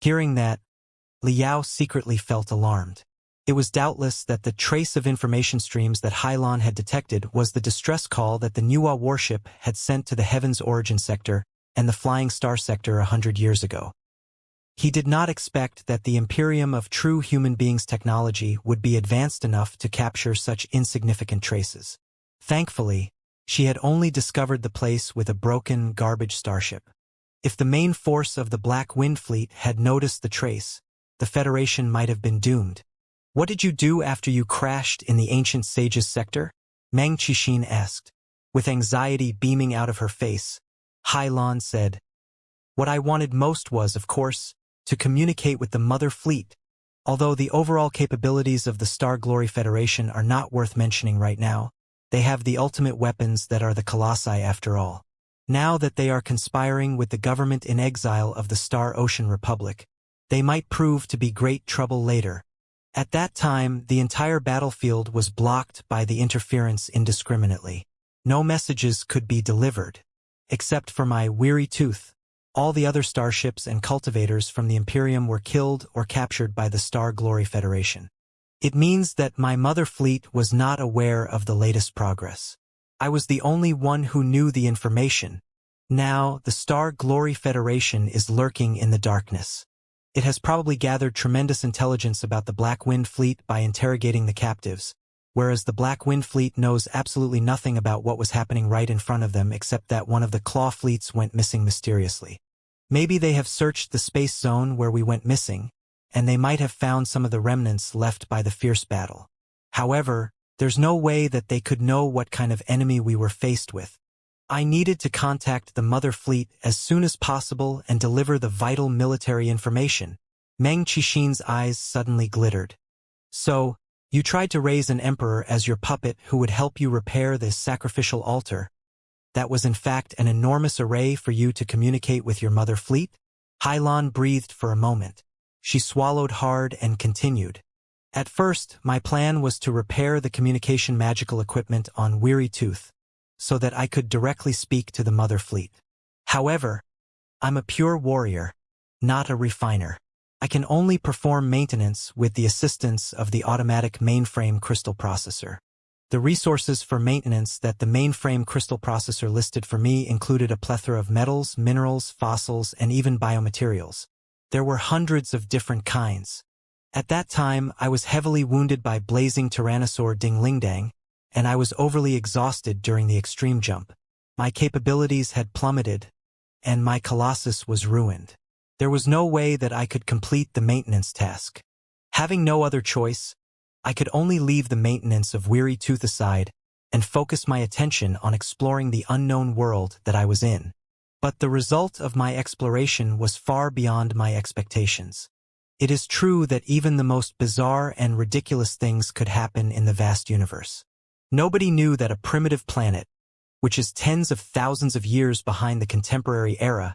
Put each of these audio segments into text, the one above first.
Hearing that, Liao secretly felt alarmed. It was doubtless that the trace of information streams that Hylon had detected was the distress call that the Nuwa warship had sent to the Heaven's Origin sector and the Flying Star sector 100 years ago. He did not expect that the Imperium of true human beings technology would be advanced enough to capture such insignificant traces. Thankfully, she had only discovered the place with a broken garbage starship. If the main force of the Black Wind Fleet had noticed the trace, the Federation might have been doomed. "What did you do after you crashed in the Ancient Sage's sector?" Meng Qixin asked. With anxiety beaming out of her face, Hylon said, "What I wanted most was, of course, to communicate with the Mother Fleet, although the overall capabilities of the Star Glory Federation are not worth mentioning right now. They have the ultimate weapons that are the Colossi after all. Now that they are conspiring with the government in exile of the Star Ocean Republic, they might prove to be great trouble later. At that time, the entire battlefield was blocked by the interference indiscriminately. No messages could be delivered. Except for my weary tooth, all the other starships and cultivators from the Imperium were killed or captured by the Star Glory Federation. It means that my mother fleet was not aware of the latest progress. I was the only one who knew the information. Now, the Star Glory Federation is lurking in the darkness. It has probably gathered tremendous intelligence about the Black Wind Fleet by interrogating the captives, whereas the Black Wind Fleet knows absolutely nothing about what was happening right in front of them except that one of the Claw fleets went missing mysteriously. Maybe they have searched the space zone where we went missing, and they might have found some of the remnants left by the fierce battle. However, there's no way that they could know what kind of enemy we were faced with. I needed to contact the Mother Fleet as soon as possible and deliver the vital military information. Meng Qixin's eyes suddenly glittered. "So, you tried to raise an emperor as your puppet who would help you repair this sacrificial altar. That was in fact an enormous array for you to communicate with your Mother Fleet?" Hylon breathed for a moment. She swallowed hard and continued. "At first, my plan was to repair the communication magical equipment on Weary Tooth, so that I could directly speak to the Mother Fleet. However, I'm a pure warrior, not a refiner. I can only perform maintenance with the assistance of the automatic mainframe crystal processor. The resources for maintenance that the mainframe crystal processor listed for me included a plethora of metals, minerals, fossils, and even biomaterials. There were hundreds of different kinds. At that time, I was heavily wounded by blazing Tyrannosaur Dinglingdang, and I was overly exhausted during the extreme jump. My capabilities had plummeted, and my Colossus was ruined. There was no way that I could complete the maintenance task. Having no other choice, I could only leave the maintenance of Weary Tooth aside and focus my attention on exploring the unknown world that I was in. But the result of my exploration was far beyond my expectations. It is true that even the most bizarre and ridiculous things could happen in the vast universe. Nobody knew that a primitive planet, which is tens of thousands of years behind the contemporary era,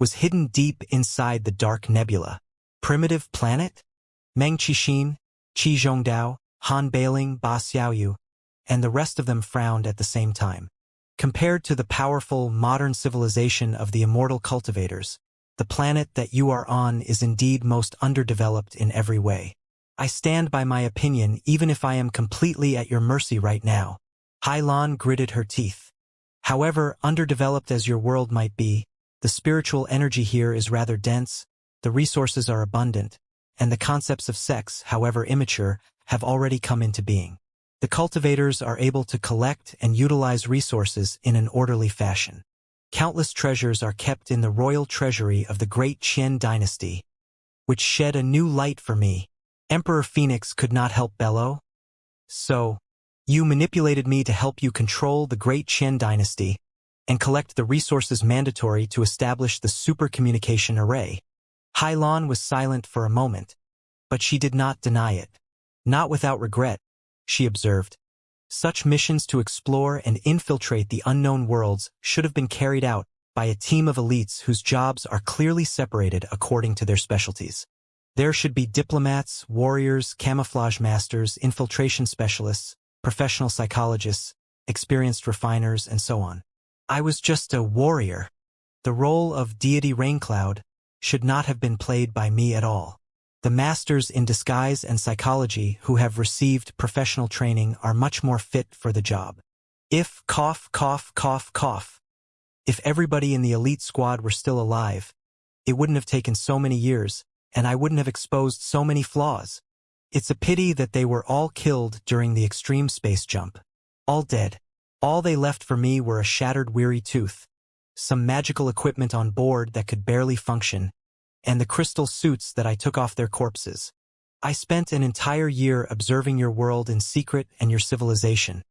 was hidden deep inside the dark nebula. Primitive planet? Meng Qixin, Qi Zhongdao, Han Bailing, Ba Xiaoyu, and the rest of them frowned at the same time. Compared to the powerful, modern civilization of the immortal cultivators, the planet that you are on is indeed most underdeveloped in every way. I stand by my opinion even if I am completely at your mercy right now. Hylon gritted her teeth. However underdeveloped as your world might be, the spiritual energy here is rather dense, the resources are abundant, and the concepts of sex, however immature, have already come into being. The cultivators are able to collect and utilize resources in an orderly fashion. Countless treasures are kept in the royal treasury of the great Qian dynasty, which shed a new light for me. Emperor Phoenix could not help bellow. "So, you manipulated me to help you control the great Qian dynasty and collect the resources mandatory to establish the supercommunication array." Hylon was silent for a moment, but she did not deny it. "Not without regret," she observed. "Such missions to explore and infiltrate the unknown worlds should have been carried out by a team of elites whose jobs are clearly separated according to their specialties. There should be diplomats, warriors, camouflage masters, infiltration specialists, professional psychologists, experienced refiners, and so on. I was just a warrior. The role of deity Raincloud, should not have been played by me at all. The masters in disguise and psychology who have received professional training are much more fit for the job. If, cough, cough, cough, cough, if everybody in the elite squad were still alive, it wouldn't have taken so many years, and I wouldn't have exposed so many flaws. It's a pity that they were all killed during the extreme space jump. All dead. All they left for me were a shattered weary tooth, some magical equipment on board that could barely function, and the crystal suits that I took off their corpses. I spent an entire year observing your world in secret and your civilization,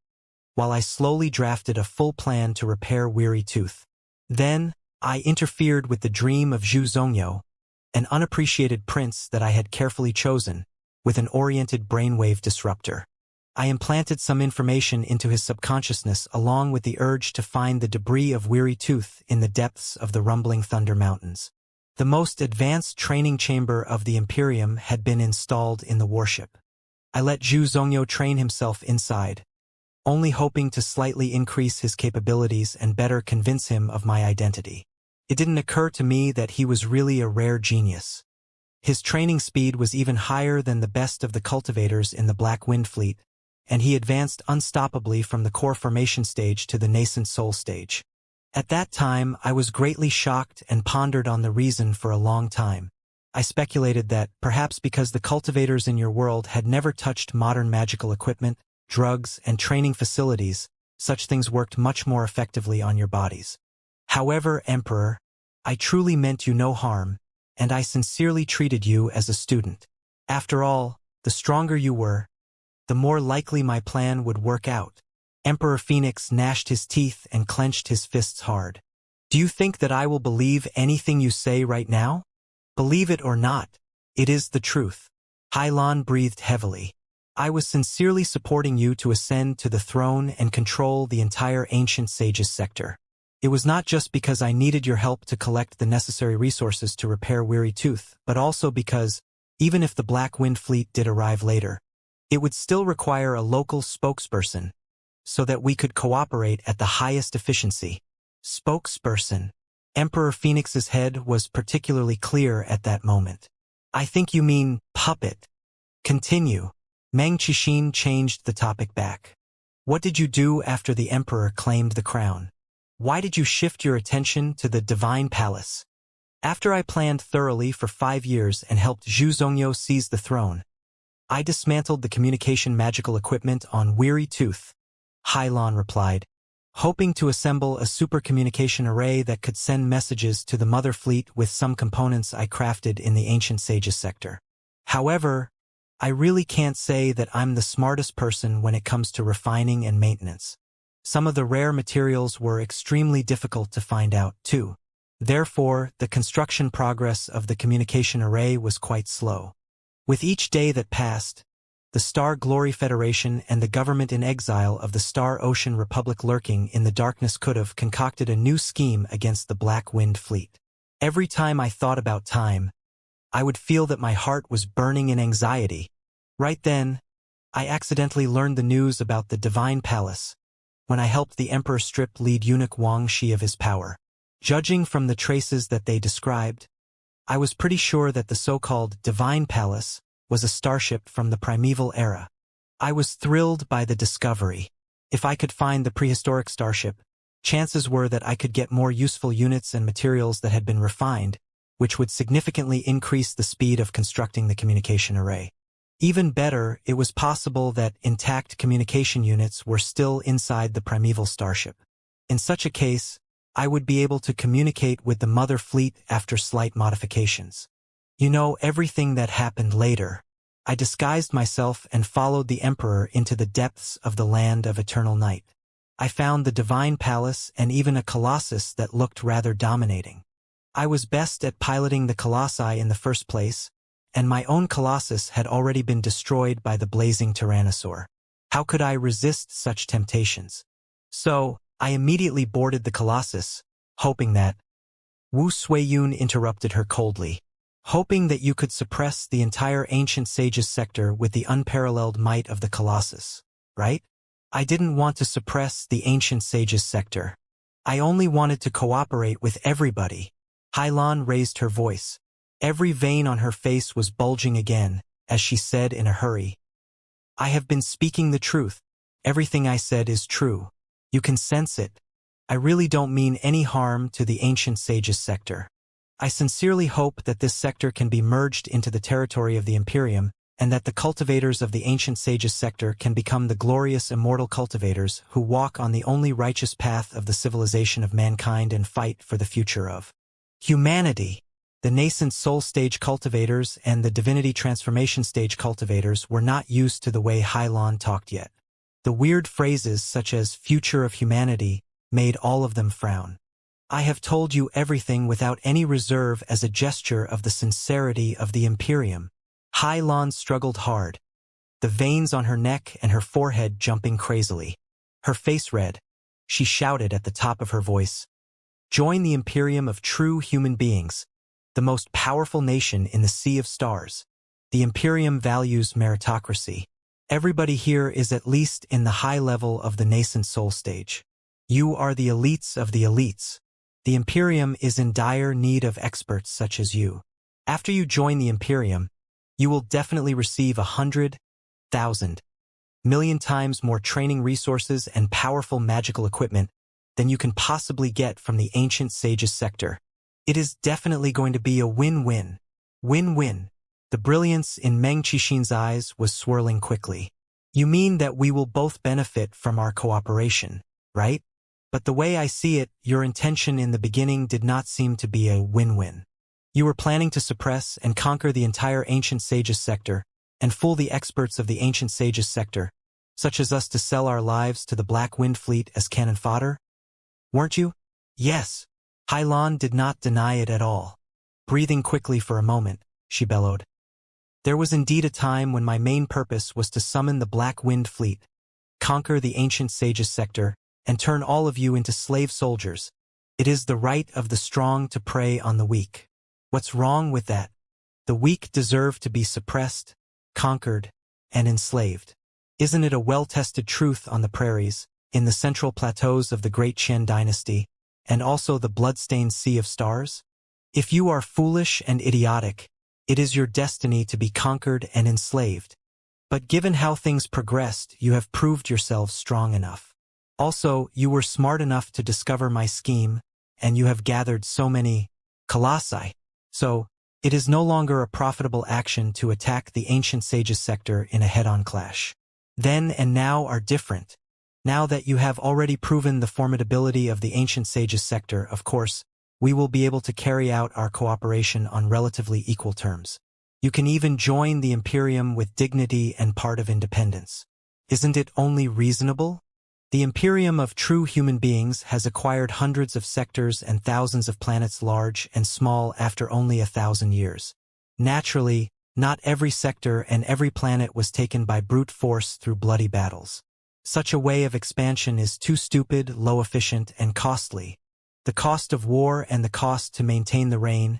while I slowly drafted a full plan to repair Weary Tooth. Then, I interfered with the dream of Zhu Zhongyo, an unappreciated prince that I had carefully chosen, with an oriented brainwave disruptor. I implanted some information into his subconsciousness along with the urge to find the debris of Weary Tooth in the depths of the rumbling Thunder Mountains. The most advanced training chamber of the Imperium had been installed in the warship. I let Zhu Zhongyo train himself inside, only hoping to slightly increase his capabilities and better convince him of my identity. It didn't occur to me that he was really a rare genius. His training speed was even higher than the best of the cultivators in the Black Wind Fleet, and he advanced unstoppably from the core formation stage to the nascent soul stage. At that time, I was greatly shocked and pondered on the reason for a long time. I speculated that, perhaps because the cultivators in your world had never touched modern magical equipment, drugs, and training facilities, such things worked much more effectively on your bodies. However, Emperor, I truly meant you no harm, and I sincerely treated you as a student. After all, the stronger you were, the more likely my plan would work out. Emperor Phoenix gnashed his teeth and clenched his fists hard. Do you think that I will believe anything you say right now? Believe it or not, it is the truth. Hylon breathed heavily. I was sincerely supporting you to ascend to the throne and control the entire ancient sages sector. It was not just because I needed your help to collect the necessary resources to repair Weary Tooth, but also because, even if the Black Wind Fleet did arrive later, it would still require a local spokesperson, so that we could cooperate at the highest efficiency. Spokesperson. Emperor Phoenix's head was particularly clear at that moment. I think you mean puppet. Continue. Meng Qixin changed the topic back. What did you do after the emperor claimed the crown? Why did you shift your attention to the divine palace? After I planned thoroughly for 5 years and helped Zhu Zhongyo seize the throne, I dismantled the communication magical equipment on Weary Tooth, Hylon replied, hoping to assemble a super communication array that could send messages to the Mother Fleet with some components I crafted in the Ancient Sages sector. However, I really can't say that I'm the smartest person when it comes to refining and maintenance. Some of the rare materials were extremely difficult to find out, too. Therefore, the construction progress of the communication array was quite slow. With each day that passed, the Star Glory Federation and the government in exile of the Star Ocean Republic lurking in the darkness could have concocted a new scheme against the Black Wind Fleet. Every time I thought about time, I would feel that my heart was burning in anxiety. Right then, I accidentally learned the news about the Divine Palace, when I helped the Emperor strip lead eunuch Wang Shi of his power. Judging from the traces that they described, I was pretty sure that the so-called Divine Palace was a starship from the primeval era. I was thrilled by the discovery. If I could find the prehistoric starship, chances were that I could get more useful units and materials that had been refined, which would significantly increase the speed of constructing the communication array. Even better, it was possible that intact communication units were still inside the primeval starship. In such a case, I would be able to communicate with the Mother Fleet after slight modifications. You know, everything that happened later. I disguised myself and followed the Emperor into the depths of the land of eternal night. I found the Divine Palace and even a Colossus that looked rather dominating. I was best at piloting the Colossi in the first place, and my own Colossus had already been destroyed by the blazing Tyrannosaur. How could I resist such temptations? So, I immediately boarded the Colossus, hoping that... Wu Suiyun interrupted her coldly. Hoping that you could suppress the entire Ancient Sages sector with the unparalleled might of the Colossus, right? I didn't want to suppress the Ancient Sages sector. I only wanted to cooperate with everybody. Hailan raised her voice. Every vein on her face was bulging again, as she said in a hurry. I have been speaking the truth. Everything I said is true. You can sense it. I really don't mean any harm to the ancient sages sector. I sincerely hope that this sector can be merged into the territory of the Imperium, and that the cultivators of the ancient sages sector can become the glorious immortal cultivators who walk on the only righteous path of the civilization of mankind and fight for the future of humanity. The nascent soul stage cultivators and the divinity transformation stage cultivators were not used to the way Hailan talked yet. The weird phrases such as future of humanity made all of them frown. I have told you everything without any reserve as a gesture of the sincerity of the Imperium. Hailan struggled hard, the veins on her neck and her forehead jumping crazily. Her face red. She shouted at the top of her voice. Join the Imperium of true human beings, the most powerful nation in the Sea of Stars. The Imperium values meritocracy. Everybody here is at least in the high level of the nascent soul stage. You are the elites of the elites. The Imperium is in dire need of experts such as you. After you join the Imperium, you will definitely receive 100,000 million times more training resources and powerful magical equipment than you can possibly get from the ancient sages sector. It is definitely going to be a win-win. Win-win. The brilliance in Meng Qixin's eyes was swirling quickly. You mean that we will both benefit from our cooperation, right? But the way I see it, your intention in the beginning did not seem to be a win-win. You were planning to suppress and conquer the entire ancient sages sector and fool the experts of the ancient sages sector, such as us, to sell our lives to the Black Wind Fleet as cannon fodder? Weren't you? Yes. Hailan did not deny it at all. Breathing quickly for a moment, she bellowed. There was indeed a time when my main purpose was to summon the Black Wind Fleet, conquer the ancient sages sector, and turn all of you into slave soldiers. It is the right of the strong to prey on the weak. What's wrong with that? The weak deserve to be suppressed, conquered, and enslaved. Isn't it a well-tested truth on the prairies, in the central plateaus of the Great Qian dynasty, and also the blood-stained Sea of Stars? If you are foolish and idiotic, it is your destiny to be conquered and enslaved. But given how things progressed, you have proved yourselves strong enough. Also, you were smart enough to discover my scheme, and you have gathered so many colossi. So, it is no longer a profitable action to attack the ancient sages sector in a head-on clash. Then and now are different. Now that you have already proven the formidability of the ancient sages sector, of course, we will be able to carry out our cooperation on relatively equal terms. You can even join the Imperium with dignity and part of independence. Isn't it only reasonable? The Imperium of true human beings has acquired hundreds of sectors and thousands of planets large and small after only 1,000 years. Naturally, not every sector and every planet was taken by brute force through bloody battles. Such a way of expansion is too stupid, low efficient, and costly. The cost of war and the cost to maintain the reign,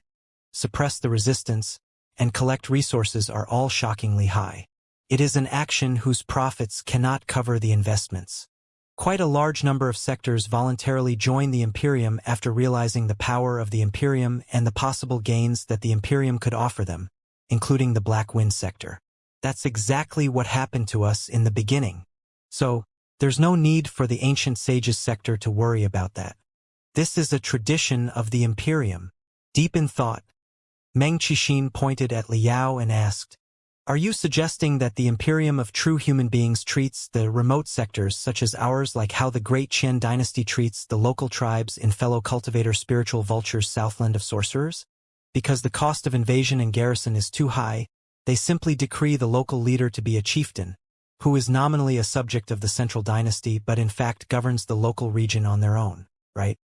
suppress the resistance, and collect resources are all shockingly high. It is an action whose profits cannot cover the investments. Quite a large number of sectors voluntarily joined the Imperium after realizing the power of the Imperium and the possible gains that the Imperium could offer them, including the Black Wind sector. That's exactly what happened to us in the beginning. So, there's no need for the ancient sages sector to worry about that. This is a tradition of the Imperium. Deep in thought, Meng Qixin pointed at Liao and asked, Are you suggesting that the Imperium of true human beings treats the remote sectors such as ours like how the Great Qian dynasty treats the local tribes in fellow cultivator spiritual vultures Southland of Sorcerers? Because the cost of invasion and garrison is too high, they simply decree the local leader to be a chieftain, who is nominally a subject of the central dynasty but in fact governs the local region on their own, right?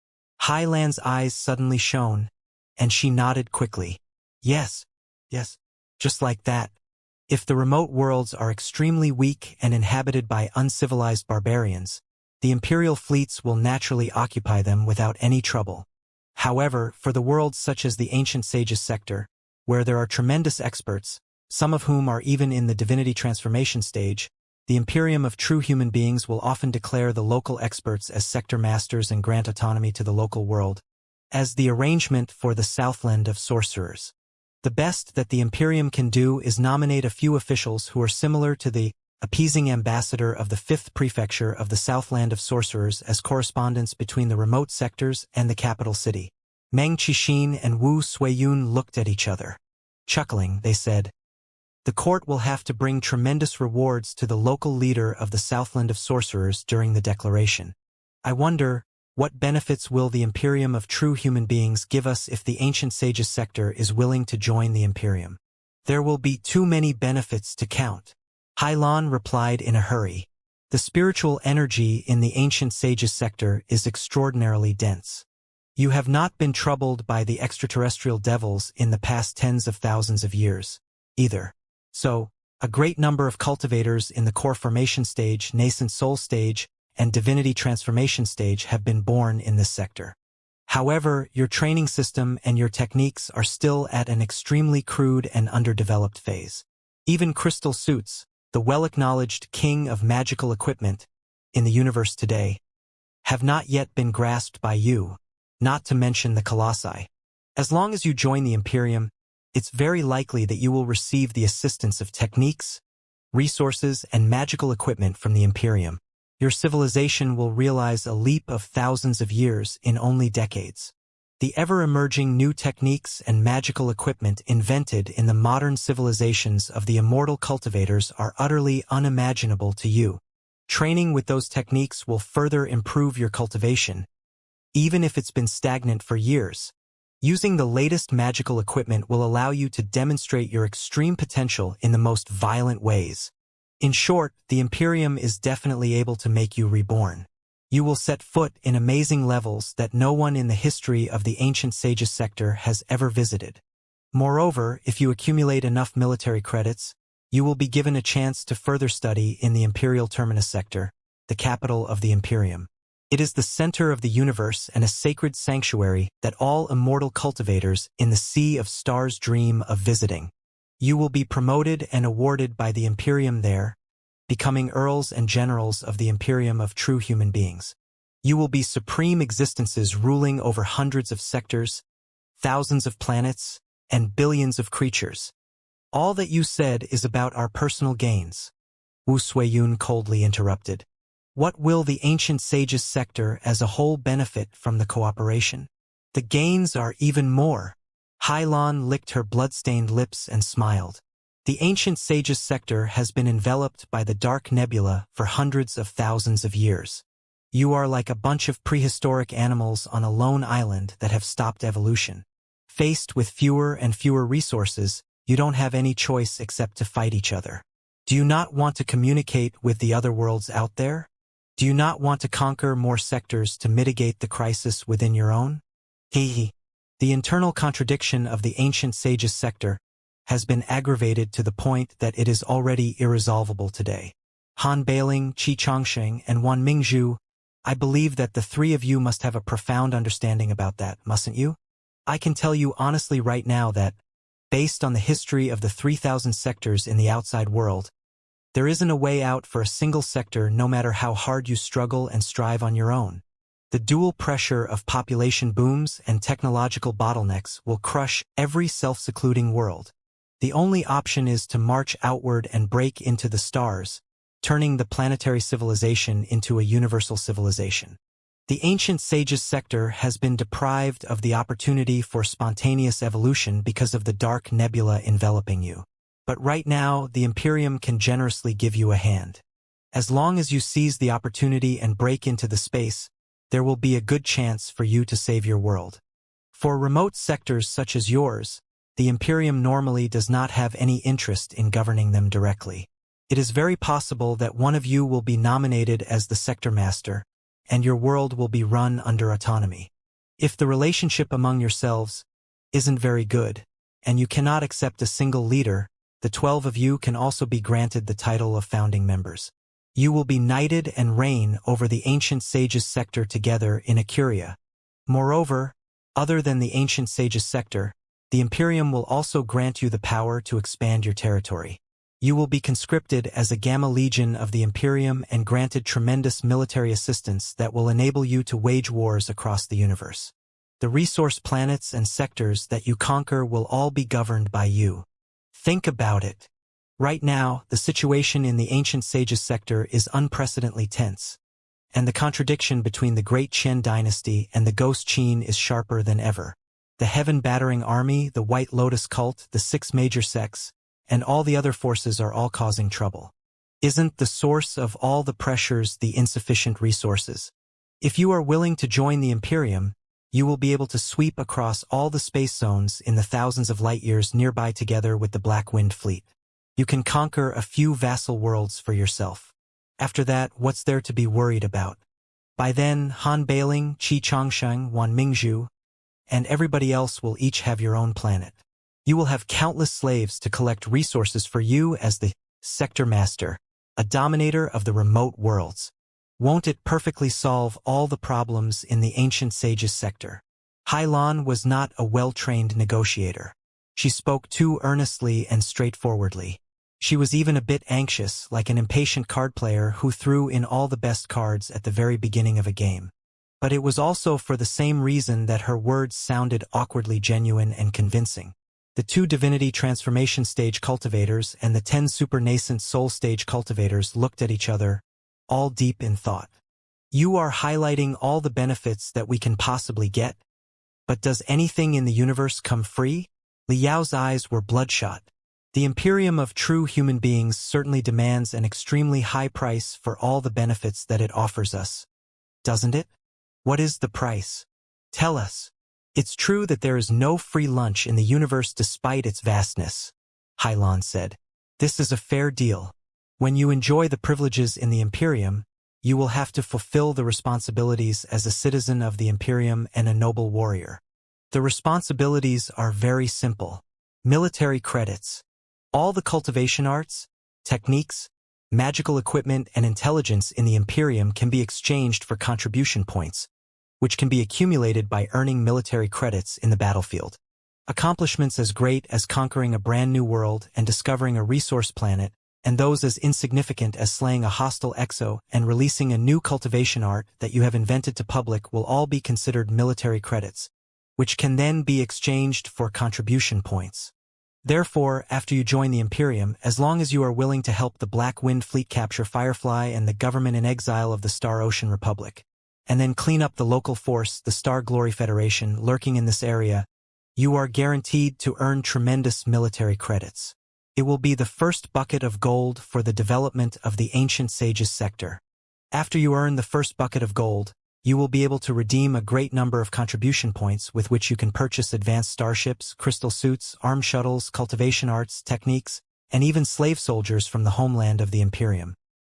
Hailan's eyes suddenly shone, and she nodded quickly. Yes, just like that. If the remote worlds are extremely weak and inhabited by uncivilized barbarians, the imperial fleets will naturally occupy them without any trouble. However, for the worlds such as the ancient sages sector, where there are tremendous experts, some of whom are even in the divinity transformation stage, the Imperium of true human beings will often declare the local experts as sector masters and grant autonomy to the local world, as the arrangement for the Southland of Sorcerers. The best that the Imperium can do is nominate a few officials who are similar to the appeasing ambassador of the 5th prefecture of the Southland of Sorcerers as correspondents between the remote sectors and the capital city. Meng Qixin and Wu Suiyun looked at each other. Chuckling, they said, "The court will have to bring tremendous rewards to the local leader of the Southland of Sorcerers during the declaration. I wonder, what benefits will the Imperium of true human beings give us if the ancient sages sector is willing to join the Imperium? There will be too many benefits to count." Hailan replied in a hurry. "The spiritual energy in the ancient sages sector is extraordinarily dense. You have not been troubled by the extraterrestrial devils in the past tens of thousands of years, either. So, a great number of cultivators in the core formation stage, nascent soul stage, and divinity transformation stage have been born in this sector. However, your training system and your techniques are still at an extremely crude and underdeveloped phase. Even crystal suits, the well-acknowledged king of magical equipment in the universe today, have not yet been grasped by you, not to mention the colossi. As long as you join the Imperium, it's very likely that you will receive the assistance of techniques, resources, and magical equipment from the Imperium. Your civilization will realize a leap of thousands of years in only decades. The ever-emerging new techniques and magical equipment invented in the modern civilizations of the immortal cultivators are utterly unimaginable to you. Training with those techniques will further improve your cultivation, even if it's been stagnant for years. Using the latest magical equipment will allow you to demonstrate your extreme potential in the most violent ways. In short, the Imperium is definitely able to make you reborn. You will set foot in amazing levels that no one in the history of the ancient sages sector has ever visited. Moreover, if you accumulate enough military credits, you will be given a chance to further study in the Imperial Terminus sector, the capital of the Imperium. It is the center of the universe and a sacred sanctuary that all immortal cultivators in the Sea of Stars dream of visiting. You will be promoted and awarded by the Imperium there, becoming earls and generals of the Imperium of true human beings. You will be supreme existences ruling over hundreds of sectors, thousands of planets, and billions of creatures. All that you said is about our personal gains. Wu Suiyun coldly interrupted. What will the ancient sages sector as a whole benefit from the cooperation? The gains are even more. Hailan licked her blood-stained lips and smiled. The ancient sages sector has been enveloped by the dark nebula for hundreds of thousands of years. You are like a bunch of prehistoric animals on a lone island that have stopped evolution. Faced with fewer and fewer resources, you don't have any choice except to fight each other. Do you not want to communicate with the other worlds out there? Do you not want to conquer more sectors to mitigate the crisis within your own? Hehe. The internal contradiction of the ancient sages sector has been aggravated to the point that it is already irresolvable today. Han Bailing, Qi Chongsheng, and Wan Mingzhu, I believe that the three of you must have a profound understanding about that, mustn't you? I can tell you honestly right now that, based on the history of the 3,000 sectors in the outside world, there isn't a way out for a single sector no matter how hard you struggle and strive on your own. The dual pressure of population booms and technological bottlenecks will crush every self-secluding world. The only option is to march outward and break into the stars, turning the planetary civilization into a universal civilization. The ancient sages sector has been deprived of the opportunity for spontaneous evolution because of the dark nebula enveloping you. But right now, the Imperium can generously give you a hand. As long as you seize the opportunity and break into the space, there will be a good chance for you to save your world. For remote sectors such as yours, the Imperium normally does not have any interest in governing them directly. It is very possible that one of you will be nominated as the sector master, and your world will be run under autonomy. If the relationship among yourselves isn't very good, and you cannot accept a single leader, the 12 of you can also be granted the title of founding members. You will be knighted and reign over the ancient sages sector together in a curia. Moreover, other than the ancient sages sector, the Imperium will also grant you the power to expand your territory. You will be conscripted as a Gamma Legion of the Imperium and granted tremendous military assistance that will enable you to wage wars across the universe. The resource planets and sectors that you conquer will all be governed by you. Think about it. Right now, the situation in the Ancient Sages sector is unprecedentedly tense, and the contradiction between the Great Qian dynasty and the Ghost Qin is sharper than ever. The heaven-battering army, the White Lotus cult, the 6 major sects, and all the other forces are all causing trouble. Isn't the source of all the pressures the insufficient resources? If you are willing to join the Imperium, you will be able to sweep across all the space zones in the thousands of light-years nearby together with the Black Wind Fleet. You can conquer a few vassal worlds for yourself. After that, what's there to be worried about? By then, Han Bailing, Qi Changsheng, Wan Mingzhu, and everybody else will each have your own planet. You will have countless slaves to collect resources for you as the sector master, a dominator of the remote worlds. Won't it perfectly solve all the problems in the Ancient Sages sector? Hailan was not a well-trained negotiator. She spoke too earnestly and straightforwardly. She was even a bit anxious, like an impatient card player who threw in all the best cards at the very beginning of a game. But it was also for the same reason that her words sounded awkwardly genuine and convincing. The 2 divinity transformation stage cultivators and the 10 super nascent soul stage cultivators looked at each other, all deep in thought. You are highlighting all the benefits that we can possibly get? But does anything in the universe come free? Liao's eyes were bloodshot. The Imperium of true human beings certainly demands an extremely high price for all the benefits that it offers us. Doesn't it? What is the price? Tell us. It's true that there is no free lunch in the universe despite its vastness, Hailan said. This is a fair deal. When you enjoy the privileges in the Imperium, you will have to fulfill the responsibilities as a citizen of the Imperium and a noble warrior. The responsibilities are very simple. Military credits. All the cultivation arts, techniques, magical equipment, and intelligence in the Imperium can be exchanged for contribution points, which can be accumulated by earning military credits in the battlefield. Accomplishments as great as conquering a brand new world and discovering a resource planet, and those as insignificant as slaying a hostile exo and releasing a new cultivation art that you have invented to public will all be considered military credits, which can then be exchanged for contribution points. Therefore, after you join the Imperium, as long as you are willing to help the Black Wind Fleet capture Firefly and the government in exile of the Star Ocean Republic, and then clean up the local force, the Star Glory Federation, lurking in this area, you are guaranteed to earn tremendous military credits. It will be the first bucket of gold for the development of the Ancient Sages sector. After you earn the first bucket of gold, you will be able to redeem a great number of contribution points with which you can purchase advanced starships, crystal suits, armed shuttles, cultivation arts, techniques, and even slave soldiers from the homeland of the Imperium.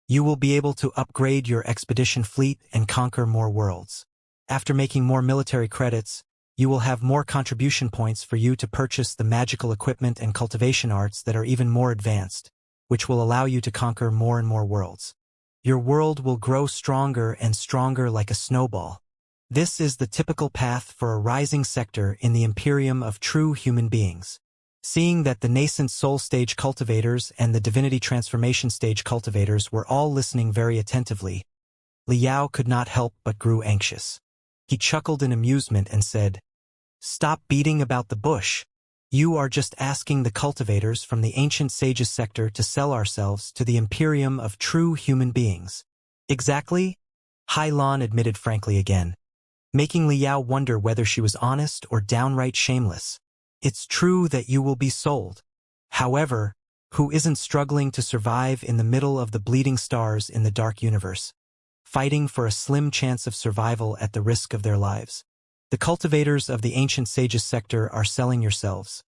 You will be able to upgrade your expedition fleet and conquer more worlds. After making more military credits, you will have more contribution points for you to purchase the magical equipment and cultivation arts that are even more advanced, which will allow you to conquer more and more worlds. Your world will grow stronger and stronger like a snowball. This is the typical path for a rising sector in the Imperium of true human beings. Seeing that the nascent soul stage cultivators and the divinity transformation stage cultivators were all listening very attentively, Liao could not help but grew anxious. He chuckled in amusement and said, "Stop beating about the bush. You are just asking the cultivators from the Ancient Sages sector to sell ourselves to the Imperium of true human beings." Exactly? Hailan admitted frankly again, making Liao wonder whether she was honest or downright shameless. It's true that you will be sold. However, who isn't struggling to survive in the middle of the bleeding stars in the dark universe, fighting for a slim chance of survival at the risk of their lives? The cultivators of the Ancient Sages sector are selling yourselves.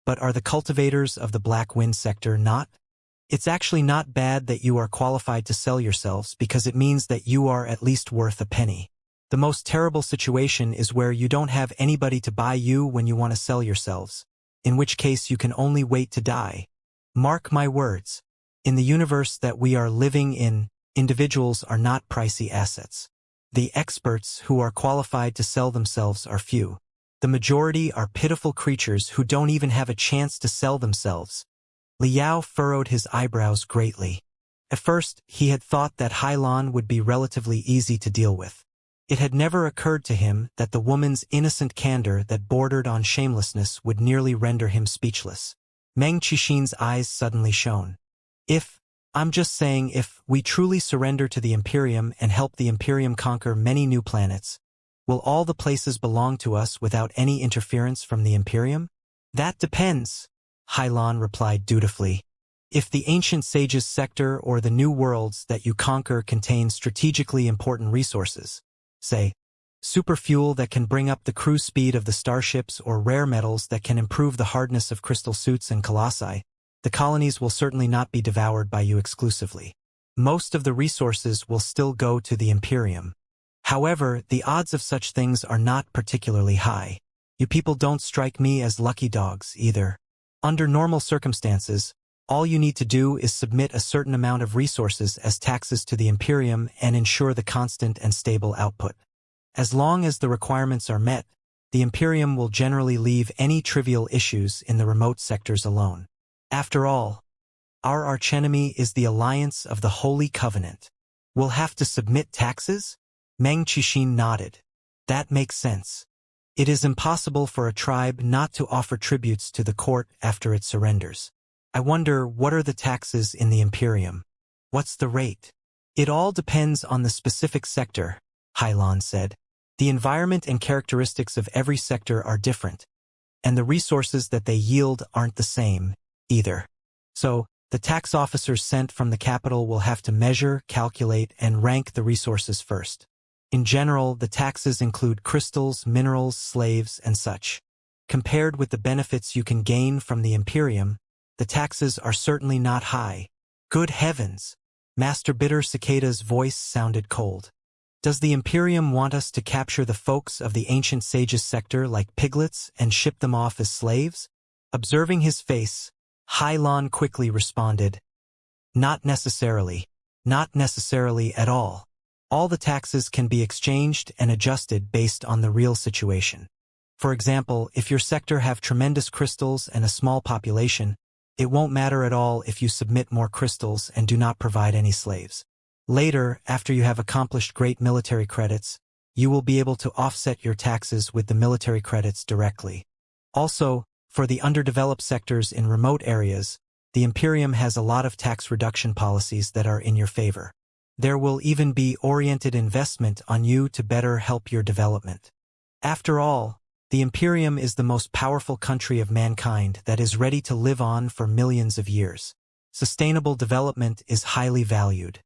But are the cultivators of the Black Wind sector not? It's actually not bad that you are qualified to sell yourselves because it means that you are at least worth a penny. The most terrible situation is where you don't have anybody to buy you when you want to sell yourselves, in which case you can only wait to die. Mark my words. In the universe that we are living in, individuals are not pricey assets. The experts who are qualified to sell themselves are few. The majority are pitiful creatures who don't even have a chance to sell themselves. Liao furrowed his eyebrows greatly. At first, he had thought that Hailan would be relatively easy to deal with. It had never occurred to him that the woman's innocent candor that bordered on shamelessness would nearly render him speechless. Meng Qixin's eyes suddenly shone. I'm just saying, if we truly surrender to the Imperium and help the Imperium conquer many new planets, will all the places belong to us without any interference from the Imperium? That depends, Hailan replied dutifully. If the ancient sage's sector or the new worlds that you conquer contain strategically important resources, say, superfuel that can bring up the cruise speed of the starships or rare metals that can improve the hardness of crystal suits and colossi, the colonies will certainly not be devoured by you exclusively. Most of the resources will still go to the Imperium. However, the odds of such things are not particularly high. You people don't strike me as lucky dogs, either. Under normal circumstances, all you need to do is submit a certain amount of resources as taxes to the Imperium and ensure the constant and stable output. As long as the requirements are met, the Imperium will generally leave any trivial issues in the remote sectors alone. After all, our archenemy is the alliance of the Holy Covenant. We'll have to submit taxes? Meng Qixin nodded. That makes sense. It is impossible for a tribe not to offer tributes to the court after it surrenders. I wonder, what are the taxes in the Imperium? What's the rate? It all depends on the specific sector, Hailan said. The environment and characteristics of every sector are different, and the resources that they yield aren't the same, either. So, the tax officers sent from the capital will have to measure, calculate, and rank the resources first. In general, the taxes include crystals, minerals, slaves, and such. Compared with the benefits you can gain from the Imperium, the taxes are certainly not high. Good heavens! Master Bitter Cicada's voice sounded cold. Does the Imperium want us to capture the folks of the ancient sage's sector like piglets and ship them off as slaves? Observing his face, Hailan quickly responded, Not necessarily. Not necessarily at all. All the taxes can be exchanged and adjusted based on the real situation. For example, if your sector have tremendous crystals and a small population, it won't matter at all if you submit more crystals and do not provide any slaves. Later, after you have accomplished great military credits, you will be able to offset your taxes with the military credits directly. Also, for the underdeveloped sectors in remote areas, the Imperium has a lot of tax reduction policies that are in your favor. There will even be oriented investment on you to better help your development. After all, the Imperium is the most powerful country of mankind that is ready to live on for millions of years. Sustainable development is highly valued.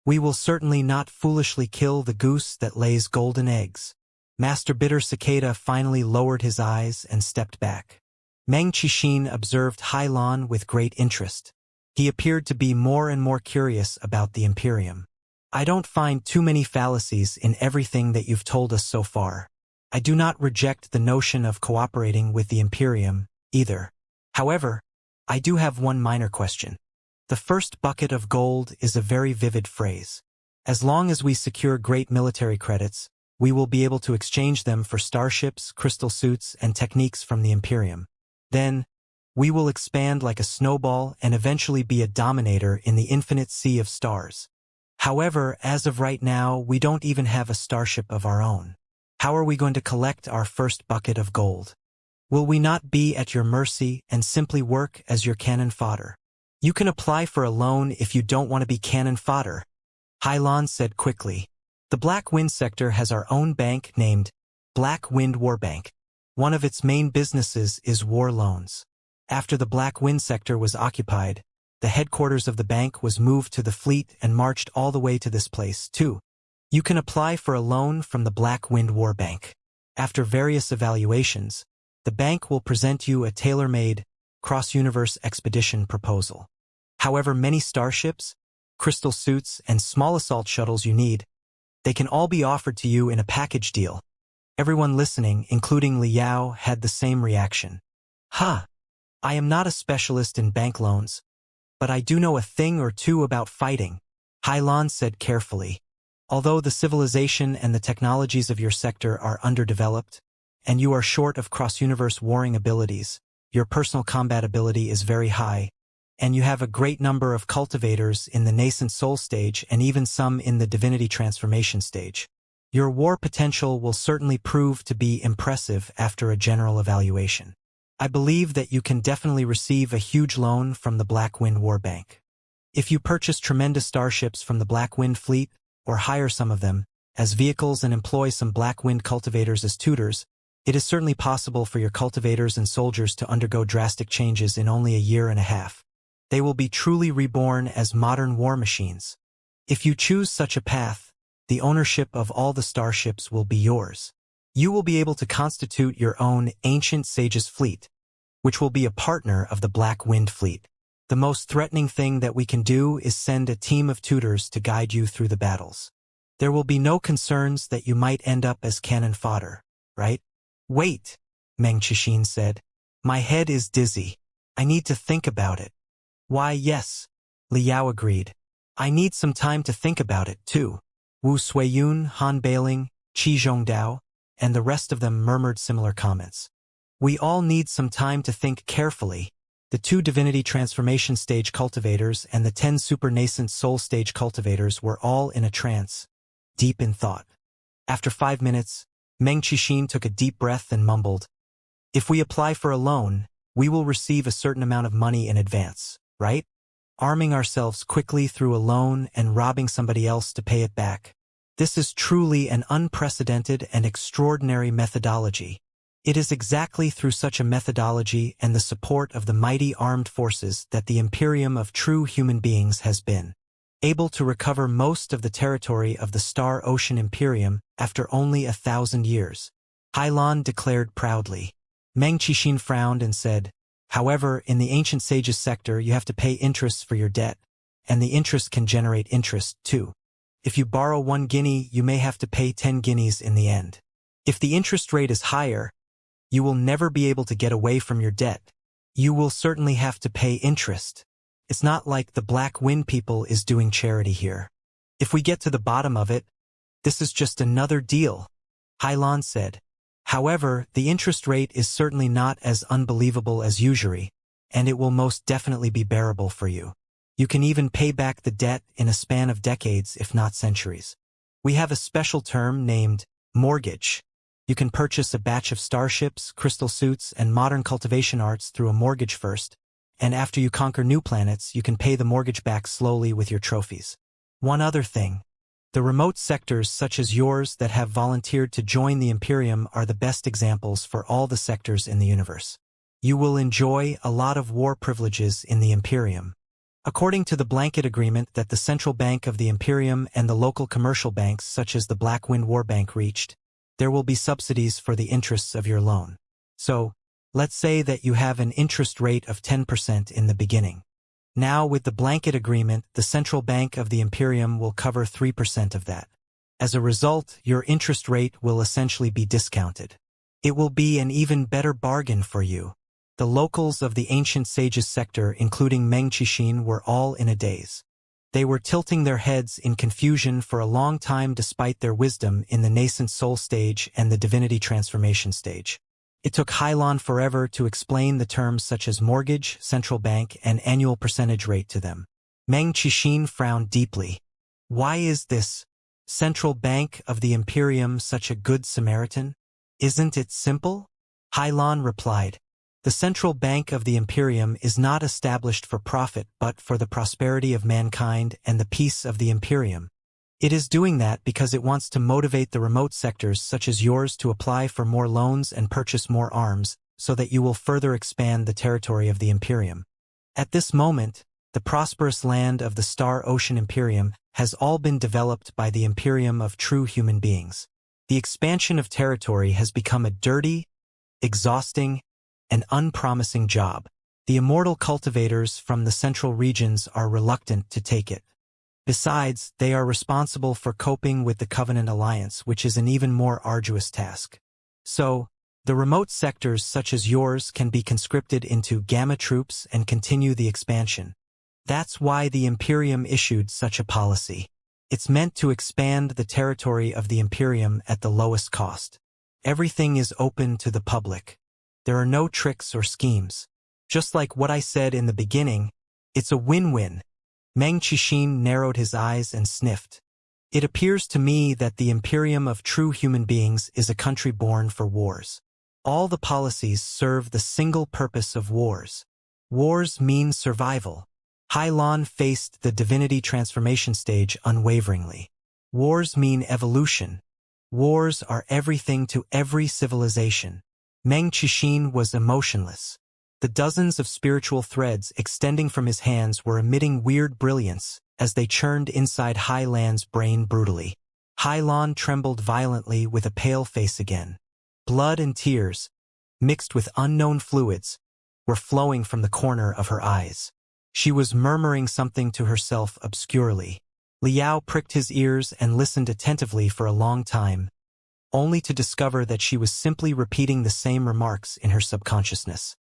We will certainly not foolishly kill the goose that lays golden eggs. Master Bitter Cicada finally lowered his eyes and stepped back. Meng Qixin observed Hailan with great interest. He appeared to be more and more curious about the Imperium. I don't find too many fallacies in everything that you've told us so far. I do not reject the notion of cooperating with the Imperium, either. However, I do have one minor question. The first bucket of gold is a very vivid phrase. As long as we secure great military credits, we will be able to exchange them for starships, crystal suits, and techniques from the Imperium. Then, we will expand like a snowball and eventually be a dominator in the infinite sea of stars. However, as of right now, we don't even have a starship of our own. How are we going to collect our first bucket of gold? Will we not be at your mercy and simply work as your cannon fodder? You can apply for a loan if you don't want to be cannon fodder, Hailan said quickly. The Black Wind sector has our own bank named Black Wind War Bank. One of its main businesses is war loans. After the Black Wind sector was occupied, the headquarters of the bank was moved to the fleet and marched all the way to this place, too. You can apply for a loan from the Black Wind War Bank. After various evaluations, the bank will present you a tailor-made, cross-universe expedition proposal. However many starships, crystal suits, and small assault shuttles you need, they can all be offered to you in a package deal. Everyone listening, including Liao, had the same reaction. I am not a specialist in bank loans, but I do know a thing or two about fighting, Hailan said carefully. Although the civilization and the technologies of your sector are underdeveloped, and you are short of cross-universe warring abilities, your personal combat ability is very high, and you have a great number of cultivators in the nascent soul stage and even some in the divinity transformation stage. Your war potential will certainly prove to be impressive after a general evaluation. I believe that you can definitely receive a huge loan from the Black Wind War Bank. If you purchase tremendous starships from the Black Wind fleet, or hire some of them as vehicles and employ some Black Wind cultivators as tutors, it is certainly possible for your cultivators and soldiers to undergo drastic changes in only a year and a half. They will be truly reborn as modern war machines. If you choose such a path, the ownership of all the starships will be yours. You will be able to constitute your own Ancient Sages fleet, which will be a partner of the Black Wind fleet. The most threatening thing that we can do is send a team of tutors to guide you through the battles. There will be no concerns that you might end up as cannon fodder, right? Wait, Meng Qixin said. My head is dizzy. I need to think about it. Why, yes, Liao agreed. I need some time to think about it, too. Wu Suiyun, Han Bailing, Qi Zhongdao, and the rest of them murmured similar comments. We all need some time to think carefully. The 2 divinity transformation stage cultivators and the 10 super nascent soul stage cultivators were all in a trance, deep in thought. After 5 minutes, Meng Qixin took a deep breath and mumbled, If we apply for a loan, we will receive a certain amount of money in advance, right? Arming ourselves quickly through a loan and robbing somebody else to pay it back. This is truly an unprecedented and extraordinary methodology. It is exactly through such a methodology and the support of the mighty armed forces that the Imperium of true human beings has been able to recover most of the territory of the Star Ocean Imperium after only 1,000 years. Hailan declared proudly. Meng Qixin frowned and said, However, in the Ancient Sages sector you have to pay interest for your debt, and the interest can generate interest, too. If you borrow 1 guinea, you may have to pay 10 guineas in the end. If the interest rate is higher, you will never be able to get away from your debt. You will certainly have to pay interest. It's not like the Black Wind people is doing charity here. If we get to the bottom of it, this is just another deal, Hailan said. However, the interest rate is certainly not as unbelievable as usury, and it will most definitely be bearable for you. You can even pay back the debt in a span of decades, if not centuries. We have a special term named mortgage. You can purchase a batch of starships, crystal suits, and modern cultivation arts through a mortgage first, and after you conquer new planets, you can pay the mortgage back slowly with your trophies. One other thing. The remote sectors such as yours that have volunteered to join the Imperium are the best examples for all the sectors in the universe. You will enjoy a lot of war privileges in the Imperium. According to the blanket agreement that the Central Bank of the Imperium and the local commercial banks such as the Black Wind War Bank reached, there will be subsidies for the interests of your loan. So, let's say that you have an interest rate of 10% in the beginning. Now with the blanket agreement, the Central Bank of the Imperium will cover 3% of that. As a result, your interest rate will essentially be discounted. It will be an even better bargain for you. The locals of the Ancient Sages sector, including Meng Qixin, were all in a daze. They were tilting their heads in confusion for a long time despite their wisdom in the nascent soul stage and the divinity transformation stage. It took Hailan forever to explain the terms such as mortgage, central bank, and annual percentage rate to them. Meng Qixin frowned deeply. Why is this Central Bank of the Imperium such a good Samaritan? Isn't it simple? Hailan replied. The Central Bank of the Imperium is not established for profit but for the prosperity of mankind and the peace of the Imperium. It is doing that because it wants to motivate the remote sectors such as yours to apply for more loans and purchase more arms, so that you will further expand the territory of the Imperium. At this moment, the prosperous land of the Star Ocean Imperium has all been developed by the Imperium of true human beings. The expansion of territory has become a dirty, exhausting, and unpromising job. The immortal cultivators from the central regions are reluctant to take it. Besides, they are responsible for coping with the Covenant Alliance, which is an even more arduous task. So, the remote sectors such as yours can be conscripted into Gamma troops and continue the expansion. That's why the Imperium issued such a policy. It's meant to expand the territory of the Imperium at the lowest cost. Everything is open to the public. There are no tricks or schemes. Just like what I said in the beginning, it's a win-win. Meng Qixin narrowed his eyes and sniffed. It appears to me that the Imperium of true human beings is a country born for wars. All the policies serve the single purpose of wars. Wars mean survival. Hylon faced the divinity transformation stage unwaveringly. Wars mean evolution. Wars are everything to every civilization. Meng Qixin was emotionless. The dozens of spiritual threads extending from his hands were emitting weird brilliance as they churned inside Hylon's brain brutally. Hylon trembled violently with a pale face again. Blood and tears, mixed with unknown fluids, were flowing from the corner of her eyes. She was murmuring something to herself obscurely. Liao pricked his ears and listened attentively for a long time, only to discover that she was simply repeating the same remarks in her subconsciousness.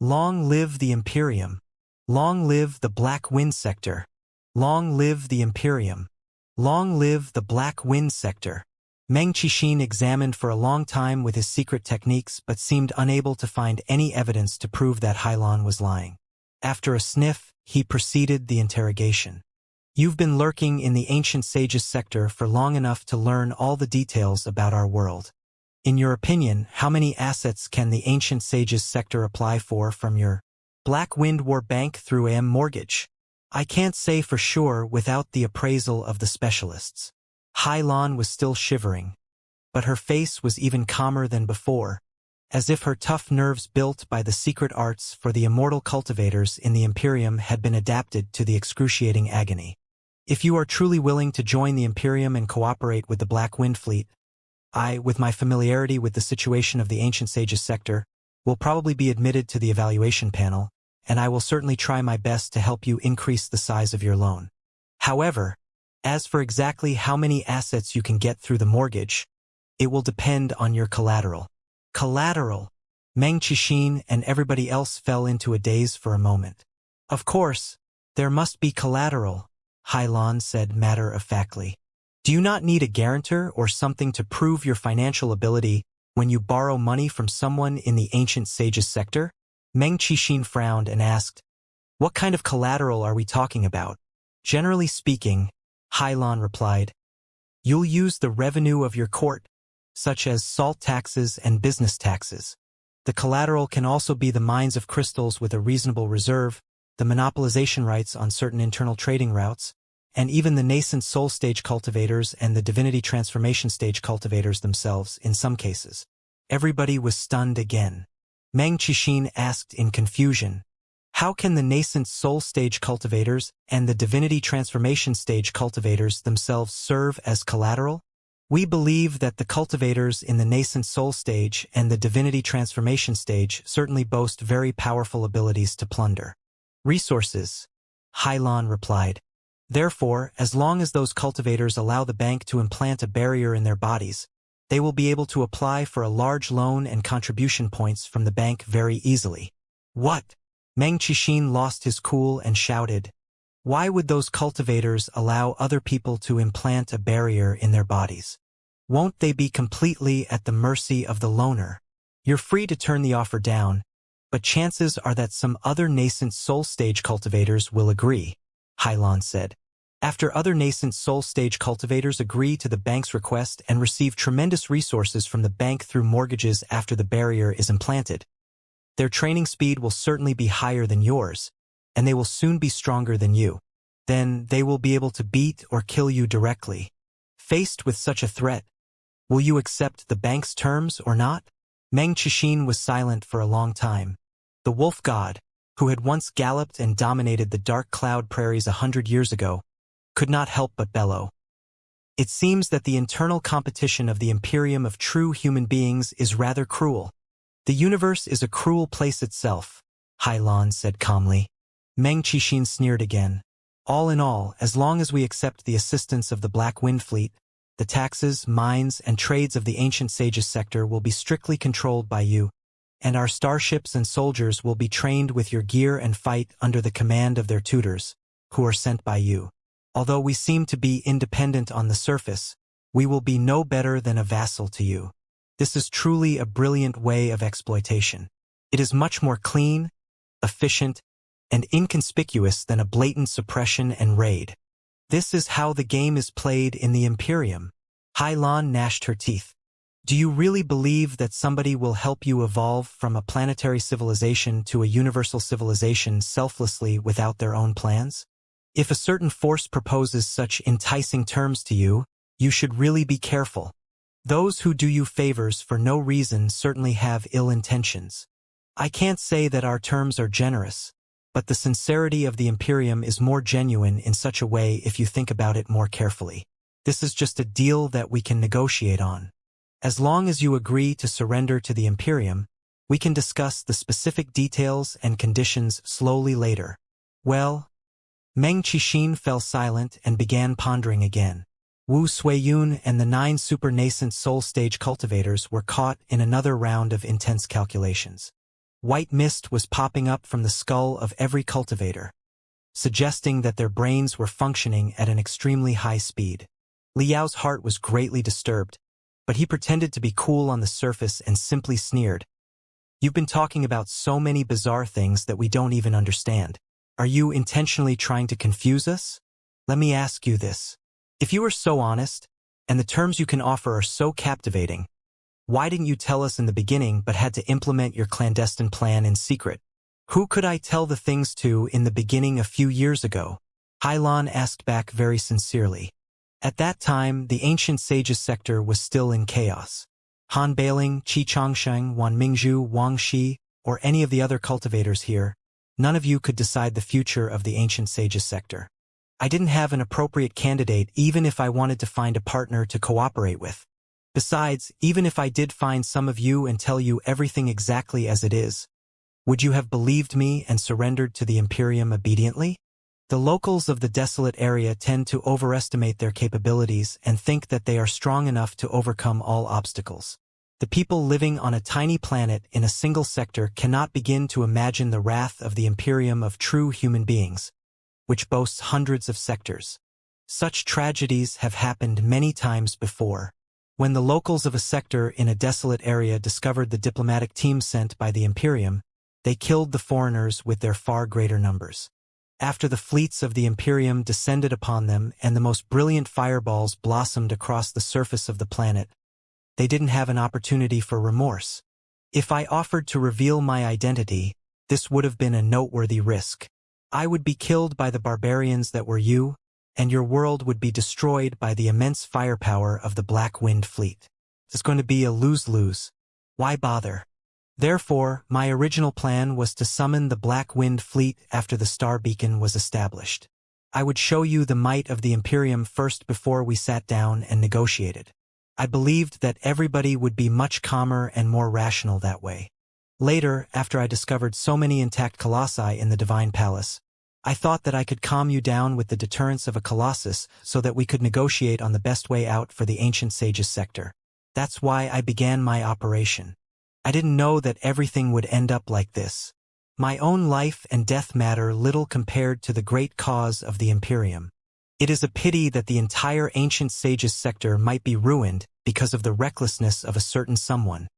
Long live the Imperium. Long live the Black Wind Sector. Long live the Imperium. Long live the Black Wind Sector. Meng Qixin examined for a long time with his secret techniques but seemed unable to find any evidence to prove that Hylon was lying. After a sniff, he proceeded the interrogation. You've been lurking in the ancient sage's sector for long enough to learn all the details about our world. In your opinion, how many assets can the ancient sage's sector apply for from your Black Wind War Bank through AM Mortgage? I can't say for sure without the appraisal of the specialists. Hylon was still shivering, but her face was even calmer than before, as if her tough nerves built by the secret arts for the immortal cultivators in the Imperium had been adapted to the excruciating agony. If you are truly willing to join the Imperium and cooperate with the Black Wind Fleet, I, with my familiarity with the situation of the Ancient Sage's sector, will probably be admitted to the evaluation panel, and I will certainly try my best to help you increase the size of your loan. However, as for exactly how many assets you can get through the mortgage, it will depend on your collateral. Collateral! Meng Qixin and everybody else fell into a daze for a moment. Of course, there must be collateral, Hylon said matter-of-factly. Do you not need a guarantor or something to prove your financial ability when you borrow money from someone in the Ancient Sage's sector? Meng Qixin frowned and asked, what kind of collateral are we talking about? Generally speaking, Hylon replied, you'll use the revenue of your court, such as salt taxes and business taxes. The collateral can also be the mines of crystals with a reasonable reserve, the monopolization rights on certain internal trading routes, and even the nascent soul stage cultivators and the divinity transformation stage cultivators themselves in some cases. Everybody was stunned again. Meng Qixin asked in confusion, how can the nascent soul stage cultivators and the divinity transformation stage cultivators themselves serve as collateral? We believe that the cultivators in the nascent soul stage and the divinity transformation stage certainly boast very powerful abilities to plunder resources, Hylon replied. Therefore, as long as those cultivators allow the bank to implant a barrier in their bodies, they will be able to apply for a large loan and contribution points from the bank very easily. What? Meng Qixin lost his cool and shouted, why would those cultivators allow other people to implant a barrier in their bodies? Won't they be completely at the mercy of the loaner? You're free to turn the offer down, but chances are that some other nascent soul stage cultivators will agree, Hylon said. After other nascent soul stage cultivators agree to the bank's request and receive tremendous resources from the bank through mortgages after the barrier is implanted, their training speed will certainly be higher than yours, and they will soon be stronger than you. Then they will be able to beat or kill you directly. Faced with such a threat, will you accept the bank's terms or not? Meng Qixin was silent for a long time. The wolf god, who had once galloped and dominated the dark cloud prairies 100 years ago, could not help but bellow. It seems that the internal competition of the Imperium of true human beings is rather cruel. The universe is a cruel place itself, Hylon said calmly. Meng Qixin sneered again. All in all, as long as we accept the assistance of the Black Wind Fleet, the taxes, mines, and trades of the Ancient Sage's sector will be strictly controlled by you, and our starships and soldiers will be trained with your gear and fight under the command of their tutors, who are sent by you. Although we seem to be independent on the surface, we will be no better than a vassal to you. This is truly a brilliant way of exploitation. It is much more clean, efficient, and inconspicuous than a blatant suppression and raid. This is how the game is played in the Imperium. Hailan gnashed her teeth. Do you really believe that somebody will help you evolve from a planetary civilization to a universal civilization selflessly without their own plans? If a certain force proposes such enticing terms to you, you should really be careful. Those who do you favors for no reason certainly have ill intentions. I can't say that our terms are generous, but the sincerity of the Imperium is more genuine in such a way if you think about it more carefully. This is just a deal that we can negotiate on. As long as you agree to surrender to the Imperium, we can discuss the specific details and conditions slowly later. Well, Meng Qixin fell silent and began pondering again. Wu Suiyun and the 9 super nascent soul stage cultivators were caught in another round of intense calculations. White mist was popping up from the skull of every cultivator, suggesting that their brains were functioning at an extremely high speed. Liao's heart was greatly disturbed, but he pretended to be cool on the surface and simply sneered. You've been talking about so many bizarre things that we don't even understand. Are you intentionally trying to confuse us? Let me ask you this. If you are so honest, and the terms you can offer are so captivating, why didn't you tell us in the beginning but had to implement your clandestine plan in secret? Who could I tell the things to in the beginning a few years ago? Hailan asked back very sincerely. At that time, the ancient sages sector was still in chaos. Han Bailing, Qi Changsheng, Wan Mingzhu, Wang Shi, or any of the other cultivators here, none of you could decide the future of the ancient sages sector. I didn't have an appropriate candidate even if I wanted to find a partner to cooperate with. Besides, even if I did find some of you and tell you everything exactly as it is, would you have believed me and surrendered to the Imperium obediently? The locals of the desolate area tend to overestimate their capabilities and think that they are strong enough to overcome all obstacles. The people living on a tiny planet in a single sector cannot begin to imagine the wrath of the Imperium of true human beings, which boasts hundreds of sectors. Such tragedies have happened many times before. When the locals of a sector in a desolate area discovered the diplomatic team sent by the Imperium, they killed the foreigners with their far greater numbers. After the fleets of the Imperium descended upon them and the most brilliant fireballs blossomed across the surface of the planet, they didn't have an opportunity for remorse. If I offered to reveal my identity, this would have been a noteworthy risk. I would be killed by the barbarians that were you, and your world would be destroyed by the immense firepower of the Black Wind Fleet. It's going to be a lose-lose. Why bother? Therefore, my original plan was to summon the Black Wind Fleet after the star beacon was established. I would show you the might of the Imperium first before we sat down and negotiated. I believed that everybody would be much calmer and more rational that way. Later, after I discovered so many intact colossi in the Divine Palace, I thought that I could calm you down with the deterrence of a colossus so that we could negotiate on the best way out for the ancient sages sector. That's why I began my operation. I didn't know that everything would end up like this. My own life and death matter little compared to the great cause of the Imperium. It is a pity that the entire ancient sages sector might be ruined because of the recklessness of a certain someone.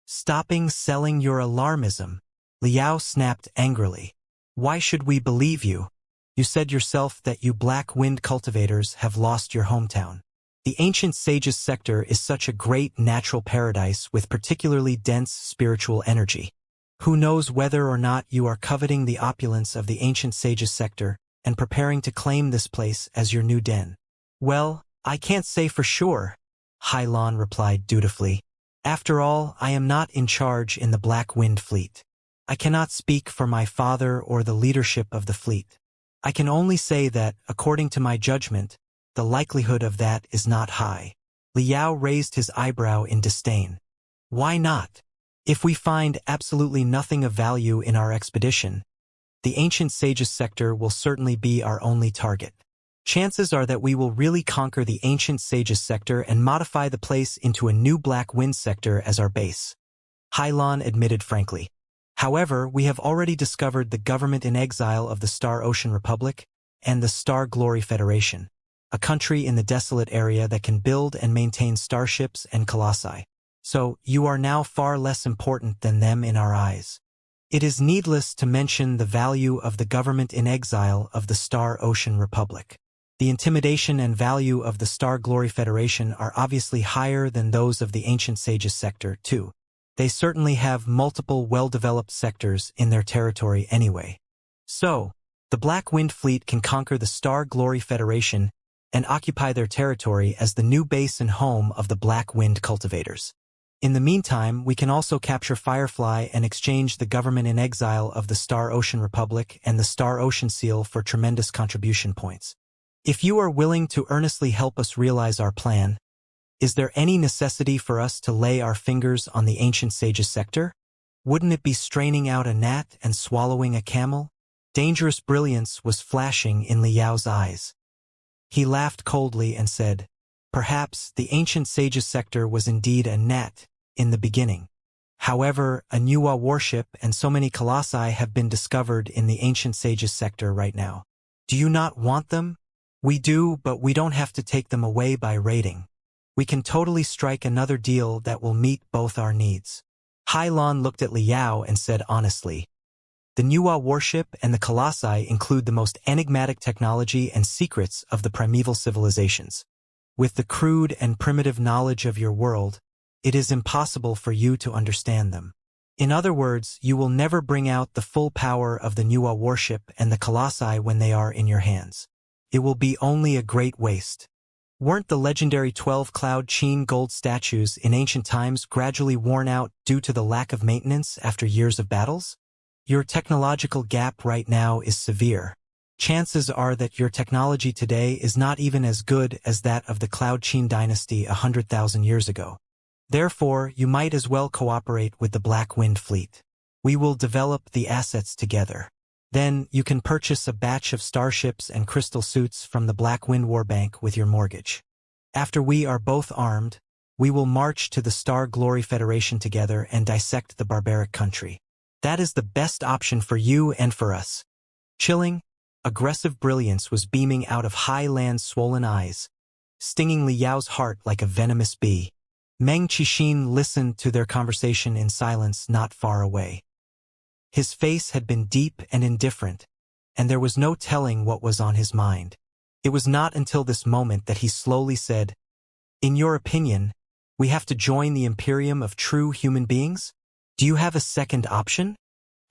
Stopping selling your alarmism, Liao snapped angrily. Why should we believe you? You said yourself that you Black Wind cultivators have lost your hometown. The ancient sages sector is such a great natural paradise with particularly dense spiritual energy. Who knows whether or not you are coveting the opulence of the ancient sages sector and preparing to claim this place as your new den? Well, I can't say for sure, Hailan replied dutifully. After all, I am not in charge in the Black Wind Fleet. I cannot speak for my father or the leadership of the fleet. I can only say that, according to my judgment, the likelihood of that is not high. Liao raised his eyebrow in disdain. Why not? If we find absolutely nothing of value in our expedition, the ancient sages sector will certainly be our only target. Chances are that we will really conquer the ancient sages sector and modify the place into a new Black Wind sector as our base. Hailan admitted frankly. However, we have already discovered the government in exile of the Star Ocean Republic and the Star Glory Federation, a country in the desolate area that can build and maintain starships and colossi. So, you are now far less important than them in our eyes. It is needless to mention the value of the government in exile of the Star Ocean Republic. The intimidation and value of the Star Glory Federation are obviously higher than those of the Ancient Sages sector, too. They certainly have multiple well-developed sectors in their territory anyway. So, the Black Wind Fleet can conquer the Star Glory Federation and occupy their territory as the new base and home of the Black Wind Cultivators. In the meantime, we can also capture Firefly and exchange the government in exile of the Star Ocean Republic and the Star Ocean Seal for tremendous contribution points. If you are willing to earnestly help us realize our plan, is there any necessity for us to lay our fingers on the Ancient Sages sector? Wouldn't it be straining out a gnat and swallowing a camel? Dangerous brilliance was flashing in Liao's eyes. He laughed coldly and said, "Perhaps the Ancient Sages sector was indeed a gnat in the beginning. However, a Nuwa warship and so many colossi have been discovered in the Ancient Sages sector right now. Do you not want them? We do, but we don't have to take them away by raiding. We can totally strike another deal that will meet both our needs." Hailon looked at Liao and said honestly, "The Nuwa warship and the colossi include the most enigmatic technology and secrets of the primeval civilizations. With the crude and primitive knowledge of your world, it is impossible for you to understand them. In other words, you will never bring out the full power of the Nuwa warship and the colossi when they are in your hands. It will be only a great waste. Weren't the legendary 12 Cloud Chin gold statues in ancient times gradually worn out due to the lack of maintenance after years of battles? Your technological gap right now is severe. Chances are that your technology today is not even as good as that of the Cloud Chin dynasty 100,000 years ago. Therefore, you might as well cooperate with the Black Wind Fleet. We will develop the assets together. Then, you can purchase a batch of starships and crystal suits from the Black Wind Warbank with your mortgage. After we are both armed, we will march to the Star Glory Federation together and dissect the barbaric country. That is the best option for you and for us." Chilling, aggressive brilliance was beaming out of Hailan's swollen eyes, stinging Liao's heart like a venomous bee. Meng Qixin listened to their conversation in silence not far away. His face had been deep and indifferent, and there was no telling what was on his mind. It was not until this moment that he slowly said, "In your opinion, we have to join the Imperium of true human beings? Do you have a second option?"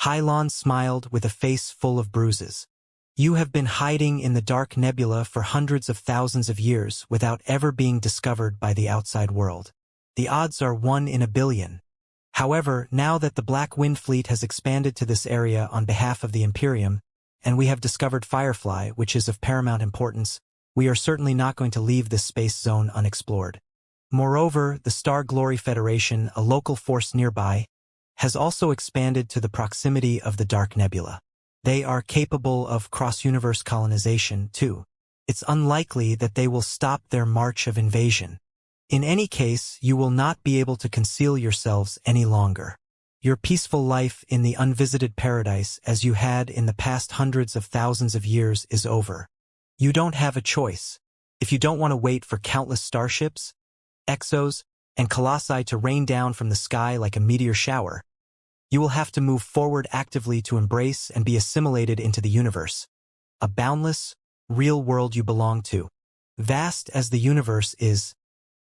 Hailon smiled with a face full of bruises. "You have been hiding in the dark nebula for hundreds of thousands of years without ever being discovered by the outside world. The odds are 1 in a billion. However, now that the Black Wind Fleet has expanded to this area on behalf of the Imperium, and we have discovered Firefly, which is of paramount importance, we are certainly not going to leave this space zone unexplored. Moreover, the Star Glory Federation, a local force nearby, has also expanded to the proximity of the Dark Nebula. They are capable of cross-universe colonization, too. It's unlikely that they will stop their march of invasion. In any case, you will not be able to conceal yourselves any longer. Your peaceful life in the unvisited paradise as you had in the past hundreds of thousands of years is over. You don't have a choice. If you don't want to wait for countless starships, exos, and colossi to rain down from the sky like a meteor shower, you will have to move forward actively to embrace and be assimilated into the universe, a boundless, real world you belong to. Vast as the universe is,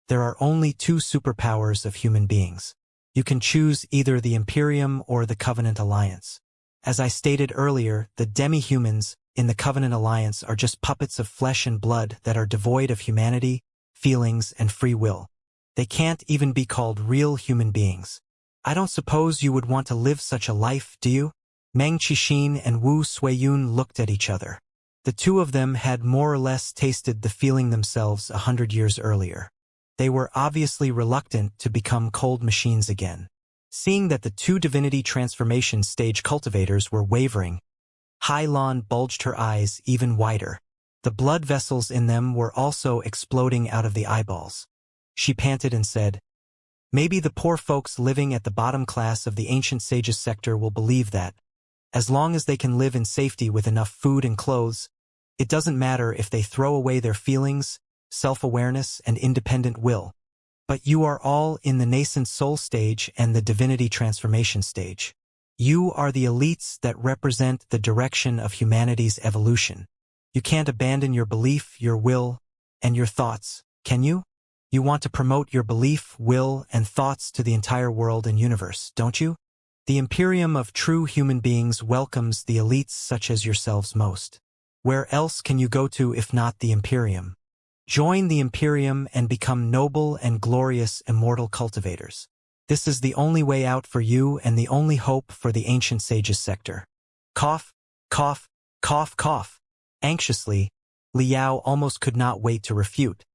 there are only 2 superpowers of human beings. You can choose either the Imperium or the Covenant Alliance. As I stated earlier, the demi-humans in the Covenant Alliance are just puppets of flesh and blood that are devoid of humanity, feelings, and free will. They can't even be called real human beings. I don't suppose you would want to live such a life, do you? Meng Qixin and Wu Suiyun looked at each other. The two of them had more or less tasted the feeling themselves 100 years earlier. They were obviously reluctant to become cold machines again. Seeing that the 2 divinity transformation stage cultivators were wavering, Hailon bulged her eyes even wider. The blood vessels in them were also exploding out of the eyeballs. She panted and said, "Maybe the poor folks living at the bottom class of the Ancient Sages sector will believe that, as long as they can live in safety with enough food and clothes, it doesn't matter if they throw away their feelings, self-awareness, and independent will. But you are all in the nascent soul stage and the divinity transformation stage. You are the elites that represent the direction of humanity's evolution. You can't abandon your belief, your will, and your thoughts, can you? You want to promote your belief, will, and thoughts to the entire world and universe, don't you? The Imperium of true human beings welcomes the elites such as yourselves most. Where else can you go to if not the Imperium? Join the Imperium and become noble and glorious immortal cultivators. This is the only way out for you and the only hope for the ancient sages sector. Cough, cough, cough, cough. Anxiously, Liao almost could not wait to refute.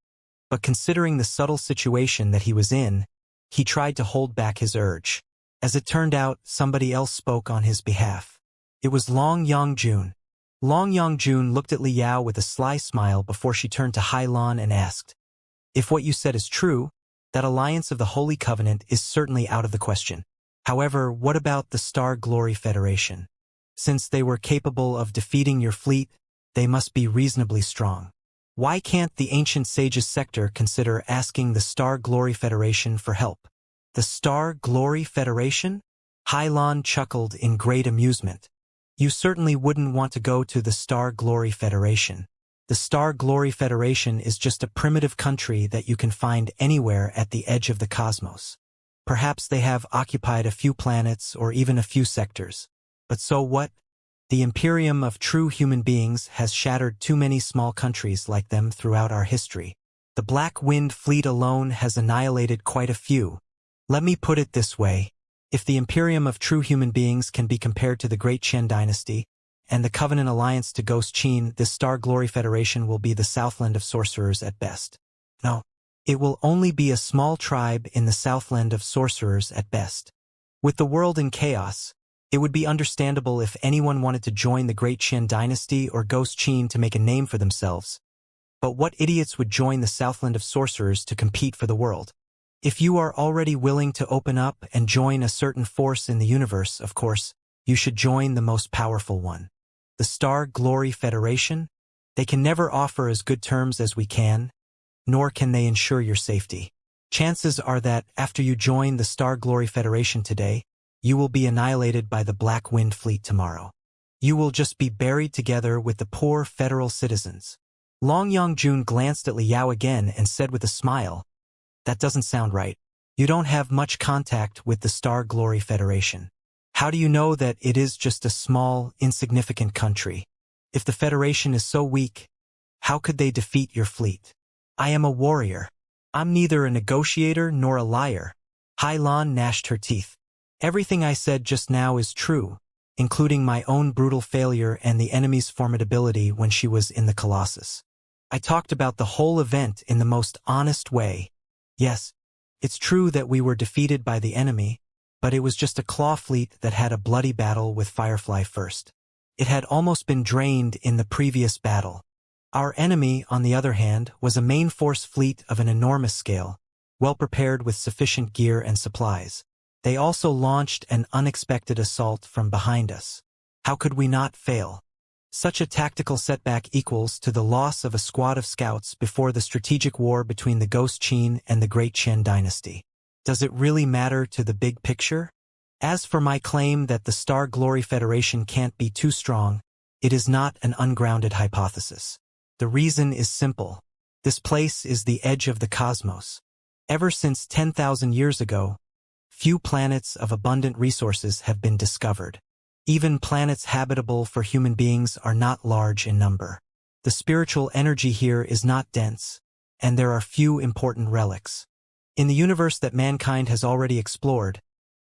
But considering the subtle situation that he was in, he tried to hold back his urge. As it turned out, somebody else spoke on his behalf. It was Long Yongjun. Long Yongjun looked at Liao with a sly smile before she turned to Hailan and asked, "If what you said is true, that alliance of the Holy Covenant is certainly out of the question. However, what about the Star Glory Federation? Since they were capable of defeating your fleet, they must be reasonably strong. Why can't the ancient sages sector consider asking the Star Glory Federation for help?" The Star Glory Federation? Hailan chuckled in great amusement. You certainly wouldn't want to go to the Star Glory Federation. The Star Glory Federation is just a primitive country that you can find anywhere at the edge of the cosmos. Perhaps they have occupied a few planets or even a few sectors. But so what? The Imperium of true human beings has shattered too many small countries like them throughout our history. The Black Wind Fleet alone has annihilated quite a few. Let me put it this way. If the Imperium of true human beings can be compared to the Great Qian Dynasty, and the Covenant Alliance to Ghost Qin, this Star Glory Federation will be the Southland of Sorcerers at best. No, it will only be a small tribe in the Southland of Sorcerers at best. With the world in chaos, it would be understandable if anyone wanted to join the Great Qian Dynasty or Ghost Qin to make a name for themselves. But what idiots would join the Southland of Sorcerers to compete for the world? If you are already willing to open up and join a certain force in the universe, of course, you should join the most powerful one. The Star Glory Federation? They can never offer as good terms as we can, nor can they ensure your safety. Chances are that, after you join the Star Glory Federation today, you will be annihilated by the Black Wind Fleet tomorrow. You will just be buried together with the poor federal citizens. Long Yongjun glanced at Liao again and said with a smile, "That doesn't sound right. You don't have much contact with the Star Glory Federation. How do you know that it is just a small, insignificant country? If the Federation is so weak, how could they defeat your fleet? I am a warrior. I'm neither a negotiator nor a liar." Hailan gnashed her teeth. "Everything I said just now is true, including my own brutal failure and the enemy's formidability when she was in the Colossus. I talked about the whole event in the most honest way. Yes, it's true that we were defeated by the enemy, but it was just a claw fleet that had a bloody battle with Firefly first. It had almost been drained in the previous battle. Our enemy, on the other hand, was a main force fleet of an enormous scale, well prepared with sufficient gear and supplies. They also launched an unexpected assault from behind us. How could we not fail? Such a tactical setback equals to the loss of a squad of scouts before the strategic war between the Ghost Qin and the Great Qian Dynasty. Does it really matter to the big picture? As for my claim that the Star Glory Federation can't be too strong, it is not an ungrounded hypothesis. The reason is simple. This place is the edge of the cosmos. Ever since 10,000 years ago, few planets of abundant resources have been discovered. Even planets habitable for human beings are not large in number. The spiritual energy here is not dense, and there are few important relics. In the universe that mankind has already explored,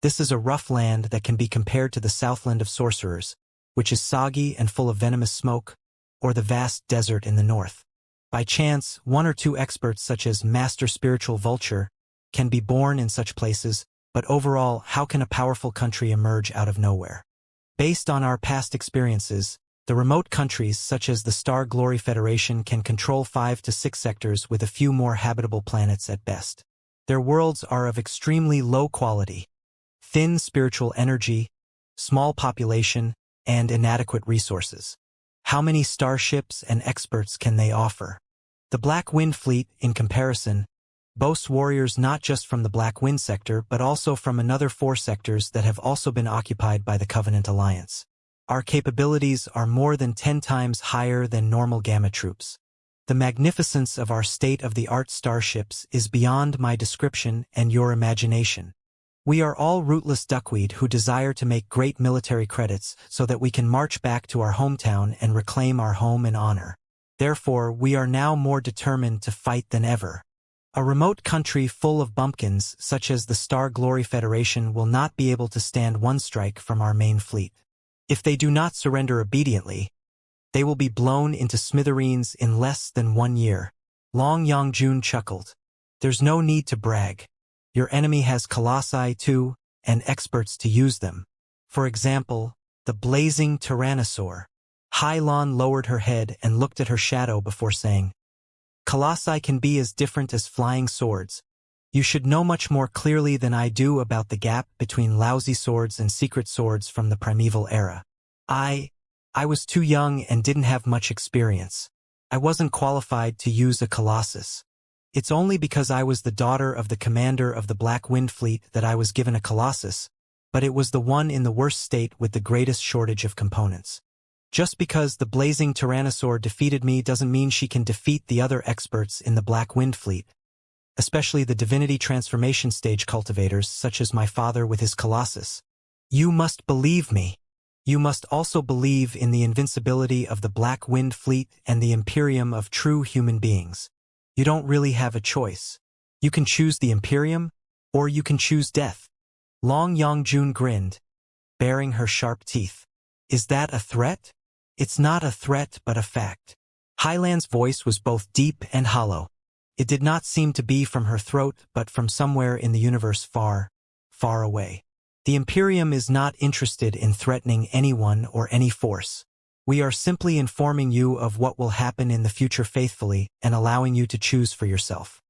this is a rough land that can be compared to the Southland of Sorcerers, which is soggy and full of venomous smoke, or the vast desert in the north. By chance, one or two experts such as Master Spiritual Vulture can be born in such places, but overall, how can a powerful country emerge out of nowhere? Based on our past experiences, the remote countries such as the Star Glory Federation can control 5 to 6 sectors with a few more habitable planets at best. Their worlds are of extremely low quality, thin spiritual energy, small population, and inadequate resources. How many starships and experts can they offer? The Black Wind Fleet, in comparison, boasts warriors not just from the Black Wind sector but also from another 4 sectors that have also been occupied by the Covenant Alliance. Our capabilities are more than 10 times higher than normal Gamma troops. The magnificence of our state-of-the-art starships is beyond my description and your imagination. We are all rootless duckweed who desire to make great military credits so that we can march back to our hometown and reclaim our home and honor. Therefore, we are now more determined to fight than ever. A remote country full of bumpkins, such as the Star Glory Federation, will not be able to stand one strike from our main fleet. If they do not surrender obediently, they will be blown into smithereens in less than 1 year. Long Yongjun chuckled. There's no need to brag. Your enemy has colossi too, and experts to use them. For example, the blazing tyrannosaur. Hylon lowered her head and looked at her shadow before saying, Colossi can be as different as flying swords. You should know much more clearly than I do about the gap between lousy swords and secret swords from the primeval era. I was too young and didn't have much experience. I wasn't qualified to use a colossus. It's only because I was the daughter of the commander of the Black Wind Fleet that I was given a colossus, but it was the one in the worst state with the greatest shortage of components. Just because the blazing tyrannosaur defeated me doesn't mean she can defeat the other experts in the Black Wind Fleet, especially the divinity transformation stage cultivators such as my father with his colossus. You must believe me. You must also believe in the invincibility of the Black Wind Fleet and the Imperium of true human beings. You don't really have a choice. You can choose the Imperium, or you can choose death. Long Yongjun grinned, baring her sharp teeth. Is that a threat? It's not a threat but a fact. Hylan's voice was both deep and hollow. It did not seem to be from her throat but from somewhere in the universe far, far away. The Imperium is not interested in threatening anyone or any force. We are simply informing you of what will happen in the future faithfully and allowing you to choose for yourself.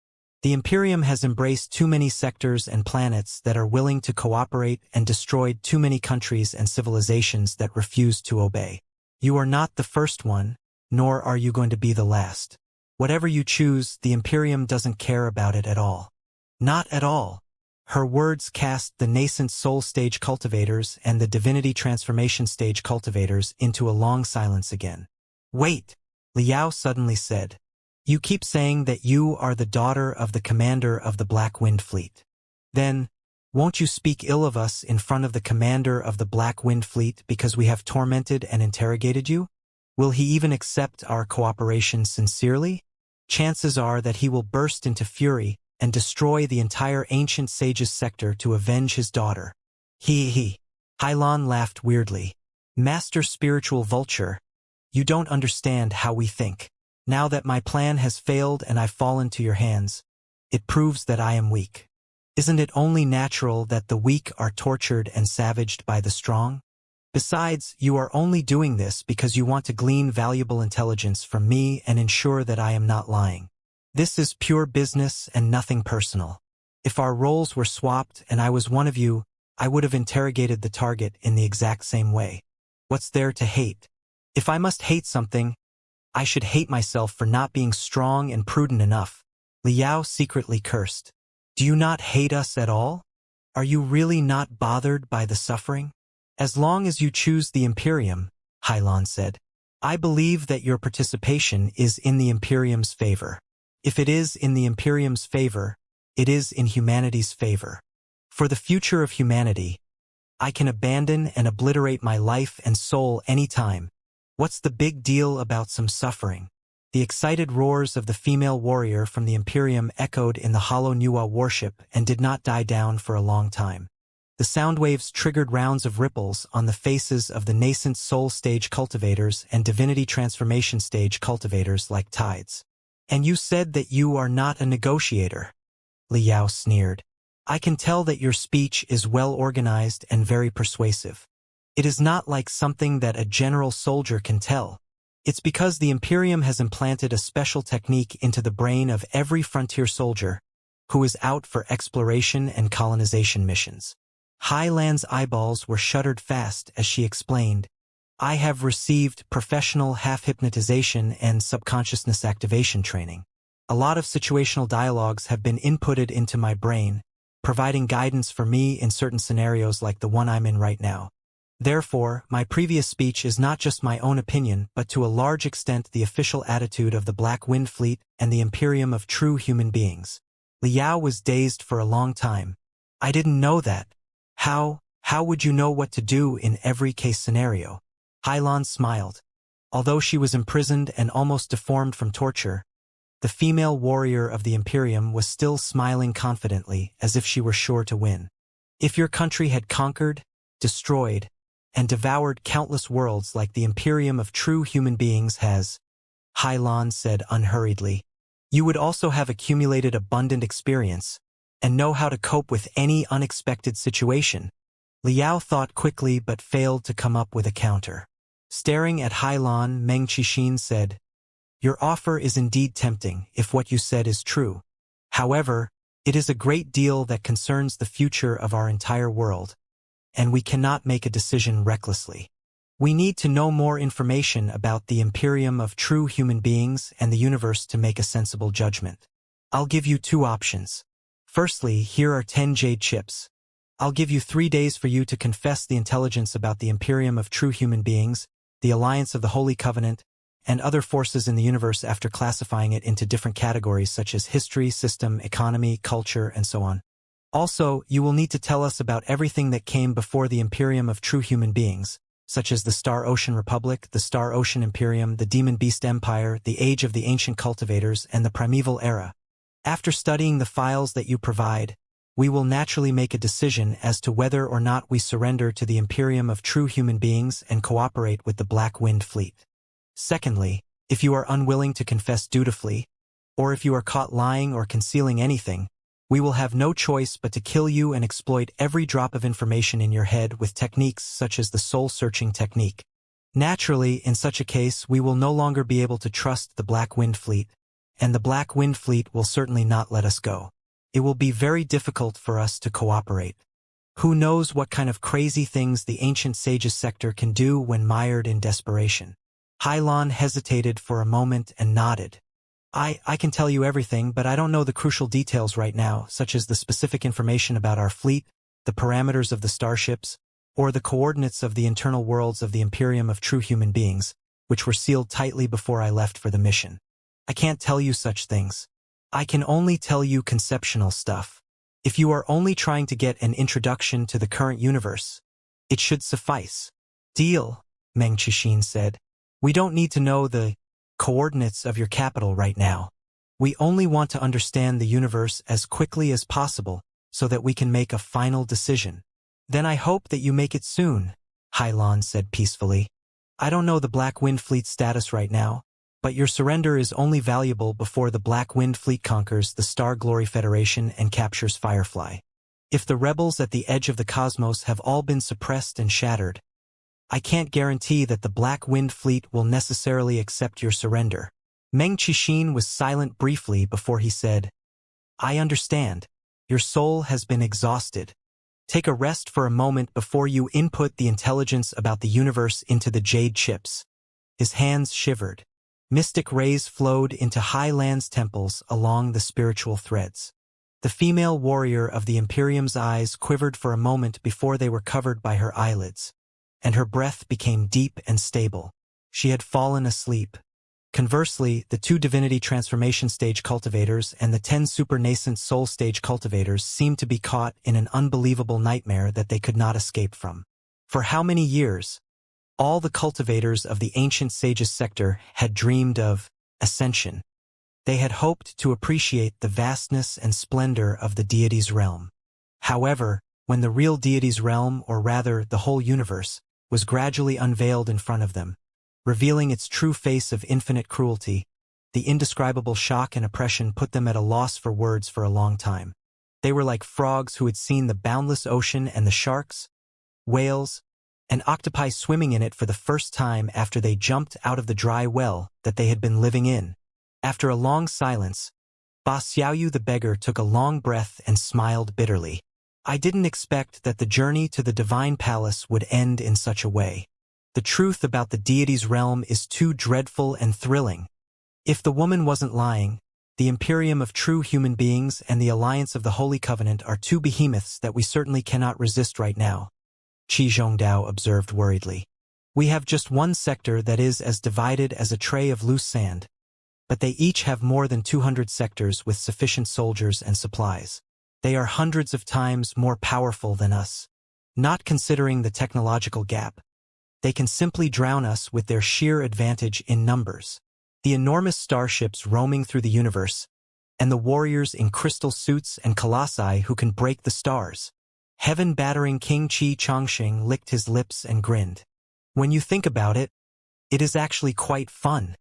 The Imperium has embraced too many sectors and planets that are willing to cooperate and destroyed too many countries and civilizations that refuse to obey. You are not the first one, nor are you going to be the last. Whatever you choose, the Imperium doesn't care about it at all. Not at all. Her words cast the nascent soul stage cultivators and the divinity transformation stage cultivators into a long silence again. Wait, Liao suddenly said. You keep saying that you are the daughter of the commander of the Black Wind Fleet. Then, won't you speak ill of us in front of the commander of the Black Wind Fleet because we have tormented and interrogated you? Will he even accept our cooperation sincerely? Chances are that he will burst into fury and destroy the entire ancient sage's sector to avenge his daughter. He. Hylon laughed weirdly. Master Spiritual Vulture, you don't understand how we think. Now that my plan has failed and I've fallen to your hands, it proves that I am weak. Isn't it only natural that the weak are tortured and savaged by the strong? Besides, you are only doing this because you want to glean valuable intelligence from me and ensure that I am not lying. This is pure business and nothing personal. If our roles were swapped and I was one of you, I would have interrogated the target in the exact same way. What's there to hate? If I must hate something, I should hate myself for not being strong and prudent enough. Liao secretly cursed. Do you not hate us at all? Are you really not bothered by the suffering? As long as you choose the Imperium, Hylon said, I believe that your participation is in the Imperium's favor. If it is in the Imperium's favor, it is in humanity's favor. For the future of humanity, I can abandon and obliterate my life and soul any time. What's the big deal about some suffering? The excited roars of the female warrior from the Imperium echoed in the hollow Nuwa warship and did not die down for a long time. The sound waves triggered rounds of ripples on the faces of the nascent soul stage cultivators and divinity transformation stage cultivators like tides. And you said that you are not a negotiator, Liao sneered. I can tell that your speech is well organized and very persuasive. It is not like something that a general soldier can tell. It's because the Imperium has implanted a special technique into the brain of every frontier soldier who is out for exploration and colonization missions. Hylan's eyeballs were shuttered fast as she explained, I have received professional half-hypnotization and subconsciousness activation training. A lot of situational dialogues have been inputted into my brain, providing guidance for me in certain scenarios like the one I'm in right now. Therefore, my previous speech is not just my own opinion but to a large extent the official attitude of the Black Wind Fleet and the Imperium of true human beings. Liao was dazed for a long time. I didn't know that. How would you know what to do in every case scenario? Hailan smiled. Although she was imprisoned and almost deformed from torture, the female warrior of the Imperium was still smiling confidently as if she were sure to win. If your country had conquered, destroyed, and devoured countless worlds like the Imperium of true human beings has, Hailan said unhurriedly, you would also have accumulated abundant experience and know how to cope with any unexpected situation. Liao thought quickly but failed to come up with a counter. Staring at Hailan, Meng Qixin said, your offer is indeed tempting if what you said is true. However, it is a great deal that concerns the future of our entire world, and we cannot make a decision recklessly. We need to know more information about the Imperium of true human beings and the universe to make a sensible judgment. I'll give you 2 options. Firstly, here are 10 jade chips. I'll give you 3 days for you to confess the intelligence about the Imperium of true human beings, the Alliance of the Holy Covenant, and other forces in the universe after classifying it into different categories such as history, system, economy, culture, and so on. Also, you will need to tell us about everything that came before the Imperium of true human beings, such as the Star Ocean Republic, the Star Ocean Imperium, the Demon Beast Empire, the Age of the Ancient Cultivators, and the Primeval Era. After studying the files that you provide, we will naturally make a decision as to whether or not we surrender to the Imperium of true human beings and cooperate with the Black Wind Fleet. Secondly, if you are unwilling to confess dutifully, or if you are caught lying or concealing anything, we will have no choice but to kill you and exploit every drop of information in your head with techniques such as the soul-searching technique. Naturally, in such a case, we will no longer be able to trust the Black Wind Fleet, and the Black Wind Fleet will certainly not let us go. It will be very difficult for us to cooperate. Who knows what kind of crazy things the ancient sage's sector can do when mired in desperation. Hailan hesitated for a moment and nodded. I can tell you everything, but I don't know the crucial details right now, such as the specific information about our fleet, the parameters of the starships, or the coordinates of the internal worlds of the Imperium of true human beings, which were sealed tightly before I left for the mission. I can't tell you such things. I can only tell you conceptual stuff. If you are only trying to get an introduction to the current universe, it should suffice. Deal, Meng Qixin said. We don't need to know the coordinates of your capital right now. We only want to understand the universe as quickly as possible so that we can make a final decision. Then I hope that you make it soon, Hailan said peacefully. I don't know the Black Wind Fleet's status right now, but your surrender is only valuable before the Black Wind Fleet conquers the Star Glory Federation and captures Firefly. If the rebels at the edge of the cosmos have all been suppressed and shattered, I can't guarantee that the Black Wind Fleet will necessarily accept your surrender. Meng Qixin was silent briefly before he said, I understand. Your soul has been exhausted. Take a rest for a moment before you input the intelligence about the universe into the jade chips. His hands shivered. Mystic rays flowed into Hailan's temples along the spiritual threads. The female warrior of the Imperium's eyes quivered for a moment before they were covered by her eyelids, and her breath became deep and stable. She had fallen asleep. Conversely, the 2 divinity transformation stage cultivators and the 10 super nascent soul stage cultivators seemed to be caught in an unbelievable nightmare that they could not escape from. For how many years? All the cultivators of the ancient sage's sector had dreamed of ascension. They had hoped to appreciate the vastness and splendor of the deity's realm. However, when the real deity's realm, or rather the whole universe, was gradually unveiled in front of them, revealing its true face of infinite cruelty, the indescribable shock and oppression put them at a loss for words for a long time. They were like frogs who had seen the boundless ocean and the sharks, whales, and octopi swimming in it for the first time after they jumped out of the dry well that they had been living in. After a long silence, Ba Xiaoyu the beggar took a long breath and smiled bitterly. I didn't expect that the journey to the divine palace would end in such a way. The truth about the deity's realm is too dreadful and thrilling. If the woman wasn't lying, the Imperium of true human beings and the Alliance of the Holy Covenant are 2 behemoths that we certainly cannot resist right now. Qi Zhongdao observed worriedly. We have just one sector that is as divided as a tray of loose sand, but they each have more than 200 sectors with sufficient soldiers and supplies. They are hundreds of times more powerful than us. Not considering the technological gap, they can simply drown us with their sheer advantage in numbers. The enormous starships roaming through the universe, and the warriors in crystal suits and colossi who can break the stars. Heaven-battering King Qi Chongqing licked his lips and grinned. When you think about it, it is actually quite fun.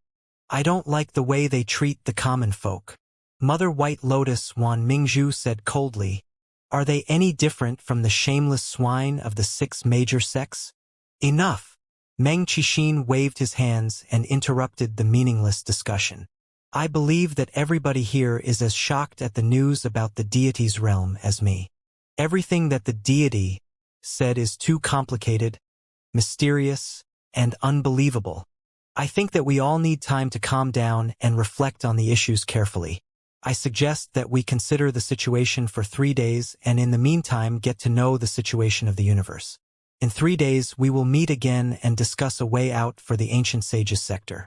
I don't like the way they treat the common folk. Mother White Lotus Wan Mingzhu said coldly, are they any different from the shameless swine of the 6 major sects? Enough! Meng Qixin waved his hands and interrupted the meaningless discussion. I believe that everybody here is as shocked at the news about the deity's realm as me. Everything that the deity said is too complicated, mysterious, and unbelievable. I think that we all need time to calm down and reflect on the issues carefully. I suggest that we consider the situation for 3 days and in the meantime get to know the situation of the universe. In 3 days we will meet again and discuss a way out for the ancient sages sector.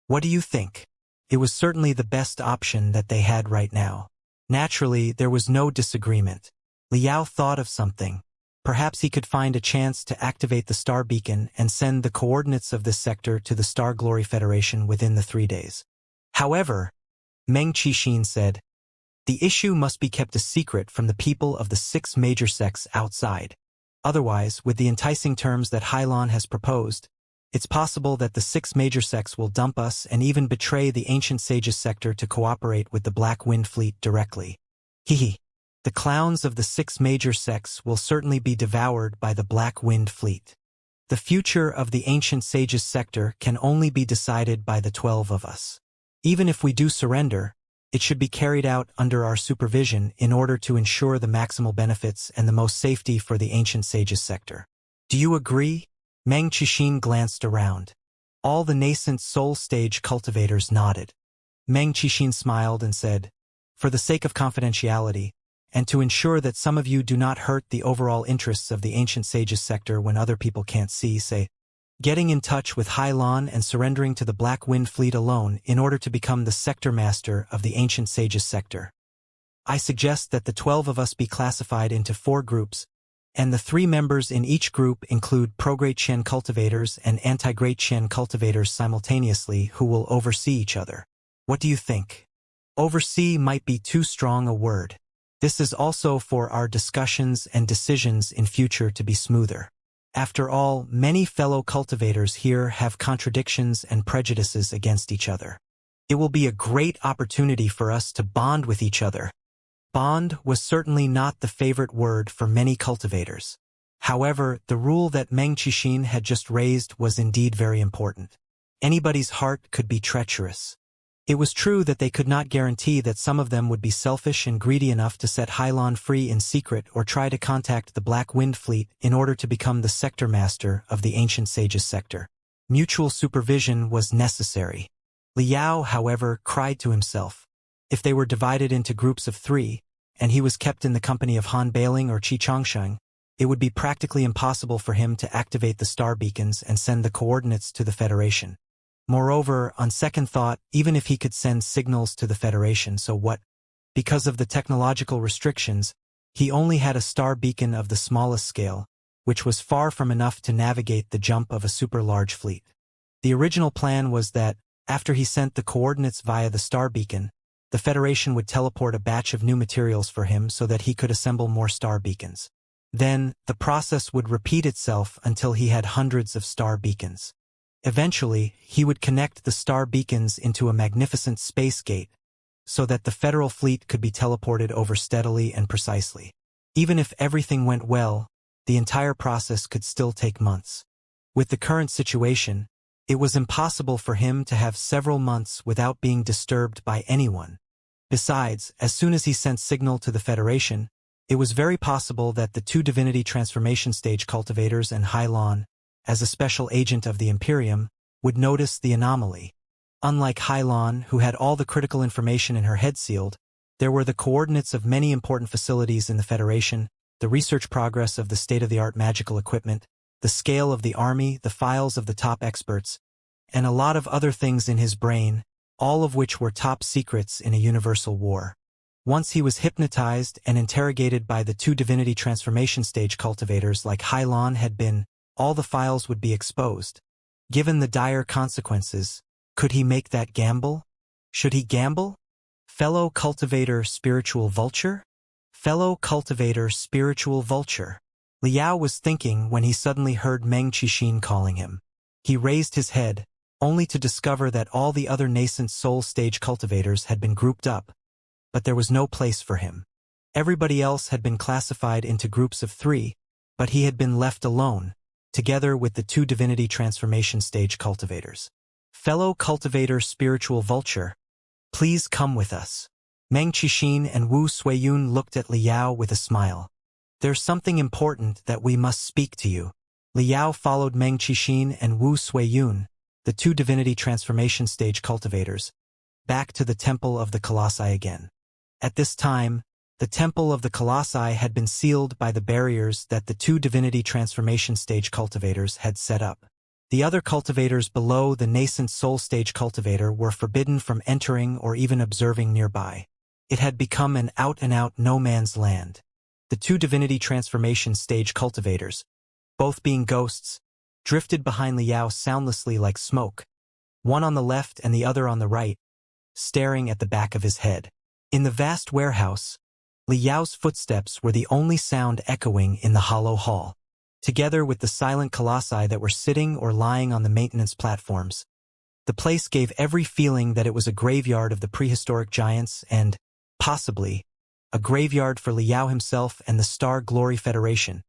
What do you think? It was certainly the best option that they had right now. Naturally, there was no disagreement. Liao thought of something. Perhaps he could find a chance to activate the star beacon and send the coordinates of this sector to the Star Glory Federation within the 3 days. However, Meng Qixin said, the issue must be kept a secret from the people of the 6 major sects outside. Otherwise, with the enticing terms that Hylon has proposed, it's possible that the 6 major sects will dump us and even betray the ancient sages sector to cooperate with the Black Wind Fleet directly. Hehe. The clowns of the 6 major sects will certainly be devoured by the Black Wind Fleet. The future of the ancient sages sector can only be decided by the 12 of us. Even if we do surrender, it should be carried out under our supervision in order to ensure the maximal benefits and the most safety for the ancient sages sector. Do you agree? Meng Qixin glanced around. All the nascent soul stage cultivators nodded. Meng Qixin smiled and said, for the sake of confidentiality, and to ensure that some of you do not hurt the overall interests of the ancient sages sector when other people can't see, say, getting in touch with Hylon and surrendering to the Black Wind Fleet alone in order to become the sector master of the ancient sages sector. I suggest that the 12 of us be classified into 4 groups, and the 3 members in each group include pro-Great Qian cultivators and anti-Great Qian cultivators simultaneously who will oversee each other. What do you think? Oversee might be too strong a word. This is also for our discussions and decisions in future to be smoother. After all, many fellow cultivators here have contradictions and prejudices against each other. It will be a great opportunity for us to bond with each other. Bond was certainly not the favorite word for many cultivators. However, the rule that Meng Qixin had just raised was indeed very important. Anybody's heart could be treacherous. It was true that they could not guarantee that some of them would be selfish and greedy enough to set Hylon free in secret or try to contact the Black Wind Fleet in order to become the sector master of the ancient sages sector. Mutual supervision was necessary. Liao, however, cried to himself. If they were divided into groups of 3, and he was kept in the company of Han Bailing or Qi Chongsheng, it would be practically impossible for him to activate the star beacons and send the coordinates to the Federation. Moreover, on second thought, even if he could send signals to the Federation, so what? Because of the technological restrictions, he only had a star beacon of the smallest scale, which was far from enough to navigate the jump of a super-large fleet. The original plan was that, after he sent the coordinates via the star beacon, the Federation would teleport a batch of new materials for him so that he could assemble more star beacons. Then, the process would repeat itself until he had hundreds of star beacons. Eventually, he would connect the star beacons into a magnificent space gate, so that the Federal fleet could be teleported over steadily and precisely. Even if everything went well, the entire process could still take months. With the current situation, it was impossible for him to have several months without being disturbed by anyone. Besides, as soon as he sent signal to the Federation, it was very possible that the 2 divinity transformation stage cultivators and Hylon, as a special agent of the Imperium, would notice the anomaly. Unlike Hylon, who had all the critical information in her head sealed, there were the coordinates of many important facilities in the Federation, the research progress of the state-of-the-art magical equipment, the scale of the army, the files of the top experts, and a lot of other things in his brain, all of which were top secrets in a universal war. Once he was hypnotized and interrogated by the two divinity transformation stage cultivators like Hylon had been, all the files would be exposed. Given the dire consequences, could he make that gamble? Should he gamble? Fellow cultivator spiritual vulture? Fellow cultivator spiritual vulture. Liao was thinking when he suddenly heard Meng Qixin calling him. He raised his head, only to discover that all the other nascent soul stage cultivators had been grouped up, but there was no place for him. Everybody else had been classified into groups of 3, but he had been left alone, together with the two divinity transformation stage cultivators. Fellow cultivator spiritual vulture, please come with us. Meng Qixin and Wu Suiyun looked at Liao with a smile. There's something important that we must speak to you. Liao followed Meng Qixin and Wu Suiyun, the two divinity transformation stage cultivators, back to the Temple of the Colossi again. At this time, the Temple of the Colossi had been sealed by the barriers that the two divinity transformation stage cultivators had set up. The other cultivators below the nascent soul stage cultivator were forbidden from entering or even observing nearby. It had become an out-and-out no-man's land. The two divinity transformation stage cultivators, both being ghosts, drifted behind Liao soundlessly like smoke, one on the left and the other on the right, staring at the back of his head. In the vast warehouse, Liao's footsteps were the only sound echoing in the hollow hall. Together with the silent colossi that were sitting or lying on the maintenance platforms, the place gave every feeling that it was a graveyard of the prehistoric giants and, possibly, a graveyard for Liao himself and the Star Glory Federation.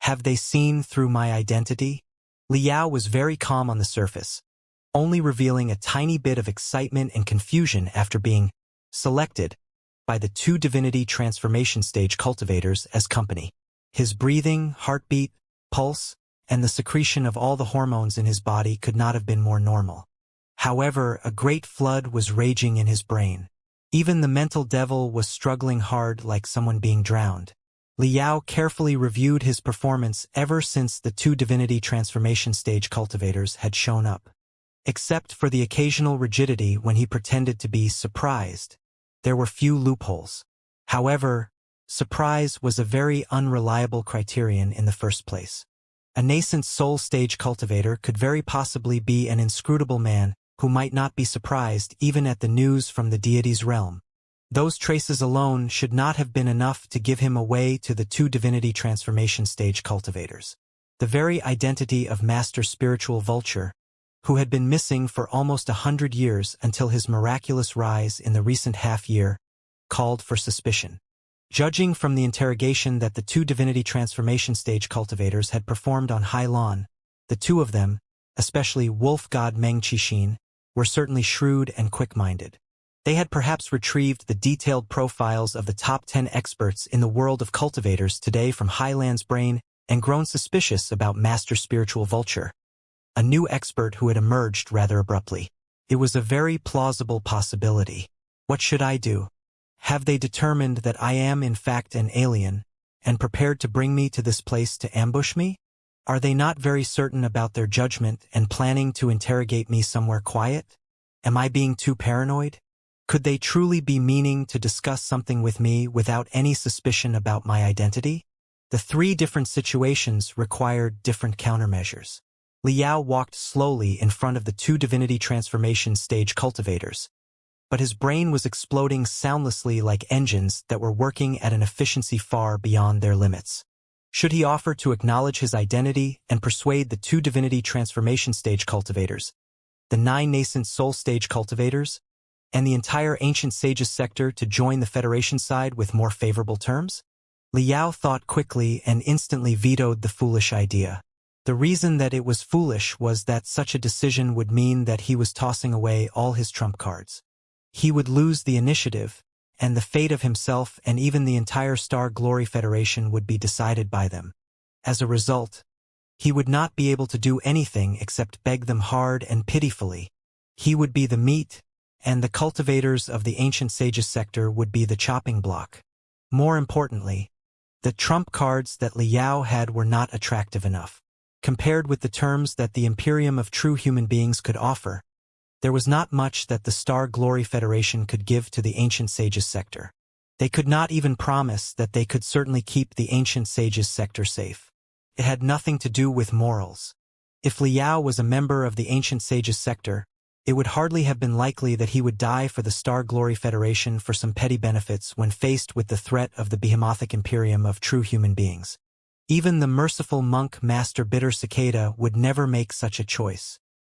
Have they seen through my identity? Liao was very calm on the surface, only revealing a tiny bit of excitement and confusion after being selected by the two divinity transformation stage cultivators as company. His breathing, heartbeat, pulse, and the secretion of all the hormones in his body could not have been more normal. However, a great flood was raging in his brain. Even the mental devil was struggling hard like someone being drowned. Liao carefully reviewed his performance ever since the two divinity transformation stage cultivators had shown up. Except for the occasional rigidity when he pretended to be surprised, there were few loopholes. However, surprise was a very unreliable criterion in the first place. A nascent soul stage cultivator could very possibly be an inscrutable man who might not be surprised even at the news from the deity's realm. Those traces alone should not have been enough to give him away to the two divinity transformation stage cultivators. The very identity of Master Spiritual Vulture, who had been missing for almost 100 years until his miraculous rise in the recent half-year, called for suspicion. Judging from the interrogation that the two divinity transformation stage cultivators had performed on Hylon, the two of them, especially wolf god Meng Qixin, were certainly shrewd and quick-minded. They had perhaps retrieved the detailed profiles of the top 10 experts in the world of cultivators today from Highland's brain and grown suspicious about Master Spiritual Vulture, a new expert who had emerged rather abruptly. It was a very plausible possibility. What should I do? Have they determined that I am in fact an alien, and prepared to bring me to this place to ambush me? Are they not very certain about their judgment and planning to interrogate me somewhere quiet? Am I being too paranoid? Could they truly be meaning to discuss something with me without any suspicion about my identity? The three different situations required different countermeasures. Liao walked slowly in front of the two divinity transformation stage cultivators, but his brain was exploding soundlessly like engines that were working at an efficiency far beyond their limits. Should he offer to acknowledge his identity and persuade the two divinity transformation stage cultivators, the 9 nascent soul stage cultivators, and the entire ancient sages sector to join the Federation side with more favorable terms? Liao thought quickly and instantly vetoed the foolish idea. The reason that it was foolish was that such a decision would mean that he was tossing away all his trump cards. He would lose the initiative, and the fate of himself and even the entire Star Glory Federation would be decided by them. As a result, he would not be able to do anything except beg them hard and pitifully. He would be the meat, and the cultivators of the ancient sages sector would be the chopping block. More importantly, The trump cards that Liao had were not attractive enough. Compared with the terms that the Imperium of true human beings could offer, there was not much that the Star Glory Federation could give to the Ancient Sages sector. They could not even promise that they could certainly keep the Ancient Sages sector safe. It had nothing to do with morals. If Liao was a member of the Ancient Sages sector, it would hardly have been likely that he would die for the Star Glory Federation for some petty benefits when faced with the threat of the behemothic Imperium of true human beings. Even the merciful monk Master Bitter Cicada would never make such a choice.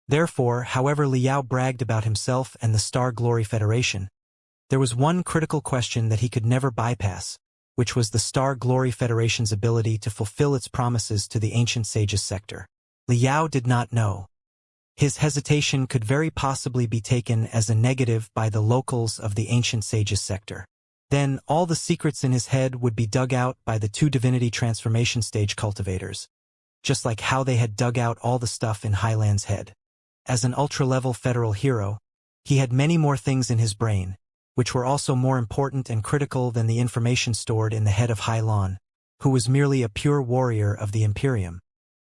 Therefore, however Liao bragged about himself and the Star Glory Federation, there was one critical question that he could never bypass, which was the Star Glory Federation's ability to fulfill its promises to the Ancient Sages sector. Liao did not know. His hesitation could very possibly be taken as a negative by the locals of the Ancient Sages sector. Then all the secrets in his head would be dug out by the 2 divinity transformation stage cultivators, just like how they had dug out all the stuff in Highland's head. As an ultra-level federal hero, he had many more things in his brain, which were also more important and critical than the information stored in the head of Hailan, who was merely a pure warrior of the Imperium.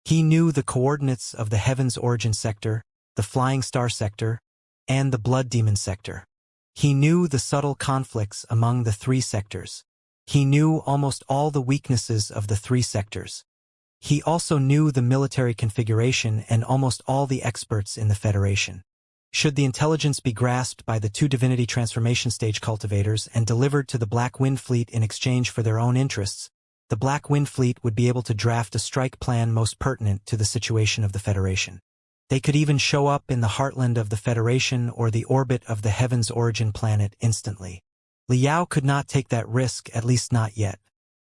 He knew the coordinates of the Heaven's Origin sector, the Flying Star sector, and the Blood Demon sector. He knew the subtle conflicts among the 3 sectors. He knew almost all the weaknesses of the 3 sectors. He also knew the military configuration and almost all the experts in the Federation. Should the intelligence be grasped by the 2 divinity transformation stage cultivators and delivered to the Black Wind Fleet in exchange for their own interests, the Black Wind Fleet would be able to draft a strike plan most pertinent to the situation of the Federation. They could even show up in the heartland of the Federation or the orbit of the Heaven's Origin planet instantly. Liao could not take that risk, at least not yet.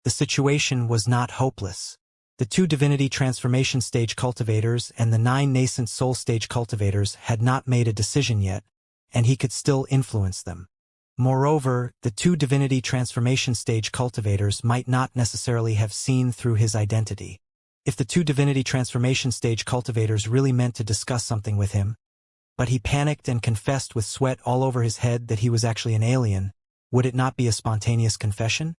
The situation was not hopeless. The 2 divinity transformation stage cultivators and the 9 nascent soul stage cultivators had not made a decision yet, and he could still influence them. Moreover, the 2 divinity transformation stage cultivators might not necessarily have seen through his identity. If the 2 divinity transformation stage cultivators really meant to discuss something with him, but he panicked and confessed with sweat all over his head that he was actually an alien, would it not be a spontaneous confession?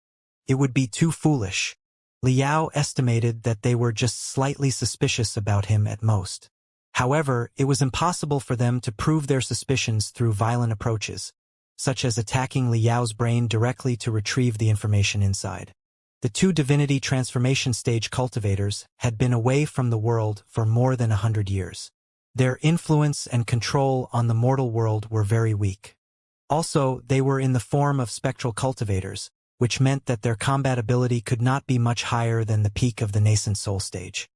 It would be too foolish. Liao estimated that they were just slightly suspicious about him at most. However, it was impossible for them to prove their suspicions through violent approaches, such as attacking Liao's brain directly to retrieve the information inside. The 2 divinity transformation stage cultivators had been away from the world for more than 100 years. Their influence and control on the mortal world were very weak. Also, they were in the form of spectral cultivators, which meant that their combat ability could not be much higher than the peak of the nascent soul stage.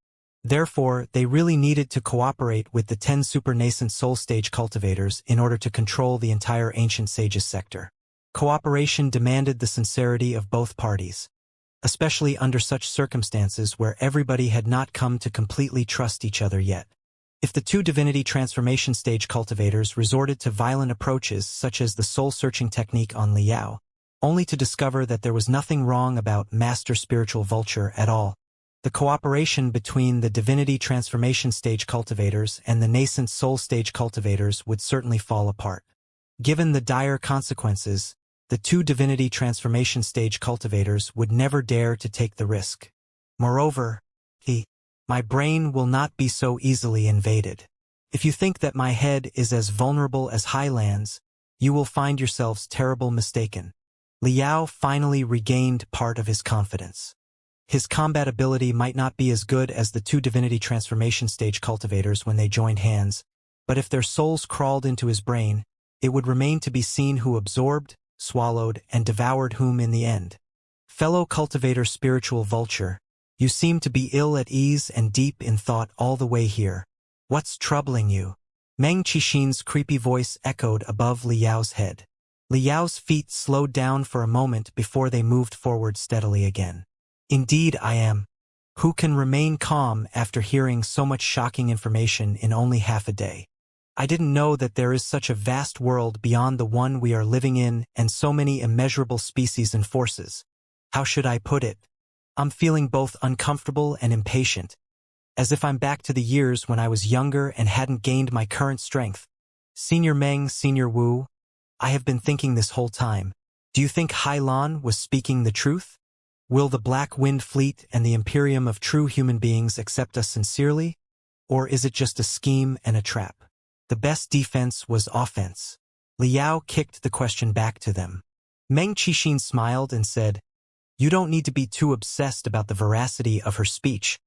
Therefore, they really needed to cooperate with the 10 super nascent soul stage cultivators in order to control the entire Ancient Sages sector. Cooperation demanded the sincerity of both parties, especially under such circumstances where everybody had not come to completely trust each other yet. If the 2 divinity transformation stage cultivators resorted to violent approaches such as the soul-searching technique on Liao, only to discover that there was nothing wrong about Master Spiritual Vulture at all, the cooperation between the divinity transformation stage cultivators and the nascent soul stage cultivators would certainly fall apart. Given the dire consequences, the 2 divinity transformation stage cultivators would never dare to take the risk. Moreover, my brain will not be so easily invaded. If you think that my head is as vulnerable as Highland's, you will find yourselves terribly mistaken. Liao finally regained part of his confidence. His combat ability might not be as good as the 2 divinity transformation stage cultivators when they joined hands, but if their souls crawled into his brain, it would remain to be seen who absorbed, swallowed, and devoured whom in the end. Fellow cultivator Spiritual Vulture, you seem to be ill at ease and deep in thought all the way here. What's troubling you? Meng Qixin's creepy voice echoed above Liao's head. Liao's feet slowed down for a moment before they moved forward steadily again. Indeed I am. Who can remain calm after hearing so much shocking information in only half a day? I didn't know that there is such a vast world beyond the one we are living in and so many immeasurable species and forces. How should I put it? I'm feeling both uncomfortable and impatient, as if I'm back to the years when I was younger and hadn't gained my current strength. Senior Meng, Senior Wu, I have been thinking this whole time. Do you think Hailan was speaking the truth? Will the Black Wind Fleet and the Imperium of true human beings accept us sincerely? Or is it just a scheme and a trap? The best defense was offense. Liao kicked the question back to them. Meng Qixin smiled and said, "You don't need to be too obsessed about the veracity of her speech,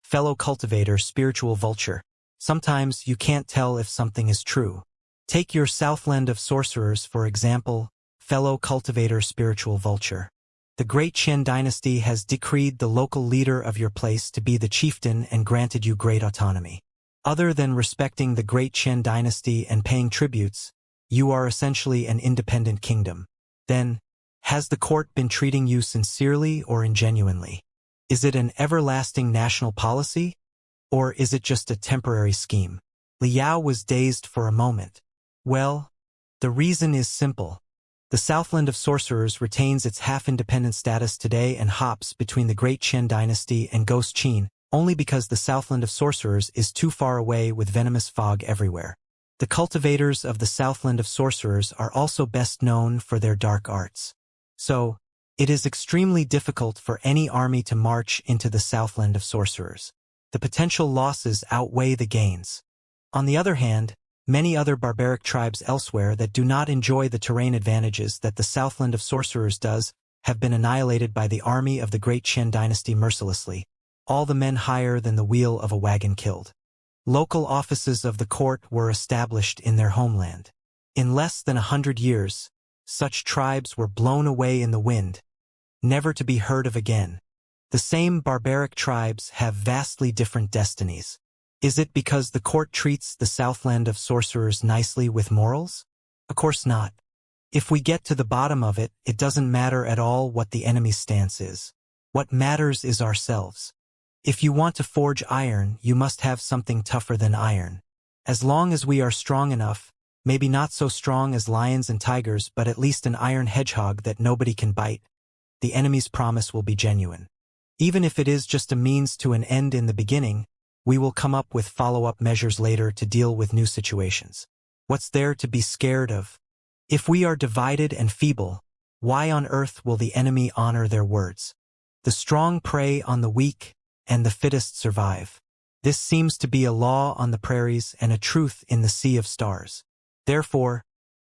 fellow cultivator, spiritual vulture. Sometimes you can't tell if something is true. Take your Southland of Sorcerers, for example, fellow cultivator, spiritual vulture. The great Qian dynasty has decreed the local leader of your place to be the chieftain and granted you great autonomy. Other than respecting the great Qian dynasty and paying tributes, you are essentially an independent kingdom. Then, has the court been treating you sincerely or ingenuinely? Is it an everlasting national policy? Or is it just a temporary scheme?" Liao was dazed for a moment. Well, the reason is simple. The Southland of Sorcerers retains its half-independent status today and hops between the Great Qian dynasty and Ghost Qin, only because the Southland of Sorcerers is too far away with venomous fog everywhere. The cultivators of the Southland of Sorcerers are also best known for their dark arts. So, it is extremely difficult for any army to march into the Southland of Sorcerers. The potential losses outweigh the gains. On the other hand, many other barbaric tribes elsewhere that do not enjoy the terrain advantages that the Southland of Sorcerers does have been annihilated by the army of the Great Qian dynasty mercilessly, all the men higher than the wheel of a wagon killed. Local offices of the court were established in their homeland. In less than 100 years, such tribes were blown away in the wind, never to be heard of again. The same barbaric tribes have vastly different destinies. Is it because the court treats the Southland of Sorcerers nicely with morals? Of course not. If we get to the bottom of it, it doesn't matter at all what the enemy's stance is. What matters is ourselves. If you want to forge iron, you must have something tougher than iron. As long as we are strong enough, maybe not so strong as lions and tigers, but at least an iron hedgehog that nobody can bite, the enemy's promise will be genuine. Even if it is just a means to an end in the beginning, we will come up with follow-up measures later to deal with new situations. What's there to be scared of? If we are divided and feeble, why on earth will the enemy honor their words? The strong prey on the weak, and the fittest survive. This seems to be a law on the prairies and a truth in the sea of stars. Therefore,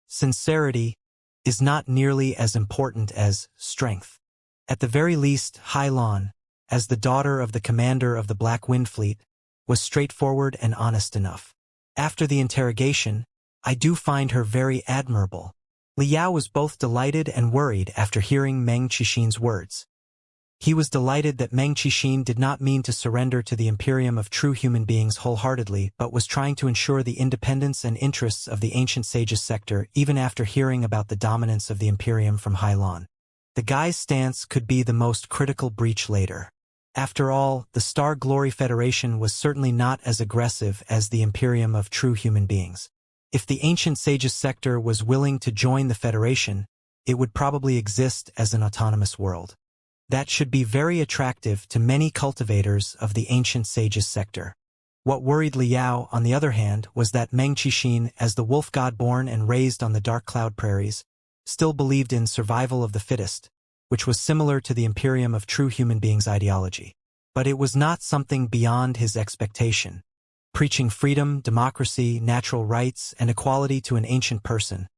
sincerity is not nearly as important as strength. At the very least, Hailan, as the daughter of the commander of the Black Wind Fleet, was straightforward and honest enough. After the interrogation, I do find her very admirable. Liao was both delighted and worried after hearing Meng Qixin's words. He was delighted that Meng Qixin did not mean to surrender to the Imperium of true human beings wholeheartedly, but was trying to ensure the independence and interests of the ancient sages sector even after hearing about the dominance of the Imperium from Hailan. The guy's stance could be the most critical breach later. After all, the Star Glory Federation was certainly not as aggressive as the Imperium of true human beings. If the ancient sages sector was willing to join the Federation, it would probably exist as an autonomous world. That should be very attractive to many cultivators of the ancient sages sector. What worried Liao, on the other hand, was that Meng Qixin, as the wolf god born and raised on the dark cloud prairies, still believed in survival of the fittest, which was similar to the Imperium of true human beings ideology. But it was not something beyond his expectation. Preaching freedom, democracy, natural rights, and equality to an ancient person.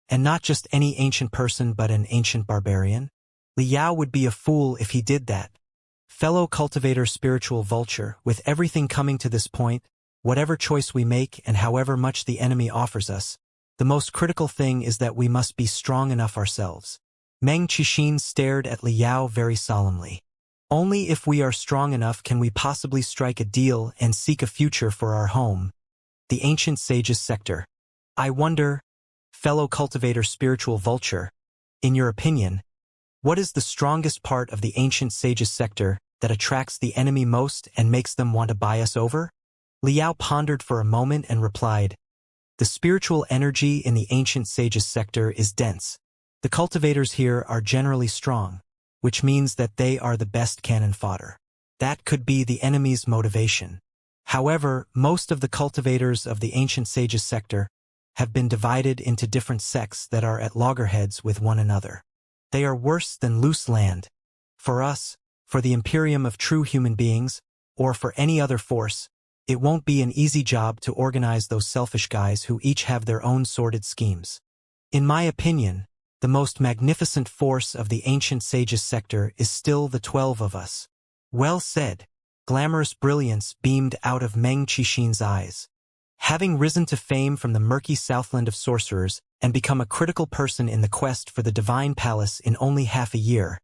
And not just any ancient person but an ancient barbarian? Liao would be a fool if he did that. Fellow cultivator spiritual vulture, with everything coming to this point, whatever choice we make and however much the enemy offers us, the most critical thing is that we must be strong enough ourselves. Meng Qixin stared at Liao very solemnly. Only if we are strong enough can we possibly strike a deal and seek a future for our home, the ancient sages sector. I wonder, fellow cultivator spiritual vulture, in your opinion, what is the strongest part of the ancient sages sector that attracts the enemy most and makes them want to buy us over? Liao pondered for a moment and replied, the spiritual energy in the ancient sages sector is dense. The cultivators here are generally strong, which means that they are the best cannon fodder. That could be the enemy's motivation. However, most of the cultivators of the ancient sages sector have been divided into different sects that are at loggerheads with one another. They are worse than loose land. For us, for the Imperium of true human beings, or for any other force, it won't be an easy job to organize those selfish guys who each have their own sordid schemes. In my opinion, the most magnificent force of the ancient sages sector is still the 12 of us. Well said. Glamorous brilliance beamed out of Meng Qixin's eyes. Having risen to fame from the murky southland of sorcerers and become a critical person in the quest for the divine palace in only half a year,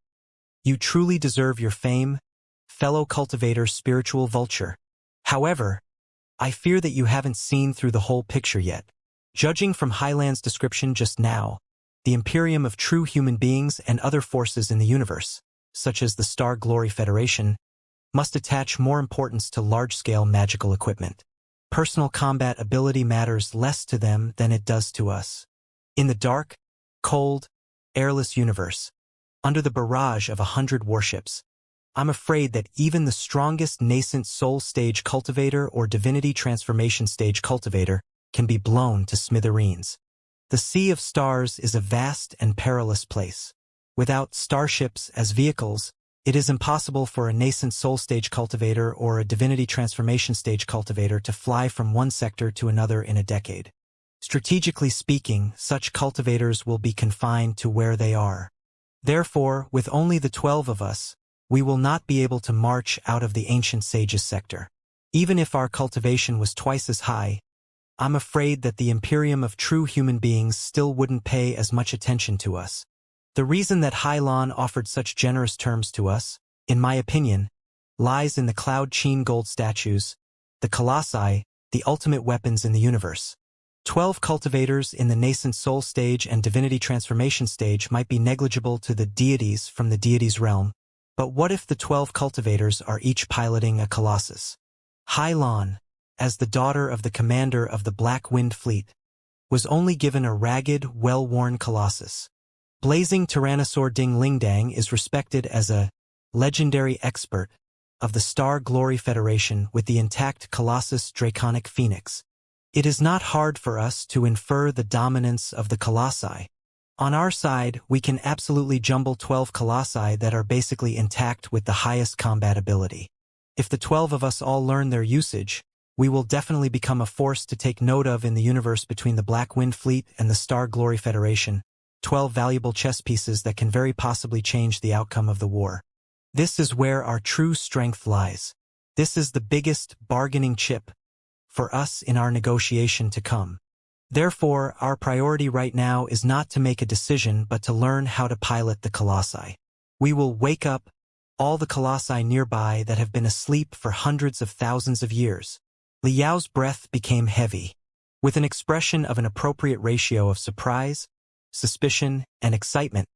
you truly deserve your fame, fellow cultivator spiritual vulture. However, I fear that you haven't seen through the whole picture yet. Judging from Highland's description just now, the Imperium of true human beings and other forces in the universe, such as the Star Glory Federation, must attach more importance to large-scale magical equipment. Personal combat ability matters less to them than it does to us. In the dark, cold, airless universe, under the barrage of 100 warships, I'm afraid that even the strongest nascent soul stage cultivator or divinity transformation stage cultivator can be blown to smithereens. The Sea of Stars is a vast and perilous place. Without starships as vehicles, it is impossible for a nascent soul stage cultivator or a divinity transformation stage cultivator to fly from one sector to another in a decade. Strategically speaking, such cultivators will be confined to where they are. Therefore, with only the 12 of us, we will not be able to march out of the ancient sages sector. Even if our cultivation was twice as high, I'm afraid that the Imperium of true human beings still wouldn't pay as much attention to us. The reason that Hylon offered such generous terms to us, in my opinion, lies in the Cloud Qin gold statues, the colossi, the ultimate weapons in the universe. 12 cultivators in the nascent soul stage and divinity transformation stage might be negligible to the deities from the deities' realm, but what if the 12 cultivators are each piloting a colossus? Hylon, as the daughter of the commander of the Black Wind Fleet, was only given a ragged, well-worn colossus. Blazing Tyrannosaur Ding Lingdang is respected as a legendary expert of the Star Glory Federation with the intact Colossus Draconic Phoenix. It is not hard for us to infer the dominance of the colossi. On our side, we can absolutely jumble 12 colossi that are basically intact with the highest combat ability. If the 12 of us all learn their usage, we will definitely become a force to take note of in the universe between the Black Wind Fleet and the Star Glory Federation. 12 valuable chess pieces that can very possibly change the outcome of the war. This is where our true strength lies. This is the biggest bargaining chip for us in our negotiation to come. Therefore, our priority right now is not to make a decision but to learn how to pilot the colossi. We will wake up all the colossi nearby that have been asleep for hundreds of thousands of years. Liao's breath became heavy. With an expression of an appropriate ratio of surprise, suspicion, and excitement,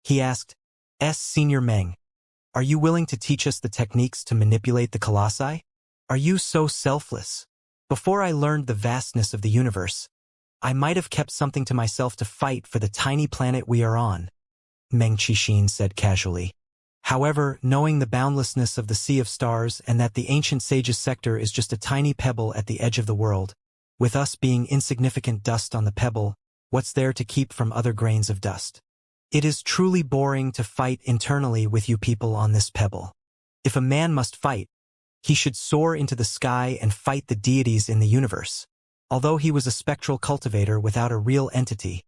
he asked, Senior Meng, are you willing to teach us the techniques to manipulate the colossi? Are you so selfless? Before I learned the vastness of the universe, I might have kept something to myself to fight for the tiny planet we are on, Meng Qixin said casually. However, knowing the boundlessness of the Sea of Stars and that the ancient sages sector is just a tiny pebble at the edge of the world, with us being insignificant dust on the pebble, what's there to keep from other grains of dust? It is truly boring to fight internally with you people on this pebble. If a man must fight, he should soar into the sky and fight the deities in the universe. Although he was a spectral cultivator without a real entity,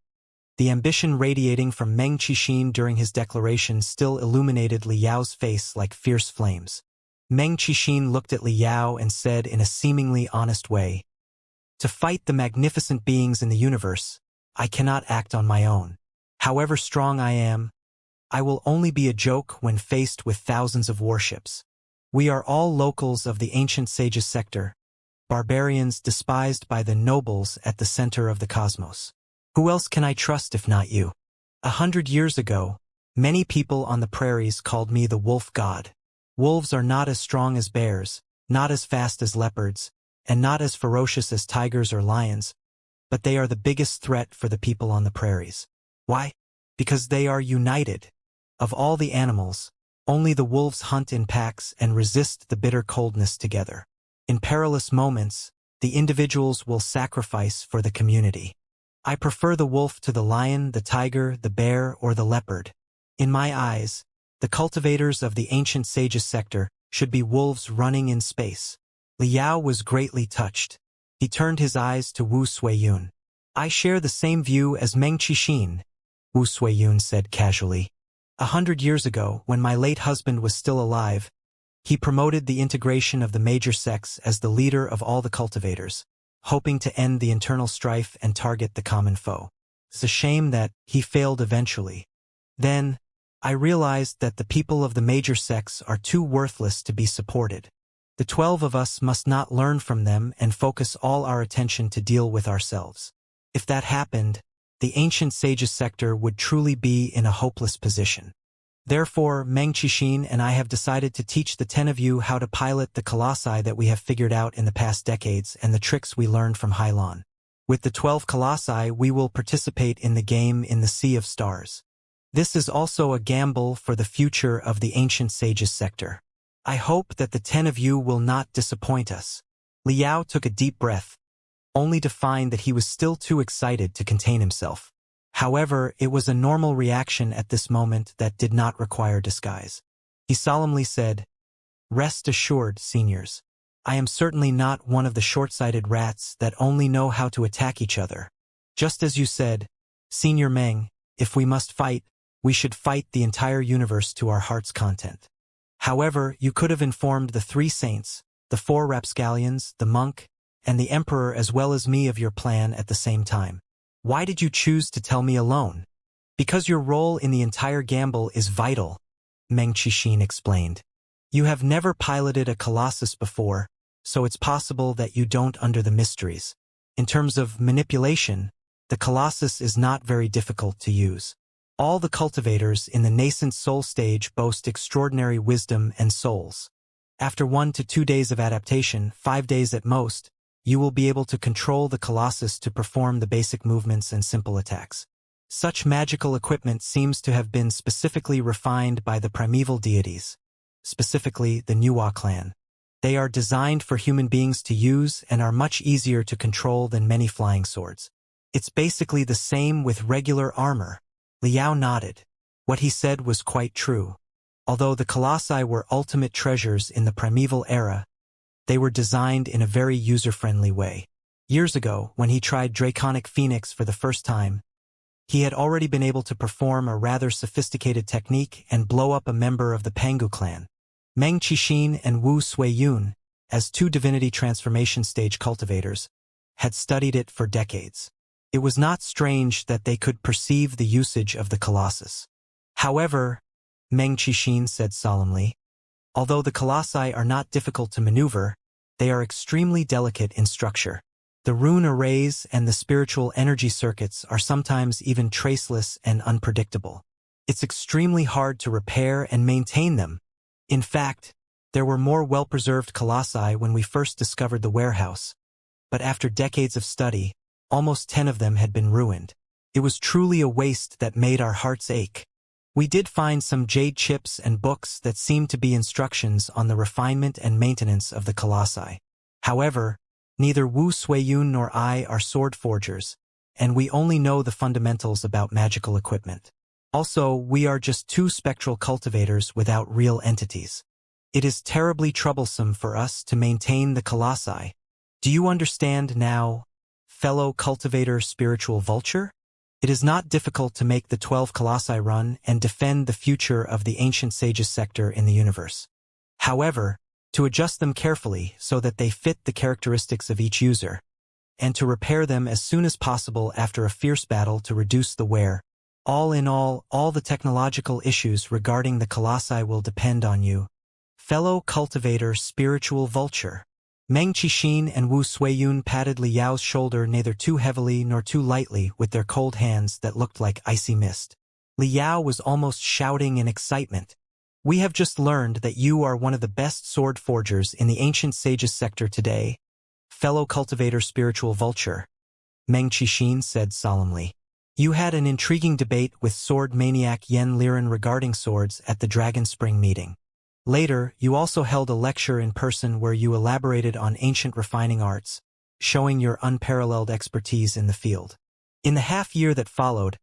the ambition radiating from Meng Qixin during his declaration still illuminated Liao's face like fierce flames. Meng Qixin looked at Liao and said in a seemingly honest way, "To fight the magnificent beings in the universe, I cannot act on my own. However strong I am, I will only be a joke when faced with thousands of warships. We are all locals of the ancient sages sector, barbarians despised by the nobles at the center of the cosmos. Who else can I trust if not you? 100 years ago, many people on the prairies called me the wolf god. Wolves are not as strong as bears, not as fast as leopards, and not as ferocious as tigers or lions, but they are the biggest threat for the people on the prairies. Why? Because they are united. Of all the animals, only the wolves hunt in packs and resist the bitter coldness together. In perilous moments, the individuals will sacrifice for the community. I prefer the wolf to the lion, the tiger, the bear, or the leopard. In my eyes, The cultivators of the ancient sages sector should be wolves running in space. Liao was greatly touched. He turned his eyes to Wu Suiyun. I share the same view as Meng Qixin, Wu Suiyun said casually. 100 years ago, when my late husband was still alive, he promoted the integration of the major sects as the leader of all the cultivators, hoping to end the internal strife and target the common foe. It's a shame that he failed eventually. Then, I realized that the people of the major sects are too worthless to be supported. The 12 of us must not learn from them and focus all our attention to deal with ourselves. If that happened, the ancient sages sector would truly be in a hopeless position. Therefore, Meng Qixin and I have decided to teach the 10 of you how to pilot the colossi that we have figured out in the past decades and the tricks we learned from Hylon. With the 12 colossi, we will participate in the game in the Sea of Stars. This is also a gamble for the future of the ancient sages sector. I hope that the 10 of you will not disappoint us. Liao took a deep breath, only to find that he was still too excited to contain himself. However, it was a normal reaction at this moment that did not require disguise. He solemnly said, "Rest assured, seniors. I am certainly not one of the short-sighted rats that only know how to attack each other. Just as you said, Senior Meng, if we must fight, we should fight the entire universe to our heart's content. However, you could have informed the 3 saints, the 4 rapscallions, the monk, and the emperor as well as me of your plan at the same time. Why did you choose to tell me alone?" "Because your role in the entire gamble is vital," Meng Qixin explained. "You have never piloted a colossus before, so it's possible that you don't under the mysteries. In terms of manipulation, the colossus is not very difficult to use. All the cultivators in the nascent soul stage boast extraordinary wisdom and souls. After 1 to 2 days of adaptation, 5 days at most, you will be able to control the colossus to perform the basic movements and simple attacks. Such magical equipment seems to have been specifically refined by the primeval deities, specifically the Nuwa clan. They are designed for human beings to use and are much easier to control than many flying swords. It's basically the same with regular armor." Liao nodded. What he said was quite true. Although the colossi were ultimate treasures in the primeval era, they were designed in a very user-friendly way. Years ago, when he tried Draconic Phoenix for the first time, he had already been able to perform a rather sophisticated technique and blow up a member of the Pangu clan. Meng Qixin and Wu Suiyun, as 2 divinity transformation stage cultivators, had studied it for decades. It was not strange that they could perceive the usage of the colossus. However, Meng Qixin said solemnly, although the colossi are not difficult to maneuver, they are extremely delicate in structure. The rune arrays and the spiritual energy circuits are sometimes even traceless and unpredictable. It's extremely hard to repair and maintain them. In fact, there were more well-preserved colossi when we first discovered the warehouse, but after decades of study, almost 10 of them had been ruined. It was truly a waste that made our hearts ache. We did find some jade chips and books that seemed to be instructions on the refinement and maintenance of the colossi. However, neither Wu Suiyun nor I are sword forgers, and we only know the fundamentals about magical equipment. Also, we are just 2 spectral cultivators without real entities. It is terribly troublesome for us to maintain the colossi. Do you understand now, fellow cultivator spiritual vulture? It is not difficult to make the 12 colossi run and defend the future of the ancient sages sector in the universe. However, to adjust them carefully so that they fit the characteristics of each user, and to repair them as soon as possible after a fierce battle to reduce the wear. All in all the technological issues regarding the colossi will depend on you, fellow cultivator spiritual vulture. Meng Qixin and Wu Suiyun patted Liao's shoulder neither too heavily nor too lightly with their cold hands that looked like icy mist. Liao was almost shouting in excitement. "We have just learned that you are one of the best sword forgers in the ancient sages sector today, fellow cultivator spiritual vulture," Meng Qixin said solemnly. "You had an intriguing debate with sword maniac Yen Liren regarding swords at the Dragon Spring meeting. Later, you also held a lecture in person where you elaborated on ancient refining arts, showing your unparalleled expertise in the field. In the half-year that followed,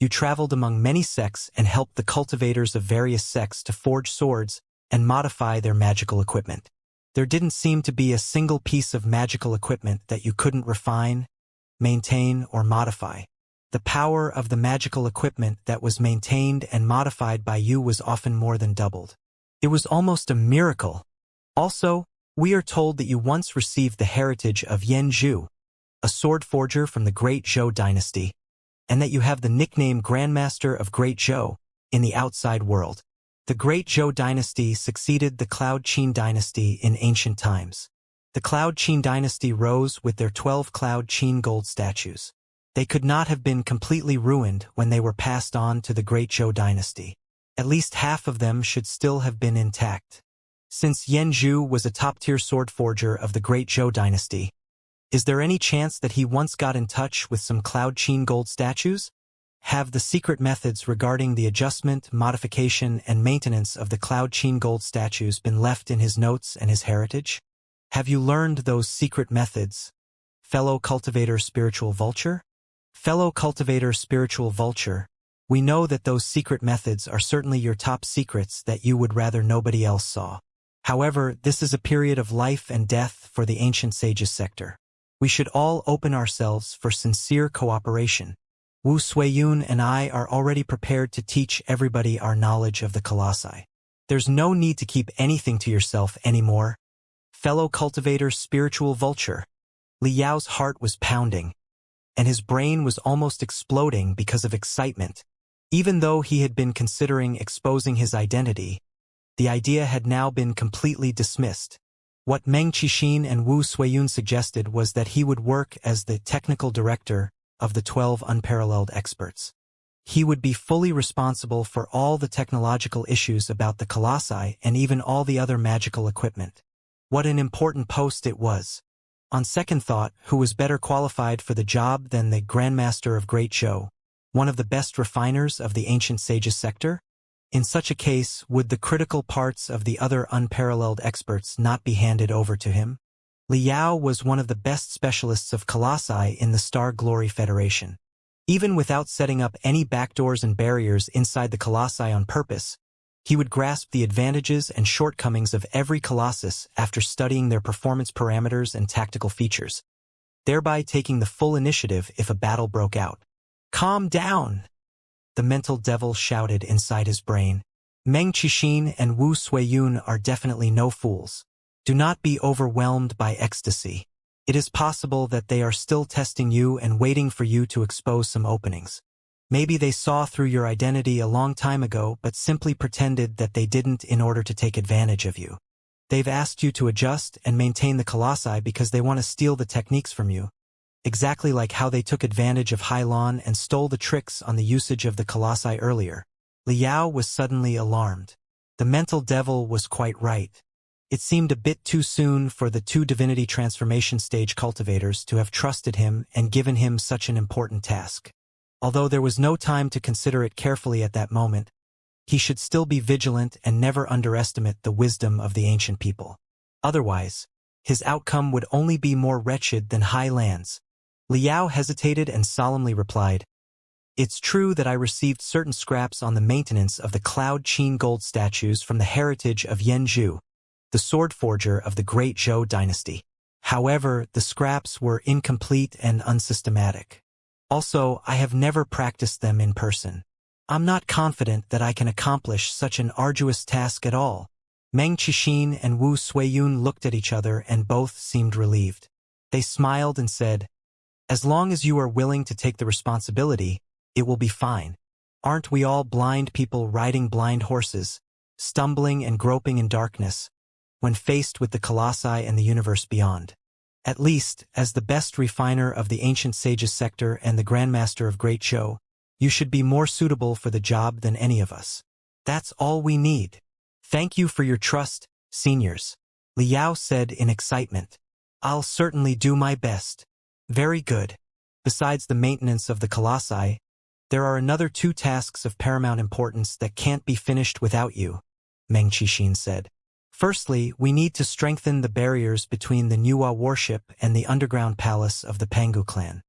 You traveled among many sects and helped the cultivators of various sects to forge swords and modify their magical equipment. There didn't seem to be a single piece of magical equipment that you couldn't refine, maintain, or modify. The power of the magical equipment that was maintained and modified by you was often more than doubled. It was almost a miracle. Also, we are told that you once received the heritage of Yan Zhu, a sword forger from the Great Zhou dynasty, and that you have the nickname Grandmaster of Great Zhou in the outside world. The Great Zhou dynasty succeeded the Cloud Qin dynasty in ancient times. The Cloud Qin dynasty rose with their 12 Cloud Qin gold statues. They could not have been completely ruined when they were passed on to the Great Zhou dynasty. At least half of them should still have been intact. Since Yan Zhu was a top-tier sword forger of the Great Zhou dynasty, is there any chance that he once got in touch with some Cloud Qin gold statues? Have the secret methods regarding the adjustment, modification, and maintenance of the Cloud Qin gold statues been left in his notes and his heritage? Have you learned those secret methods, fellow cultivator spiritual vulture? Fellow cultivator spiritual vulture, we know that those secret methods are certainly your top secrets that you would rather nobody else saw. However, this is a period of life and death for the ancient sages sector. We should all open ourselves for sincere cooperation. Wu Suiyun and I are already prepared to teach everybody our knowledge of the colossi. There's no need to keep anything to yourself anymore. Fellow cultivator spiritual vulture. Li Yao's heart was pounding, and his brain was almost exploding because of excitement. Even though he had been considering exposing his identity, the idea had now been completely dismissed. What Meng Qixin and Wu Suiyun suggested was that he would work as the technical director of the 12 unparalleled experts. He would be fully responsible for all the technological issues about the colossi and even all the other magical equipment. What an important post it was. On second thought, who was better qualified for the job than the Grandmaster of Great Zhou, one of the best refiners of the ancient sages sector? In such a case, would the critical parts of the other unparalleled experts not be handed over to him? Li Yao was one of the best specialists of colossi in the Star Glory Federation. Even without setting up any backdoors and barriers inside the colossi on purpose, he would grasp the advantages and shortcomings of every colossus after studying their performance parameters and tactical features, thereby taking the full initiative if a battle broke out. Calm down! The mental devil shouted inside his brain. Meng Qixin and Wu Suiyun are definitely no fools. Do not be overwhelmed by ecstasy. It is possible that they are still testing you and waiting for you to expose some openings. Maybe they saw through your identity a long time ago but simply pretended that they didn't in order to take advantage of you. They've asked you to adjust and maintain the colossi because they want to steal the techniques from you. Exactly like how they took advantage of Hylon and stole the tricks on the usage of the colossi earlier. Li Yao was suddenly alarmed. The mental devil was quite right. It seemed a bit too soon for the 2 divinity transformation stage cultivators to have trusted him and given him such an important task. Although there was no time to consider it carefully at that moment, he should still be vigilant and never underestimate the wisdom of the ancient people. Otherwise, his outcome would only be more wretched than high lands. Li Yao hesitated and solemnly replied, "It's true that I received certain scraps on the maintenance of the Cloud Qin gold statues from the heritage of Yan Zhu, the sword forger of the Great Zhou dynasty. However, the scraps were incomplete and unsystematic. Also, I have never practiced them in person. I'm not confident that I can accomplish such an arduous task at all." Meng Qixin and Wu Suiyun looked at each other and both seemed relieved. They smiled and said, "As long as you are willing to take the responsibility, it will be fine. Aren't we all blind people riding blind horses, stumbling and groping in darkness, when faced with the colossi and the universe beyond? At least, as the best refiner of the ancient sages sector and the Grandmaster of Great Zhou, you should be more suitable for the job than any of us. That's all we need. Thank you for your trust, seniors," Li Yao said in excitement. "I'll certainly do my best." "Very good. Besides the maintenance of the colossi, there are another 2 tasks of paramount importance that can't be finished without you," Meng Qixin said. "Firstly, we need to strengthen the barriers between the Nuwa warship and the underground palace of the Pangu clan.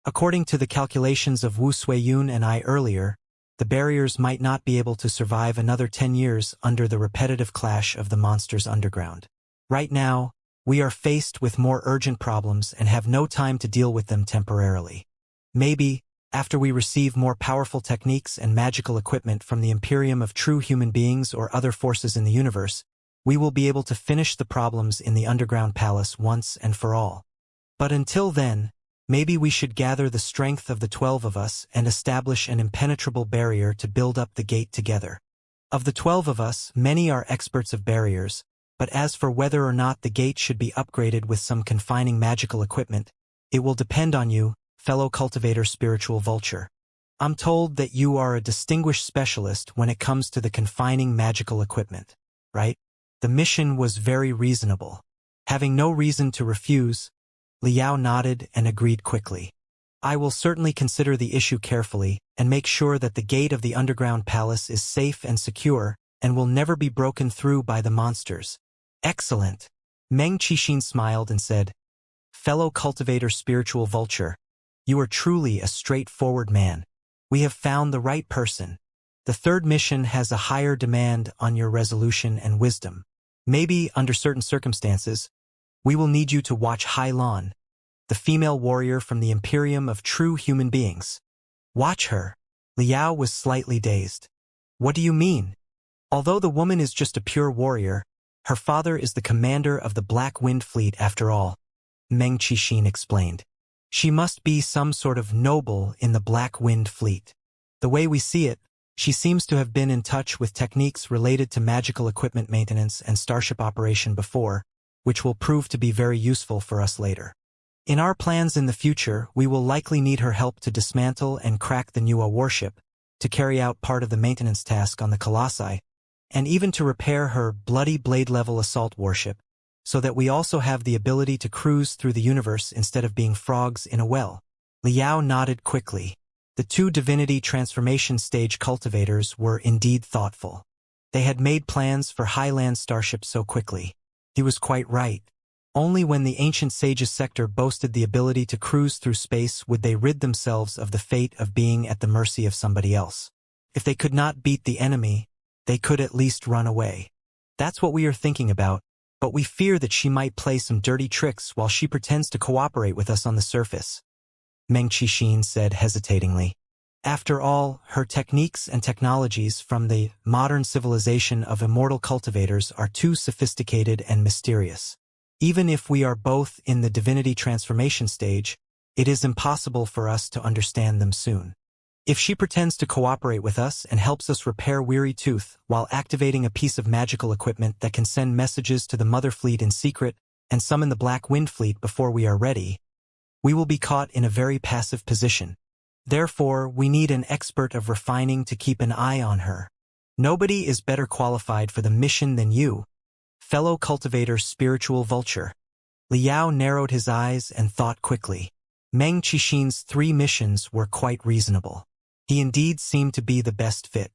According to the calculations of Wu Suiyun and I earlier, the barriers might not be able to survive another 10 years under the repetitive clash of the monsters underground. Right now, we are faced with more urgent problems and have no time to deal with them temporarily. Maybe, after we receive more powerful techniques and magical equipment from the Imperium of true human beings or other forces in the universe, we will be able to finish the problems in the underground palace once and for all. But until then, maybe we should gather the strength of the 12 of us and establish an impenetrable barrier to build up the gate together. Of the 12 of us, many are experts of barriers, but as for whether or not the gate should be upgraded with some confining magical equipment, it will depend on you, fellow cultivator spiritual vulture. I'm told that you are a distinguished specialist when it comes to the confining magical equipment, right? The mission was very reasonable. Having no reason to refuse, Liao nodded and agreed quickly. I will certainly consider the issue carefully and make sure that the gate of the underground palace is safe and secure and will never be broken through by the monsters. Excellent. Meng Qixin smiled and said, Fellow cultivator spiritual vulture, you are truly a straightforward man. We have found the right person. The third mission has a higher demand on your resolution and wisdom. Maybe, under certain circumstances, we will need you to watch Hailan, the female warrior from the Imperium of true human beings. Watch her. Liao was slightly dazed. What do you mean? Although the woman is just a pure warrior, her father is the commander of the Black Wind Fleet after all, Meng Qixin explained. She must be some sort of noble in the Black Wind Fleet. The way we see it, she seems to have been in touch with techniques related to magical equipment maintenance and starship operation before, which will prove to be very useful for us later. In our plans in the future, we will likely need her help to dismantle and crack the Nuwa warship, to carry out part of the maintenance task on the Colossi, and even to repair her bloody blade-level assault warship, so that we also have the ability to cruise through the universe instead of being frogs in a well. Liao nodded quickly. The two divinity transformation stage cultivators were indeed thoughtful. They had made plans for Highland Starship so quickly. He was quite right. Only when the ancient sages sector boasted the ability to cruise through space would they rid themselves of the fate of being at the mercy of somebody else. If they could not beat the enemy, they could at least run away. That's what we are thinking about, but we fear that she might play some dirty tricks while she pretends to cooperate with us on the surface, Meng Qixin said hesitatingly. After all, her techniques and technologies from the modern civilization of immortal cultivators are too sophisticated and mysterious. Even if we are both in the divinity transformation stage, it is impossible for us to understand them soon. If she pretends to cooperate with us and helps us repair Weary Tooth while activating a piece of magical equipment that can send messages to the Mother Fleet in secret and summon the Black Wind Fleet before we are ready, we will be caught in a very passive position. Therefore, we need an expert of refining to keep an eye on her. Nobody is better qualified for the mission than you, fellow cultivator spiritual vulture. Liao narrowed his eyes and thought quickly. Meng Qixin's 3 missions were quite reasonable. He indeed seemed to be the best fit.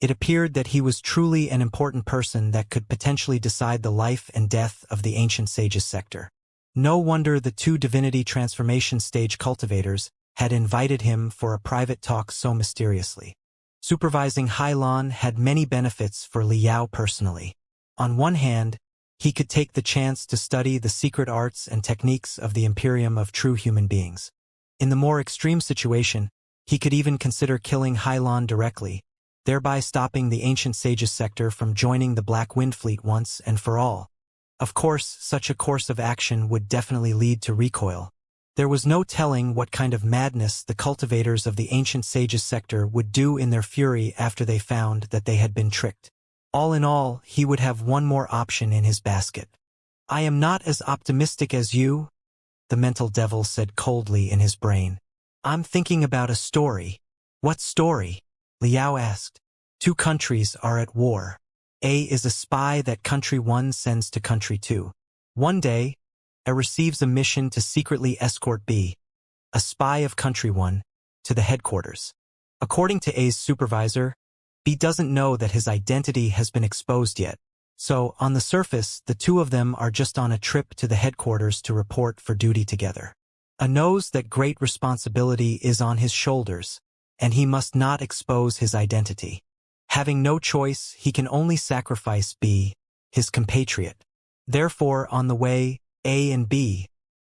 It appeared that he was truly an important person that could potentially decide the life and death of the ancient sages sector. No wonder the 2 divinity transformation stage cultivators had invited him for a private talk so mysteriously. Supervising Hailan had many benefits for Liao personally. On one hand, he could take the chance to study the secret arts and techniques of the Imperium of true human beings. In the more extreme situation, he could even consider killing Hailan directly, thereby stopping the ancient sages sector from joining the Black Wind Fleet once and for all. Of course, such a course of action would definitely lead to recoil. There was no telling what kind of madness the cultivators of the ancient sages sector would do in their fury after they found that they had been tricked. All in all, he would have one more option in his basket. I am not as optimistic as you, the mental devil said coldly in his brain. I'm thinking about a story. What story? Liao asked. 2 countries are at war. A is a spy that country 1 sends to country 2. One day, A receives a mission to secretly escort B, a spy of country 1, to the headquarters. According to A's supervisor, B doesn't know that his identity has been exposed yet, so on the surface, the 2 of them are just on a trip to the headquarters to report for duty together. knows that great responsibility is on his shoulders, and he must not expose his identity. Having no choice, he can only sacrifice B, his compatriot. Therefore, on the way, A and B,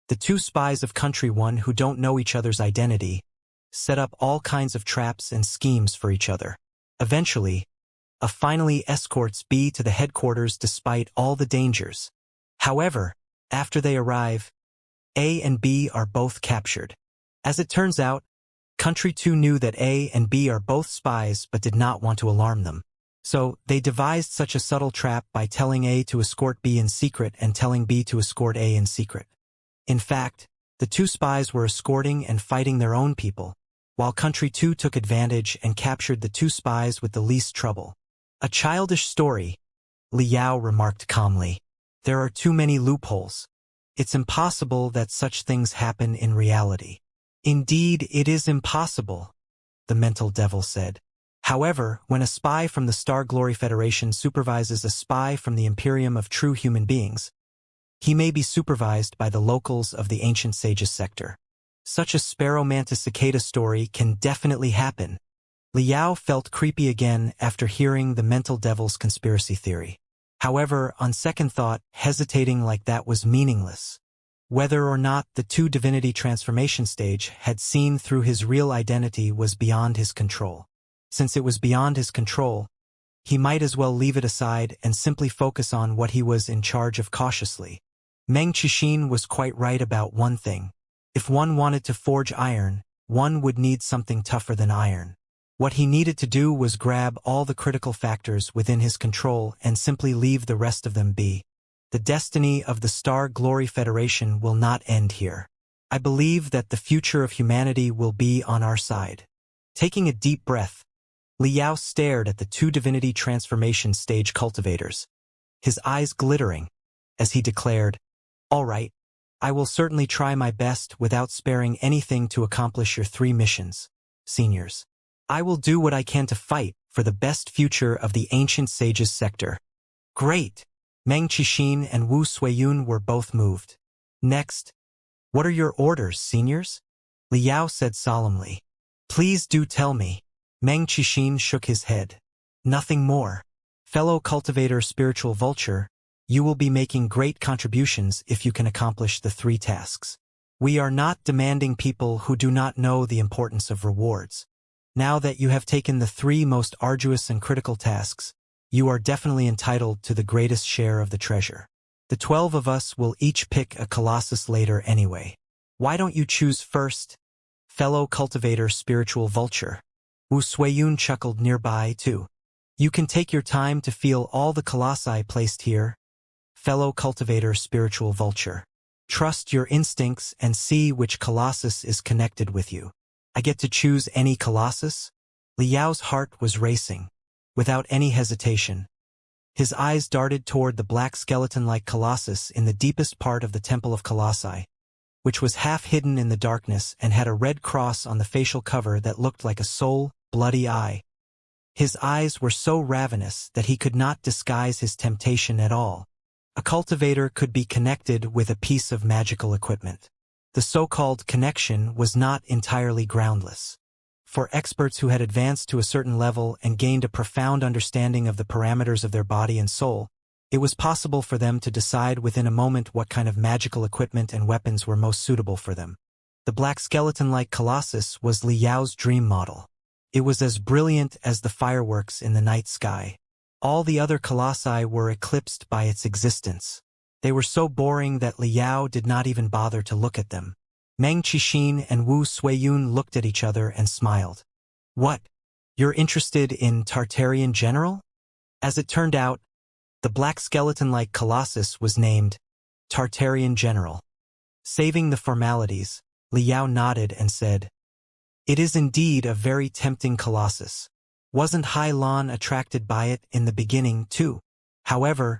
the two spies of Country 1 who don't know each other's identity, set up all kinds of traps and schemes for each other. Eventually, A finally escorts B to the headquarters despite all the dangers. However, after they arrive, A and B are both captured. As it turns out, Country 2 knew that A and B are both spies but did not want to alarm them. So, they devised such a subtle trap by telling A to escort B in secret and telling B to escort A in secret. In fact, the two spies were escorting and fighting their own people, while Country 2 took advantage and captured the two spies with the least trouble. A childish story, Liao remarked calmly. There are too many loopholes. It's impossible that such things happen in reality. Indeed, it is impossible, the mental devil said. However, when a spy from the Star Glory Federation supervises a spy from the Imperium of True Human Beings, he may be supervised by the locals of the Ancient Sages sector. Such a sparrow mantis cicada story can definitely happen. Liao felt creepy again after hearing the mental devil's conspiracy theory. However, on second thought, hesitating like that was meaningless. Whether or not the two divinity transformation stage had seen through his real identity was beyond his control. Since it was beyond his control, he might as well leave it aside and simply focus on what he was in charge of cautiously. Meng Qixin was quite right about one thing. If one wanted to forge iron, one would need something tougher than iron. What he needed to do was grab all the critical factors within his control and simply leave the rest of them be. The destiny of the Star Glory Federation will not end here. I believe that the future of humanity will be on our side. Taking a deep breath, Liao stared at the two divinity transformation stage cultivators, his eyes glittering, as he declared, "All right, I will certainly try my best without sparing anything to accomplish your three missions, seniors. I will do what I can to fight for the best future of the Ancient Sages sector." Great! Meng Qixin and Wu Suiyun were both moved. Next, what are your orders, seniors? Liao said solemnly. Please do tell me. Meng Qixin shook his head. Nothing more. Fellow cultivator spiritual vulture, you will be making great contributions if you can accomplish the three tasks. We are not demanding people who do not know the importance of rewards. Now that you have taken the three most arduous and critical tasks, you are definitely entitled to the greatest share of the treasure. The 12 of us will each pick a colossus later anyway. Why don't you choose first? Fellow cultivator spiritual vulture. Wu Suiyun chuckled nearby too. You can take your time to feel all the colossi placed here. Fellow cultivator spiritual vulture. Trust your instincts and see which colossus is connected with you. I get to choose any colossus? Liao's heart was racing. Without any hesitation, his eyes darted toward the black skeleton-like colossus in the deepest part of the Temple of Colossi, which was half hidden in the darkness and had a red cross on the facial cover that looked like a sole, bloody eye. His eyes were so ravenous that he could not disguise his temptation at all. A cultivator could be connected with a piece of magical equipment. The so-called connection was not entirely groundless. For experts who had advanced to a certain level and gained a profound understanding of the parameters of their body and soul, it was possible for them to decide within a moment what kind of magical equipment and weapons were most suitable for them. The black skeleton-like colossus was Liao's dream model. It was as brilliant as the fireworks in the night sky. All the other colossi were eclipsed by its existence. They were so boring that Liao did not even bother to look at them. Meng Qixin and Wu Suiyun looked at each other and smiled. What? You're interested in Tartarian General? As it turned out, the black skeleton-like colossus was named Tartarian General. Saving the formalities, Liao nodded and said, It is indeed a very tempting colossus. Wasn't Hai Lan attracted by it in the beginning, too? However,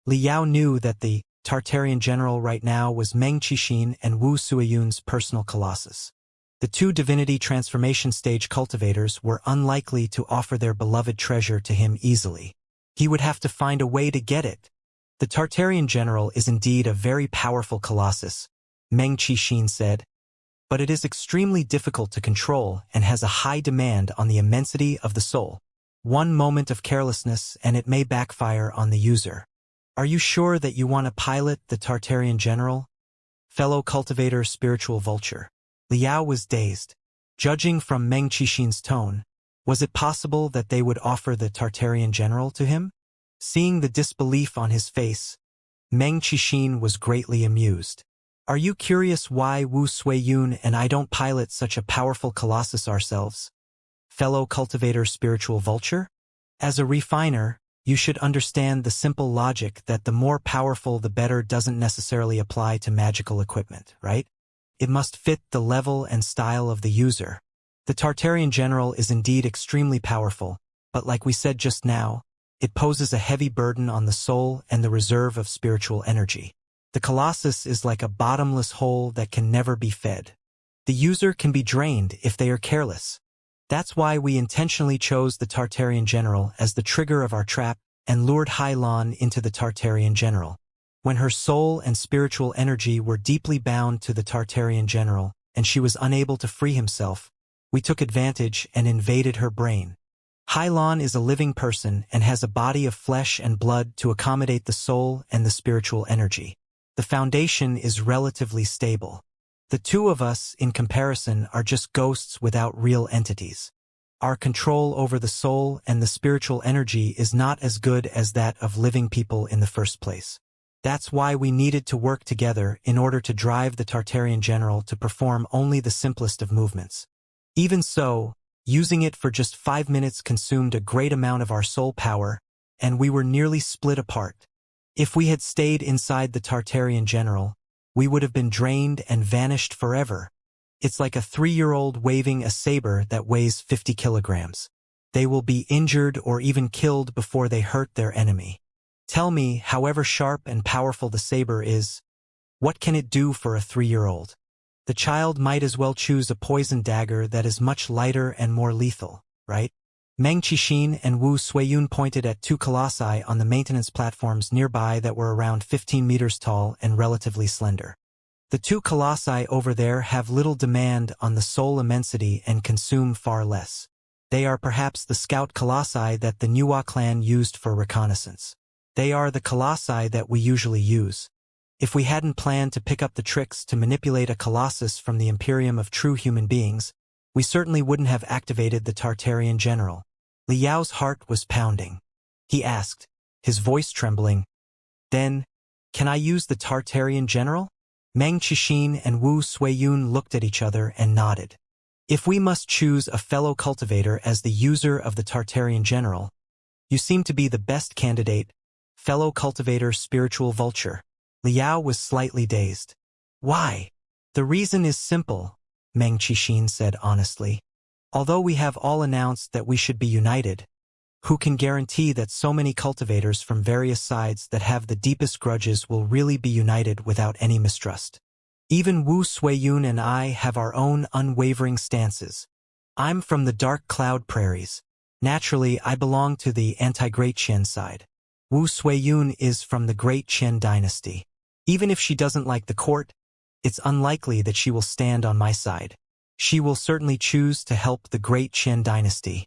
Liao knew that the Tartarian General right now was Meng Qixin and Wu Suiyun's personal colossus. The two divinity transformation stage cultivators were unlikely to offer their beloved treasure to him easily. He would have to find a way to get it. The Tartarian General is indeed a very powerful colossus, Meng Qixin said. but it is extremely difficult to control and has a high demand on the immensity of the soul. One moment of carelessness and it may backfire on the user. Are you sure that you want to pilot the Tartarian general? Fellow cultivator spiritual vulture. Liao was dazed. Judging from Meng Qixin's tone, was it possible that they would offer the Tartarian general to him? Seeing the disbelief on his face, Meng Qixin was greatly amused. Are you curious why Wu Suiyun and I don't pilot such a powerful colossus ourselves? Fellow cultivator spiritual vulture? As a refiner, you should understand the simple logic that the more powerful the better doesn't necessarily apply to magical equipment, right? It must fit the level and style of the user. The Tartarian general is indeed extremely powerful, but like we said just now, it poses a heavy burden on the soul and the reserve of spiritual energy. The colossus is like a bottomless hole that can never be fed. The user can be drained if they are careless. That's why we intentionally chose the Tartarian general as the trigger of our trap and lured Hailan into the Tartarian general. When her soul and spiritual energy were deeply bound to the Tartarian general and she was unable to free himself, we took advantage and invaded her brain. Hailan is a living person and has a body of flesh and blood to accommodate the soul and the spiritual energy. The foundation is relatively stable. The two of us, in comparison, are just ghosts without real entities. Our control over the soul and the spiritual energy is not as good as that of living people in the first place. That's why we needed to work together in order to drive the Tartarian general to perform only the simplest of movements. Even so, using it for just 5 minutes consumed a great amount of our soul power, and we were nearly split apart. If we had stayed inside the Tartarian general, we would have been drained and vanished forever. It's like a 3-year-old waving a saber that weighs 50 kilograms. They will be injured or even killed before they hurt their enemy. Tell me, however sharp and powerful the saber is, what can it do for a 3-year-old? The child might as well choose a poison dagger that is much lighter and more lethal, right? Meng Qixin and Wu Suiyun pointed at 2 colossi on the maintenance platforms nearby that were around 15 meters tall and relatively slender. The 2 colossi over there have little demand on the soul immensity and consume far less. They are perhaps the scout colossi that the Nuwa clan used for reconnaissance. They are the colossi that we usually use. If we hadn't planned to pick up the tricks to manipulate a colossus from the Imperium of true human beings, we certainly wouldn't have activated the Tartarian general. Liao's heart was pounding. He asked, his voice trembling, "Then, can I use the Tartarian general?" Meng Qixin and Wu Suiyun looked at each other and nodded. If we must choose a fellow cultivator as the user of the Tartarian general, you seem to be the best candidate, fellow cultivator spiritual vulture. Liao was slightly dazed. Why? The reason is simple, Meng Qixin said honestly. Although we have all announced that we should be united, who can guarantee that so many cultivators from various sides that have the deepest grudges will really be united without any mistrust? Even Wu Suiyun and I have our own unwavering stances. I'm from the Dark Cloud Prairies. Naturally, I belong to the anti-Great Qian side. Wu Suiyun is from the Great Qian dynasty. Even if she doesn't like the court, it's unlikely that she will stand on my side. She will certainly choose to help the Great Qian dynasty.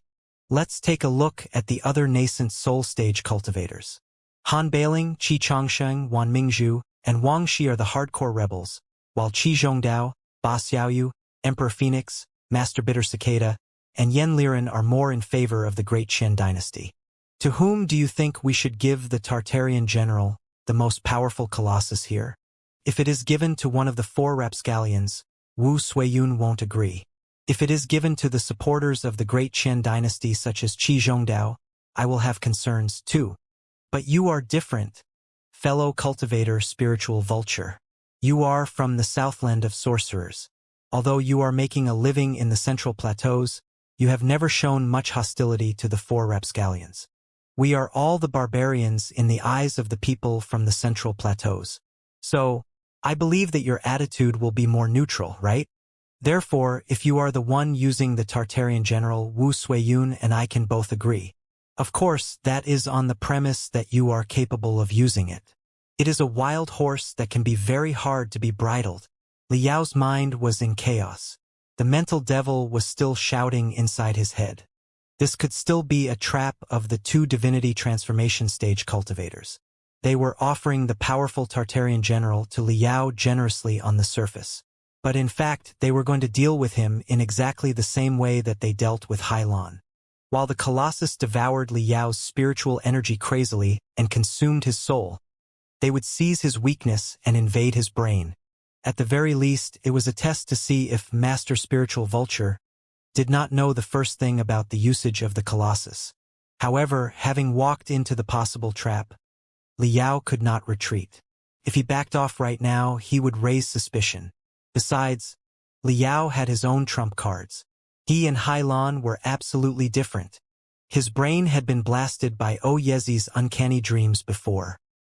Let's take a look at the other nascent soul stage cultivators. Han Bailing, Qi Changsheng, Wan Mingzhu, and Wang Shi are the hardcore rebels, while Qi Zhongdao, Ba Xiaoyu, Emperor Phoenix, Master Bitter Cicada, and Yan Liren are more in favor of the Great Qian dynasty. To whom do you think we should give the Tartarian general, the most powerful colossus here? If it is given to one of the 4 rapscallions, Wu Suiyun won't agree. If it is given to the supporters of the Great Qian dynasty such as Qi Zhongdao, I will have concerns too. But you are different, fellow cultivator spiritual vulture. You are from the Southland of sorcerers. Although you are making a living in the Central Plateaus, you have never shown much hostility to the 4 rapscallions. We are all the barbarians in the eyes of the people from the Central Plateaus. So, I believe that your attitude will be more neutral, right? Therefore, if you are the one using the Tartarian general, Wu Suiyun and I can both agree. Of course, that is on the premise that you are capable of using it. It is a wild horse that can be very hard to be bridled. Liao's mind was in chaos. The mental devil was still shouting inside his head. This could still be a trap of the two divinity transformation stage cultivators. They were offering the powerful Tartarian general to Liao generously on the surface. But in fact, they were going to deal with him in exactly the same way that they dealt with Hailan. While the Colossus devoured Liao's spiritual energy crazily and consumed his soul, they would seize his weakness and invade his brain. At the very least, it was a test to see if Master Spiritual Vulture did not know the first thing about the usage of the Colossus. However, having walked into the possible trap, Liao could not retreat. If he backed off right now, he would raise suspicion. Besides, Liao had his own trump cards. He and Hailan were absolutely different. His brain had been blasted by Oyezi's uncanny dreams before.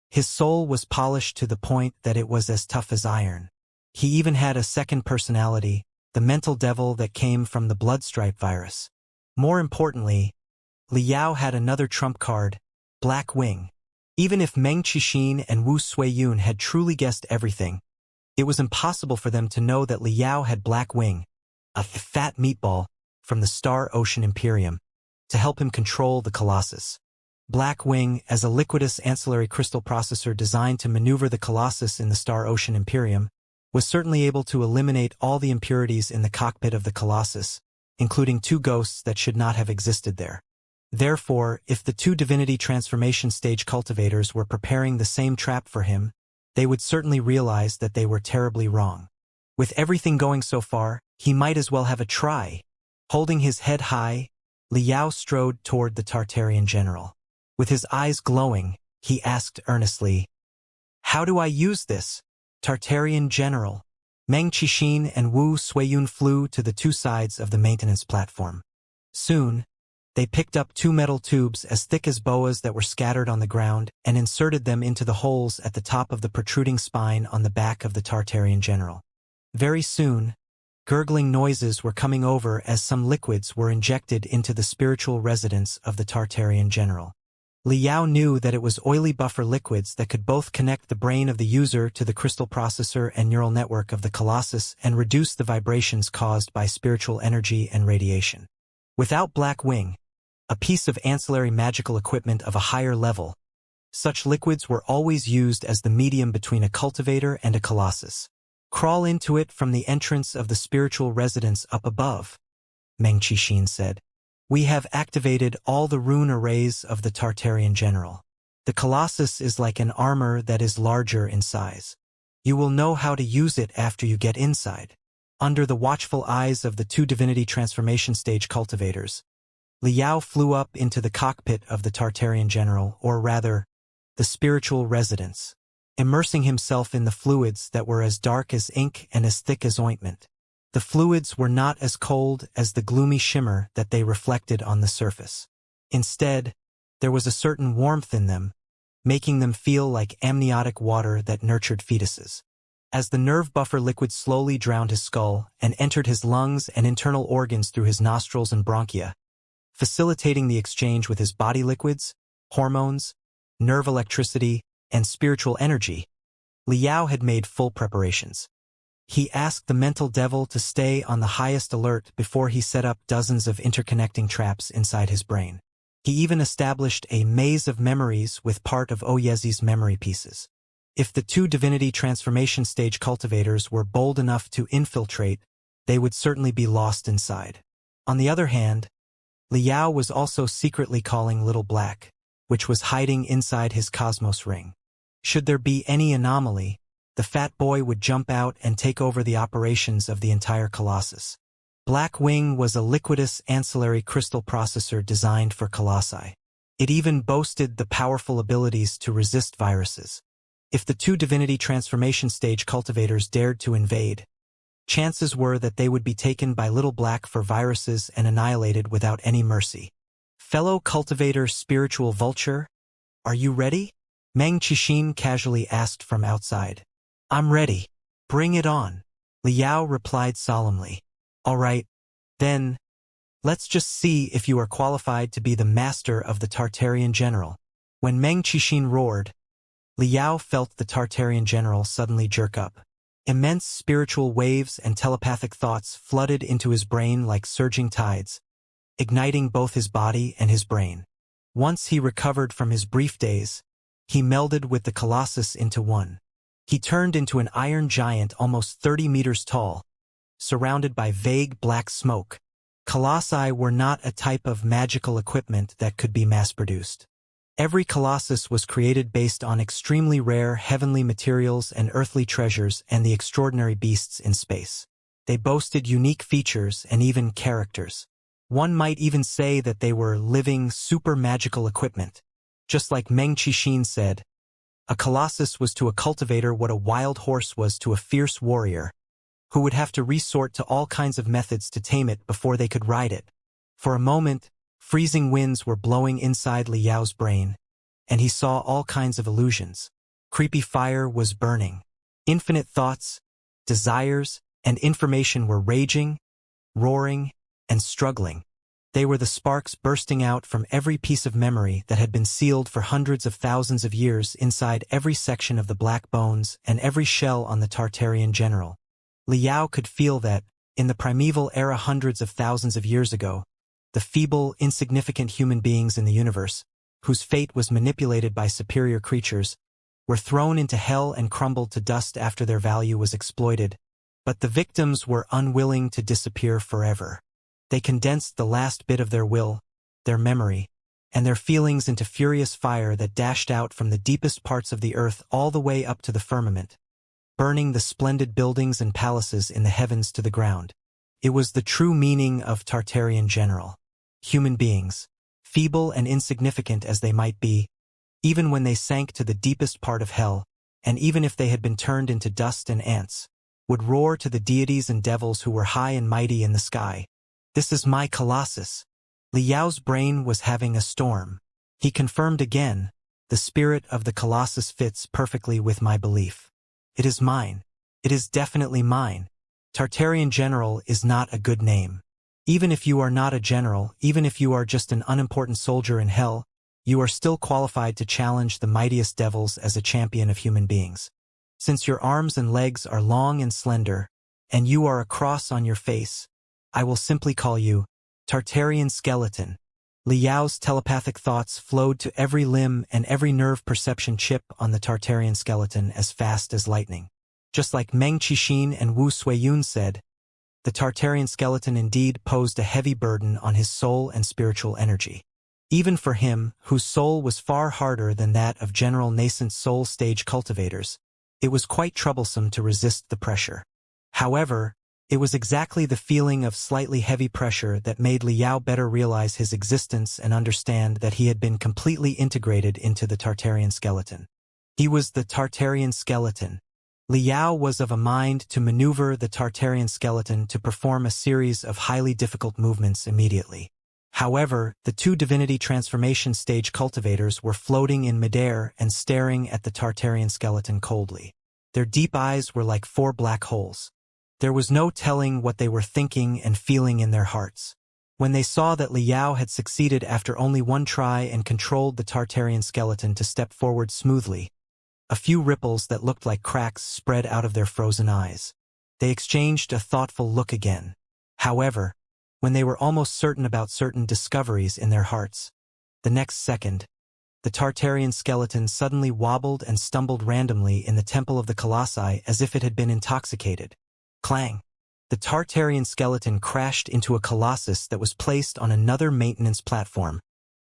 His soul was polished to the point that it was as tough as iron. He even had a second personality, the mental devil that came from the bloodstripe virus. More importantly, Liao had another trump card, Black Wing. Even if Meng Qixin and Wu Suiyun had truly guessed everything, it was impossible for them to know that Liao had Black Wing, a fat meatball from the Star Ocean Imperium, to help him control the Colossus. Black Wing, as a liquidous ancillary crystal processor designed to maneuver the Colossus in the Star Ocean Imperium, was certainly able to eliminate all the impurities in the cockpit of the Colossus, including two ghosts that should not have existed there. Therefore, if the two divinity transformation stage cultivators were preparing the same trap for him, they would certainly realize that they were terribly wrong. With everything going so far, he might as well have a try. Holding his head high, Liao strode toward the Tartarian general. With his eyes glowing, he asked earnestly, "How do I use this, Tartarian general?" Meng Qixin and Wu Suiyun flew to the two sides of the maintenance platform. Soon, they picked up two metal tubes as thick as boas that were scattered on the ground and inserted them into the holes at the top of the protruding spine on the back of the Tartarian general. Very soon, gurgling noises were coming over as some liquids were injected into the spiritual residence of the Tartarian general. Liao knew that it was oily buffer liquids that could both connect the brain of the user to the crystal processor and neural network of the Colossus and reduce the vibrations caused by spiritual energy and radiation. Without Black Wing, a piece of ancillary magical equipment of a higher level, such liquids were always used as the medium between a cultivator and a Colossus. "Crawl into it from the entrance of the spiritual residence up above," Meng Qixin said. "We have activated all the rune arrays of the Tartarian general. The Colossus is like an armor that is larger in size. You will know how to use it after you get inside." Under the watchful eyes of the two divinity transformation stage cultivators, Liao flew up into the cockpit of the Tartarian general, or rather, the spiritual residence, immersing himself in the fluids that were as dark as ink and as thick as ointment. The fluids were not as cold as the gloomy shimmer that they reflected on the surface. Instead, there was a certain warmth in them, making them feel like amniotic water that nurtured fetuses. As the nerve buffer liquid slowly drowned his skull and entered his lungs and internal organs through his nostrils and bronchia, facilitating the exchange with his body liquids, hormones, nerve electricity, and spiritual energy, Liao had made full preparations. He asked the mental devil to stay on the highest alert before he set up dozens of interconnecting traps inside his brain. He even established a maze of memories with part of Oyezi's memory pieces. If the two divinity transformation stage cultivators were bold enough to infiltrate, they would certainly be lost inside. On the other hand, Liao was also secretly calling Little Black, which was hiding inside his cosmos ring. Should there be any anomaly, the fat boy would jump out and take over the operations of the entire Colossus. Black Wing was a liquidous ancillary crystal processor designed for colossi. It even boasted the powerful abilities to resist viruses. If the two divinity transformation stage cultivators dared to invade, chances were that they would be taken by Little Black for viruses and annihilated without any mercy. "Fellow cultivator Spiritual Vulture, are you ready?" Meng Qixin casually asked from outside. "I'm ready. Bring it on," Liao replied solemnly. "All right, then, let's just see if you are qualified to be the master of the Tartarian general." When Meng Qixin roared, Liao felt the Tartarian general suddenly jerk up. Immense spiritual waves and telepathic thoughts flooded into his brain like surging tides, igniting both his body and his brain. Once he recovered from his brief daze, he melded with the Colossus into one. He turned into an iron giant almost 30 meters tall, surrounded by vague black smoke. Colossi were not a type of magical equipment that could be mass-produced. Every Colossus was created based on extremely rare heavenly materials and earthly treasures and the extraordinary beasts in space. They boasted unique features and even characters. One might even say that they were living super-magical equipment. Just like Meng Qixin said, a Colossus was to a cultivator what a wild horse was to a fierce warrior, who would have to resort to all kinds of methods to tame it before they could ride it. For a moment, freezing winds were blowing inside Liao's brain, and he saw all kinds of illusions. Creepy fire was burning. Infinite thoughts, desires, and information were raging, roaring, and struggling. They were the sparks bursting out from every piece of memory that had been sealed for hundreds of thousands of years inside every section of the black bones and every shell on the Tartarian general. Liao could feel that, in the primeval era hundreds of thousands of years ago, the feeble, insignificant human beings in the universe, whose fate was manipulated by superior creatures, were thrown into hell and crumbled to dust after their value was exploited, but the victims were unwilling to disappear forever. They condensed the last bit of their will, their memory, and their feelings into furious fire that dashed out from the deepest parts of the earth all the way up to the firmament, burning the splendid buildings and palaces in the heavens to the ground. It was the true meaning of Tartarian general. Human beings, feeble and insignificant as they might be, even when they sank to the deepest part of hell, and even if they had been turned into dust and ants, would roar to the deities and devils who were high and mighty in the sky. This is my Colossus. Liao's brain was having a storm. He confirmed again, the spirit of the Colossus fits perfectly with my belief. It is mine. It is definitely mine. Tartarian general is not a good name. Even if you are not a general, even if you are just an unimportant soldier in hell, you are still qualified to challenge the mightiest devils as a champion of human beings. Since your arms and legs are long and slender, and you are a cross on your face, I will simply call you Tartarian skeleton. Liao's telepathic thoughts flowed to every limb and every nerve perception chip on the Tartarian skeleton as fast as lightning. Just like Meng Qixin and Wu Suiyun said, the Tartarian skeleton indeed posed a heavy burden on his soul and spiritual energy. Even for him, whose soul was far harder than that of general nascent soul stage cultivators, it was quite troublesome to resist the pressure. However, it was exactly the feeling of slightly heavy pressure that made Liao better realize his existence and understand that he had been completely integrated into the Tartarian skeleton. He was the Tartarian skeleton. Liao was of a mind to maneuver the Tartarian skeleton to perform a series of highly difficult movements immediately. However, the two divinity transformation stage cultivators were floating in midair and staring at the Tartarian skeleton coldly. Their deep eyes were like 4 black holes. There was no telling what they were thinking and feeling in their hearts. When they saw that Liao had succeeded after only one try and controlled the Tartarian skeleton to step forward smoothly, a few ripples that looked like cracks spread out of their frozen eyes. They exchanged a thoughtful look again. However, when they were almost certain about certain discoveries in their hearts, the next second, the Tartarian skeleton suddenly wobbled and stumbled randomly in the temple of the Colossi as if it had been intoxicated. Clang! The Tartarian skeleton crashed into a colossus that was placed on another maintenance platform,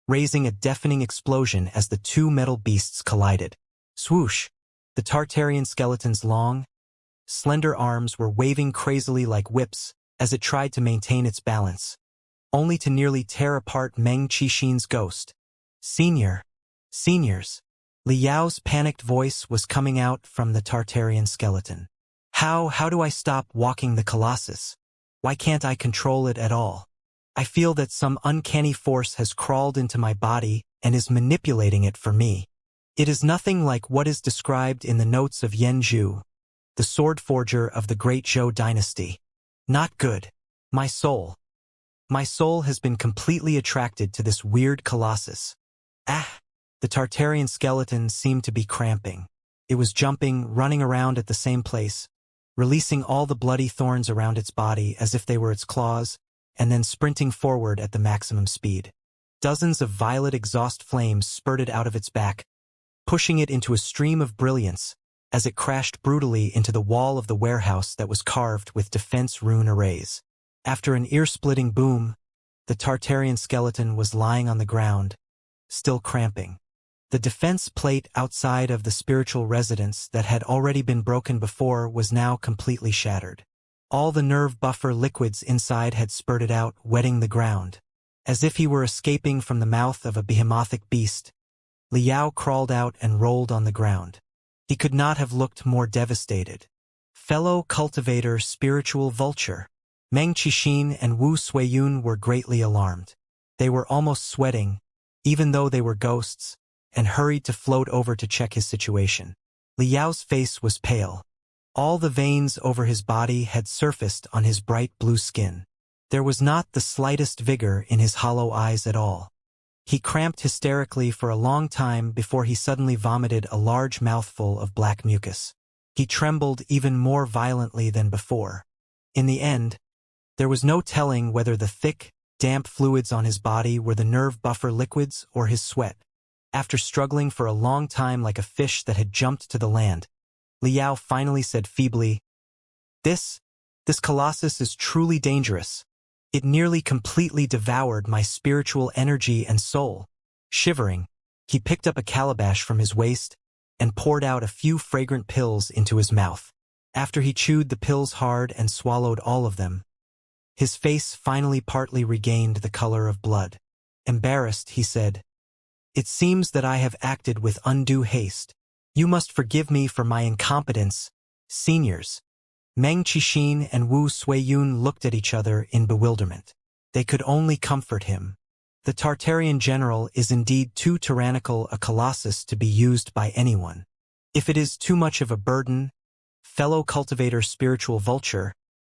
raising a deafening explosion as the two metal beasts collided. Swoosh! The Tartarian skeleton's long, slender arms were waving crazily like whips as it tried to maintain its balance, only to nearly tear apart Meng Qixin's ghost. Seniors! Liao's panicked voice was coming out from the Tartarian skeleton. How do I stop walking the Colossus? Why can't I control it at all? I feel that some uncanny force has crawled into my body and is manipulating it for me. It is nothing like what is described in the notes of Yan Zhu, the sword forger of the great Zhou dynasty. Not good. My soul has been completely attracted to this weird Colossus. The Tartarian skeleton seemed to be cramping. It was jumping, running around at the same place, releasing all the bloody thorns around its body as if they were its claws, and then sprinting forward at the maximum speed. Dozens of violet exhaust flames spurted out of its back, pushing it into a stream of brilliance as it crashed brutally into the wall of the warehouse that was carved with defense rune arrays. After an ear-splitting boom, the Tartarian skeleton was lying on the ground, still cramping. The defense plate outside of the spiritual residence that had already been broken before was now completely shattered. All the nerve buffer liquids inside had spurted out, wetting the ground. As if he were escaping from the mouth of a behemothic beast, Liao crawled out and rolled on the ground. He could not have looked more devastated. Fellow cultivator spiritual vulture, Meng Qixin and Wu Suiyun were greatly alarmed. They were almost sweating, even though they were ghosts, and hurried to float over to check his situation. Liao's face was pale. All the veins over his body had surfaced on his bright blue skin. There was not the slightest vigor in his hollow eyes at all. He cramped hysterically for a long time before he suddenly vomited a large mouthful of black mucus. He trembled even more violently than before. In the end, there was no telling whether the thick, damp fluids on his body were the nerve buffer liquids or his sweat. After struggling for a long time like a fish that had jumped to the land, Liao finally said feebly, This colossus is truly dangerous. It nearly completely devoured my spiritual energy and soul. Shivering, he picked up a calabash from his waist and poured out a few fragrant pills into his mouth. After he chewed the pills hard and swallowed all of them, his face finally partly regained the color of blood. Embarrassed, he said, It seems that I have acted with undue haste. You must forgive me for my incompetence, seniors. Meng Qixin and Wu Suiyun looked at each other in bewilderment. They could only comfort him. The Tartarian general is indeed too tyrannical a colossus to be used by anyone. If it is too much of a burden, fellow cultivator spiritual vulture,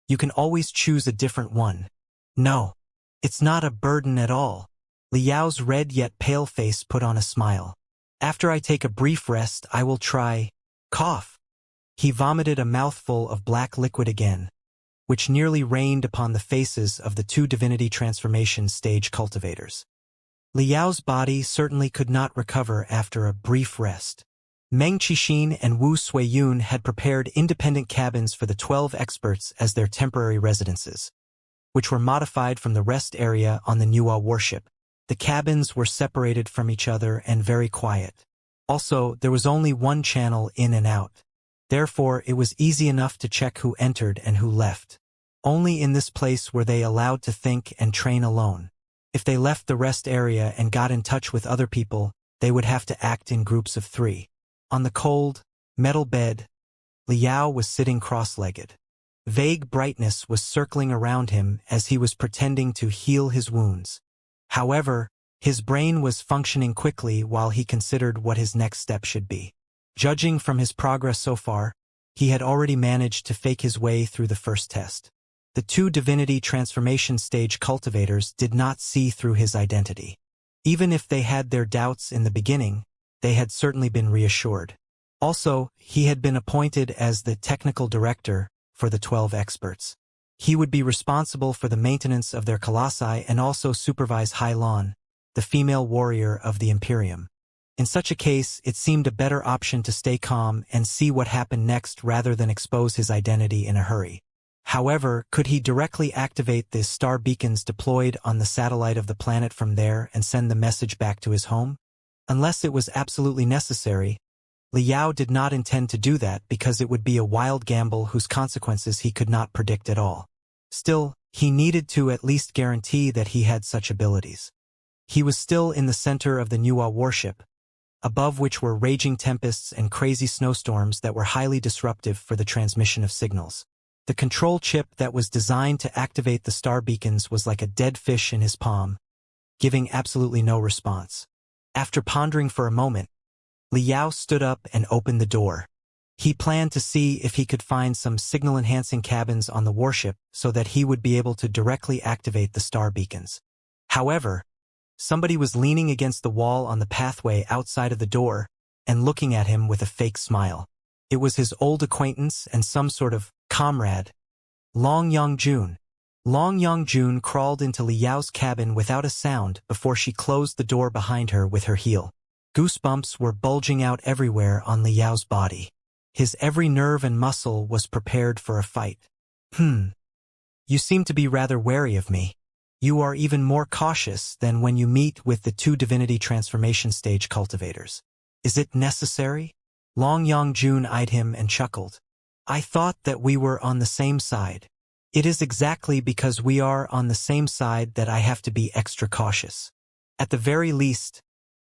you can always choose a different one. No, it's not a burden at all. Liao's red yet pale face put on a smile. After I take a brief rest, I will try. Cough. He vomited a mouthful of black liquid again, which nearly rained upon the faces of the two divinity transformation stage cultivators. Liao's body certainly could not recover after a brief rest. Meng Qixin and Wu Suiyun had prepared independent cabins for the 12 experts as their temporary residences, which were modified from the rest area on the Nuwa warship. The cabins were separated from each other and very quiet. Also, there was only one channel in and out. Therefore, it was easy enough to check who entered and who left. Only in this place were they allowed to think and train alone. If they left the rest area and got in touch with other people, they would have to act in groups of 3. On the cold, metal bed, Liao was sitting cross-legged. Vague brightness was circling around him as he was pretending to heal his wounds. However, his brain was functioning quickly while he considered what his next step should be. Judging from his progress so far, he had already managed to fake his way through the first test. The two divinity transformation stage cultivators did not see through his identity. Even if they had their doubts in the beginning, they had certainly been reassured. Also, he had been appointed as the technical director for the 12 experts. He would be responsible for the maintenance of their colossi and also supervise Hailon, the female warrior of the Imperium. In such a case, it seemed a better option to stay calm and see what happened next rather than expose his identity in a hurry. However, could he directly activate the star beacons deployed on the satellite of the planet from there and send the message back to his home? Unless it was absolutely necessary, Liao did not intend to do that because it would be a wild gamble whose consequences he could not predict at all. Still, he needed to at least guarantee that he had such abilities. He was still in the center of the Nuwa warship, above which were raging tempests and crazy snowstorms that were highly disruptive for the transmission of signals. The control chip that was designed to activate the star beacons was like a dead fish in his palm, giving absolutely no response. After pondering for a moment, Liao stood up and opened the door. He planned to see if he could find some signal-enhancing cabins on the warship so that he would be able to directly activate the star beacons. However, somebody was leaning against the wall on the pathway outside of the door and looking at him with a fake smile. It was his old acquaintance and some sort of comrade. Long Yongjun. Long Yongjun crawled into Liao's cabin without a sound before she closed the door behind her with her heel. Goosebumps were bulging out everywhere on Liao's body. His every nerve and muscle was prepared for a fight. You seem to be rather wary of me. You are even more cautious than when you meet with the two divinity transformation stage cultivators. Is it necessary? Long Yongjun eyed him and chuckled. I thought that we were on the same side. It is exactly because we are on the same side that I have to be extra cautious. At the very least,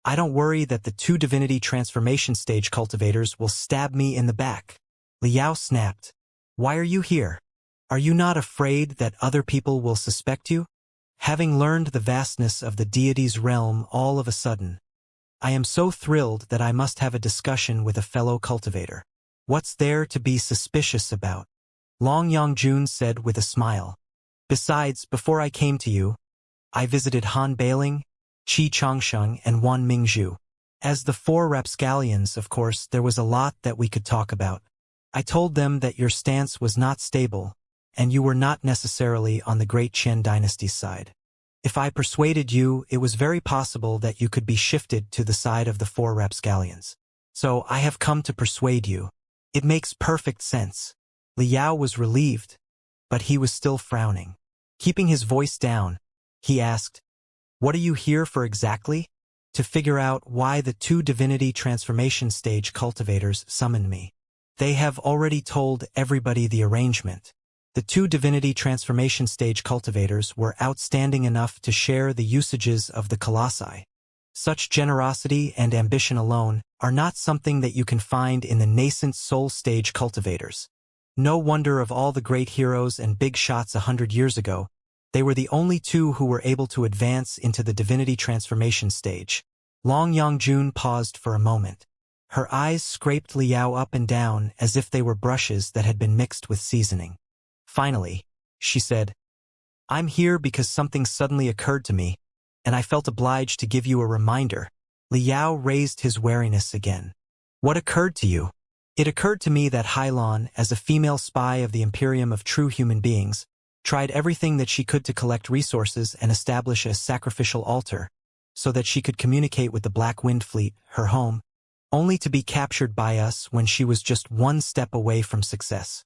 I don't worry that the two divinity transformation stage cultivators will stab me in the back. Liao snapped. Why are you here? Are you not afraid that other people will suspect you? Having learned the vastness of the deity's realm all of a sudden, I am so thrilled that I must have a discussion with a fellow cultivator. What's there to be suspicious about? Long Yongjun said with a smile. Besides, before I came to you, I visited Han Bailing, Qi Changsheng, and Wan Mingzhu. As the four rapscallions, of course, there was a lot that we could talk about. I told them that your stance was not stable, and you were not necessarily on the great Qian dynasty's side. If I persuaded you, it was very possible that you could be shifted to the side of the four rapscallions. So I have come to persuade you. It makes perfect sense. Liao was relieved, but he was still frowning. Keeping his voice down, he asked, What are you here for exactly? To figure out why the two divinity transformation stage cultivators summoned me. They have already told everybody the arrangement. The two divinity transformation stage cultivators were outstanding enough to share the usages of the colossi. Such generosity and ambition alone are not something that you can find in the nascent soul stage cultivators. No wonder of all the great heroes and big shots 100 years ago, they were the only two who were able to advance into the divinity transformation stage. Long Yongjun paused for a moment. Her eyes scraped Liao up and down as if they were brushes that had been mixed with seasoning. Finally, she said, I'm here because something suddenly occurred to me, and I felt obliged to give you a reminder. Liao raised his wariness again. What occurred to you? It occurred to me that Hylon, as a female spy of the Imperium of true human beings, tried everything that she could to collect resources and establish a sacrificial altar, so that she could communicate with the Black Wind Fleet, her home, only to be captured by us when she was just one step away from success.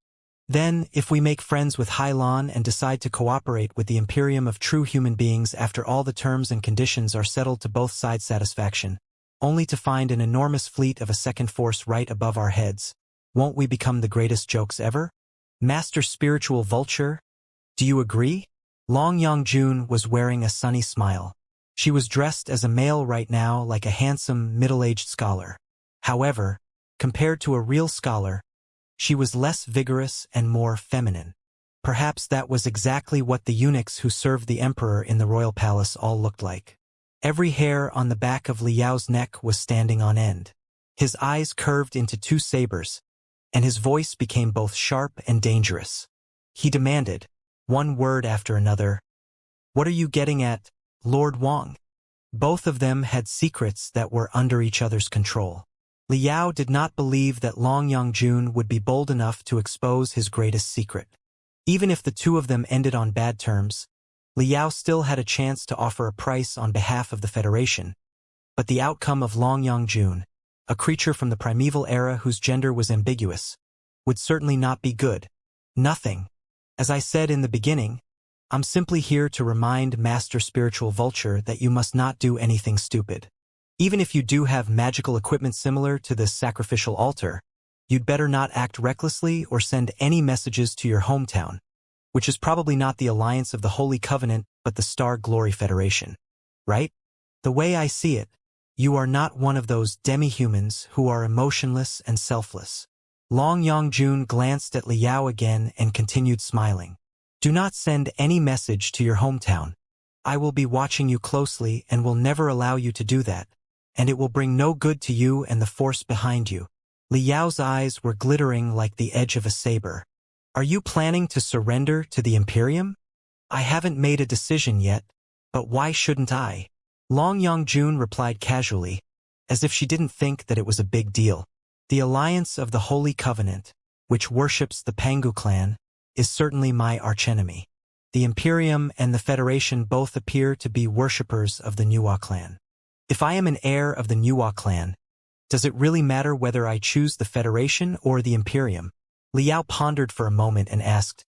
Then, if we make friends with Hylon and decide to cooperate with the Imperium of true human beings after all the terms and conditions are settled to both sides' satisfaction, only to find an enormous fleet of a second force right above our heads, won't we become the greatest jokes ever? Master Spiritual Vulture, do you agree? Long Yongjun was wearing a sunny smile. She was dressed as a male right now, like a handsome, middle-aged scholar. However, compared to a real scholar, she was less vigorous and more feminine. Perhaps that was exactly what the eunuchs who served the emperor in the royal palace all looked like. Every hair on the back of Liao's neck was standing on end. His eyes curved into two sabers, and his voice became both sharp and dangerous. He demanded, one word after another, What are you getting at, Lord Wang? Both of them had secrets that were under each other's control. Liao did not believe that Long Yongjun would be bold enough to expose his greatest secret. Even if the two of them ended on bad terms, Liao still had a chance to offer a price on behalf of the Federation. But the outcome of Long Yongjun, a creature from the primeval era whose gender was ambiguous, would certainly not be good. Nothing. As I said in the beginning, I'm simply here to remind Master Spiritual Vulture that you must not do anything stupid. Even if you do have magical equipment similar to this sacrificial altar, you'd better not act recklessly or send any messages to your hometown, which is probably not the Alliance of the Holy Covenant but the Star Glory Federation. Right? The way I see it, you are not one of those demi-humans who are emotionless and selfless. Long Yongjun glanced at Liao again and continued smiling. Do not send any message to your hometown. I will be watching you closely and will never allow you to do that, and it will bring no good to you and the force behind you. Liao's eyes were glittering like the edge of a saber. Are you planning to surrender to the Imperium? I haven't made a decision yet, but why shouldn't I? Long Yongjun replied casually, as if she didn't think that it was a big deal. The Alliance of the Holy Covenant, which worships the Pangu clan, is certainly my archenemy. The Imperium and the Federation both appear to be worshippers of the Nuwa clan. If I am an heir of the Nuwa clan, does it really matter whether I choose the Federation or the Imperium? Liao pondered for a moment and asked,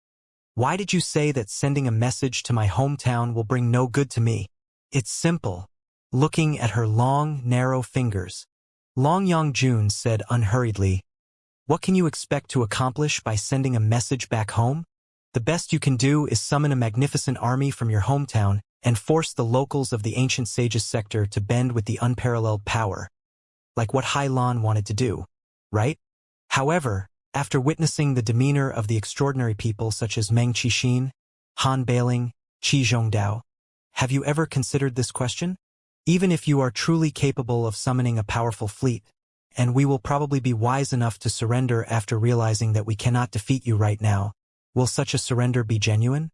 "Why did you say that sending a message to my hometown will bring no good to me?" "It's simple." Looking at her long, narrow fingers, Long Yongjun said unhurriedly, "What can you expect to accomplish by sending a message back home? The best you can do is summon a magnificent army from your hometown and force the locals of the ancient sages sector to bend with the unparalleled power, like what Hai Lan wanted to do, right? However, after witnessing the demeanor of the extraordinary people such as Meng Qixin, Han Bailing, Qi Zhongdao, have you ever considered this question? Even if you are truly capable of summoning a powerful fleet, and we will probably be wise enough to surrender after realizing that we cannot defeat you right now, will such a surrender be genuine?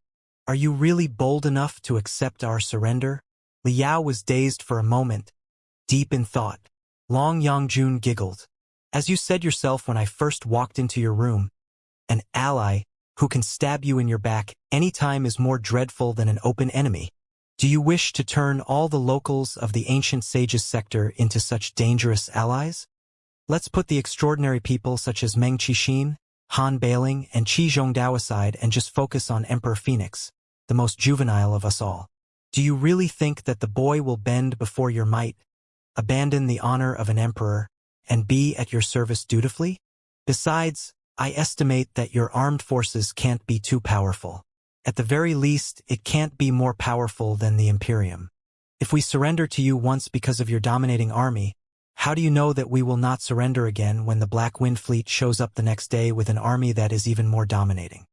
Are you really bold enough to accept our surrender?" Liao was dazed for a moment, deep in thought. Long Yongjun giggled. "As you said yourself when I first walked into your room, an ally who can stab you in your back any time is more dreadful than an open enemy. Do you wish to turn all the locals of the ancient sages sector into such dangerous allies? Let's put the extraordinary people such as Meng Qixin, Han Bailing, and Qi Zhongdao aside and just focus on Emperor Phoenix, the most juvenile of us all. Do you really think that the boy will bend before your might, abandon the honor of an emperor, and be at your service dutifully? Besides, I estimate that your armed forces can't be too powerful. At the very least, it can't be more powerful than the Imperium. If we surrender to you once because of your dominating army, how do you know that we will not surrender again when the Black Wind Fleet shows up the next day with an army that is even more dominating?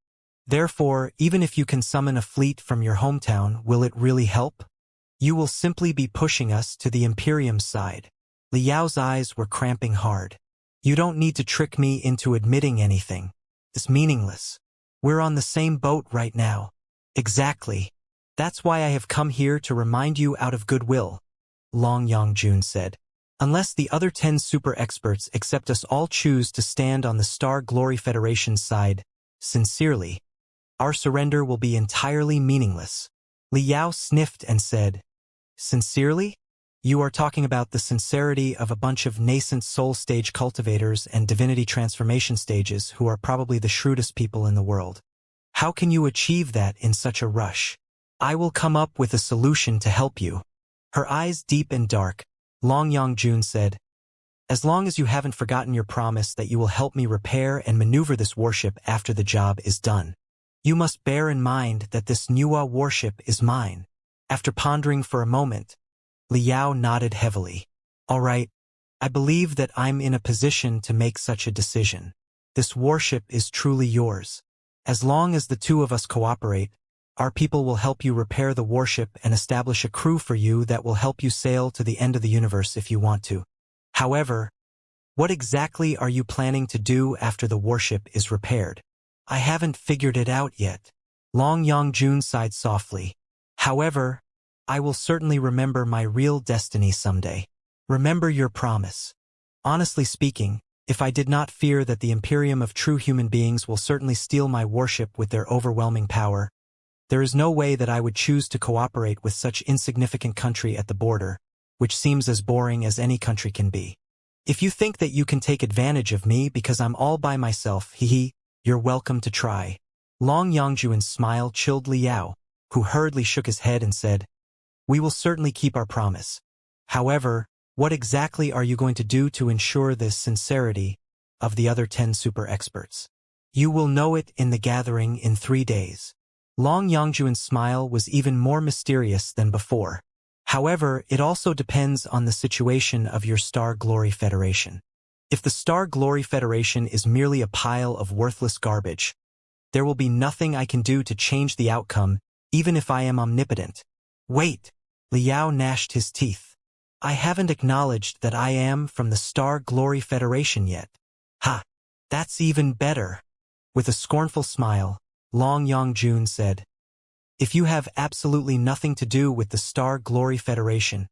Therefore, even if you can summon a fleet from your hometown, will it really help? You will simply be pushing us to the Imperium's side." Liao's eyes were cramping hard. "You don't need to trick me into admitting anything. It's meaningless. We're on the same boat right now." "Exactly. That's why I have come here to remind you out of goodwill," Long Yongjun said. "Unless the other 10 super experts except us all choose to stand on the Star Glory Federation's side, sincerely, our surrender will be entirely meaningless." Liao sniffed and said, "Sincerely? You are talking about the sincerity of a bunch of nascent soul stage cultivators and divinity transformation stages who are probably the shrewdest people in the world. How can you achieve that in such a rush? I will come up with a solution to help you." Her eyes deep and dark, Long Yongjun said, "As long as you haven't forgotten your promise that you will help me repair and maneuver this warship after the job is done. You must bear in mind that this Nuwa warship is mine." After pondering for a moment, Liao nodded heavily. "All right, I believe that I'm in a position to make such a decision. This warship is truly yours. As long as the two of us cooperate, our people will help you repair the warship and establish a crew for you that will help you sail to the end of the universe if you want to. However, what exactly are you planning to do after the warship is repaired?" "I haven't figured it out yet." Long Yongjun sighed softly. "However, I will certainly remember my real destiny someday. Remember your promise. Honestly speaking, if I did not fear that the Imperium of true human beings will certainly steal my warship with their overwhelming power, there is no way that I would choose to cooperate with such insignificant country at the border, which seems as boring as any country can be. If you think that you can take advantage of me because I'm all by myself, you're welcome to try." Long Yongjuan's smile chilled Liao, who hurriedly shook his head and said, "We will certainly keep our promise. However, what exactly are you going to do to ensure the sincerity of the other 10 super experts?" "You will know it in the gathering in 3 days." Long Yongjuan's smile was even more mysterious than before. "However, it also depends on the situation of your Star Glory Federation. If the Star Glory Federation is merely a pile of worthless garbage, there will be nothing I can do to change the outcome, even if I am omnipotent." "Wait!" Liao gnashed his teeth. "I haven't acknowledged that I am from the Star Glory Federation yet." "Ha! That's even better." With a scornful smile, Long Yongjun said, "If you have absolutely nothing to do with the Star Glory Federation,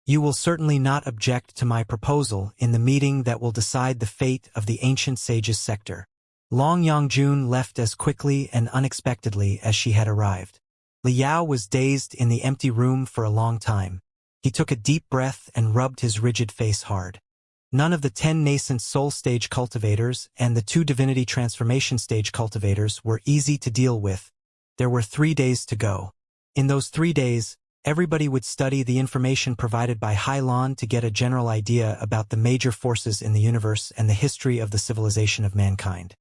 you will certainly not object to my proposal in the meeting that will decide the fate of the Ancient Sages sector. Long Yongjun left as quickly and unexpectedly as she had arrived. Liao was dazed in the empty room for a long time. He took a deep breath and rubbed his rigid face hard. None of the 10 nascent soul stage cultivators and the 2 divinity transformation stage cultivators were easy to deal with. There were 3 days to go. In those 3 days, everybody would study the information provided by Hylon to get a general idea about the major forces in the universe and the history of the civilization of mankind.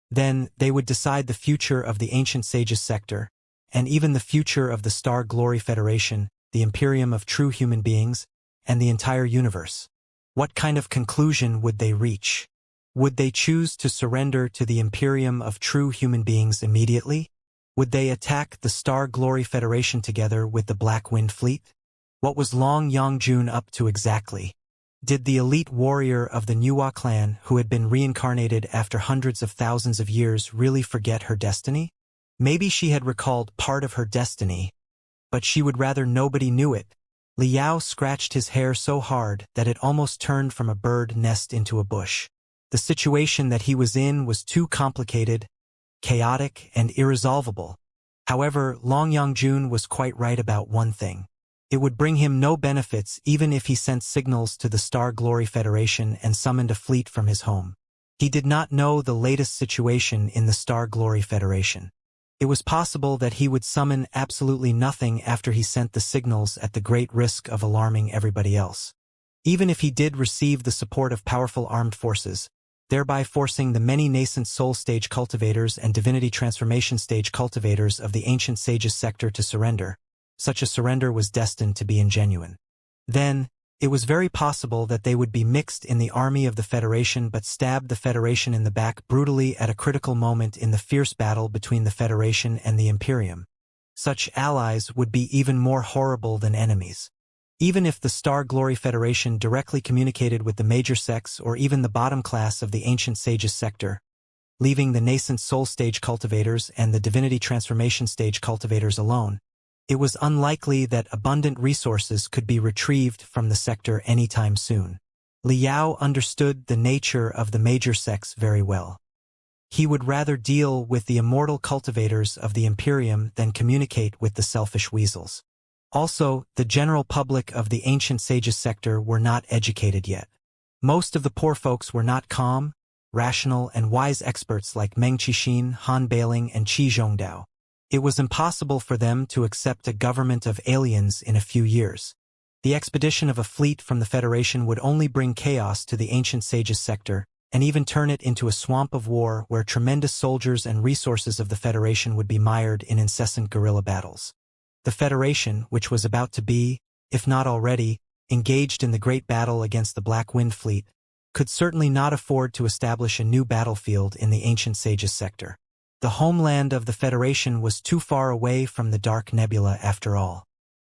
Then, they would decide the future of the Ancient Sages sector, and even the future of the Star Glory Federation, the Imperium of True Human Beings, and the entire universe. What kind of conclusion would they reach? Would they choose to surrender to the Imperium of True Human Beings immediately? Would they attack the Star Glory Federation together with the Black Wind Fleet? What was Long Yongjun up to exactly? Did the elite warrior of the Nuwa clan, who had been reincarnated after hundreds of thousands of years, really forget her destiny? Maybe she had recalled part of her destiny, but she would rather nobody knew it. Liao scratched his hair so hard that it almost turned from a bird nest into a bush. The situation that he was in was too complicated, chaotic, and irresolvable. However, Long Yongjun was quite right about one thing. It would bring him no benefits even if he sent signals to the Star Glory Federation and summoned a fleet from his home. He did not know the latest situation in the Star Glory Federation. It was possible that he would summon absolutely nothing after he sent the signals at the great risk of alarming everybody else. Even if he did receive the support of powerful armed forces, thereby forcing the many nascent soul stage cultivators and divinity transformation stage cultivators of the Ancient Sages sector to surrender, such a surrender was destined to be ingenuine. Then, it was very possible that they would be mixed in the army of the Federation but stab the Federation in the back brutally at a critical moment in the fierce battle between the Federation and the Imperium. Such allies would be even more horrible than enemies. Even if the Star Glory Federation directly communicated with the major sects or even the bottom class of the Ancient Sages sector, leaving the nascent soul stage cultivators and the divinity transformation stage cultivators alone, it was unlikely that abundant resources could be retrieved from the sector anytime soon. Liao understood the nature of the major sects very well. He would rather deal with the immortal cultivators of the Imperium than communicate with the selfish weasels. Also, the general public of the Ancient Sages sector were not educated yet. Most of the poor folks were not calm, rational, and wise experts like Meng Qixin, Han Bailing, and Qi Zhongdao. It was impossible for them to accept a government of aliens in a few years. The expedition of a fleet from the Federation would only bring chaos to the Ancient Sages sector, and even turn it into a swamp of war where tremendous soldiers and resources of the Federation would be mired in incessant guerrilla battles. The Federation, which was about to be, if not already, engaged in the great battle against the Black Wind Fleet, could certainly not afford to establish a new battlefield in the Ancient Sages sector. The homeland of the Federation was too far away from the Dark Nebula after all.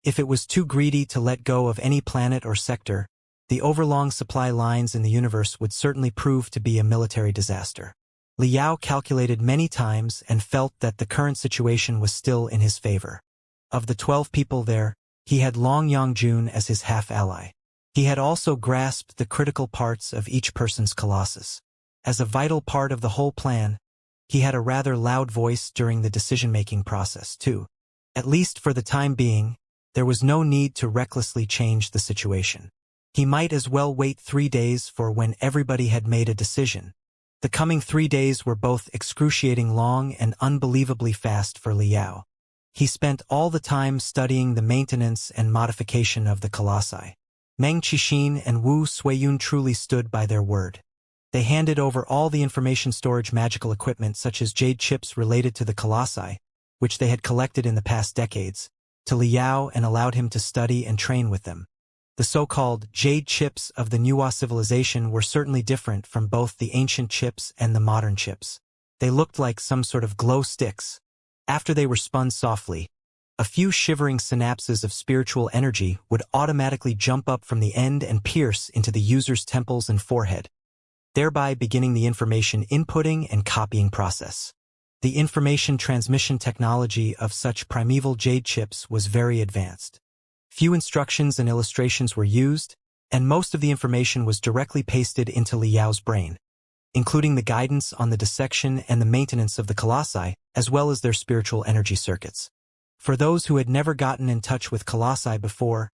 If it was too greedy to let go of any planet or sector, the overlong supply lines in the universe would certainly prove to be a military disaster. Liao calculated many times and felt that the current situation was still in his favor. Of the 12 people there, he had Long Yongjun as his half-ally. He had also grasped the critical parts of each person's colossus. As a vital part of the whole plan, he had a rather loud voice during the decision-making process, too. At least for the time being, there was no need to recklessly change the situation. He might as well wait 3 days for when everybody had made a decision. The coming 3 days were both excruciating long and unbelievably fast for Liao. He spent all the time studying the maintenance and modification of the colossi. Meng Qixin and Wu Suiyun truly stood by their word. They handed over all the information storage magical equipment such as jade chips related to the colossi, which they had collected in the past decades, to Liao and allowed him to study and train with them. The so-called jade chips of the Nuwa civilization were certainly different from both the ancient chips and the modern chips. They looked like some sort of glow sticks. After they were spun softly, a few shivering synapses of spiritual energy would automatically jump up from the end and pierce into the user's temples and forehead, thereby beginning the information inputting and copying process. The information transmission technology of such primeval jade chips was very advanced. Few instructions and illustrations were used, and most of the information was directly pasted into Liao's brain. including the guidance on the dissection and the maintenance of the colossi, as well as their spiritual energy circuits. For those who had never gotten in touch with colossi before,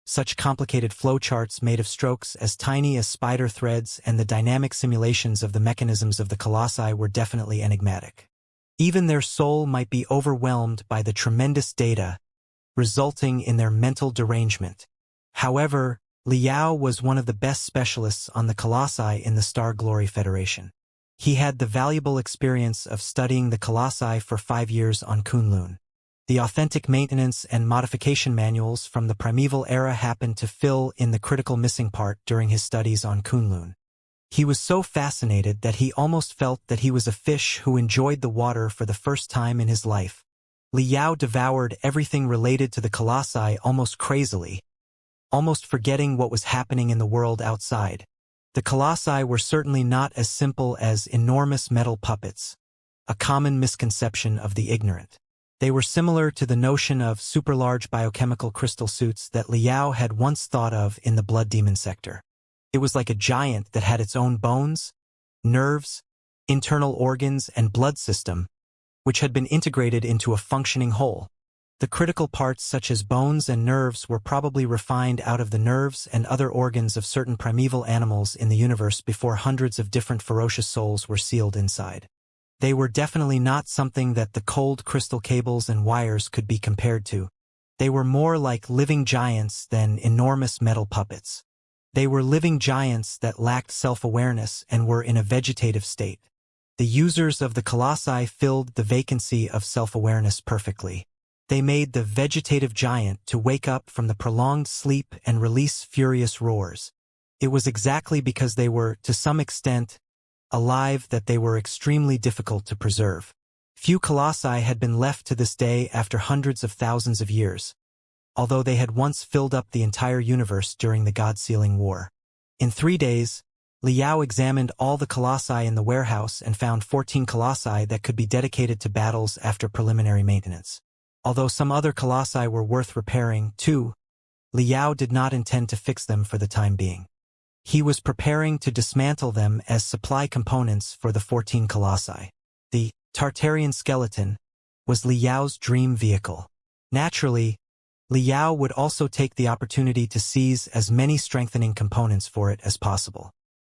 such complicated flowcharts made of strokes as tiny as spider threads and the dynamic simulations of the mechanisms of the colossi were definitely enigmatic. Even their soul might be overwhelmed by the tremendous data, resulting in their mental derangement. However, Liao was one of the best specialists on the colossi in the Star Glory Federation. He had the valuable experience of studying the colossi for 5 years on Kunlun. The authentic maintenance and modification manuals from the primeval era happened to fill in the critical missing part during his studies on Kunlun. He was so fascinated that he almost felt that he was a fish who enjoyed the water for the first time in his life. Liao devoured everything related to the colossi almost crazily, almost forgetting what was happening in the world outside. The colossi were certainly not as simple as enormous metal puppets, a common misconception of the ignorant. They were similar to the notion of super-large biochemical crystal suits that Liao had once thought of in the blood demon sector. It was like a giant that had its own bones, nerves, internal organs, and blood system, which had been integrated into a functioning whole. The critical parts such as bones and nerves were probably refined out of the nerves and other organs of certain primeval animals in the universe before hundreds of different ferocious souls were sealed inside. They were definitely not something that the cold crystal cables and wires could be compared to. They were more like living giants than enormous metal puppets. They were living giants that lacked self-awareness and were in a vegetative state. The users of the colossi filled the vacancy of self-awareness perfectly. They made the vegetative giant to wake up from the prolonged sleep and release furious roars. It was exactly because they were, to some extent, alive that they were extremely difficult to preserve. Few colossi had been left to this day after hundreds of thousands of years, although they had once filled up the entire universe during the God-sealing war. In 3 days, Liao examined all the colossi in the warehouse and found 14 colossi that could be dedicated to battles after preliminary maintenance. Although some other colossi were worth repairing, too, Liao did not intend to fix them for the time being. He was preparing to dismantle them as supply components for the 14 colossi. The Tartarian skeleton was Liao's dream vehicle. Naturally, Liao would also take the opportunity to seize as many strengthening components for it as possible.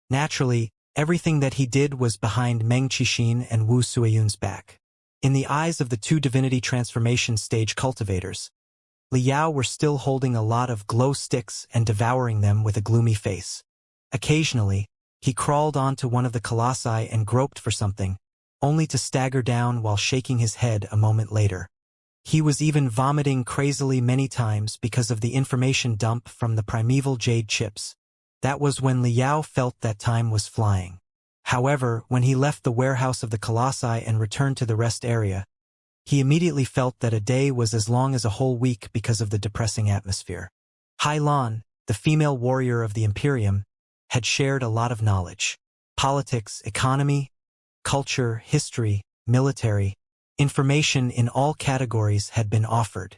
Naturally, everything that he did was behind Meng Qixin and Wu Suiyun's back. In the eyes of the 2 divinity transformation stage cultivators, Liao were still holding a lot of glow sticks and devouring them with a gloomy face. Occasionally, he crawled onto one of the colossi and groped for something, only to stagger down while shaking his head a moment later. He was even vomiting crazily many times because of the information dump from the primeval jade chips. That was when Liao felt that time was flying. However, when he left the warehouse of the colossi and returned to the rest area, he immediately felt that a day was as long as a whole week because of the depressing atmosphere. Hai Lan, the female warrior of the Imperium, had shared a lot of knowledge. Politics, economy, culture, history, military, information in all categories had been offered.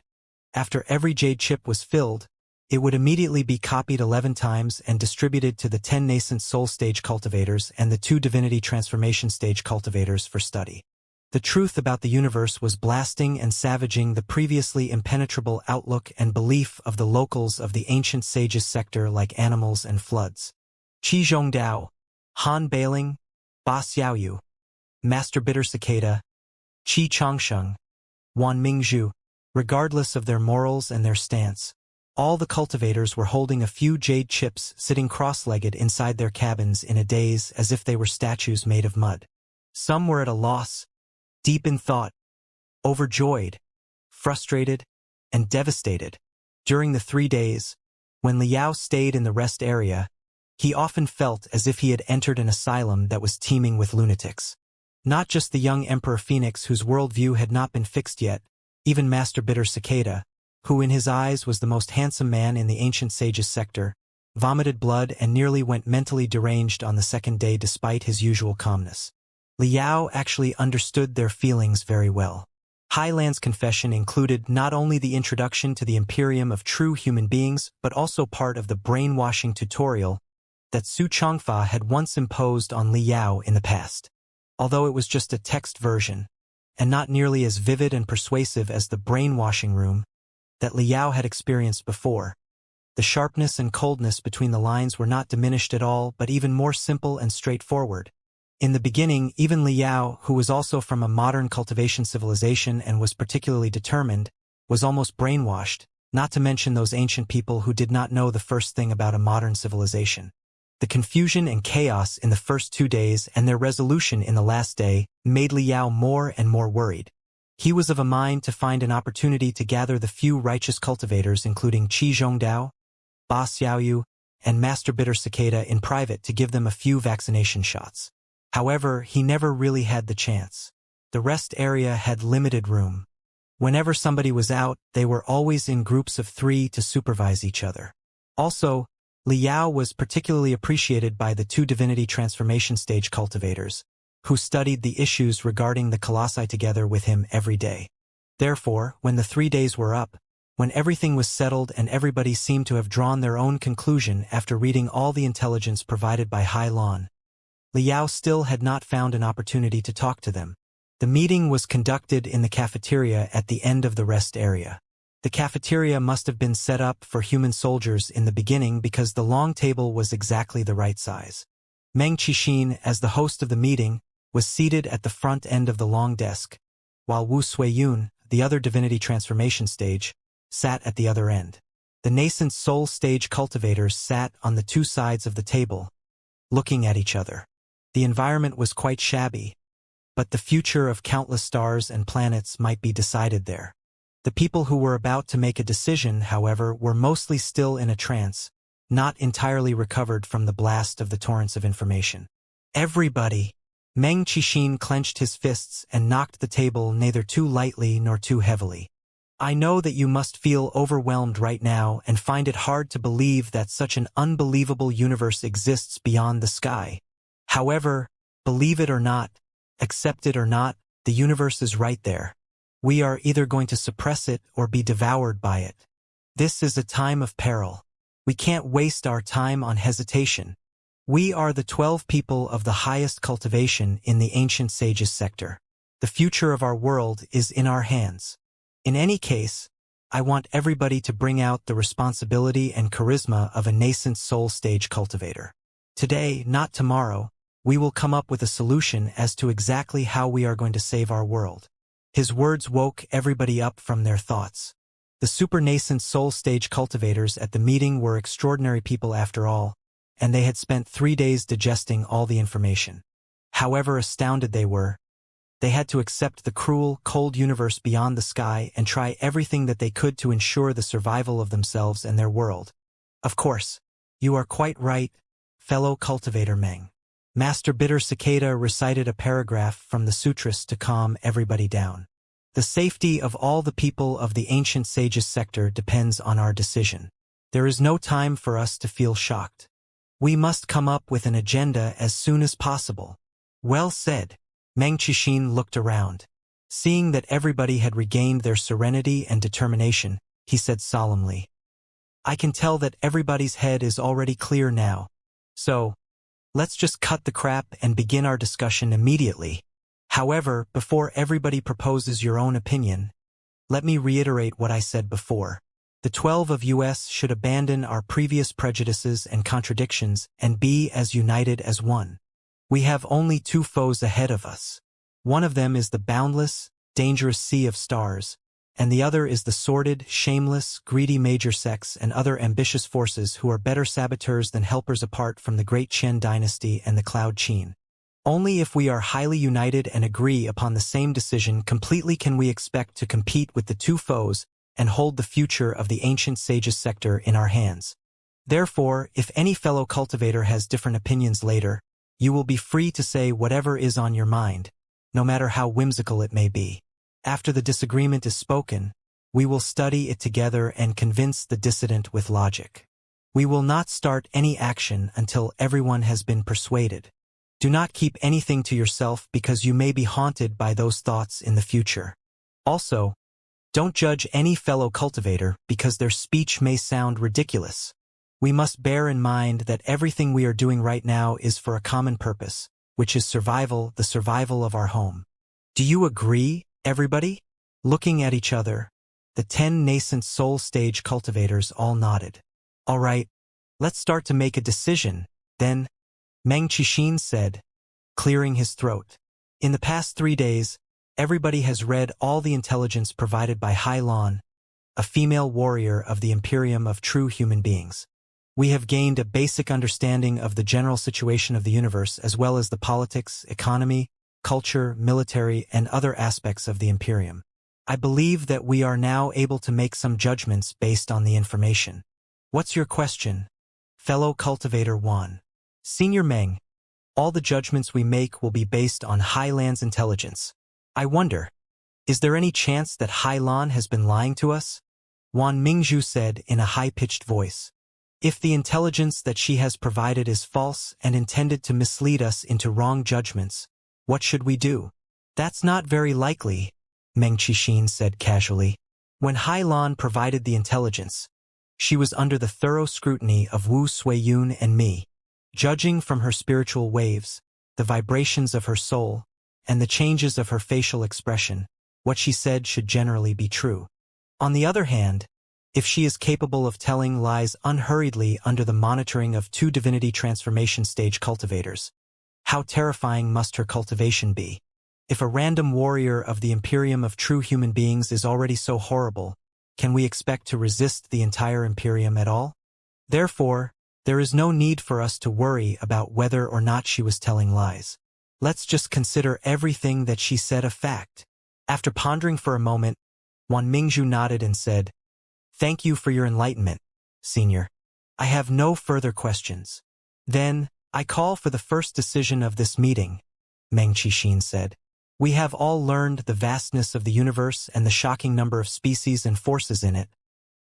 After every jade chip was filled, it would immediately be copied 11 times and distributed to the 10 nascent soul stage cultivators and the 2 divinity transformation stage cultivators for study. The truth about the universe was blasting and savaging the previously impenetrable outlook and belief of the locals of the ancient sages sector like animals and floods. Qi Zhongdao, Han Bailing, Ba Xiaoyu, Master Bitter Cicada, Qi Changsheng, Wan Mingzhu, regardless of their morals and their stance, all the cultivators were holding a few jade chips sitting cross-legged inside their cabins in a daze as if they were statues made of mud. Some were at a loss, deep in thought, overjoyed, frustrated, and devastated. During the 3 days, when Liao stayed in the rest area, he often felt as if he had entered an asylum that was teeming with lunatics. Not just the young Emperor Phoenix whose worldview had not been fixed yet, even Master Bitter Cicada, who in his eyes was the most handsome man in the ancient sages sector, vomited blood and nearly went mentally deranged on the 2nd day despite his usual calmness. Liao actually understood their feelings very well. Hai Lan's confession included not only the introduction to the Imperium of true human beings but also part of the brainwashing tutorial that Su Changfa had once imposed on Li Yao in the past. Although it was just a text version, and not nearly as vivid and persuasive as the brainwashing room that Li Yao had experienced before, the sharpness and coldness between the lines were not diminished at all but even more simple and straightforward. In the beginning, even Li Yao, who was also from a modern cultivation civilization and was particularly determined, was almost brainwashed, not to mention those ancient people who did not know the first thing about a modern civilization. The confusion and chaos in the first 2 days and their resolution in the last day made Li Yao more and more worried. He was of a mind to find an opportunity to gather the few righteous cultivators including Qi Zhongdao, Ba Xiaoyu, and Master Bitter Cicada in private to give them a few vaccination shots. However, he never really had the chance. The rest area had limited room. Whenever somebody was out, they were always in groups of 3 to supervise each other. Also, Li Yao was particularly appreciated by the 2 divinity transformation stage cultivators, who studied the issues regarding the colossi together with him every day. Therefore, when the 3 days were up, when everything was settled and everybody seemed to have drawn their own conclusion after reading all the intelligence provided by Hai Lan, Li Yao still had not found an opportunity to talk to them. The meeting was conducted in the cafeteria at the end of the rest area. The cafeteria must have been set up for human soldiers in the beginning because the long table was exactly the right size. Meng Qixin, as the host of the meeting, was seated at the front end of the long desk, while Wu Suiyun, the other divinity transformation stage, sat at the other end. The nascent soul stage cultivators sat on the 2 sides of the table, looking at each other. The environment was quite shabby, but the future of countless stars and planets might be decided there. The people who were about to make a decision, however, were mostly still in a trance, not entirely recovered from the blast of the torrents of information. Everybody! Meng Qixin clenched his fists and knocked the table neither too lightly nor too heavily. I know that you must feel overwhelmed right now and find it hard to believe that such an unbelievable universe exists beyond the sky. However, believe it or not, accept it or not, the universe is right there. We are either going to suppress it or be devoured by it. This is a time of peril. We can't waste our time on hesitation. We are the 12 people of the highest cultivation in the ancient sages sector. The future of our world is in our hands. In any case, I want everybody to bring out the responsibility and charisma of a nascent soul stage cultivator. Today, not tomorrow, we will come up with a solution as to exactly how we are going to save our world. His words woke everybody up from their thoughts. The super nascent soul stage cultivators at the meeting were extraordinary people after all, and they had spent 3 days digesting all the information. However astounded they were, they had to accept the cruel, cold universe beyond the sky and try everything that they could to ensure the survival of themselves and their world. Of course, you are quite right, fellow cultivator Meng. Master Bitter Cicada recited a paragraph from the sutras to calm everybody down. The safety of all the people of the ancient sages sector depends on our decision. There is no time for us to feel shocked. We must come up with an agenda as soon as possible. Well said. Meng Qixin looked around. Seeing that everybody had regained their serenity and determination, he said solemnly, I can tell that everybody's head is already clear now. So, let's just cut the crap and begin our discussion immediately. However, before everybody proposes your own opinion, let me reiterate what I said before. The 12 of us should abandon our previous prejudices and contradictions and be as united as one. We have only 2 foes ahead of us. One of them is the boundless, dangerous sea of stars, and the other is the sordid, shameless, greedy major sects and other ambitious forces who are better saboteurs than helpers apart from the great Qian dynasty and the Cloud Qin. Only if we are highly united and agree upon the same decision completely can we expect to compete with the 2 foes and hold the future of the ancient sages sector in our hands. Therefore, if any fellow cultivator has different opinions later, you will be free to say whatever is on your mind, no matter how whimsical it may be. After the disagreement is spoken, we will study it together and convince the dissident with logic. We will not start any action until everyone has been persuaded. Do not keep anything to yourself because you may be haunted by those thoughts in the future. Also, don't judge any fellow cultivator because their speech may sound ridiculous. We must bear in mind that everything we are doing right now is for a common purpose, which is survival, the survival of our home. Do you agree, everybody? Looking at each other, the 10 nascent soul stage cultivators all nodded. All right, let's start to make a decision, then, Meng Qixin said, clearing his throat. In the past 3 days, everybody has read all the intelligence provided by Hailan, a female warrior of the Imperium of true human beings. We have gained a basic understanding of the general situation of the universe as well as the politics, economy, culture, military, and other aspects of the Imperium. I believe that we are now able to make some judgments based on the information. What's your question, fellow cultivator Wan? Senior Meng, all the judgments we make will be based on Hailan's intelligence. I wonder, is there any chance that Hailan has been lying to us? Wan Mingzhu said in a high-pitched voice. If the intelligence that she has provided is false and intended to mislead us into wrong judgments, what should we do? That's not very likely, Meng Qixin said casually. When Hailan provided the intelligence, she was under the thorough scrutiny of Wu Suiyun and me. Judging from her spiritual waves, the vibrations of her soul, and the changes of her facial expression, what she said should generally be true. On the other hand, if she is capable of telling lies unhurriedly under the monitoring of 2 divinity transformation stage cultivators, how terrifying must her cultivation be? If a random warrior of the Imperium of true human beings is already so horrible, can we expect to resist the entire Imperium at all? Therefore, there is no need for us to worry about whether or not she was telling lies. Let's just consider everything that she said a fact. After pondering for a moment, Wan Mingzhu nodded and said, Thank you for your enlightenment, Senior. I have no further questions. Then, I call for the first decision of this meeting, Meng Qixin said. We have all learned the vastness of the universe and the shocking number of species and forces in it.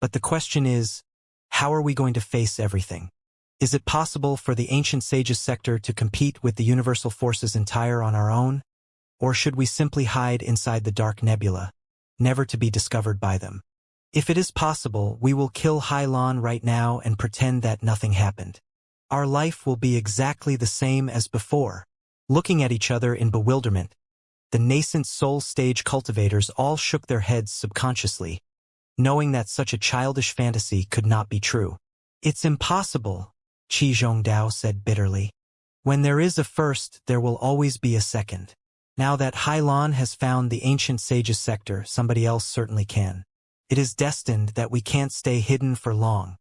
But the question is, how are we going to face everything? Is it possible for the ancient sages sector to compete with the universal forces entire on our own? Or should we simply hide inside the dark nebula, never to be discovered by them? If it is possible, we will kill Hailan right now and pretend that nothing happened. Our life will be exactly the same as before. Looking at each other in bewilderment, the nascent soul stage cultivators all shook their heads subconsciously, knowing that such a childish fantasy could not be true. It's impossible, Qi Zhongdao said bitterly. When there is a first, there will always be a second. Now that Hailan has found the ancient sages sector, somebody else certainly can. It is destined that we can't stay hidden for long.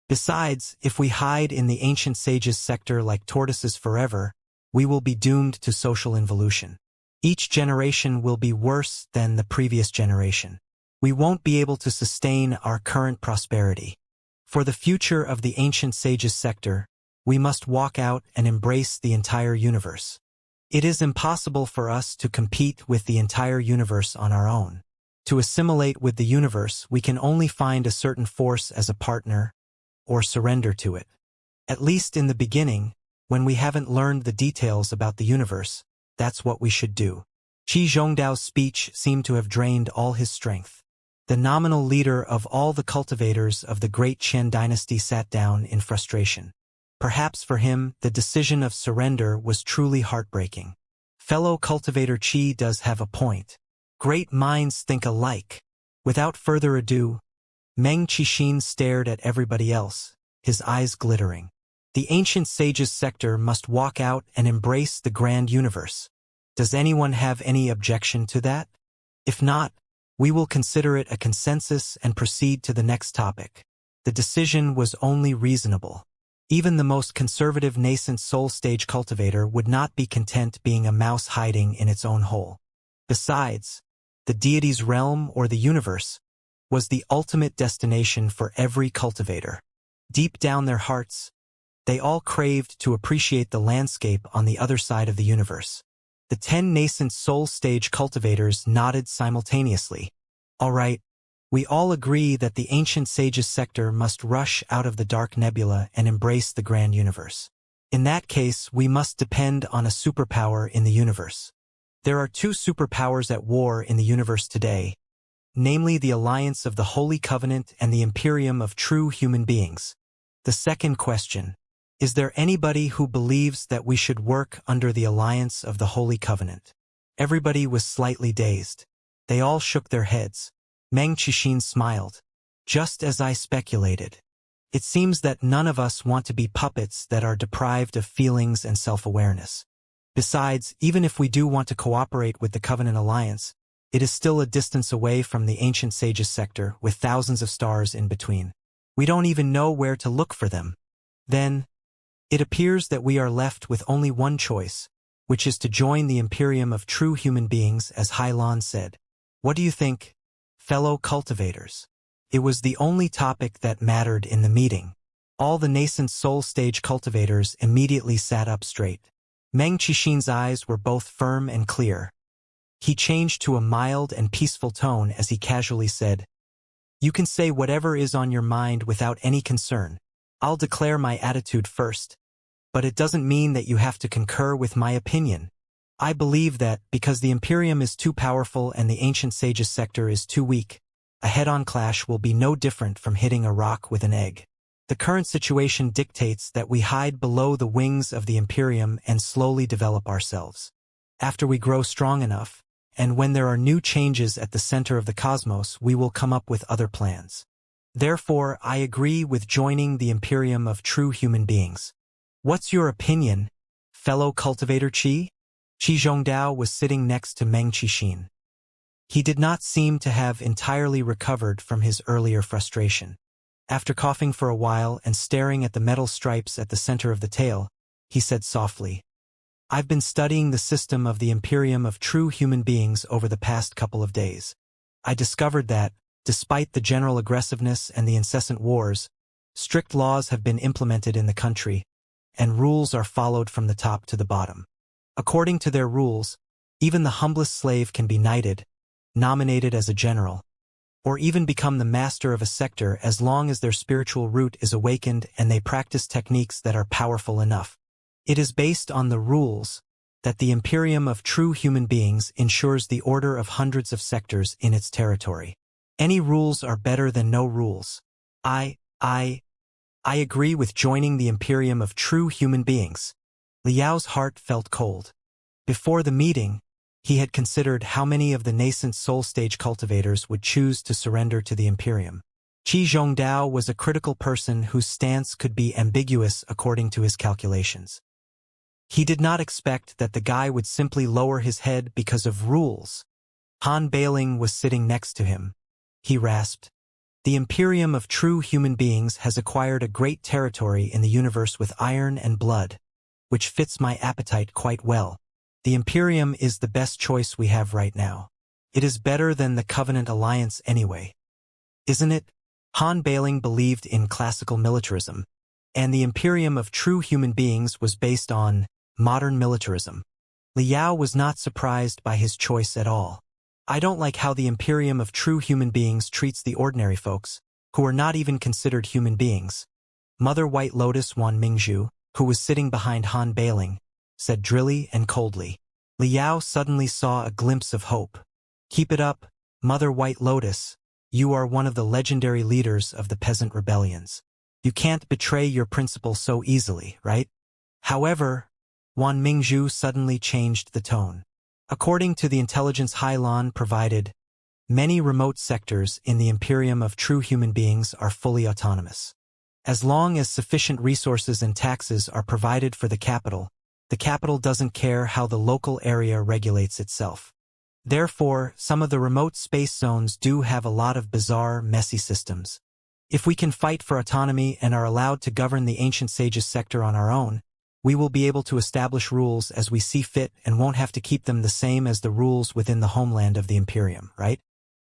Besides, if we hide in the ancient sages sector like tortoises forever, we will be doomed to social involution. Each generation will be worse than the previous generation. We won't be able to sustain our current prosperity. For the future of the ancient sages sector, we must walk out and embrace the entire universe. It is impossible for us to compete with the entire universe on our own. To assimilate with the universe, we can only find a certain force as a partner, or surrender to it. At least in the beginning, when we haven't learned the details about the universe, that's what we should do. Qi Zhongdao's speech seemed to have drained all his strength. The nominal leader of all the cultivators of the great Qian dynasty sat down in frustration. Perhaps for him, the decision of surrender was truly heartbreaking. Fellow cultivator Qi does have a point. Great minds think alike. Without further ado, Meng Qixin stared at everybody else, his eyes glittering. The ancient sages sector must walk out and embrace the grand universe. Does anyone have any objection to that? If not, we will consider it a consensus and proceed to the next topic. The decision was only reasonable. Even the most conservative nascent soul stage cultivator would not be content being a mouse hiding in its own hole. Besides, the deity's realm or the universe was the ultimate destination for every cultivator. Deep down their hearts, they all craved to appreciate the landscape on the other side of the universe. The 10 nascent soul stage cultivators nodded simultaneously. All right, we all agree that the ancient sages sector must rush out of the dark nebula and embrace the grand universe. In that case, we must depend on a superpower in the universe. There are 2 superpowers at war in the universe today, namely the alliance of the Holy Covenant and the Imperium of true human beings. The second question: is there anybody who believes that we should work under the alliance of the Holy Covenant? Everybody was slightly dazed. They all shook their heads. Meng Qixin smiled. Just as I speculated. It seems that none of us want to be puppets that are deprived of feelings and self-awareness. Besides, even if we do want to cooperate with the Covenant Alliance, it is still a distance away from the ancient sages sector with thousands of stars in between. We don't even know where to look for them. Then, it appears that we are left with only one choice, which is to join the Imperium of True Human Beings, as Hylon said. What do you think, fellow cultivators? It was the only topic that mattered in the meeting. All the nascent soul stage cultivators immediately sat up straight. Meng Qixin's eyes were both firm and clear. He changed to a mild and peaceful tone as he casually said, "You can say whatever is on your mind without any concern. I'll declare my attitude first. But it doesn't mean that you have to concur with my opinion. I believe that, because the Imperium is too powerful and the ancient sages sector is too weak, a head-on clash will be no different from hitting a rock with an egg. The current situation dictates that we hide below the wings of the Imperium and slowly develop ourselves. After we grow strong enough, and when there are new changes at the center of the cosmos, we will come up with other plans. Therefore, I agree with joining the Imperium of True Human Beings. What's your opinion, fellow cultivator Qi?" Qi Zhongdao was sitting next to Meng Qixin. He did not seem to have entirely recovered from his earlier frustration. After coughing for a while and staring at the metal stripes at the center of the tail, he said softly, "I've been studying the system of the Imperium of True Human Beings over the past couple of days. I discovered that, despite the general aggressiveness and the incessant wars, strict laws have been implemented in the country, and rules are followed from the top to the bottom. According to their rules, even the humblest slave can be knighted, nominated as a general, or even become the master of a sector as long as their spiritual root is awakened and they practice techniques that are powerful enough. It is based on the rules that the Imperium of True Human Beings ensures the order of hundreds of sectors in its territory. Any rules are better than no rules. I agree with joining the Imperium of True Human Beings." Liao's heart felt cold. Before the meeting, he had considered how many of the nascent soul stage cultivators would choose to surrender to the Imperium. Qi Zhongdao was a critical person whose stance could be ambiguous according to his calculations. He did not expect that the guy would simply lower his head because of rules. Han Bailing was sitting next to him. He rasped, "The Imperium of True Human Beings has acquired a great territory in the universe with iron and blood, which fits my appetite quite well. The Imperium is the best choice we have right now. It is better than the Covenant Alliance anyway. Isn't it?" Han Bailing believed in classical militarism, and the Imperium of True Human Beings was based on modern militarism. Liao was not surprised by his choice at all. "I don't like how the Imperium of True Human Beings treats the ordinary folks, who are not even considered human beings." Mother White Lotus Wan Mingzhu, who was sitting behind Han Bailing, said drily and coldly. Liao suddenly saw a glimpse of hope. "Keep it up, Mother White Lotus. You are one of the legendary leaders of the peasant rebellions. You can't betray your principle so easily, right?" However, Wan Mingzhu suddenly changed the tone. According to the intelligence Hylon provided, many remote sectors in the Imperium of True Human Beings are fully autonomous. As long as sufficient resources and taxes are provided for the capital doesn't care how the local area regulates itself. Therefore, some of the remote space zones do have a lot of bizarre, messy systems. If we can fight for autonomy and are allowed to govern the ancient sages sector on our own, we will be able to establish rules as we see fit and won't have to keep them the same as the rules within the homeland of the Imperium, right?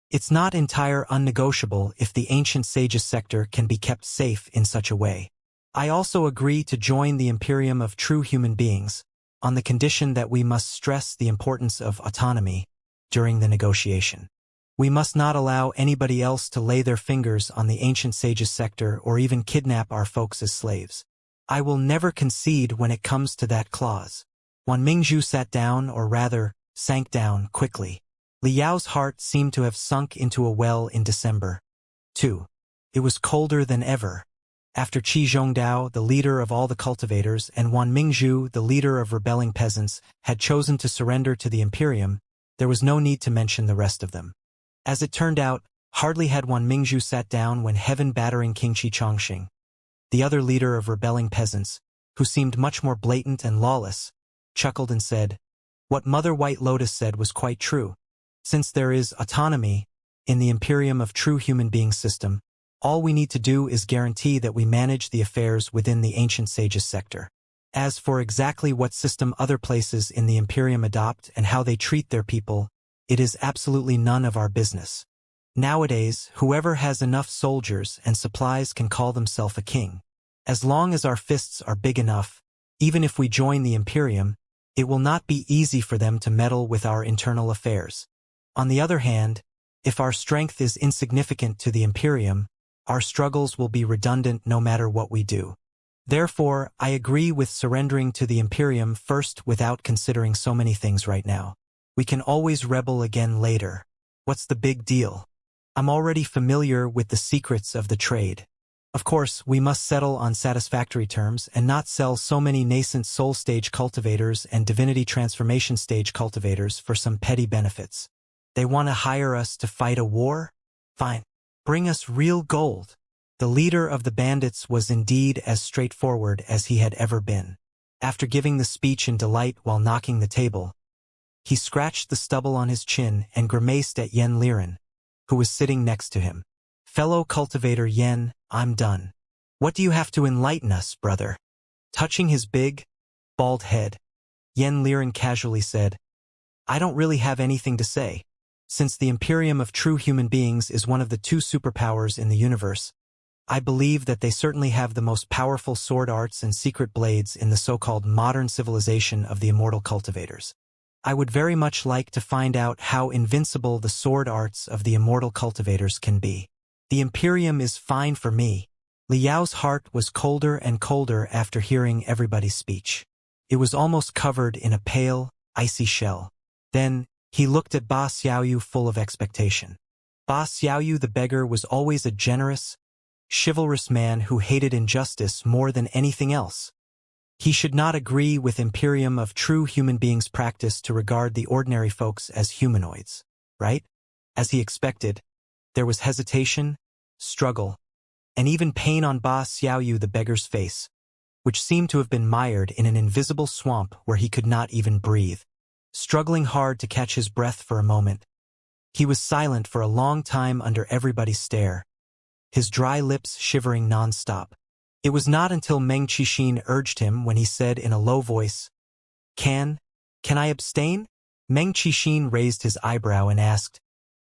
It's not entire unnegotiable if the ancient sages sector can be kept safe in such a way. I also agree to join the Imperium of True Human Beings, on the condition that we must stress the importance of autonomy during the negotiation. We must not allow anybody else to lay their fingers on the ancient sages sector or even kidnap our folks as slaves. I will never concede when it comes to that clause." Wan Mingzhu sat down, or rather, sank down, quickly. Liao's heart seemed to have sunk into a well in December. 2. It was colder than ever. After Qi Zhongdao, the leader of all the cultivators, and Wan Mingzhu, the leader of rebelling peasants, had chosen to surrender to the Imperium, there was no need to mention the rest of them. As it turned out, hardly had Wan Mingzhu sat down when heaven-battering King Qi Chongqing, the other leader of rebelling peasants, who seemed much more blatant and lawless, chuckled and said, "What Mother White Lotus said was quite true. Since there is autonomy in the Imperium of true human being system, all we need to do is guarantee that we manage the affairs within the ancient sages sector. As for exactly what system other places in the Imperium adopt and how they treat their people, it is absolutely none of our business. Nowadays, whoever has enough soldiers and supplies can call themselves a king. As long as our fists are big enough, even if we join the Imperium, it will not be easy for them to meddle with our internal affairs. On the other hand, if our strength is insignificant to the Imperium, our struggles will be redundant no matter what we do. Therefore, I agree with surrendering to the Imperium first without considering so many things right now. We can always rebel again later. What's the big deal? I'm already familiar with the secrets of the trade. Of course, we must settle on satisfactory terms and not sell so many nascent soul stage cultivators and divinity transformation stage cultivators for some petty benefits. They want to hire us to fight a war? Fine. Bring us real gold." The leader of the bandits was indeed as straightforward as he had ever been. After giving the speech in delight while knocking the table, he scratched the stubble on his chin and grimaced at Yen Liren, who was sitting next to him. "Fellow cultivator Yen, I'm done. What do you have to enlighten us, brother?" Touching his big, bald head, Yen Liren casually said, "I don't really have anything to say. Since the Imperium of true human beings is one of the two superpowers in the universe, I believe that they certainly have the most powerful sword arts and secret blades in the so-called modern civilization of the immortal cultivators. I would very much like to find out how invincible the sword arts of the immortal cultivators can be. The Imperium is fine for me." Liao's heart was colder and colder after hearing everybody's speech. It was almost covered in a pale, icy shell. Then, he looked at Ba Xiaoyu full of expectation. Ba Xiaoyu the beggar was always a generous, chivalrous man who hated injustice more than anything else. He should not agree with Imperium of true human beings' practice to regard the ordinary folks as humanoids, right? As he expected, there was hesitation, struggle, and even pain on Ba Xiaoyu the beggar's face, which seemed to have been mired in an invisible swamp where he could not even breathe. Struggling hard to catch his breath for a moment, he was silent for a long time under everybody's stare, his dry lips shivering non-stop. It was not until Meng Qixin urged him when he said in a low voice, Can I abstain?" Meng Qixin raised his eyebrow and asked,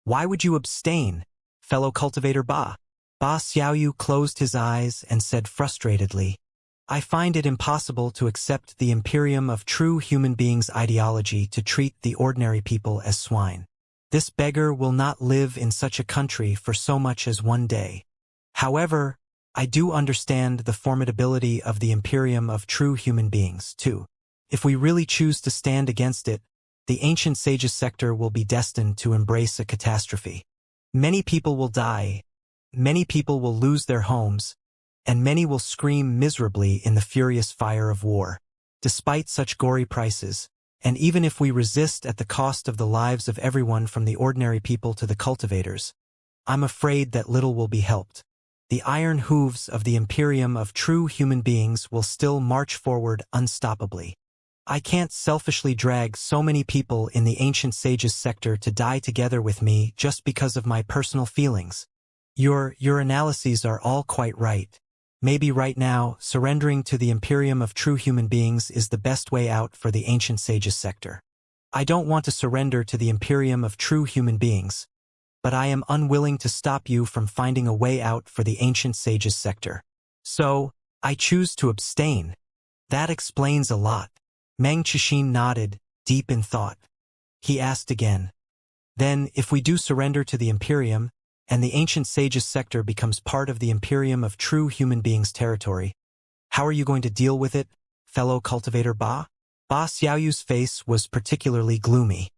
"Why would you abstain, fellow cultivator Ba?" Ba Xiaoyu closed his eyes and said frustratedly, "I find it impossible to accept the Imperium of true human beings' ideology to treat the ordinary people as swine. This beggar will not live in such a country for so much as one day. However, I do understand the formidability of the Imperium of true human beings, too. If we really choose to stand against it, the ancient sages sector will be destined to embrace a catastrophe. Many people will die, many people will lose their homes, and many will scream miserably in the furious fire of war. Despite such gory prices, and even if we resist at the cost of the lives of everyone from the ordinary people to the cultivators, I'm afraid that little will be helped. The iron hooves of the Imperium of true human beings will still march forward unstoppably. I can't selfishly drag so many people in the ancient sages sector to die together with me just because of my personal feelings. Your analyses are all quite right. Maybe right now, surrendering to the Imperium of true human beings is the best way out for the ancient sages sector. I don't want to surrender to the Imperium of true human beings, but I am unwilling to stop you from finding a way out for the ancient sages sector. So, I choose to abstain. That explains a lot." Meng Qixin nodded, deep in thought. He asked again, "Then, if we do surrender to the Imperium, and the ancient sages sector becomes part of the Imperium of true human beings territory, how are you going to deal with it, fellow cultivator Ba?" Ba Xiaoyu's face was particularly gloomy.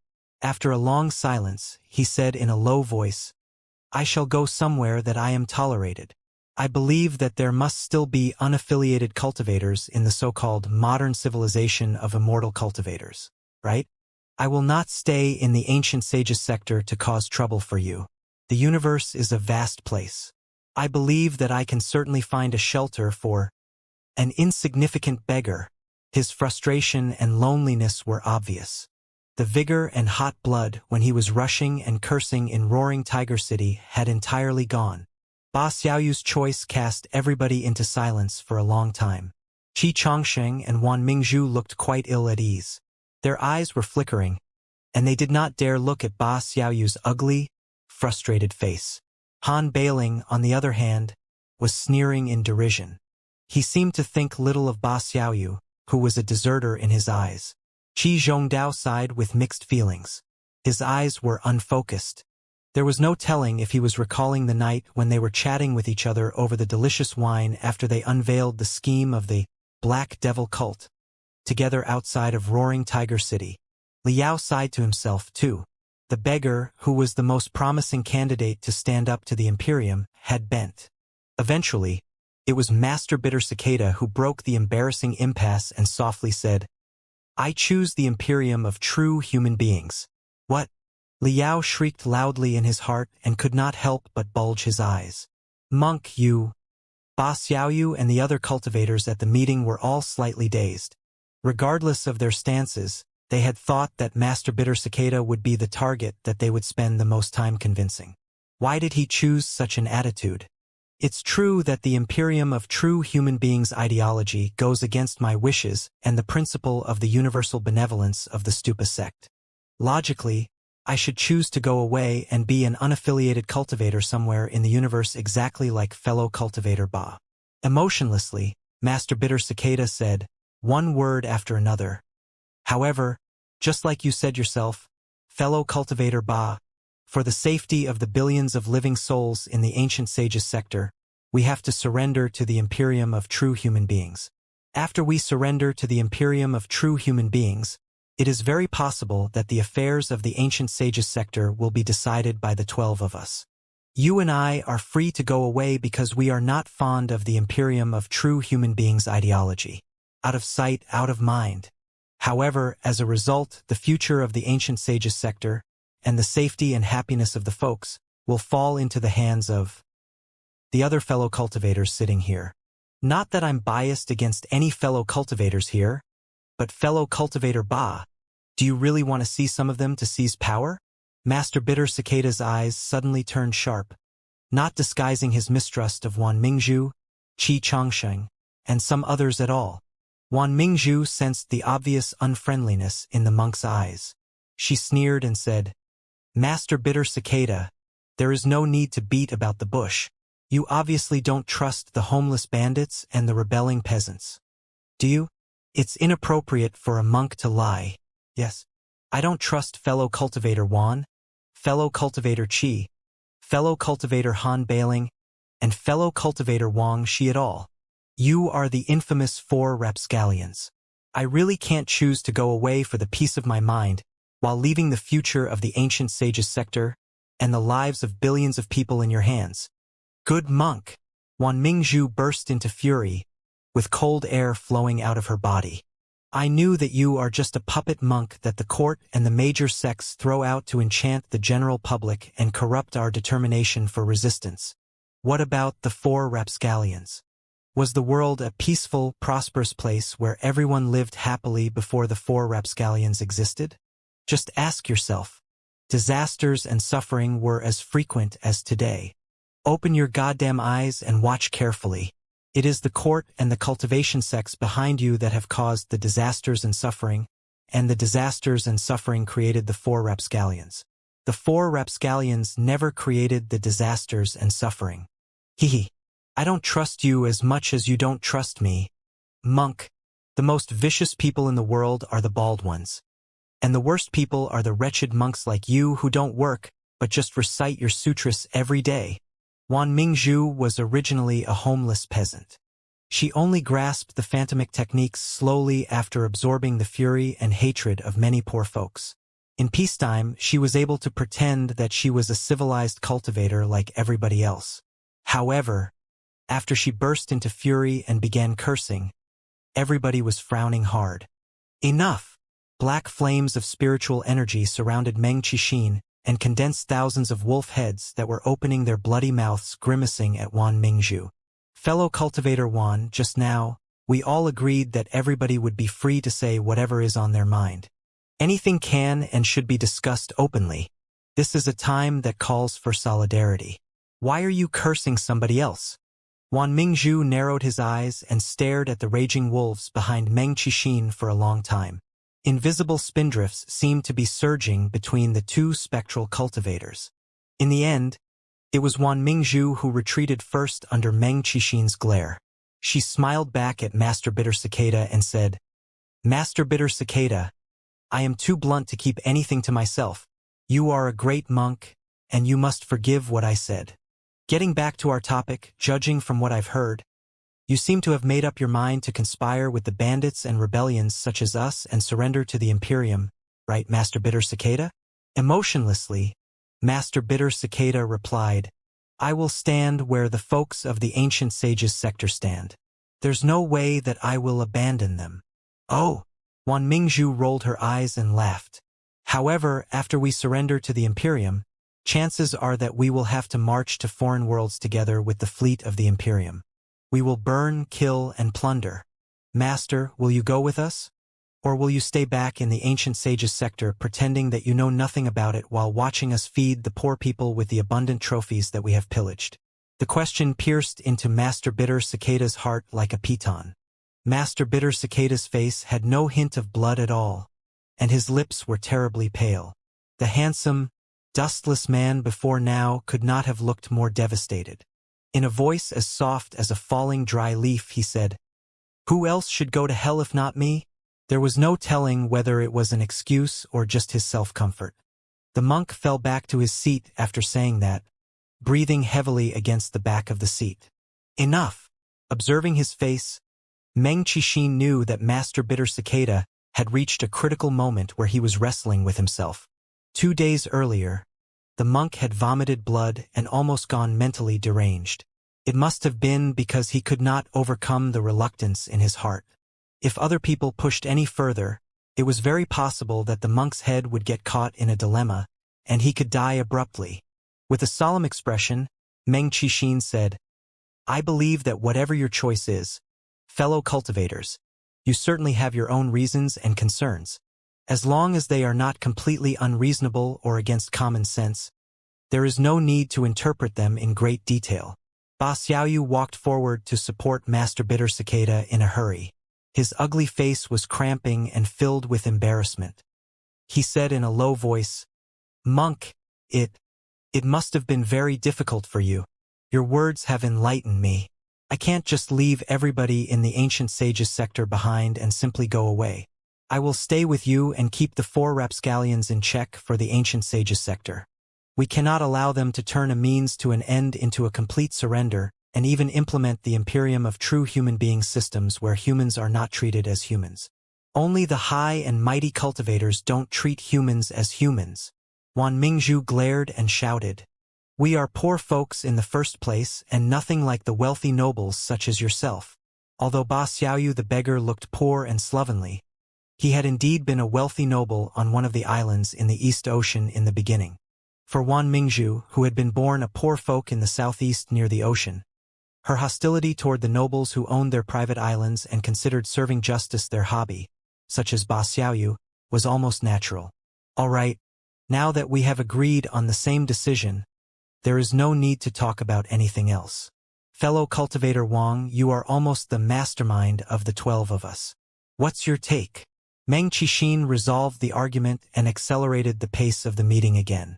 After a long silence, he said in a low voice, "I shall go somewhere that I am tolerated. I believe that there must still be unaffiliated cultivators in the so-called modern civilization of immortal cultivators, right? I will not stay in the ancient sages sector to cause trouble for you. The universe is a vast place. I believe that I can certainly find a shelter for an insignificant beggar. His frustration and loneliness were obvious. The vigor and hot blood when he was rushing and cursing in roaring Tiger City had entirely gone. Ba Xiaoyu's choice cast everybody into silence for a long time. Xianxia and Wan Mingzhu looked quite ill at ease. Their eyes were flickering, and they did not dare look at Ba Xiaoyu's ugly, frustrated face. Han Bailing, on the other hand, was sneering in derision. He seemed to think little of Ba Xiaoyu, who was a deserter in his eyes. Qi Zhongdao sighed with mixed feelings. His eyes were unfocused. There was no telling if he was recalling the night when they were chatting with each other over the delicious wine after they unveiled the scheme of the Black Devil cult, together outside of roaring Tiger City. Liao sighed to himself, too. The beggar, who was the most promising candidate to stand up to the Imperium, had bent. Eventually, it was Master Bitter Cicada who broke the embarrassing impasse and softly said, "I choose the Imperium of true human beings." "What?" Liao shrieked loudly in his heart and could not help but bulge his eyes. "Monk, you." Ba Xiaoyu and the other cultivators at the meeting were all slightly dazed. Regardless of their stances, they had thought that Master Bitter Cicada would be the target that they would spend the most time convincing. Why did he choose such an attitude? It's true that the Imperium of true human beings ideology goes against my wishes and the principle of the universal benevolence of the Stupa sect. Logically, I should choose to go away and be an unaffiliated cultivator somewhere in the universe exactly like fellow cultivator Ba. Emotionlessly, Master Bitter Cicada said, one word after another. However, just like you said yourself, fellow cultivator Ba, for the safety of the billions of living souls in the ancient sages sector, we have to surrender to the Imperium of true human beings. After we surrender to the Imperium of true human beings, it is very possible that the affairs of the ancient sages sector will be decided by the 12 of us. You and I are free to go away because we are not fond of the Imperium of true human beings ideology. Out of sight, out of mind. However, as a result, the future of the ancient sages sector, and the safety and happiness of the folks, will fall into the hands of the other fellow cultivators sitting here. Not that I'm biased against any fellow cultivators here, but fellow cultivator Ba, do you really want to see some of them to seize power? Master Bitter Cicada's eyes suddenly turned sharp, not disguising his mistrust of Wan Mingzhu, Qi Changsheng, and some others at all. Wan Mingzhu sensed the obvious unfriendliness in the monk's eyes. She sneered and said, "Master Bitter Cicada, there is no need to beat about the bush. You obviously don't trust the homeless bandits and the rebelling peasants. Do you? It's inappropriate for a monk to lie." "Yes. I don't trust fellow cultivator Wan, fellow cultivator Qi, fellow cultivator Han Bailing, and fellow cultivator Wang Shi at all. You are the infamous 4 rapscallions. I really can't choose to go away for the peace of my mind while leaving the future of the ancient sages sector and the lives of billions of people in your hands." "Good monk!" Wan Mingzhu burst into fury, with cold air flowing out of her body. "I knew that you are just a puppet monk that the court and the major sects throw out to enchant the general public and corrupt our determination for resistance. What about the 4 rapscallions? Was the world a peaceful, prosperous place where everyone lived happily before the 4 rapscallions existed? Just ask yourself. Disasters and suffering were as frequent as today. Open your goddamn eyes and watch carefully. It is the court and the cultivation sects behind you that have caused the disasters and suffering, and the disasters and suffering created the 4 rapscallions. The 4 rapscallions never created the disasters and suffering. Hee. I don't trust you as much as you don't trust me. Monk, the most vicious people in the world are the bald ones. And the worst people are the wretched monks like you who don't work, but just recite your sutras every day. Wan Mingzhu was originally a homeless peasant. She only grasped the phantomic techniques slowly after absorbing the fury and hatred of many poor folks. In peacetime, she was able to pretend that she was a civilized cultivator like everybody else. However, After she burst into fury and began cursing, everybody was frowning hard. Enough! Black flames of spiritual energy surrounded Meng Qixin and condensed thousands of wolf heads that were opening their bloody mouths grimacing at Wan Mingzhu. Fellow cultivator Wan, just now, we all agreed that everybody would be free to say whatever is on their mind. Anything can and should be discussed openly. This is a time that calls for solidarity. Why are you cursing somebody else? Wan Mingzhu narrowed his eyes and stared at the raging wolves behind Meng Qixin for a long time. Invisible spindrifts seemed to be surging between the two spectral cultivators. In the end, it was Wan Mingzhu who retreated first under Meng Qixin's glare. She smiled back at Master Bitter Cicada and said, "Master Bitter Cicada, I am too blunt to keep anything to myself. You are a great monk, and you must forgive what I said. Getting back to our topic, judging from what I've heard, you seem to have made up your mind to conspire with the bandits and rebellions such as us and surrender to the Imperium, right, Master Bitter Cicada?" Emotionlessly, Master Bitter Cicada replied, "I will stand where the folks of the Ancient Sages sector stand. There's no way that I will abandon them." "Oh!" Wan Mingzhu rolled her eyes and laughed. "However, after we surrender to the Imperium, chances are that we will have to march to foreign worlds together with the fleet of the Imperium. We will burn, kill, and plunder. Master, will you go with us? Or will you stay back in the Ancient Sages sector pretending that you know nothing about it while watching us feed the poor people with the abundant trophies that we have pillaged?" The question pierced into Master Bitter Cicada's heart like a piton. Master Bitter Cicada's face had no hint of blood at all, and his lips were terribly pale. The handsome, dustless man before now could not have looked more devastated. In a voice as soft as a falling dry leaf, he said, "Who else should go to hell if not me?" There was no telling whether it was an excuse or just his self-comfort. The monk fell back to his seat after saying that, breathing heavily against the back of the seat. Enough! Observing his face, Meng Qixin knew that Master Bitter Cicada had reached a critical moment where he was wrestling with himself. 2 days earlier, the monk had vomited blood and almost gone mentally deranged. It must have been because he could not overcome the reluctance in his heart. If other people pushed any further, it was very possible that the monk's head would get caught in a dilemma, and he could die abruptly. With a solemn expression, Meng Qixin said, "I believe that whatever your choice is, fellow cultivators, you certainly have your own reasons and concerns. As long as they are not completely unreasonable or against common sense, there is no need to interpret them in great detail." Ba Xiaoyu walked forward to support Master Bitter Cicada in a hurry. His ugly face was cramping and filled with embarrassment. He said in a low voice, "Monk, it must have been very difficult for you. Your words have enlightened me. I can't just leave everybody in the Ancient Sages sector behind and simply go away. I will stay with you and keep the 4 rapscallions in check for the Ancient Sages sector. We cannot allow them to turn a means to an end into a complete surrender and even implement the Imperium of true human being systems where humans are not treated as humans. Only the high and mighty cultivators don't treat humans as humans." Wan Mingzhu glared and shouted, "We are poor folks in the first place and nothing like the wealthy nobles such as yourself." Although Ba Xiaoyu the beggar looked poor and slovenly, he had indeed been a wealthy noble on one of the islands in the East Ocean in the beginning. For Wan Mingzhu, who had been born a poor folk in the southeast near the ocean, her hostility toward the nobles who owned their private islands and considered serving justice their hobby, such as Ba Xiaoyu, was almost natural. "All right, now that we have agreed on the same decision, there is no need to talk about anything else. Fellow cultivator Wang, you are almost the mastermind of the 12 of us. What's your take?" Meng Qixin resolved the argument and accelerated the pace of the meeting again.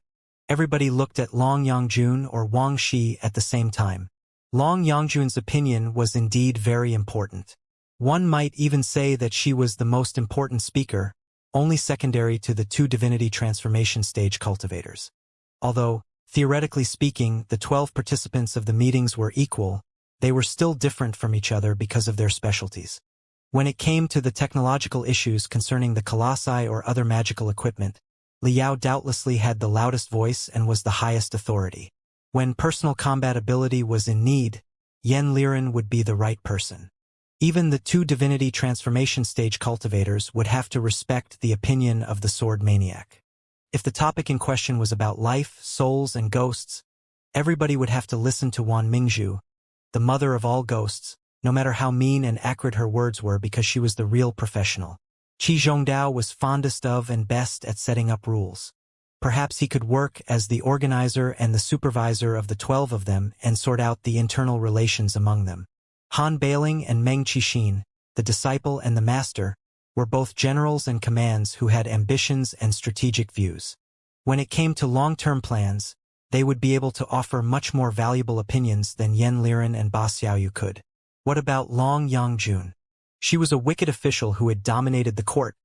Everybody looked at Long Yangjun or Wang Shi at the same time. Long Yangjun's opinion was indeed very important. One might even say that she was the most important speaker, only secondary to the 2 divinity transformation stage cultivators. Although, theoretically speaking, the 12 participants of the meetings were equal, they were still different from each other because of their specialties. When it came to the technological issues concerning the colossi or other magical equipment, Liao doubtlessly had the loudest voice and was the highest authority. When personal combat ability was in need, Yen Liren would be the right person. Even the 2 divinity transformation stage cultivators would have to respect the opinion of the sword maniac. If the topic in question was about life, souls, and ghosts, everybody would have to listen to Wan Mingzhu, the mother of all ghosts, no matter how mean and acrid her words were, because she was the real professional. Qi Zhongdao was fondest of and best at setting up rules. Perhaps he could work as the organizer and the supervisor of the 12 of them and sort out the internal relations among them. Han Bailing and Meng Qixin, the disciple and the master, were both generals and commands who had ambitions and strategic views. When it came to long-term plans, they would be able to offer much more valuable opinions than Yen Liren and Ba Xiaoyu could. What about Long Yangjun? She was a wicked official who had dominated the court,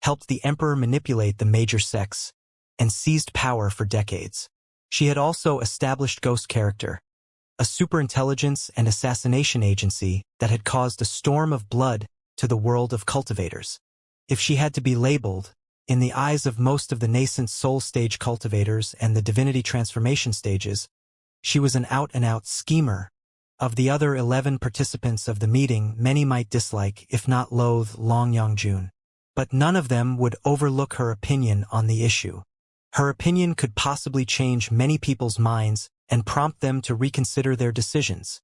helped the emperor manipulate the major sects, and seized power for decades. She had also established Ghost Character, a superintelligence and assassination agency that had caused a storm of blood to the world of cultivators. If she had to be labeled, in the eyes of most of the nascent soul stage cultivators and the divinity transformation stages, she was an out-and-out schemer. Of the other 11 participants of the meeting, many might dislike, if not loathe, Long Yangjun. But none of them would overlook her opinion on the issue. Her opinion could possibly change many people's minds and prompt them to reconsider their decisions.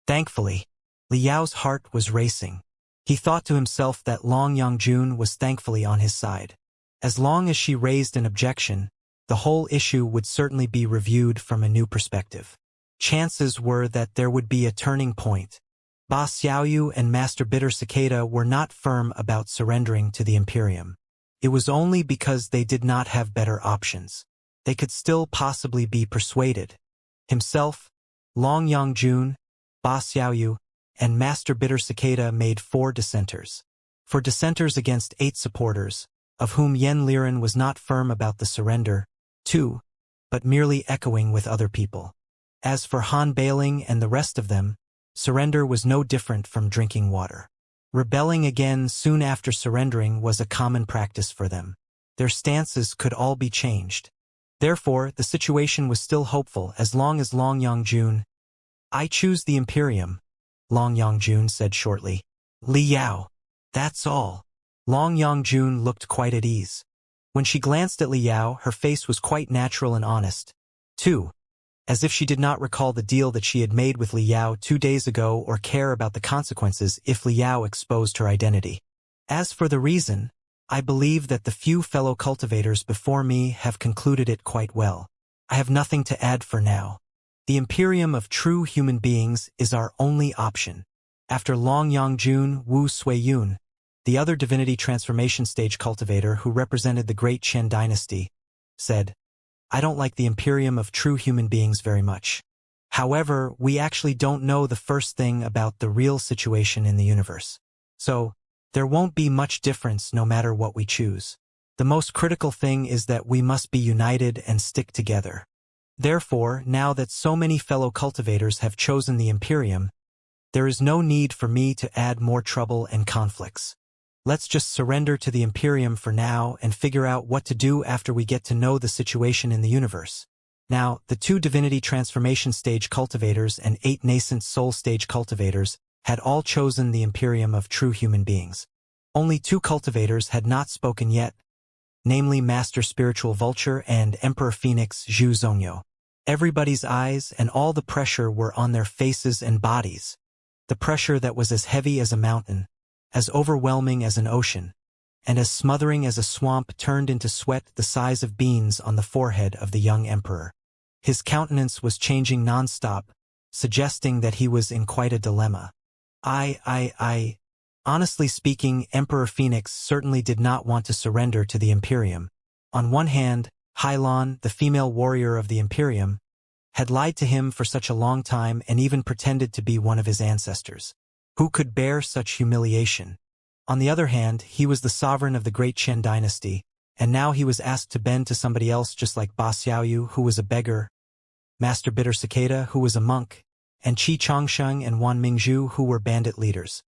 Thankfully, Liao's heart was racing. He thought to himself that Long Yangjun was thankfully on his side. As long as she raised an objection, the whole issue would certainly be reviewed from a new perspective. Chances were that there would be a turning point. Ba Xiaoyu and Master Bitter Cicada were not firm about surrendering to the Imperium. It was only because they did not have better options. They could still possibly be persuaded. Himself, Long Yangjun, Ba Xiaoyu, and Master Bitter Cicada made 4 dissenters. For dissenters against 8 supporters, of whom Yen Liren was not firm about the surrender, 2, but merely echoing with other people. As for Han Bailing and the rest of them, surrender was no different from drinking water. Rebelling again soon after surrendering was a common practice for them. Their stances could all be changed. Therefore, the situation was still hopeful as long as Long Yangjun. "I choose the Imperium," Long Yangjun said shortly. "Li Yao. That's all." Long Yangjun looked quite at ease. When she glanced at Li Yao, her face was quite natural and honest, too, as if she did not recall the deal that she had made with Li Yao 2 days ago or care about the consequences if Li Yao exposed her identity. As for the reason, I believe that the few fellow cultivators before me have concluded it quite well. I have nothing to add for now. The Imperium of true human beings is our only option. After Long Yangjun, Wu Suiyun, the other divinity transformation stage cultivator who represented the great Qian dynasty, said, "I don't like the Imperium of true human beings very much. However, we actually don't know the first thing about the real situation in the universe. So, there won't be much difference no matter what we choose. The most critical thing is that we must be united and stick together. Therefore, now that so many fellow cultivators have chosen the Imperium, there is no need for me to add more trouble and conflicts. Let's just surrender to the Imperium for now and figure out what to do after we get to know the situation in the universe." Now, the 2 divinity transformation stage cultivators and 8 nascent soul stage cultivators had all chosen the Imperium of true human beings. Only 2 cultivators had not spoken yet, namely Master Spiritual Vulture and Emperor Phoenix Zhu Zonyo. Everybody's eyes and all the pressure were on their faces and bodies, the pressure that was as heavy as a mountain, as overwhelming as an ocean, and as smothering as a swamp turned into sweat the size of beans on the forehead of the young emperor. His countenance was changing non-stop, suggesting that he was in quite a dilemma. Honestly speaking, Emperor Phoenix certainly did not want to surrender to the Imperium. On one hand, Hylon, the female warrior of the Imperium, had lied to him for such a long time and even pretended to be one of his ancestors. Who could bear such humiliation? On the other hand, he was the sovereign of the great Qian dynasty, and now he was asked to bend to somebody else just like Ba Xiaoyu, who was a beggar, Master Bitter Cicada, who was a monk, and Qi Changsheng and Wan Mingzhu, who were bandit leaders.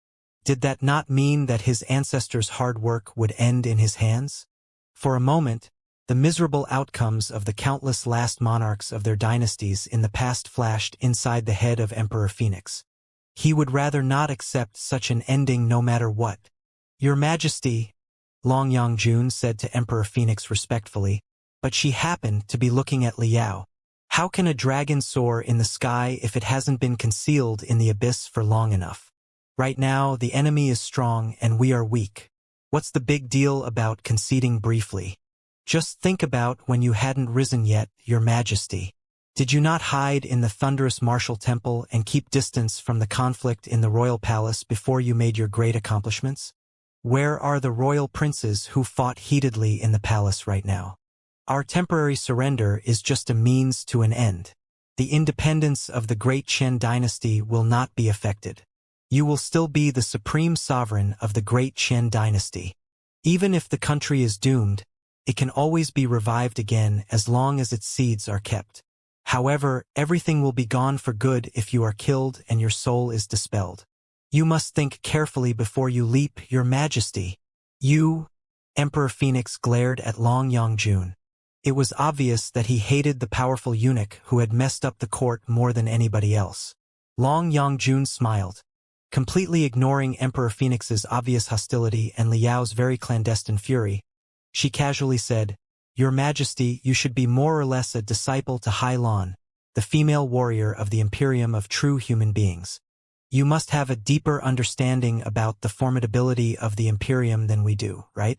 Did that not mean that his ancestors' hard work would end in his hands? For a moment, the miserable outcomes of the countless last monarchs of their dynasties in the past flashed inside the head of Emperor Phoenix. He would rather not accept such an ending no matter what. Your Majesty, Long Yangjun said to Emperor Phoenix respectfully, but she happened to be looking at Liao. How can a dragon soar in the sky if it hasn't been concealed in the abyss for long enough? Right now, the enemy is strong and we are weak. What's the big deal about conceding briefly? Just think about when you hadn't risen yet, Your Majesty. Did you not hide in the thunderous martial temple and keep distance from the conflict in the royal palace before you made your great accomplishments? Where are the royal princes who fought heatedly in the palace right now? Our temporary surrender is just a means to an end. The independence of the great Qian dynasty will not be affected. You will still be the supreme sovereign of the great Qian dynasty. Even if the country is doomed, it can always be revived again as long as its seeds are kept. However, everything will be gone for good if you are killed and your soul is dispelled. You must think carefully before you leap, Your Majesty. Emperor Phoenix glared at Long Yangjun. It was obvious that he hated the powerful eunuch who had messed up the court more than anybody else. Long Yangjun smiled. Completely ignoring Emperor Phoenix's obvious hostility and Liao's very clandestine fury, she casually said, Your Majesty, you should be more or less a disciple to Hai Lan, the female warrior of the Imperium of true human beings. You must have a deeper understanding about the formidability of the Imperium than we do, right?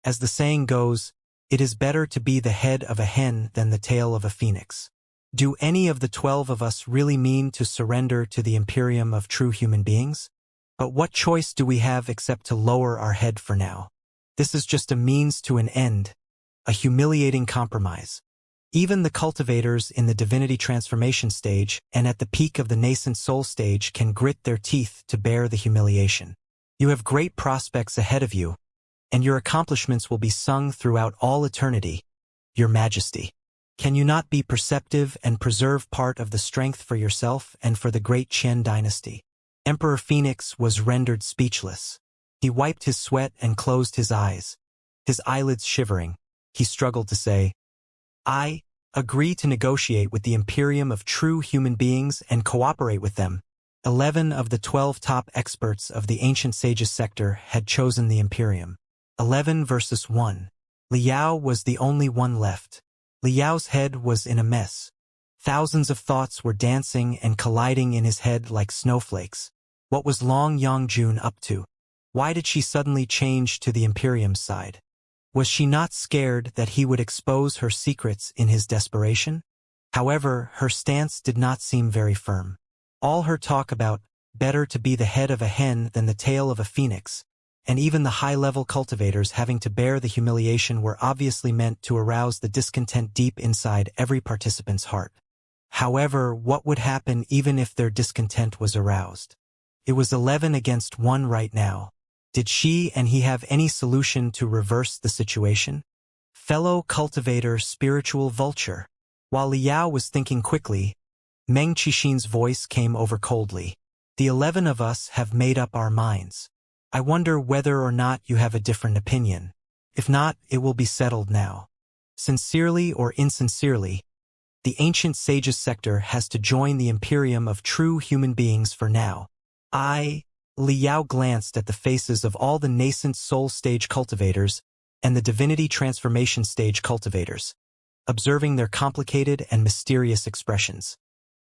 As the saying goes, it is better to be the head of a hen than the tail of a phoenix. Do any of the 12 of us really mean to surrender to the Imperium of true human beings? But what choice do we have except to lower our head for now? This is just a means to an end, a humiliating compromise. Even the cultivators in the divinity transformation stage and at the peak of the nascent soul stage can grit their teeth to bear the humiliation. You have great prospects ahead of you, and your accomplishments will be sung throughout all eternity, Your Majesty. Can you not be perceptive and preserve part of the strength for yourself and for the great Qian dynasty? Emperor Phoenix was rendered speechless. He wiped his sweat and closed his eyes. His eyelids shivering, he struggled to say, I agree to negotiate with the Imperium of true human beings and cooperate with them. 11 of the 12 top experts of the ancient sages sector had chosen the Imperium. 11 versus 1. Liao was the only one left. Liao's head was in a mess. Thousands of thoughts were dancing and colliding in his head like snowflakes. What was Long Yangjun up to? Why did she suddenly change to the Imperium's side? Was she not scared that he would expose her secrets in his desperation? However, her stance did not seem very firm. All her talk about better to be the head of a hen than the tail of a phoenix, and even the high-level cultivators having to bear the humiliation were obviously meant to arouse the discontent deep inside every participant's heart. However, what would happen even if their discontent was aroused? It was 11 against 1 right now. Did she and he have any solution to reverse the situation? Fellow cultivator spiritual vulture. While Liao was thinking quickly, Meng Qixin's voice came over coldly. The 11 of us have made up our minds. I wonder whether or not you have a different opinion. If not, it will be settled now. Sincerely or insincerely, the ancient sages sector has to join the Imperium of true human beings for now. Liao glanced at the faces of all the nascent soul stage cultivators and the divinity transformation stage cultivators, observing their complicated and mysterious expressions.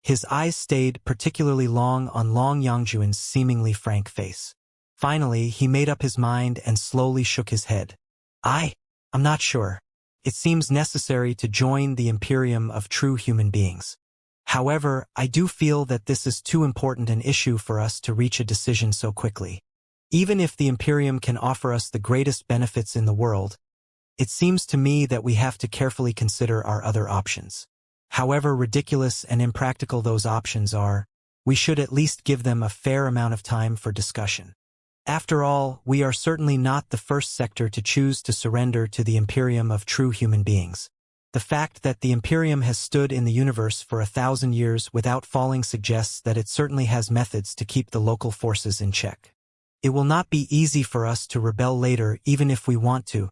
His eyes stayed particularly long on Long Yangjun's seemingly frank face. Finally, he made up his mind and slowly shook his head. I'm not sure. It seems necessary to join the Imperium of true human beings. However, I do feel that this is too important an issue for us to reach a decision so quickly. Even if the Imperium can offer us the greatest benefits in the world, it seems to me that we have to carefully consider our other options. However ridiculous and impractical those options are, we should at least give them a fair amount of time for discussion. After all, we are certainly not the first sector to choose to surrender to the Imperium of true human beings. The fact that the Imperium has stood in the universe for 1,000 years without falling suggests that it certainly has methods to keep the local forces in check. It will not be easy for us to rebel later even if we want to.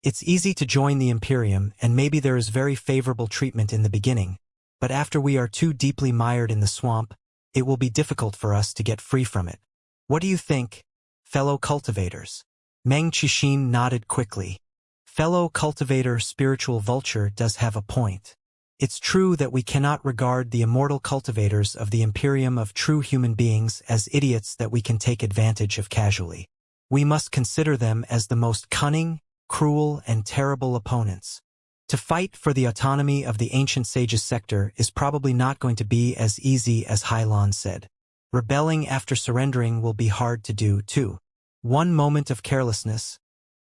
It's easy to join the Imperium and maybe there is very favorable treatment in the beginning, but after we are too deeply mired in the swamp, it will be difficult for us to get free from it. What do you think, fellow cultivators? Meng Qixin nodded quickly. Fellow cultivator spiritual vulture does have a point. It's true that we cannot regard the immortal cultivators of the Imperium of true human beings as idiots that we can take advantage of casually. We must consider them as the most cunning, cruel, and terrible opponents. To fight for the autonomy of the ancient sages sector is probably not going to be as easy as Hylon said. Rebelling after surrendering will be hard to do, too. One moment of carelessness,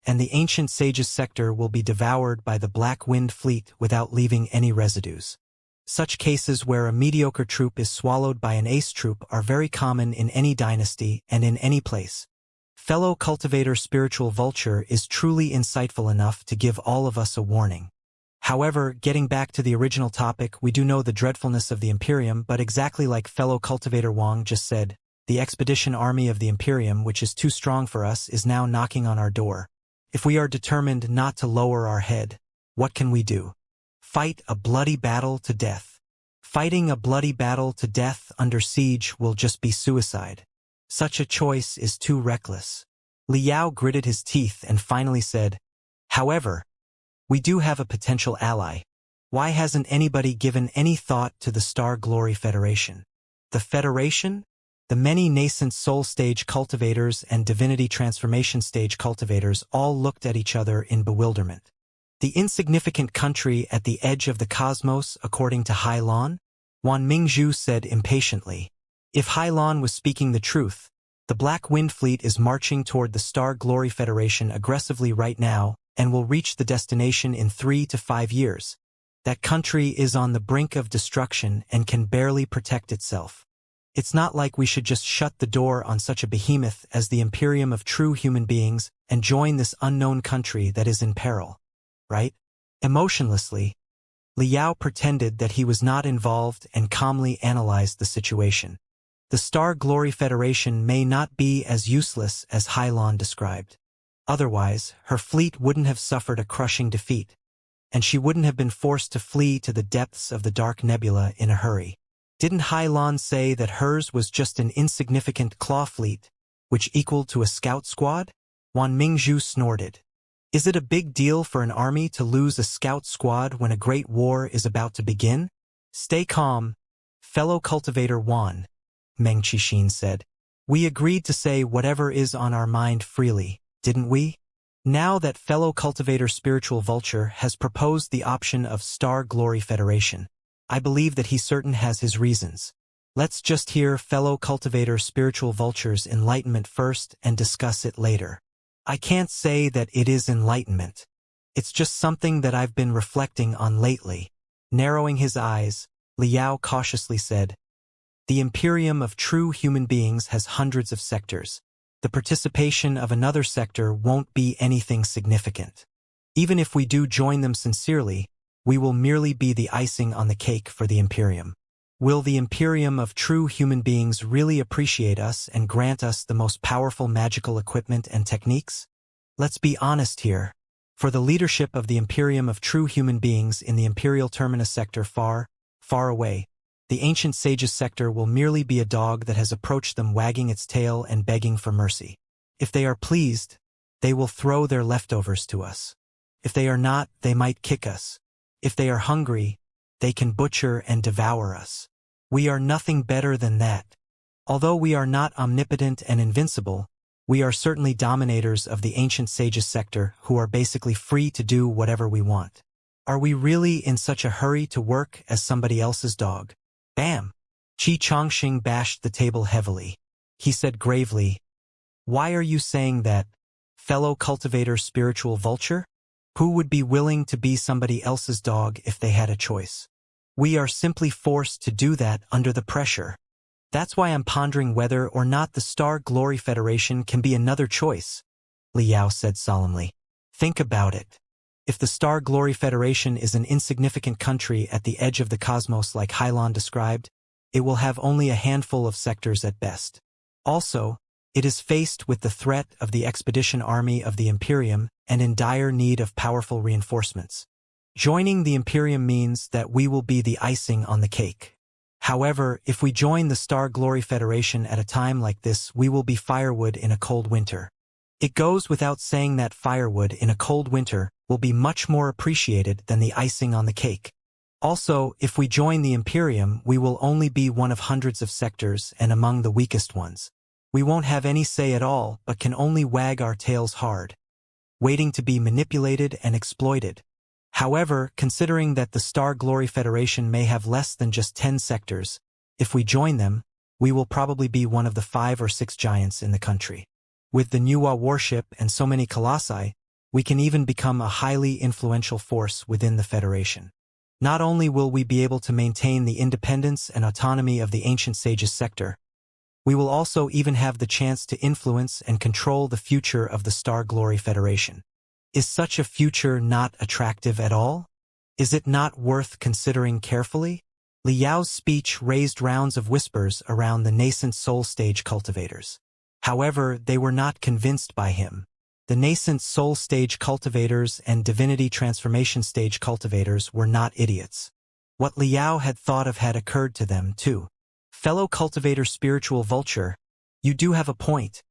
and the ancient sages sector will be devoured by the Black Wind fleet without leaving any residues. Such cases where a mediocre troop is swallowed by an ace troop are very common in any dynasty and in any place. Fellow cultivator spiritual vulture is truly insightful enough to give all of us a warning. However, getting back to the original topic, we do know the dreadfulness of the Imperium, but exactly like fellow cultivator Wang just said, the expedition army of the Imperium, which is too strong for us, is now knocking on our door. If we are determined not to lower our head, what can we do? Fight a bloody battle to death. Fighting a bloody battle to death under siege will just be suicide. Such a choice is too reckless. Liao gritted his teeth and finally said, however, we do have a potential ally. Why hasn't anybody given any thought to the Star Glory Federation? The Federation? The many nascent soul stage cultivators and divinity transformation stage cultivators all looked at each other in bewilderment. The insignificant country at the edge of the cosmos, according to Hylon? Wan Mingzhu said impatiently. If Hylon was speaking the truth, the Black Wind Fleet is marching toward the Star Glory Federation aggressively right now and will reach the destination in 3 to 5 years. That country is on the brink of destruction and can barely protect itself. It's not like we should just shut the door on such a behemoth as the Imperium of true human beings and join this unknown country that is in peril, right? Emotionlessly, Liao pretended that he was not involved and calmly analyzed the situation. The Star Glory Federation may not be as useless as Hylon described. Otherwise, her fleet wouldn't have suffered a crushing defeat, and she wouldn't have been forced to flee to the depths of the Dark Nebula in a hurry. Didn't Hylon say that hers was just an insignificant claw fleet, which equaled to a scout squad? Wan Mingzhu snorted. Is it a big deal for an army to lose a scout squad when a great war is about to begin? Stay calm, fellow cultivator Wan, Meng Qixin said. We agreed to say whatever is on our mind freely, didn't we? Now that fellow cultivator spiritual vulture has proposed the option of Star Glory Federation, I believe that he certain has his reasons. Let's just hear fellow cultivator spiritual vulture's enlightenment first and discuss it later. I can't say that it is enlightenment. It's just something that I've been reflecting on lately. Narrowing his eyes, Liao cautiously said, the Imperium of true human beings has hundreds of sectors. The participation of another sector won't be anything significant. Even if we do join them sincerely, we will merely be the icing on the cake for the Imperium. Will the Imperium of true human beings really appreciate us and grant us the most powerful magical equipment and techniques? Let's be honest here. For the leadership of the Imperium of true human beings in the Imperial Terminus sector far, far away, the ancient sages sector will merely be a dog that has approached them wagging its tail and begging for mercy. If they are pleased, they will throw their leftovers to us. If they are not, they might kick us. If they are hungry, they can butcher and devour us. We are nothing better than that. Although we are not omnipotent and invincible, we are certainly dominators of the ancient sages sector who are basically free to do whatever we want. Are we really in such a hurry to work as somebody else's dog? Bam! Qi Chongqing bashed the table heavily. He said gravely, why are you saying that, fellow cultivator spiritual vulture? Who would be willing to be somebody else's dog if they had a choice? We are simply forced to do that under the pressure. That's why I'm pondering whether or not the Star Glory Federation can be another choice, Liao said solemnly. Think about it. If the Star Glory Federation is an insignificant country at the edge of the cosmos like Hylon described, it will have only a handful of sectors at best. Also, it is faced with the threat of the expedition army of the Imperium and in dire need of powerful reinforcements. Joining the Imperium means that we will be the icing on the cake. However, if we join the Star Glory Federation at a time like this, we will be firewood in a cold winter. It goes without saying that firewood in a cold winter will be much more appreciated than the icing on the cake. Also, if we join the Imperium, we will only be one of hundreds of sectors and among the weakest ones. We won't have any say at all, but can only wag our tails hard, waiting to be manipulated and exploited. However, considering that the Star Glory Federation may have less than just 10 sectors, if we join them, we will probably be one of the 5 or 6 giants in the country. With the Nuwa warship and so many colossi, we can even become a highly influential force within the Federation. Not only will we be able to maintain the independence and autonomy of the Ancient Sages sector, we will also even have the chance to influence and control the future of the Star Glory Federation. Is such a future not attractive at all? Is it not worth considering carefully? Liao's speech raised rounds of whispers around the nascent soul stage cultivators. However, they were not convinced by him. The nascent soul stage cultivators and divinity transformation stage cultivators were not idiots. What Liao had thought of had occurred to them, too. Fellow cultivator spiritual vulture, you do have a point,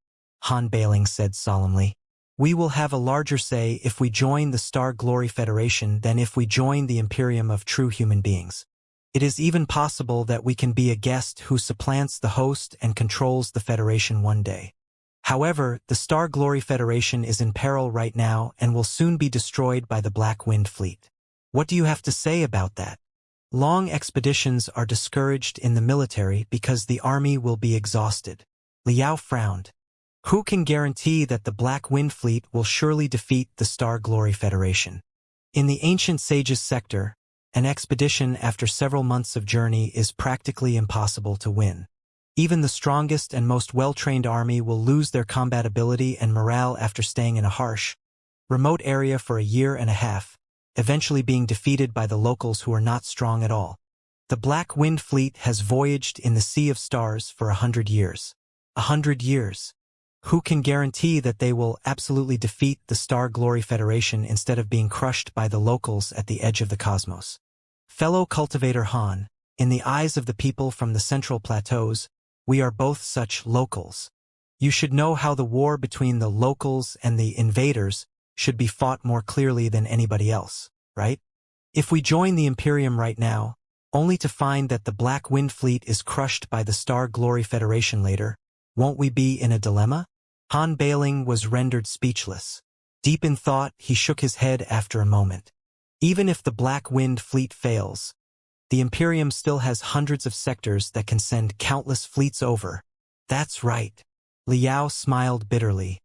Han Bailing said solemnly. We will have a larger say if we join the Star Glory Federation than if we join the Imperium of true human beings. It is even possible that we can be a guest who supplants the host and controls the Federation one day. However, the Star Glory Federation is in peril right now and will soon be destroyed by the Black Wind Fleet. What do you have to say about that? Long expeditions are discouraged in the military because the army will be exhausted. Liao frowned. Who can guarantee that the Black Wind Fleet will surely defeat the Star Glory Federation? In the Ancient Sages sector, an expedition after several months of journey is practically impossible to win. Even the strongest and most well-trained army will lose their combat ability and morale after staying in a harsh, remote area for a year and a half, eventually being defeated by the locals who are not strong at all. The Black Wind Fleet has voyaged in the Sea of Stars for 100 years. 100 years. Who can guarantee that they will absolutely defeat the Star Glory Federation instead of being crushed by the locals at the edge of the cosmos? Fellow cultivator Han, in the eyes of the people from the Central Plateaus, we are both such locals. You should know how the war between the locals and the invaders should be fought more clearly than anybody else, right? If we join the Imperium right now, only to find that the Black Wind Fleet is crushed by the Star Glory Federation later, won't we be in a dilemma? Han Bailing was rendered speechless. Deep in thought, he shook his head after a moment. Even if the Black Wind Fleet fails, the Imperium still has hundreds of sectors that can send countless fleets over. That's right. Liao smiled bitterly.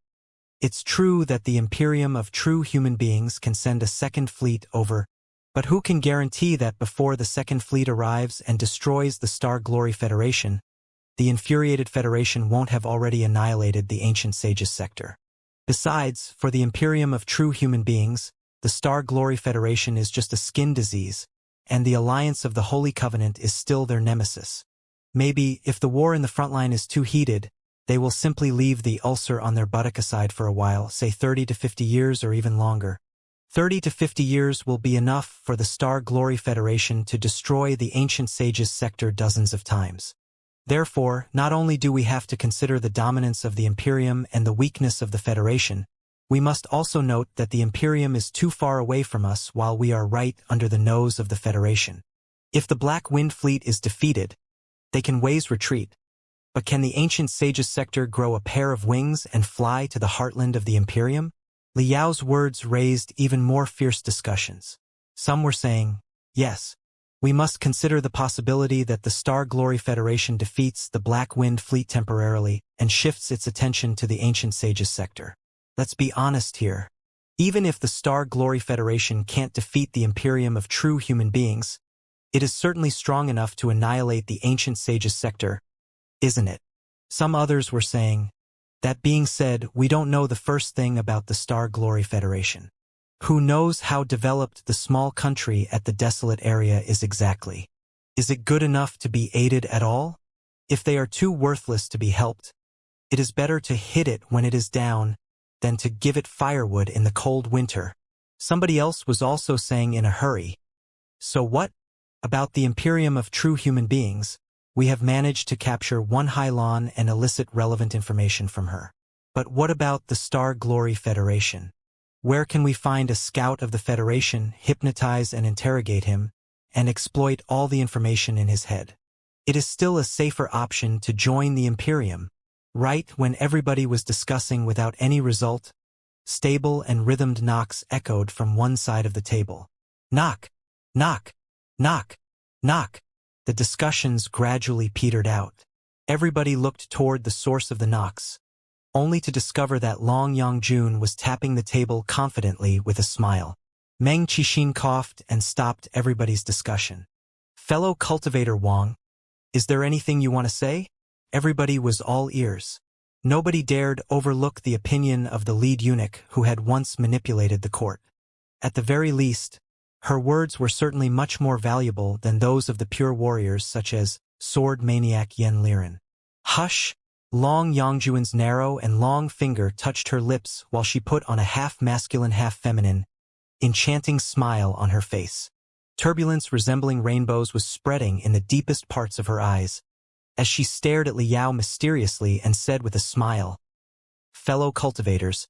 It's true that the Imperium of true human beings can send a second fleet over, but who can guarantee that before the second fleet arrives and destroys the Star Glory Federation, the infuriated Federation won't have already annihilated the Ancient Sages sector? Besides, for the Imperium of true human beings, the Star Glory Federation is just a skin disease, and the Alliance of the Holy Covenant is still their nemesis. Maybe, if the war in the front line is too heated, they will simply leave the ulcer on their buttock aside for a while, say 30 to 50 years or even longer. 30 to 50 years will be enough for the Star Glory Federation to destroy the Ancient Sages sector dozens of times. Therefore, not only do we have to consider the dominance of the Imperium and the weakness of the Federation, we must also note that the Imperium is too far away from us while we are right under the nose of the Federation. If the Black Wind Fleet is defeated, they can ways retreat. But can the Ancient Sages sector grow a pair of wings and fly to the heartland of the Imperium? Liao's words raised even more fierce discussions. Some were saying, yes, we must consider the possibility that the Star Glory Federation defeats the Black Wind Fleet temporarily and shifts its attention to the Ancient Sages sector. Let's be honest here. Even if the Star Glory Federation can't defeat the Imperium of true human beings, it is certainly strong enough to annihilate the Ancient Sages sector, isn't it? Some others were saying, that being said, we don't know the first thing about the Star Glory Federation. Who knows how developed the small country at the desolate area is exactly? Is it good enough to be aided at all? If they are too worthless to be helped, it is better to hit it when it is down than to give it firewood in the cold winter. Somebody else was also saying in a hurry. So what? About the Imperium of true human beings, we have managed to capture one Hylon and elicit relevant information from her. But what about the Star Glory Federation? Where can we find a scout of the Federation, hypnotize and interrogate him, and exploit all the information in his head? It is still a safer option to join the Imperium, right when everybody was discussing without any result. Stable and rhythmed knocks echoed from one side of the table. Knock, knock, knock, knock. The discussions gradually petered out. Everybody looked toward the source of the knocks, only to discover that Long Yangjun was tapping the table confidently with a smile. Meng Qixin coughed and stopped everybody's discussion. Fellow cultivator Wang, is there anything you want to say? Everybody was all ears. Nobody dared overlook the opinion of the lead eunuch who had once manipulated the court. At the very least, her words were certainly much more valuable than those of the pure warriors such as sword maniac Yen Liren. Hush! Long Yangjuan's narrow and long finger touched her lips while she put on a half-masculine, half-feminine, enchanting smile on her face. Turbulence resembling rainbows was spreading in the deepest parts of her eyes, as she stared at Liao mysteriously and said with a smile, "Fellow cultivators,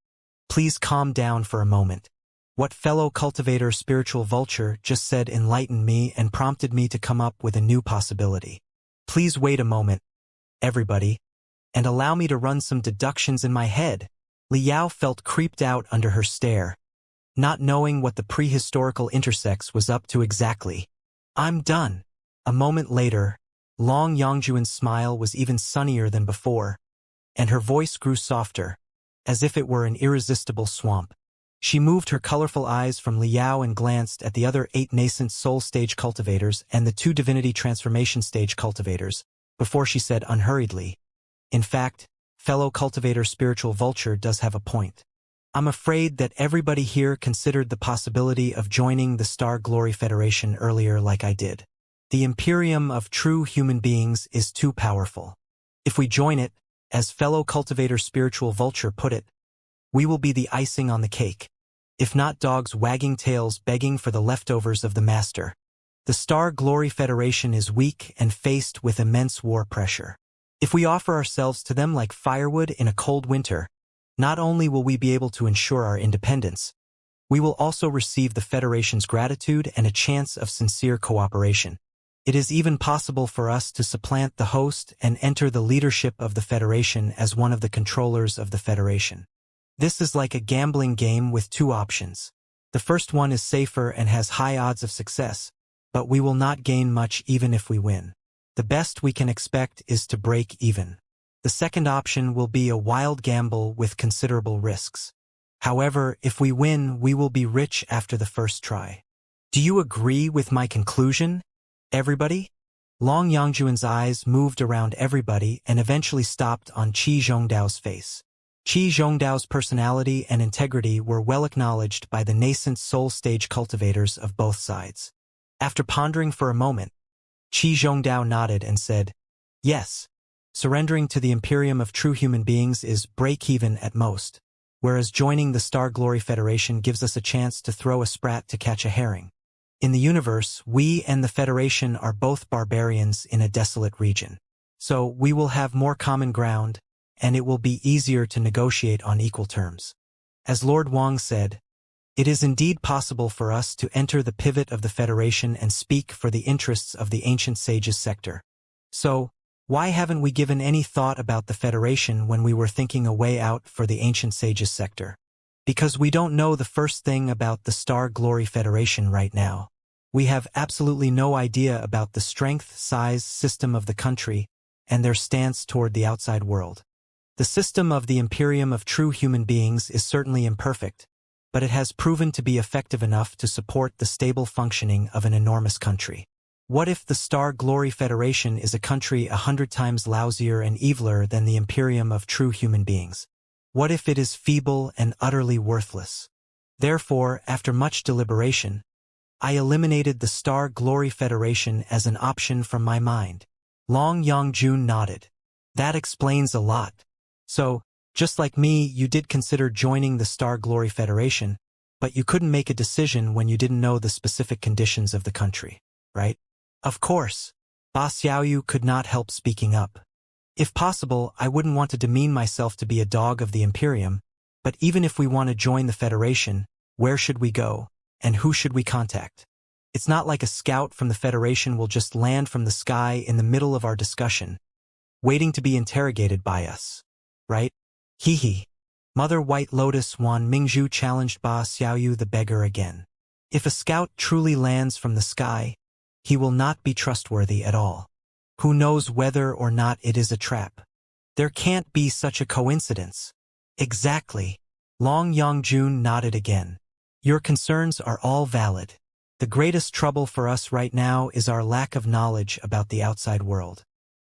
please calm down for a moment. What fellow cultivator spiritual vulture just said enlightened me and prompted me to come up with a new possibility. Please wait a moment, everybody, and allow me to run some deductions in my head." Liao felt creeped out under her stare, not knowing what the prehistorical intersex was up to exactly. "I'm done." A moment later, Long Yangjuan's smile was even sunnier than before, and her voice grew softer, as if it were an irresistible swamp. She moved her colorful eyes from Liao and glanced at the other 8 nascent soul stage cultivators and the 2 divinity transformation stage cultivators, before she said unhurriedly, "In fact, fellow cultivator spiritual vulture does have a point. I'm afraid that everybody here considered the possibility of joining the Star Glory Federation earlier like I did. The Imperium of true human beings is too powerful. If we join it, as fellow cultivator spiritual vulture put it, we will be the icing on the cake, if not dogs wagging tails begging for the leftovers of the master. The Star Glory Federation is weak and faced with immense war pressure. If we offer ourselves to them like firewood in a cold winter, not only will we be able to ensure our independence, we will also receive the Federation's gratitude and a chance of sincere cooperation. It is even possible for us to supplant the host and enter the leadership of the Federation as one of the controllers of the Federation. This is like a gambling game with 2 options. The first one is safer and has high odds of success, but we will not gain much even if we win. The best we can expect is to break even. The second option will be a wild gamble with considerable risks. However, if we win, we will be rich after the first try. Do you agree with my conclusion, everybody? Long Yangjuan's eyes moved around everybody and eventually stopped on Qi Zhongdao's face. Qi Zhongdao's personality and integrity were well acknowledged by the nascent soul stage cultivators of both sides. After pondering for a moment, Qi Zhongdao nodded and said, "Yes, surrendering to the Imperium of true human beings is break-even at most, whereas joining the Star Glory Federation gives us a chance to throw a sprat to catch a herring. In the universe, we and the Federation are both barbarians in a desolate region. So we will have more common ground, and it will be easier to negotiate on equal terms. As Lord Wang said, it is indeed possible for us to enter the pivot of the Federation and speak for the interests of the ancient sages sector. So, why haven't we given any thought about the Federation when we were thinking a way out for the ancient sages sector? Because we don't know the first thing about the Star Glory Federation right now. We have absolutely no idea about the strength, size, system of the country, and their stance toward the outside world. The system of the Imperium of true human beings is certainly imperfect, but it has proven to be effective enough to support the stable functioning of an enormous country. What if the Star Glory Federation is a country 100 times lousier and eviler than the Imperium of true human beings? What if it is feeble and utterly worthless? Therefore, after much deliberation, I eliminated the Star Glory Federation as an option from my mind. Long Yangjun nodded. That explains a lot. So, just like me, you did consider joining the Star Glory Federation, but you couldn't make a decision when you didn't know the specific conditions of the country, right? Of course. Ba Xiaoyu could not help speaking up. If possible, I wouldn't want to demean myself to be a dog of the Imperium, but even if we want to join the Federation, where should we go, and who should we contact? It's not like a scout from the Federation will just land from the sky in the middle of our discussion, waiting to be interrogated by us. Right? Hee hee. Mother White Lotus Wan Mingzhu challenged Ba Xiaoyu the beggar again. If a scout truly lands from the sky, he will not be trustworthy at all. Who knows whether or not it is a trap? There can't be such a coincidence. Exactly. Long Yongjun nodded again. Your concerns are all valid. The greatest trouble for us right now is our lack of knowledge about the outside world.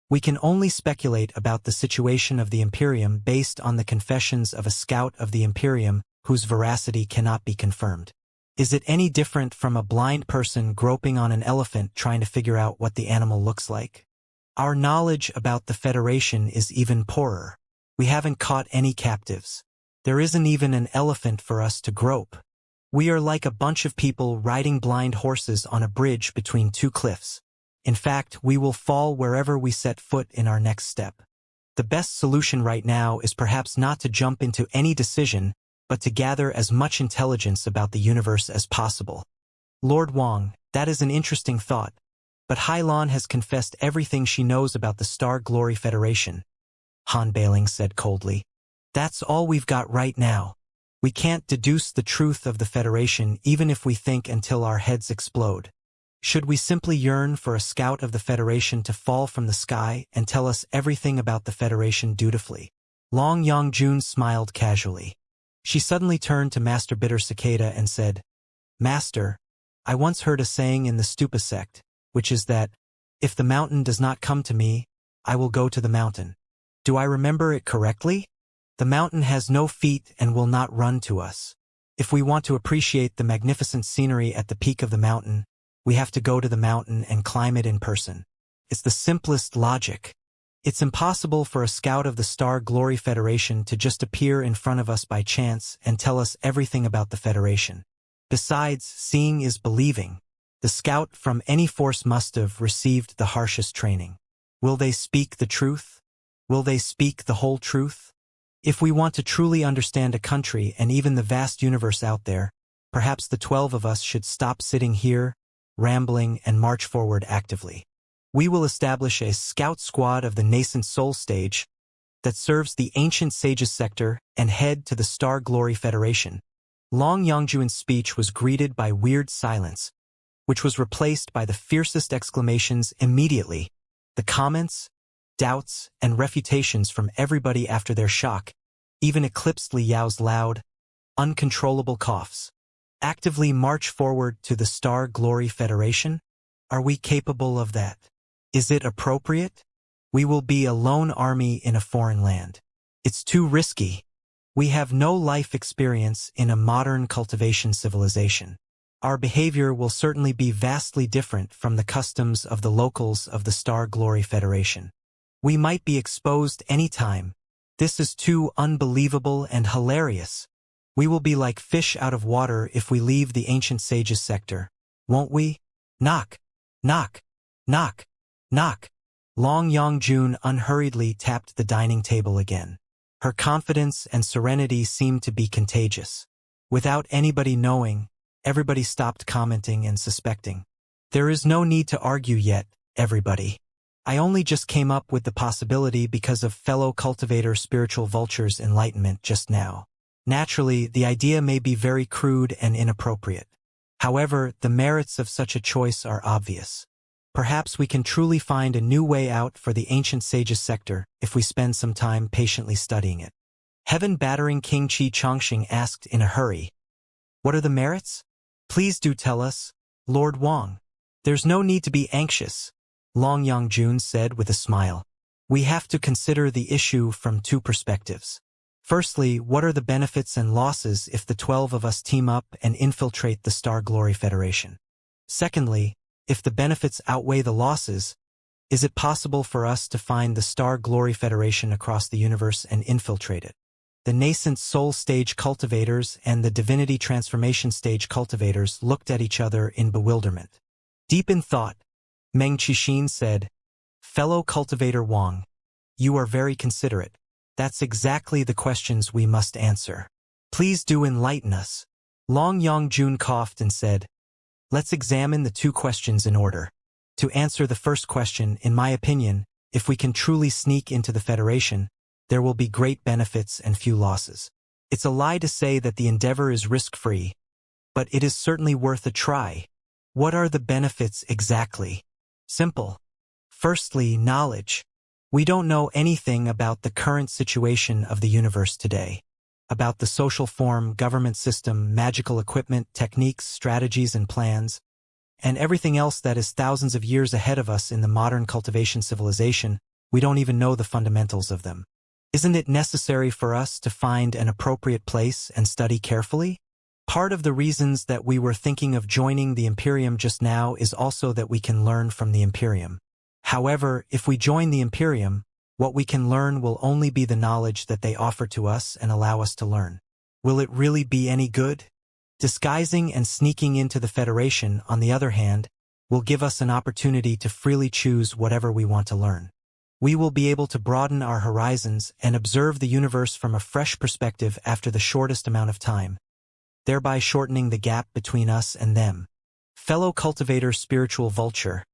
We can only speculate about the situation of the Imperium based on the confessions of a scout of the Imperium whose veracity cannot be confirmed. Is it any different from a blind person groping on an elephant trying to figure out what the animal looks like? Our knowledge about the Federation is even poorer. We haven't caught any captives. There isn't even an elephant for us to grope. We are like a bunch of people riding blind horses on a bridge between two cliffs. In fact, we will fall wherever we set foot in our next step. The best solution right now is perhaps not to jump into any decision, but to gather as much intelligence about the universe as possible. Lord Wang, that is an interesting thought, but Hailan has confessed everything she knows about the Star Glory Federation, Han Bailing said coldly. That's all we've got right now. We can't deduce the truth of the Federation even if we think until our heads explode. Should we simply yearn for a scout of the Federation to fall from the sky and tell us everything about the Federation dutifully? Long Yongjun smiled casually. She suddenly turned to Master Bitter Cicada and said, Master, I once heard a saying in the Stupa sect, which is that, if the mountain does not come to me, I will go to the mountain. Do I remember it correctly? The mountain has no feet and will not run to us. If we want to appreciate the magnificent scenery at the peak of the mountain, we have to go to the mountain and climb it in person. It's the simplest logic. It's impossible for a scout of the Star Glory Federation to just appear in front of us by chance and tell us everything about the Federation. Besides, seeing is believing. The scout from any force must have received the harshest training. Will they speak the truth? Will they speak the whole truth? If we want to truly understand a country and even the vast universe out there, perhaps the 12 of us should stop sitting here, rambling, and march forward actively. We will establish a scout squad of the nascent soul stage that serves the ancient sages sector and head to the Star Glory Federation. Long Yongjuan's speech was greeted by weird silence, which was replaced by the fiercest exclamations immediately. The comments, doubts, and refutations from everybody after their shock even eclipsed Li Yao's loud, uncontrollable coughs. Actively march forward to the Star Glory Federation? Are we capable of that? Is it appropriate? We will be a lone army in a foreign land. It's too risky. We have no life experience in a modern cultivation civilization. Our behavior will certainly be vastly different from the customs of the locals of the Star Glory Federation. We might be exposed anytime. This is too unbelievable and hilarious. We will be like fish out of water if we leave the ancient sages sector, won't we? Knock, knock, knock, knock. Long Yongjun unhurriedly tapped the dining table again. Her confidence and serenity seemed to be contagious. Without anybody knowing, everybody stopped commenting and suspecting. There is no need to argue yet, everybody. I only just came up with the possibility because of fellow cultivator spiritual vulture's enlightenment just now. Naturally, the idea may be very crude and inappropriate. However, the merits of such a choice are obvious. Perhaps we can truly find a new way out for the ancient sages sector if we spend some time patiently studying it. Heaven-battering King Qi Chongqing asked in a hurry. What are the merits? Please do tell us, Lord Wang. There's no need to be anxious, Long Yongjun said with a smile. We have to consider the issue from two perspectives. Firstly, what are the benefits and losses if the 12 of us team up and infiltrate the Star Glory Federation? Secondly, if the benefits outweigh the losses, is it possible for us to find the Star Glory Federation across the universe and infiltrate it? The nascent soul stage cultivators and the divinity transformation stage cultivators looked at each other in bewilderment. Deep in thought, Meng Qixin said, "Fellow cultivator Wang, you are very considerate. That's exactly the questions we must answer. Please do enlighten us." Long Yongjun coughed and said, "Let's examine the two questions in order. To answer the first question, in my opinion, if we can truly sneak into the Federation, there will be great benefits and few losses. It's a lie to say that the endeavor is risk-free, but it is certainly worth a try. What are the benefits exactly? Simple. Firstly, knowledge. We don't know anything about the current situation of the universe today, about the social form, government system, magical equipment, techniques, strategies, and plans, and everything else that is thousands of years ahead of us in the modern cultivation civilization. We don't even know the fundamentals of them. Isn't it necessary for us to find an appropriate place and study carefully? Part of the reasons that we were thinking of joining the Imperium just now is also that we can learn from the Imperium. However, if we join the Imperium, what we can learn will only be the knowledge that they offer to us and allow us to learn. Will it really be any good? Disguising and sneaking into the Federation, on the other hand, will give us an opportunity to freely choose whatever we want to learn. We will be able to broaden our horizons and observe the universe from a fresh perspective after the shortest amount of time, thereby shortening the gap between us and them. Fellow cultivator spiritual vulture,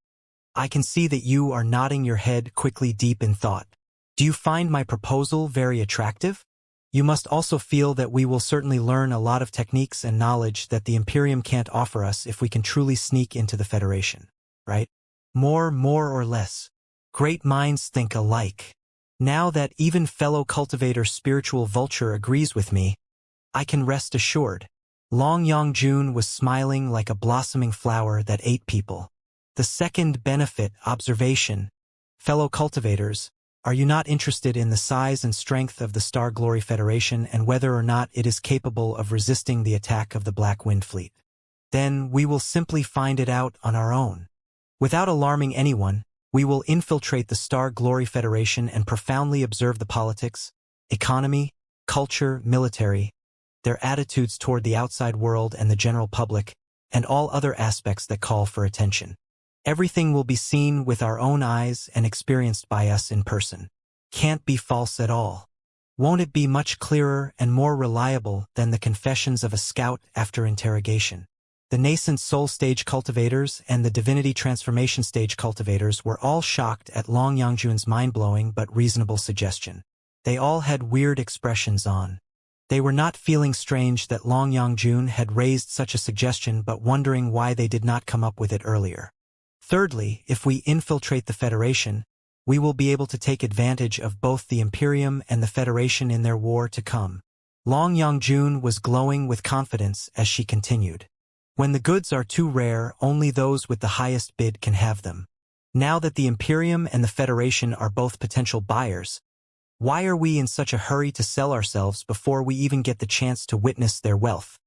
I can see that you are nodding your head quickly deep in thought. Do you find my proposal very attractive? You must also feel that we will certainly learn a lot of techniques and knowledge that the Imperium can't offer us if we can truly sneak into the Federation, right? More or less. Great minds think alike. Now that even fellow cultivator spiritual vulture agrees with me, I can rest assured. Long Yongjun was smiling like a blossoming flower that ate people. The second benefit, observation. Fellow cultivators, are you not interested in the size and strength of the Star Glory Federation and whether or not it is capable of resisting the attack of the Black Wind Fleet? Then we will simply find it out on our own. Without alarming anyone, we will infiltrate the Star Glory Federation and profoundly observe the politics, economy, culture, military, their attitudes toward the outside world and the general public, and all other aspects that call for attention. Everything will be seen with our own eyes and experienced by us in person. Can't be false at all. Won't it be much clearer and more reliable than the confessions of a scout after interrogation? The nascent soul stage cultivators and the divinity transformation stage cultivators were all shocked at Long Yongjun's mind-blowing but reasonable suggestion. They all had weird expressions on. They were not feeling strange that Long Yongjun had raised such a suggestion but wondering why they did not come up with it earlier. Thirdly, if we infiltrate the Federation, we will be able to take advantage of both the Imperium and the Federation in their war to come. Long Yongjun was glowing with confidence as she continued. When the goods are too rare, only those with the highest bid can have them. Now that the Imperium and the Federation are both potential buyers, why are we in such a hurry to sell ourselves before we even get the chance to witness their wealth?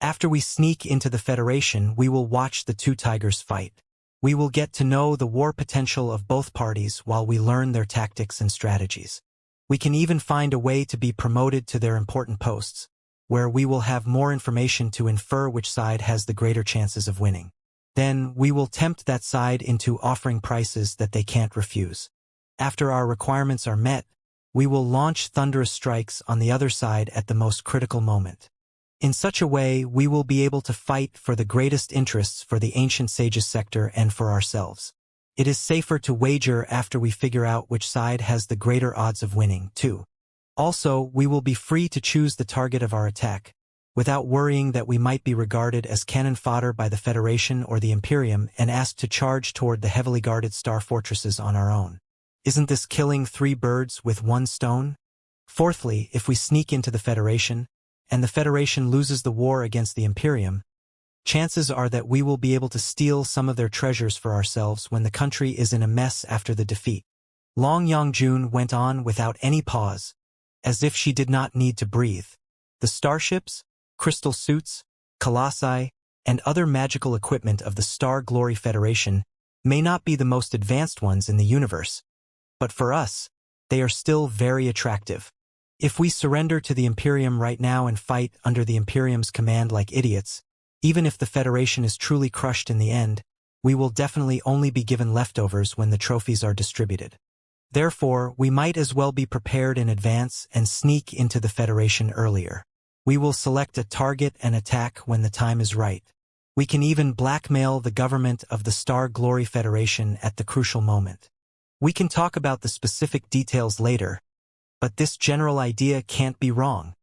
After we sneak into the Federation, we will watch the two tigers fight. We will get to know the war potential of both parties while we learn their tactics and strategies. We can even find a way to be promoted to their important posts, where we will have more information to infer which side has the greater chances of winning. Then we will tempt that side into offering prices that they can't refuse. After our requirements are met, we will launch thunderous strikes on the other side at the most critical moment. In such a way, we will be able to fight for the greatest interests for the ancient sages sector and for ourselves. It is safer to wager after we figure out which side has the greater odds of winning, too. Also, we will be free to choose the target of our attack, without worrying that we might be regarded as cannon fodder by the Federation or the Imperium and asked to charge toward the heavily guarded star fortresses on our own. Isn't this killing three birds with one stone? Fourthly, if we sneak into the Federation, and the Federation loses the war against the Imperium, chances are that we will be able to steal some of their treasures for ourselves when the country is in a mess after the defeat. Long Yongjun went on without any pause, as if she did not need to breathe. The starships, crystal suits, colossi, and other magical equipment of the Star Glory Federation may not be the most advanced ones in the universe, but for us, they are still very attractive. If we surrender to the Imperium right now and fight under the Imperium's command like idiots, even if the Federation is truly crushed in the end, we will definitely only be given leftovers when the trophies are distributed. Therefore, we might as well be prepared in advance and sneak into the Federation earlier. We will select a target and attack when the time is right. We can even blackmail the government of the Star Glory Federation at the crucial moment. We can talk about the specific details later, but this general idea can't be wrong.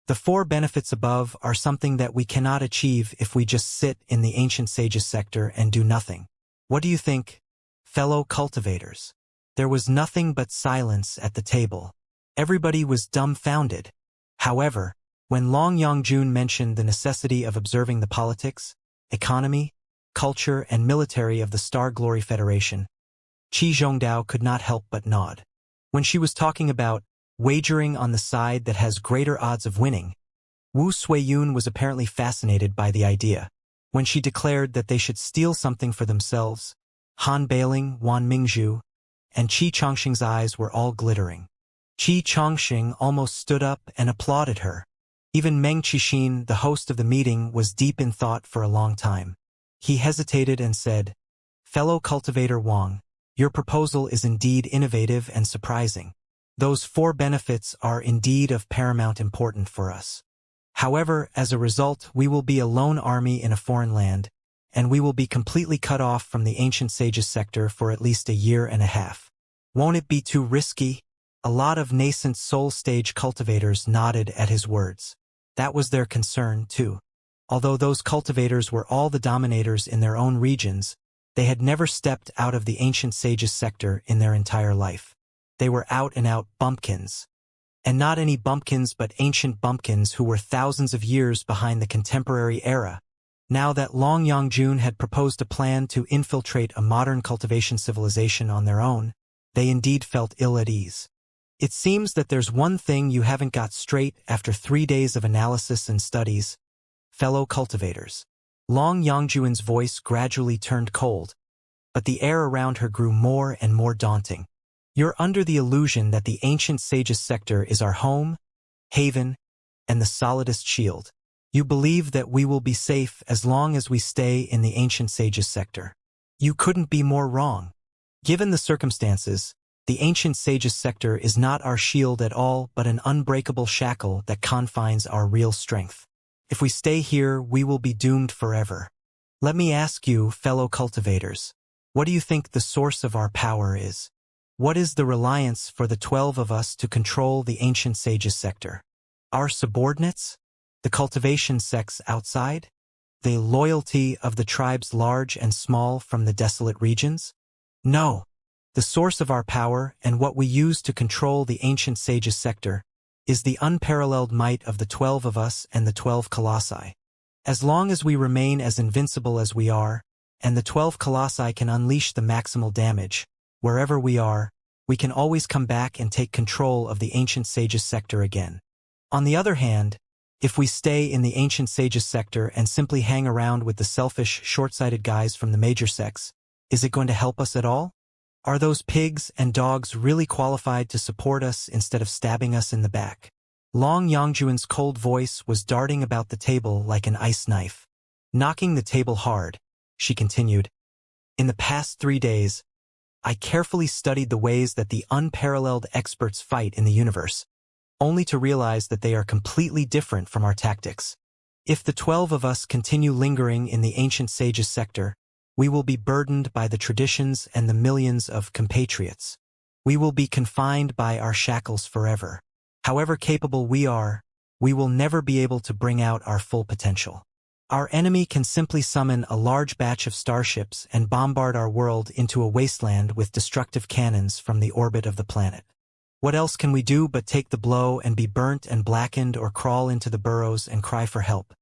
The 4 benefits above are something that we cannot achieve if we just sit in the Ancient Sages sector and do nothing. What do you think, fellow cultivators? There was nothing but silence at the table. Everybody was dumbfounded. However, when Long Yongjun mentioned the necessity of observing the politics, economy, culture, and military of the Star Glory Federation, Qi Zhongdao could not help but nod. When she was talking about wagering on the side that has greater odds of winning, Wu Suiyun was apparently fascinated by the idea. When she declared that they should steal something for themselves, Han Bailing, Wan Mingzhu, and Qi Chongqing's eyes were all glittering. Qi Chongqing almost stood up and applauded her. Even Meng Qixin, the host of the meeting, was deep in thought for a long time. He hesitated and said, "Fellow cultivator Wang, your proposal is indeed innovative and surprising. Those 4 benefits are indeed of paramount importance for us. However, as a result, we will be a lone army in a foreign land, and we will be completely cut off from the Ancient Sages sector for at least a year and a half. Won't it be too risky?" A lot of nascent soul stage cultivators nodded at his words. That was their concern, too. Although those cultivators were all the dominators in their own regions, they had never stepped out of the Ancient Sages sector in their entire life. They were out-and-out bumpkins. And not any bumpkins but ancient bumpkins who were thousands of years behind the contemporary era. Now that Long Yongjun had proposed a plan to infiltrate a modern cultivation civilization on their own, they indeed felt ill at ease. It seems that there's one thing you haven't got straight after 3 days of analysis and studies, fellow cultivators. Long Yongjuan's voice gradually turned cold, but the air around her grew more and more daunting. You're under the illusion that the Ancient Sages sector is our home, haven, and the solidest shield. You believe that we will be safe as long as we stay in the Ancient Sages sector. You couldn't be more wrong. Given the circumstances, the Ancient Sages sector is not our shield at all but an unbreakable shackle that confines our real strength. If we stay here, we will be doomed forever. Let me ask you, fellow cultivators, what do you think the source of our power is? What is the reliance for the 12 of us to control the Ancient Sages sector? Our subordinates? The cultivation sects outside? The loyalty of the tribes large and small from the desolate regions? No. The source of our power and what we use to control the Ancient Sages sector is the unparalleled might of the 12 of us and the 12 colossi. As long as we remain as invincible as we are, and the 12 colossi can unleash the maximal damage, wherever we are, we can always come back and take control of the Ancient Sages sector again. On the other hand, if we stay in the Ancient Sages sector and simply hang around with the selfish, short-sighted guys from the major sects, is it going to help us at all? Are those pigs and dogs really qualified to support us instead of stabbing us in the back? Long Yongjuan's cold voice was darting about the table like an ice knife. Knocking the table hard, she continued, "In the past 3 days, I carefully studied the ways that the unparalleled experts fight in the universe, only to realize that they are completely different from our tactics. If the 12 of us continue lingering in the Ancient Sages sector, we will be burdened by the traditions and the millions of compatriots. We will be confined by our shackles forever. However capable we are, we will never be able to bring out our full potential. Our enemy can simply summon a large batch of starships and bombard our world into a wasteland with destructive cannons from the orbit of the planet. What else can we do but take the blow and be burnt and blackened or crawl into the burrows and cry for help?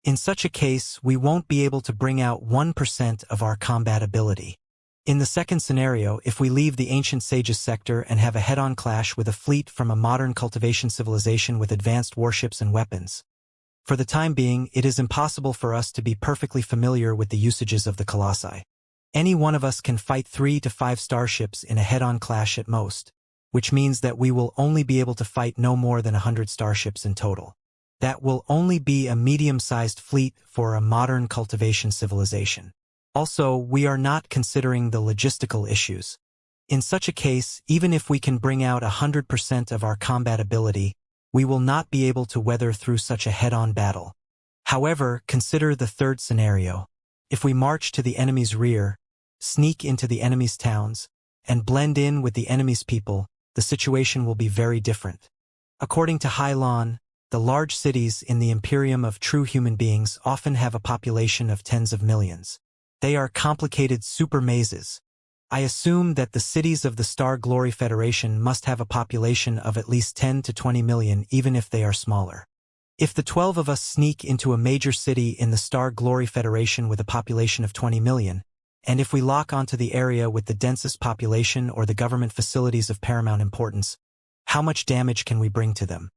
In such a case, we won't be able to bring out 1% of our combat ability. In the second scenario, if we leave the Ancient Sages sector and have a head-on clash with a fleet from a modern cultivation civilization with advanced warships and weapons, for the time being, it is impossible for us to be perfectly familiar with the usages of the colossi. Any one of us can fight 3 to 5 starships in a head-on clash at most, which means that we will only be able to fight no more than 100 starships in total. That will only be a medium-sized fleet for a modern cultivation civilization. Also, we are not considering the logistical issues. In such a case, even if we can bring out 100% of our combat ability, we will not be able to weather through such a head-on battle. However, consider the third scenario. If we march to the enemy's rear, sneak into the enemy's towns, and blend in with the enemy's people, the situation will be very different. According to Hylon, the large cities in the Imperium of true human beings often have a population of tens of millions. They are complicated super mazes. I assume that the cities of the Star Glory Federation must have a population of at least 10 to 20 million even if they are smaller. If the 12 of us sneak into a major city in the Star Glory Federation with a population of 20 million, and if we lock onto the area with the densest population or the government facilities of paramount importance, how much damage can we bring to them?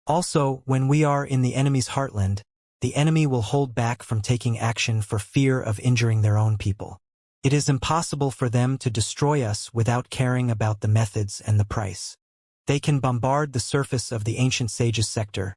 Also, when we are in the enemy's heartland, the enemy will hold back from taking action for fear of injuring their own people. It is impossible for them to destroy us without caring about the methods and the price. They can bombard the surface of the ancient sages sector,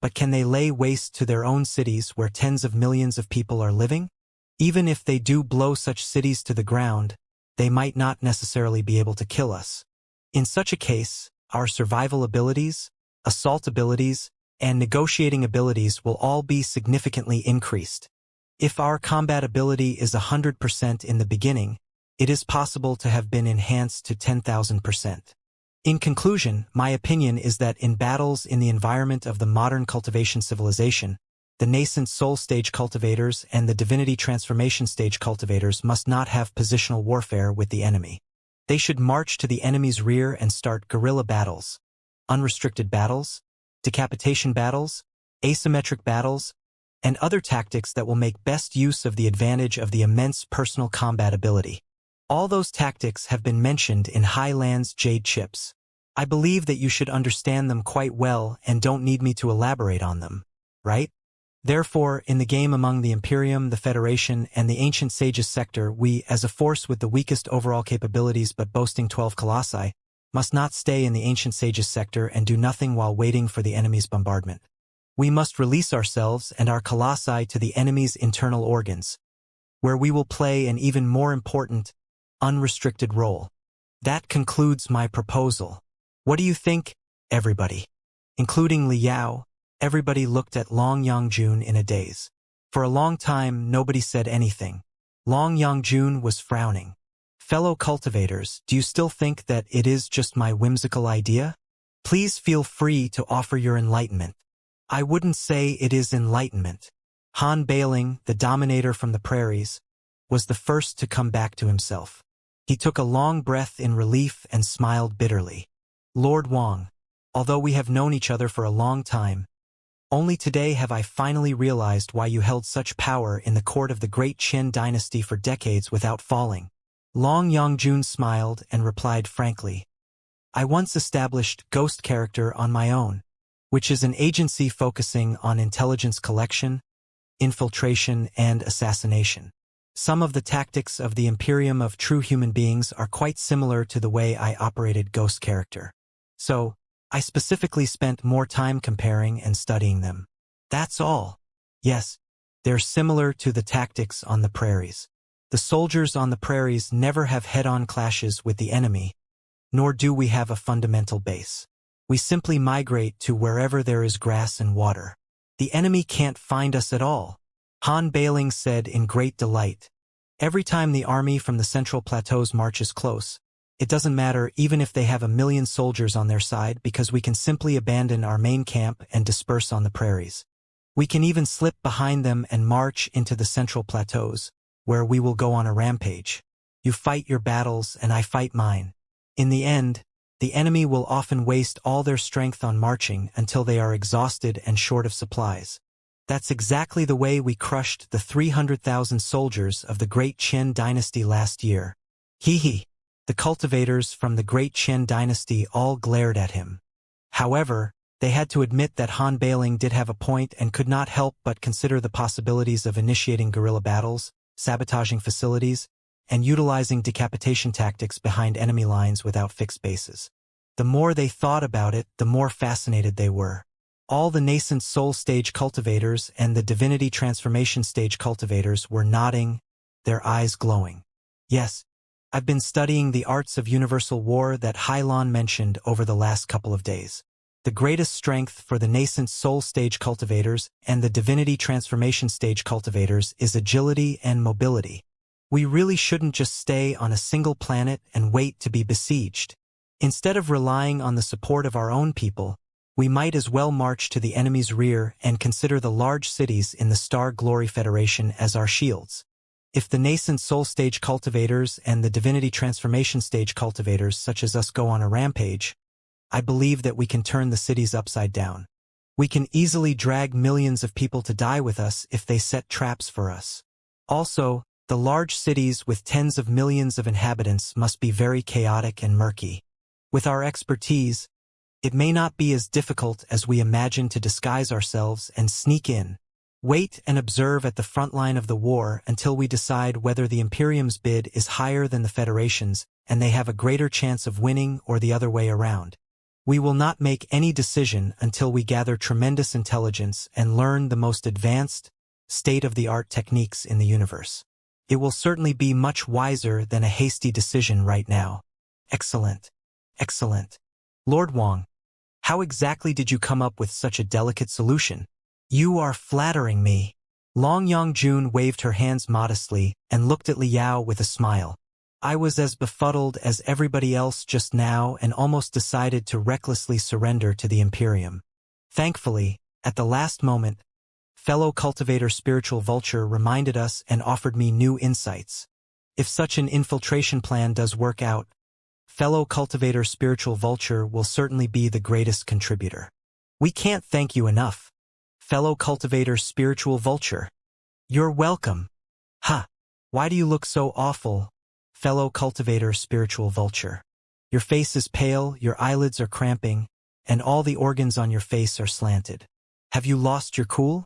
but can they lay waste to their own cities where tens of millions of people are living? Even if they do blow such cities to the ground, they might not necessarily be able to kill us. In such a case, our survival abilities, assault abilities, and negotiating abilities will all be significantly increased. If our combat ability is 100% in the beginning, it is possible to have been enhanced to 10,000%. In conclusion, my opinion is that in battles in the environment of the modern cultivation civilization, the nascent soul stage cultivators and the divinity transformation stage cultivators must not have positional warfare with the enemy. They should march to the enemy's rear and start guerrilla battles, unrestricted battles, decapitation battles, asymmetric battles, and other tactics that will make best use of the advantage of the immense personal combat ability. All those tactics have been mentioned in Highland's Jade Chips. I believe that you should understand them quite well and don't need me to elaborate on them, right? Therefore, in the game among the Imperium, the Federation, and the Ancient Sages sector, we, as a force with the weakest overall capabilities but boasting 12 colossi, must not stay in the Ancient Sages sector and do nothing while waiting for the enemy's bombardment. We must release ourselves and our colossi to the enemy's internal organs, where we will play an even more important, unrestricted role. That concludes my proposal. What do you think, everybody? Including Liao, everybody looked at Long Yangjun in a daze. For a long time, nobody said anything. Long Yangjun was frowning. Fellow cultivators, do you still think that it is just my whimsical idea? Please feel free to offer your enlightenment. I wouldn't say it is enlightenment. Han Bailing, the dominator from the prairies, was the first to come back to himself. He took a long breath in relief and smiled bitterly. Lord Wang, although we have known each other for a long time, only today have I finally realized why you held such power in the court of the great Qin dynasty for decades without falling. Long Yangjun smiled and replied frankly, I once established Ghost Character on my own, which is an agency focusing on intelligence collection, infiltration, and assassination. Some of the tactics of the Imperium of true human beings are quite similar to the way I operated Ghost Character. So, I specifically spent more time comparing and studying them. That's all. Yes, they're similar to the tactics on the prairies. The soldiers on the prairies never have head-on clashes with the enemy, nor do we have a fundamental base. We simply migrate to wherever there is grass and water. The enemy can't find us at all. Han Bailing said in great delight. Every time the army from the central plateaus marches close, it doesn't matter even if they have 1,000,000 soldiers on their side because we can simply abandon our main camp and disperse on the prairies. We can even slip behind them and march into the central plateaus, where we will go on a rampage. You fight your battles and I fight mine. In the end, the enemy will often waste all their strength on marching until they are exhausted and short of supplies. That's exactly the way we crushed the 300,000 soldiers of the Great Qin dynasty last year. Hee. The cultivators from the Great Qin dynasty all glared at him. However, they had to admit that Han Bailing did have a point and could not help but consider the possibilities of initiating guerrilla battles, sabotaging facilities, and utilizing decapitation tactics behind enemy lines without fixed bases. The more they thought about it, the more fascinated they were. All the nascent soul stage cultivators and the divinity transformation stage cultivators were nodding their eyes glowing. Yes, I've been studying the arts of universal war that Hylon mentioned over the last couple of days. The greatest strength for the nascent soul stage cultivators and the divinity transformation stage cultivators is agility and mobility. We really shouldn't just stay on a single planet and wait to be besieged. Instead of relying on the support of our own people, we might as well march to the enemy's rear and consider the large cities in the Star Glory Federation as our shields. If the nascent soul stage cultivators and the divinity transformation stage cultivators such as us go on a rampage, I believe that we can turn the cities upside down. We can easily drag millions of people to die with us if they set traps for us. Also, the large cities with tens of millions of inhabitants must be very chaotic and murky. With our expertise, it may not be as difficult as we imagine to disguise ourselves and sneak in. Wait and observe at the front line of the war until we decide whether the Imperium's bid is higher than the Federation's and they have a greater chance of winning or the other way around. We will not make any decision until we gather tremendous intelligence and learn the most advanced, state-of-the-art techniques in the universe. It will certainly be much wiser than a hasty decision right now. Excellent. Excellent. Lord Wang, how exactly did you come up with such a delicate solution? You are flattering me. Long Yangjun waved her hands modestly and looked at Liao with a smile. I was as befuddled as everybody else just now and almost decided to recklessly surrender to the Imperium. Thankfully, at the last moment, fellow cultivator Spiritual Vulture reminded us and offered me new insights. If such an infiltration plan does work out, fellow cultivator Spiritual Vulture will certainly be the greatest contributor. We can't thank you enough, fellow cultivator Spiritual Vulture. You're welcome. Ha! Why do you look so awful, fellow cultivator Spiritual Vulture? Your face is pale, your eyelids are cramping, and all the organs on your face are slanted. Have you lost your cool?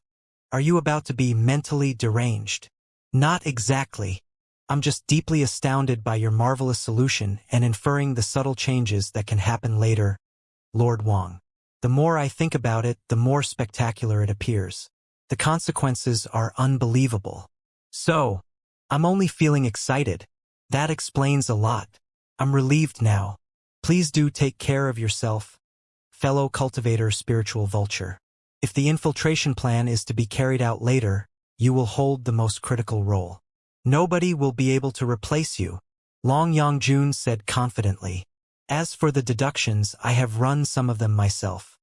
Are you about to be mentally deranged? Not exactly. I'm just deeply astounded by your marvelous solution and inferring the subtle changes that can happen later, Lord Wang. The more I think about it, the more spectacular it appears. The consequences are unbelievable. So, I'm only feeling excited. That explains a lot. I'm relieved now. Please do take care of yourself, fellow cultivator Spiritual Vulture. If the infiltration plan is to be carried out later, you will hold the most critical role. Nobody will be able to replace you, Long Yangjun said confidently. As for the deductions, I have run some of them myself.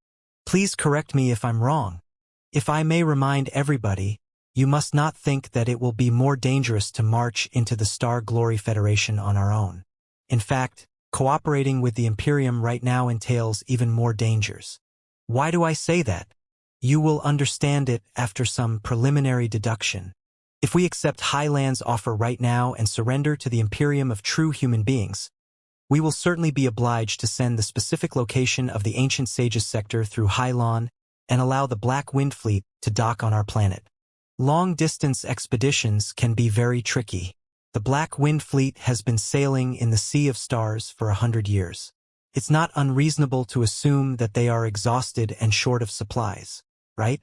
Please correct me if I'm wrong. If I may remind everybody, you must not think that it will be more dangerous to march into the Star Glory Federation on our own. In fact, cooperating with the Imperium right now entails even more dangers. Why do I say that? You will understand it after some preliminary deduction. If we accept Highland's offer right now and surrender to the Imperium of true human beings, we will certainly be obliged to send the specific location of the Ancient Sages sector through Hylon and allow the Black Wind Fleet to dock on our planet. Long-distance expeditions can be very tricky. The Black Wind Fleet has been sailing in the Sea of Stars for 100 years. It's not unreasonable to assume that they are exhausted and short of supplies, right?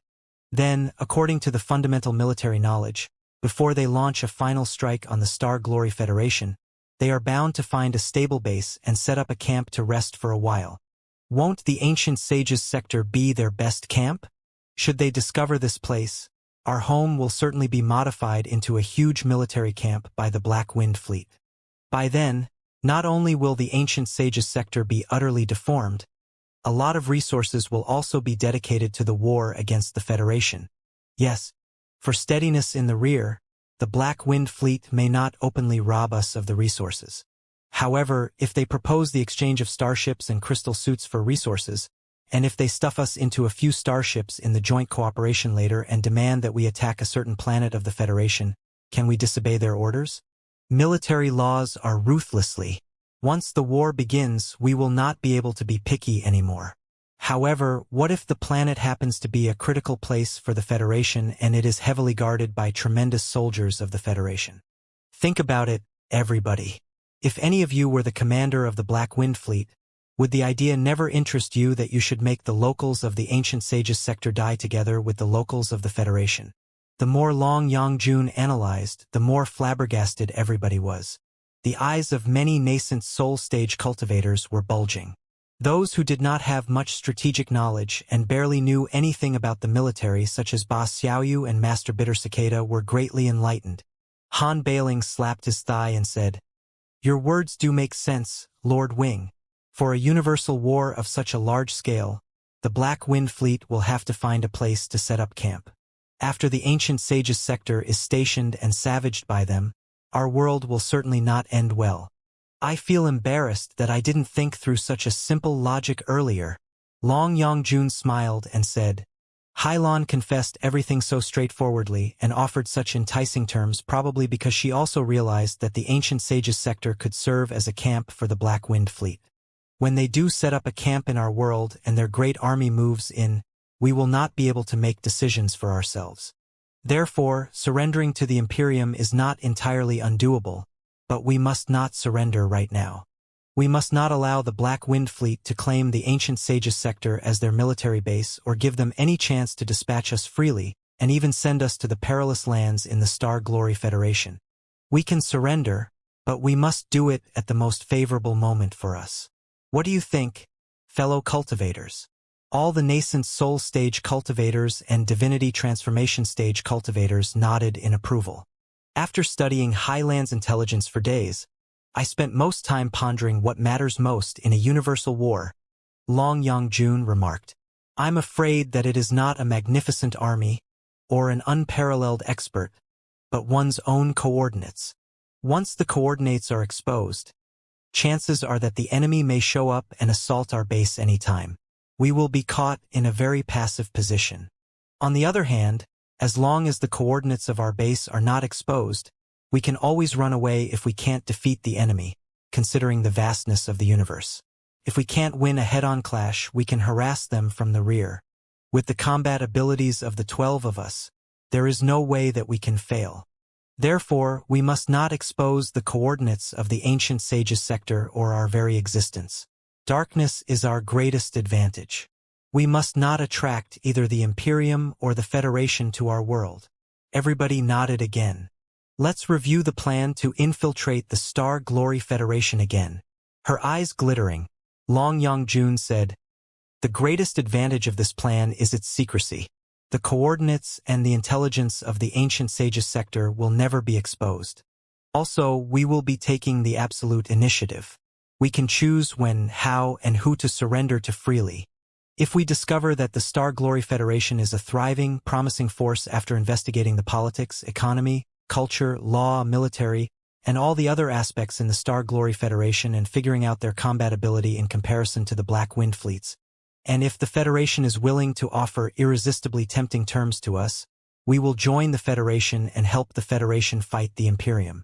Then, according to the fundamental military knowledge, before they launch a final strike on the Star Glory Federation, they are bound to find a stable base and set up a camp to rest for a while. Won't the Ancient Sages sector be their best camp? Should they discover this place, our home will certainly be modified into a huge military camp by the Black Wind Fleet. By then, not only will the Ancient Sages sector be utterly deformed, a lot of resources will also be dedicated to the war against the Federation. Yes, for steadiness in the rear, the Black Wind Fleet may not openly rob us of the resources. However, if they propose the exchange of starships and crystal suits for resources, and if they stuff us into a few starships in the joint cooperation later and demand that we attack a certain planet of the Federation, can we disobey their orders? Military laws are ruthlessly. Once the war begins, we will not be able to be picky anymore. However, what if the planet happens to be a critical place for the Federation and it is heavily guarded by tremendous soldiers of the Federation? Think about it, everybody. If any of you were the commander of the Black Wind Fleet, would the idea never interest you that you should make the locals of the Ancient Sages sector die together with the locals of the Federation? The more Long Yangjun analyzed, the more flabbergasted everybody was. The eyes of many nascent soul-stage cultivators were bulging. Those who did not have much strategic knowledge and barely knew anything about the military, such as Ba Xiaoyu and Master Bitter Cicada, were greatly enlightened. Han Bailing slapped his thigh and said, "Your words do make sense, Lord Wing. For a universal war of such a large scale, the Black Wind Fleet will have to find a place to set up camp. After the ancient sages sector is stationed and savaged by them, our world will certainly not end well. I feel embarrassed that I didn't think through such a simple logic earlier." Long Yangjun smiled and said, "Hailan confessed everything so straightforwardly and offered such enticing terms probably because she also realized that the ancient sages sector could serve as a camp for the Black Wind Fleet. When they do set up a camp in our world and their great army moves in, we will not be able to make decisions for ourselves. Therefore, surrendering to the Imperium is not entirely undoable, but we must not surrender right now. We must not allow the Black Wind Fleet to claim the ancient sages sector as their military base or give them any chance to dispatch us freely and even send us to the perilous lands in the Star Glory Federation. We can surrender, but we must do it at the most favorable moment for us. What do you think, fellow cultivators?" All the nascent soul stage cultivators and divinity transformation stage cultivators nodded in approval. After studying Highland's intelligence for days, I spent most time pondering what matters most in a universal war, Long Yangjun remarked. "I'm afraid that it is not a magnificent army or an unparalleled expert, but one's own coordinates. Once the coordinates are exposed, chances are that the enemy may show up and assault our base anytime. We will be caught in a very passive position. On the other hand, as long as the coordinates of our base are not exposed, we can always run away if we can't defeat the enemy, considering the vastness of the universe. If we can't win a head-on clash, we can harass them from the rear. With the combat abilities of the 12 of us, there is no way that we can fail. Therefore, we must not expose the coordinates of the ancient sages sector or our very existence. Darkness is our greatest advantage. We must not attract either the Imperium or the Federation to our world." Everybody nodded again. "Let's review the plan to infiltrate the Star Glory Federation again." Her eyes glittering, Long Yangjun said, "The greatest advantage of this plan is its secrecy. The coordinates and the intelligence of the ancient sages sector will never be exposed. Also, we will be taking the absolute initiative. We can choose when, how, and who to surrender to freely. If we discover that the Star Glory Federation is a thriving, promising force after investigating the politics, economy, culture, law, military, and all the other aspects in the Star Glory Federation and figuring out their combat ability in comparison to the Black Wind Fleets, and if the Federation is willing to offer irresistibly tempting terms to us, we will join the Federation and help the Federation fight the Imperium.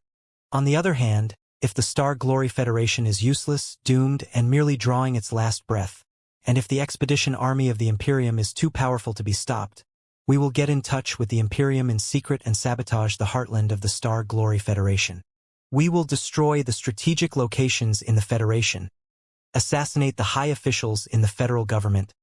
On the other hand, if the Star Glory Federation is useless, doomed, and merely drawing its last breath, and if the expedition army of the Imperium is too powerful to be stopped, we will get in touch with the Imperium in secret and sabotage the heartland of the Star Glory Federation. We will destroy the strategic locations in the Federation, assassinate the high officials in the federal government,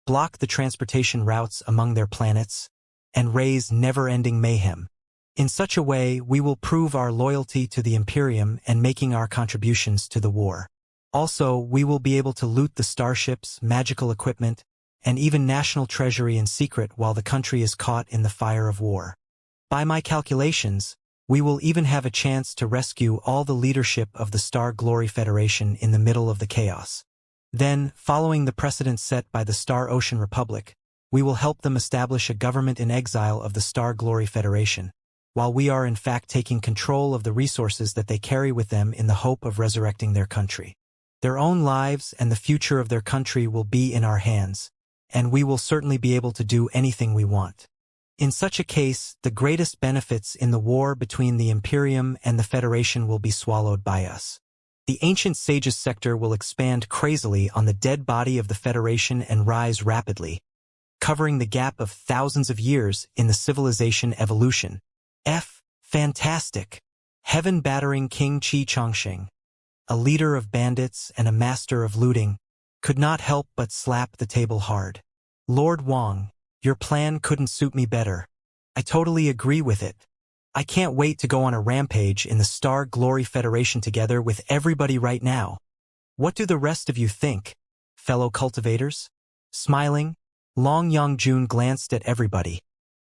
block the transportation routes among their planets, and raise never-ending mayhem. In such a way, we will prove our loyalty to the Imperium and making our contributions to the war. Also, we will be able to loot the starships, magical equipment, and even national treasury in secret while the country is caught in the fire of war. By my calculations, we will even have a chance to rescue all the leadership of the Star Glory Federation in the middle of the chaos. Then, following the precedent set by the Star Ocean Republic, we will help them establish a government in exile of the Star Glory Federation, while we are in fact taking control of the resources that they carry with them in the hope of resurrecting their country. Their own lives and the future of their country will be in our hands, and we will certainly be able to do anything we want. In such a case, the greatest benefits in the war between the Imperium and the Federation will be swallowed by us. The ancient sages sector will expand crazily on the dead body of the Federation and rise rapidly, covering the gap of thousands of years in the civilization evolution. Fantastic! Heaven-battering King Xianxia, a leader of bandits and a master of looting, could not help but slap the table hard. Lord Wang, your plan couldn't suit me better. I totally agree with it. I can't wait to go on a rampage in the Star Glory Federation together with everybody right now. What do the rest of you think, fellow cultivators? Smiling, Long Yongjun glanced at everybody,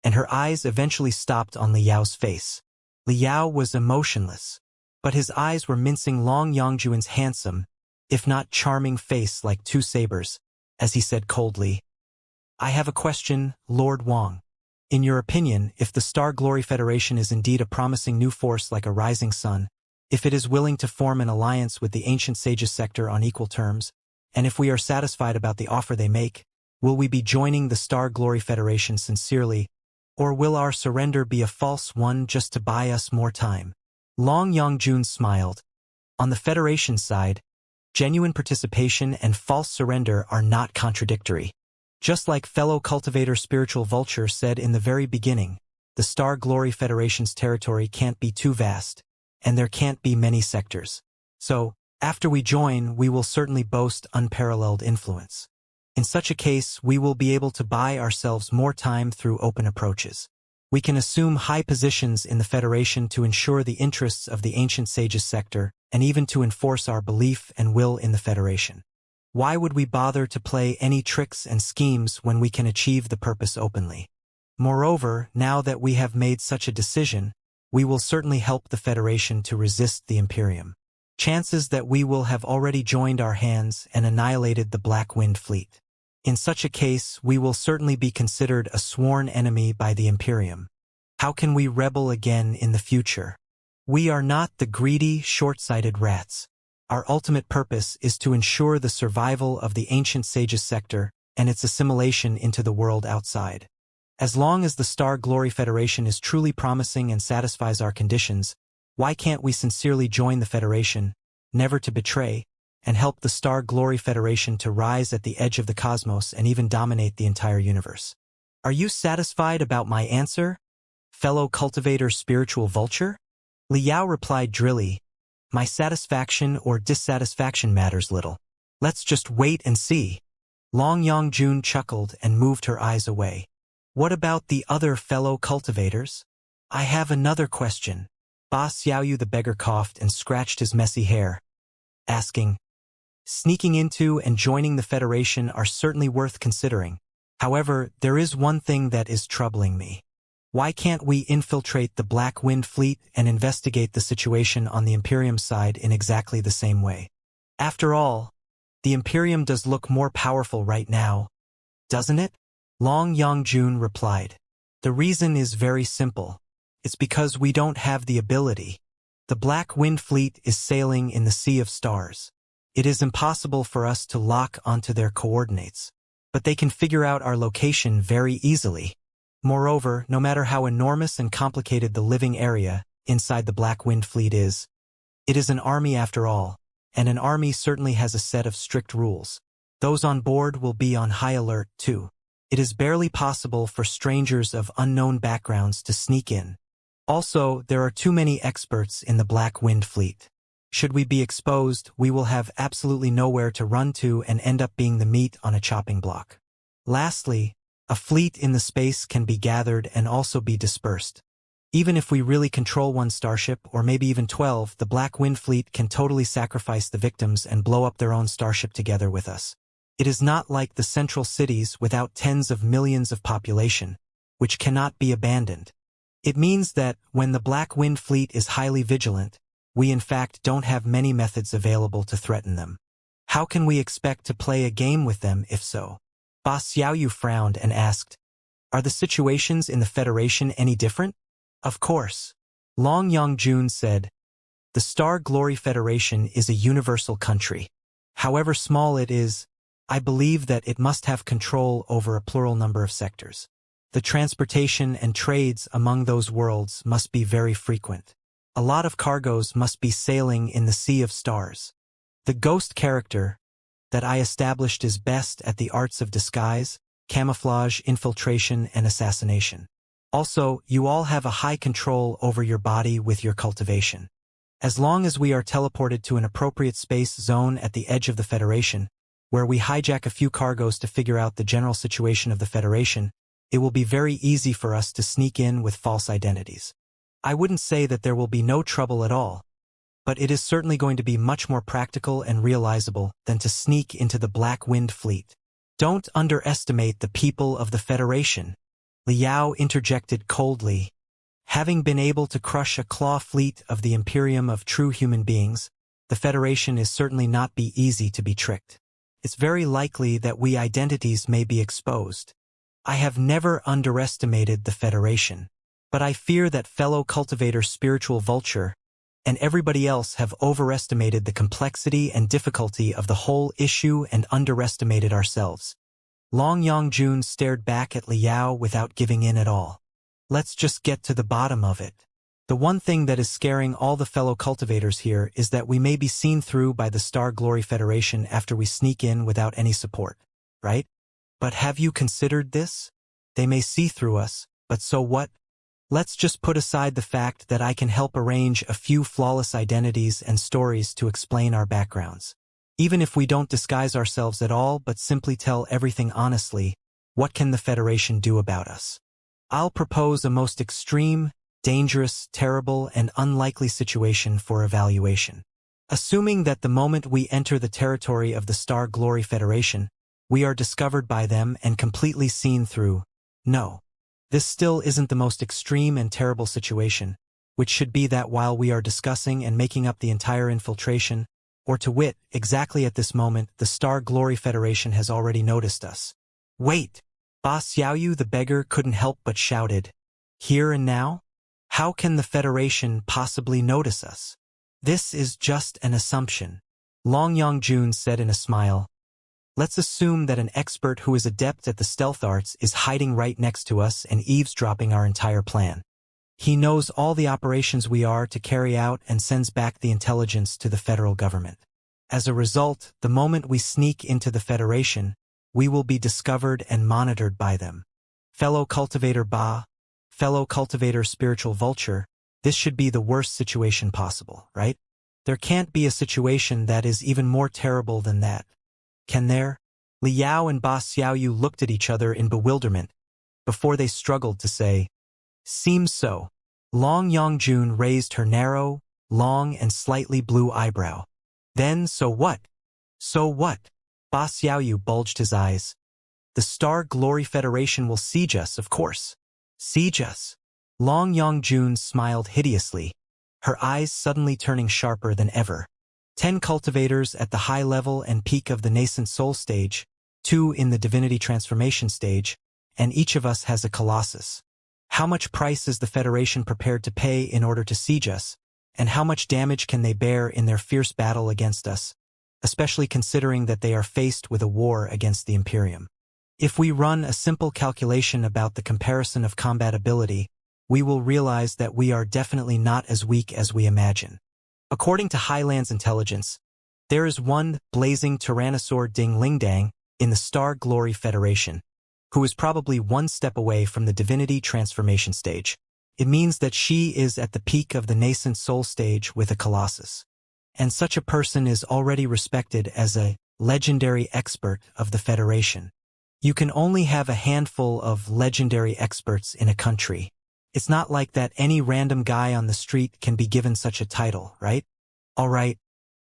and her eyes eventually stopped on Liao's face. Liao was emotionless, but his eyes were mincing Long Yongjun's handsome, if not charming face like two sabers, as he said coldly, I have a question, Lord Wang. In your opinion, if the Star Glory Federation is indeed a promising new force like a rising sun, if it is willing to form an alliance with the ancient sages sector on equal terms, and if we are satisfied about the offer they make, will we be joining the Star Glory Federation sincerely, or will our surrender be a false one just to buy us more time? Long Yongjun smiled. On the Federation side, genuine participation and false surrender are not contradictory. Just like fellow cultivator Spiritual Vulture said in the very beginning, the Star Glory Federation's territory can't be too vast, and there can't be many sectors. So, after we join, we will certainly boast unparalleled influence. In such a case, we will be able to buy ourselves more time through open approaches. We can assume high positions in the Federation to ensure the interests of the ancient sages sector, and even to enforce our belief and will in the Federation. Why would we bother to play any tricks and schemes when we can achieve the purpose openly? Moreover, now that we have made such a decision, we will certainly help the Federation to resist the Imperium. Chances that we will have already joined our hands and annihilated the Black Wind Fleet. In such a case, we will certainly be considered a sworn enemy by the Imperium. How can we rebel again in the future? We are not the greedy, short-sighted rats. Our ultimate purpose is to ensure the survival of the ancient sages sector and its assimilation into the world outside. As long as the Star Glory Federation is truly promising and satisfies our conditions, why can't we sincerely join the Federation, never to betray, and help the Star Glory Federation to rise at the edge of the cosmos and even dominate the entire universe? Are you satisfied about my answer, fellow cultivator Spiritual Vulture? Liao replied drily, my satisfaction or dissatisfaction matters little. Let's just wait and see. Long Yongjun chuckled and moved her eyes away. What about the other fellow cultivators? I have another question. Ba Xiaoyu the beggar coughed and scratched his messy hair, asking, sneaking into and joining the Federation are certainly worth considering. However, there is one thing that is troubling me. Why can't we infiltrate the Black Wind Fleet and investigate the situation on the Imperium side in exactly the same way? After all, the Imperium does look more powerful right now, doesn't it? Long Yongjun replied. The reason is very simple. It's because we don't have the ability. The Black Wind Fleet is sailing in the Sea of Stars. It is impossible for us to lock onto their coordinates, but they can figure out our location very easily. Moreover, no matter how enormous and complicated the living area inside the Black Wind Fleet is, it is an army after all, and an army certainly has a set of strict rules. Those on board will be on high alert, too. It is barely possible for strangers of unknown backgrounds to sneak in. Also, there are too many experts in the Black Wind Fleet. Should we be exposed, we will have absolutely nowhere to run to and end up being the meat on a chopping block. Lastly, a fleet in the space can be gathered and also be dispersed. Even if we really control one starship, or maybe even 12, the Black Wind Fleet can totally sacrifice the victims and blow up their own starship together with us. It is not like the central cities without tens of millions of population, which cannot be abandoned. It means that, when the Black Wind Fleet is highly vigilant, we in fact don't have many methods available to threaten them. How can we expect to play a game with them if so? Ba Xiaoyu frowned and asked, are the situations in the Federation any different? Of course. Long Yongjun said, the Star Glory Federation is a universal country. However small it is, I believe that it must have control over a plural number of sectors. The transportation and trades among those worlds must be very frequent. A lot of cargoes must be sailing in the Sea of Stars. The ghost character that I established is best at the arts of disguise, camouflage, infiltration, and assassination. Also, you all have a high control over your body with your cultivation. As long as we are teleported to an appropriate space zone at the edge of the Federation, where we hijack a few cargoes to figure out the general situation of the Federation, it will be very easy for us to sneak in with false identities. I wouldn't say that there will be no trouble at all, but it is certainly going to be much more practical and realizable than to sneak into the Black Wind Fleet. Don't underestimate the people of the Federation, Liao interjected coldly. Having been able to crush a claw fleet of the Imperium of true human beings, the Federation is certainly not be easy to be tricked. It's very likely that we identities may be exposed. I have never underestimated the Federation, but I fear that fellow cultivator Spiritual Vulture and everybody else have overestimated the complexity and difficulty of the whole issue and underestimated ourselves. Long Yongjun stared back at Liao without giving in at all. Let's just get to the bottom of it. The one thing that is scaring all the fellow cultivators here is that we may be seen through by the Star Glory Federation after we sneak in without any support, right? But have you considered this? They may see through us, but so what? Let's just put aside the fact that I can help arrange a few flawless identities and stories to explain our backgrounds. Even if we don't disguise ourselves at all but simply tell everything honestly, what can the Federation do about us? I'll propose a most extreme, dangerous, terrible, and unlikely situation for evaluation. Assuming that the moment we enter the territory of the Star Glory Federation, we are discovered by them and completely seen through. No. This still isn't the most extreme and terrible situation, which should be that while we are discussing and making up the entire infiltration, or to wit, exactly at this moment, the Star Glory Federation has already noticed us. Wait! Ba Xiaoyu the beggar couldn't help but shouted. Here and now? How can the Federation possibly notice us? This is just an assumption. Long Yongjun said in a smile. Let's assume that an expert who is adept at the stealth arts is hiding right next to us and eavesdropping our entire plan. He knows all the operations we are to carry out and sends back the intelligence to the federal government. As a result, the moment we sneak into the Federation, we will be discovered and monitored by them. Fellow cultivator Ba, fellow cultivator Spiritual Vulture, this should be the worst situation possible, right? There can't be a situation that is even more terrible than that. Can there? Liao and Ba Xiaoyu looked at each other in bewilderment, before they struggled to say, seems so. Long Yongjun raised her narrow, long and slightly blue eyebrow. Then so what? So what? Ba Xiaoyu bulged his eyes. The Star Glory Federation will siege us, of course. Siege us? Long Yongjun smiled hideously, her eyes suddenly turning sharper than ever. 10 cultivators at the high level and peak of the nascent soul stage, 2 in the divinity transformation stage, and each of us has a colossus. How much price is the Federation prepared to pay in order to siege us, and how much damage can they bear in their fierce battle against us, especially considering that they are faced with a war against the Imperium? If we run a simple calculation about the comparison of combat ability, we will realize that we are definitely not as weak as we imagine. According to Highland's intelligence, there is one blazing Tyrannosaur Ding Lingdang in the Star Glory Federation, who is probably one step away from the divinity transformation stage. It means that she is at the peak of the nascent soul stage with a colossus. And such a person is already respected as a legendary expert of the Federation. You can only have a handful of legendary experts in a country. It's not like that any random guy on the street can be given such a title, right? All right.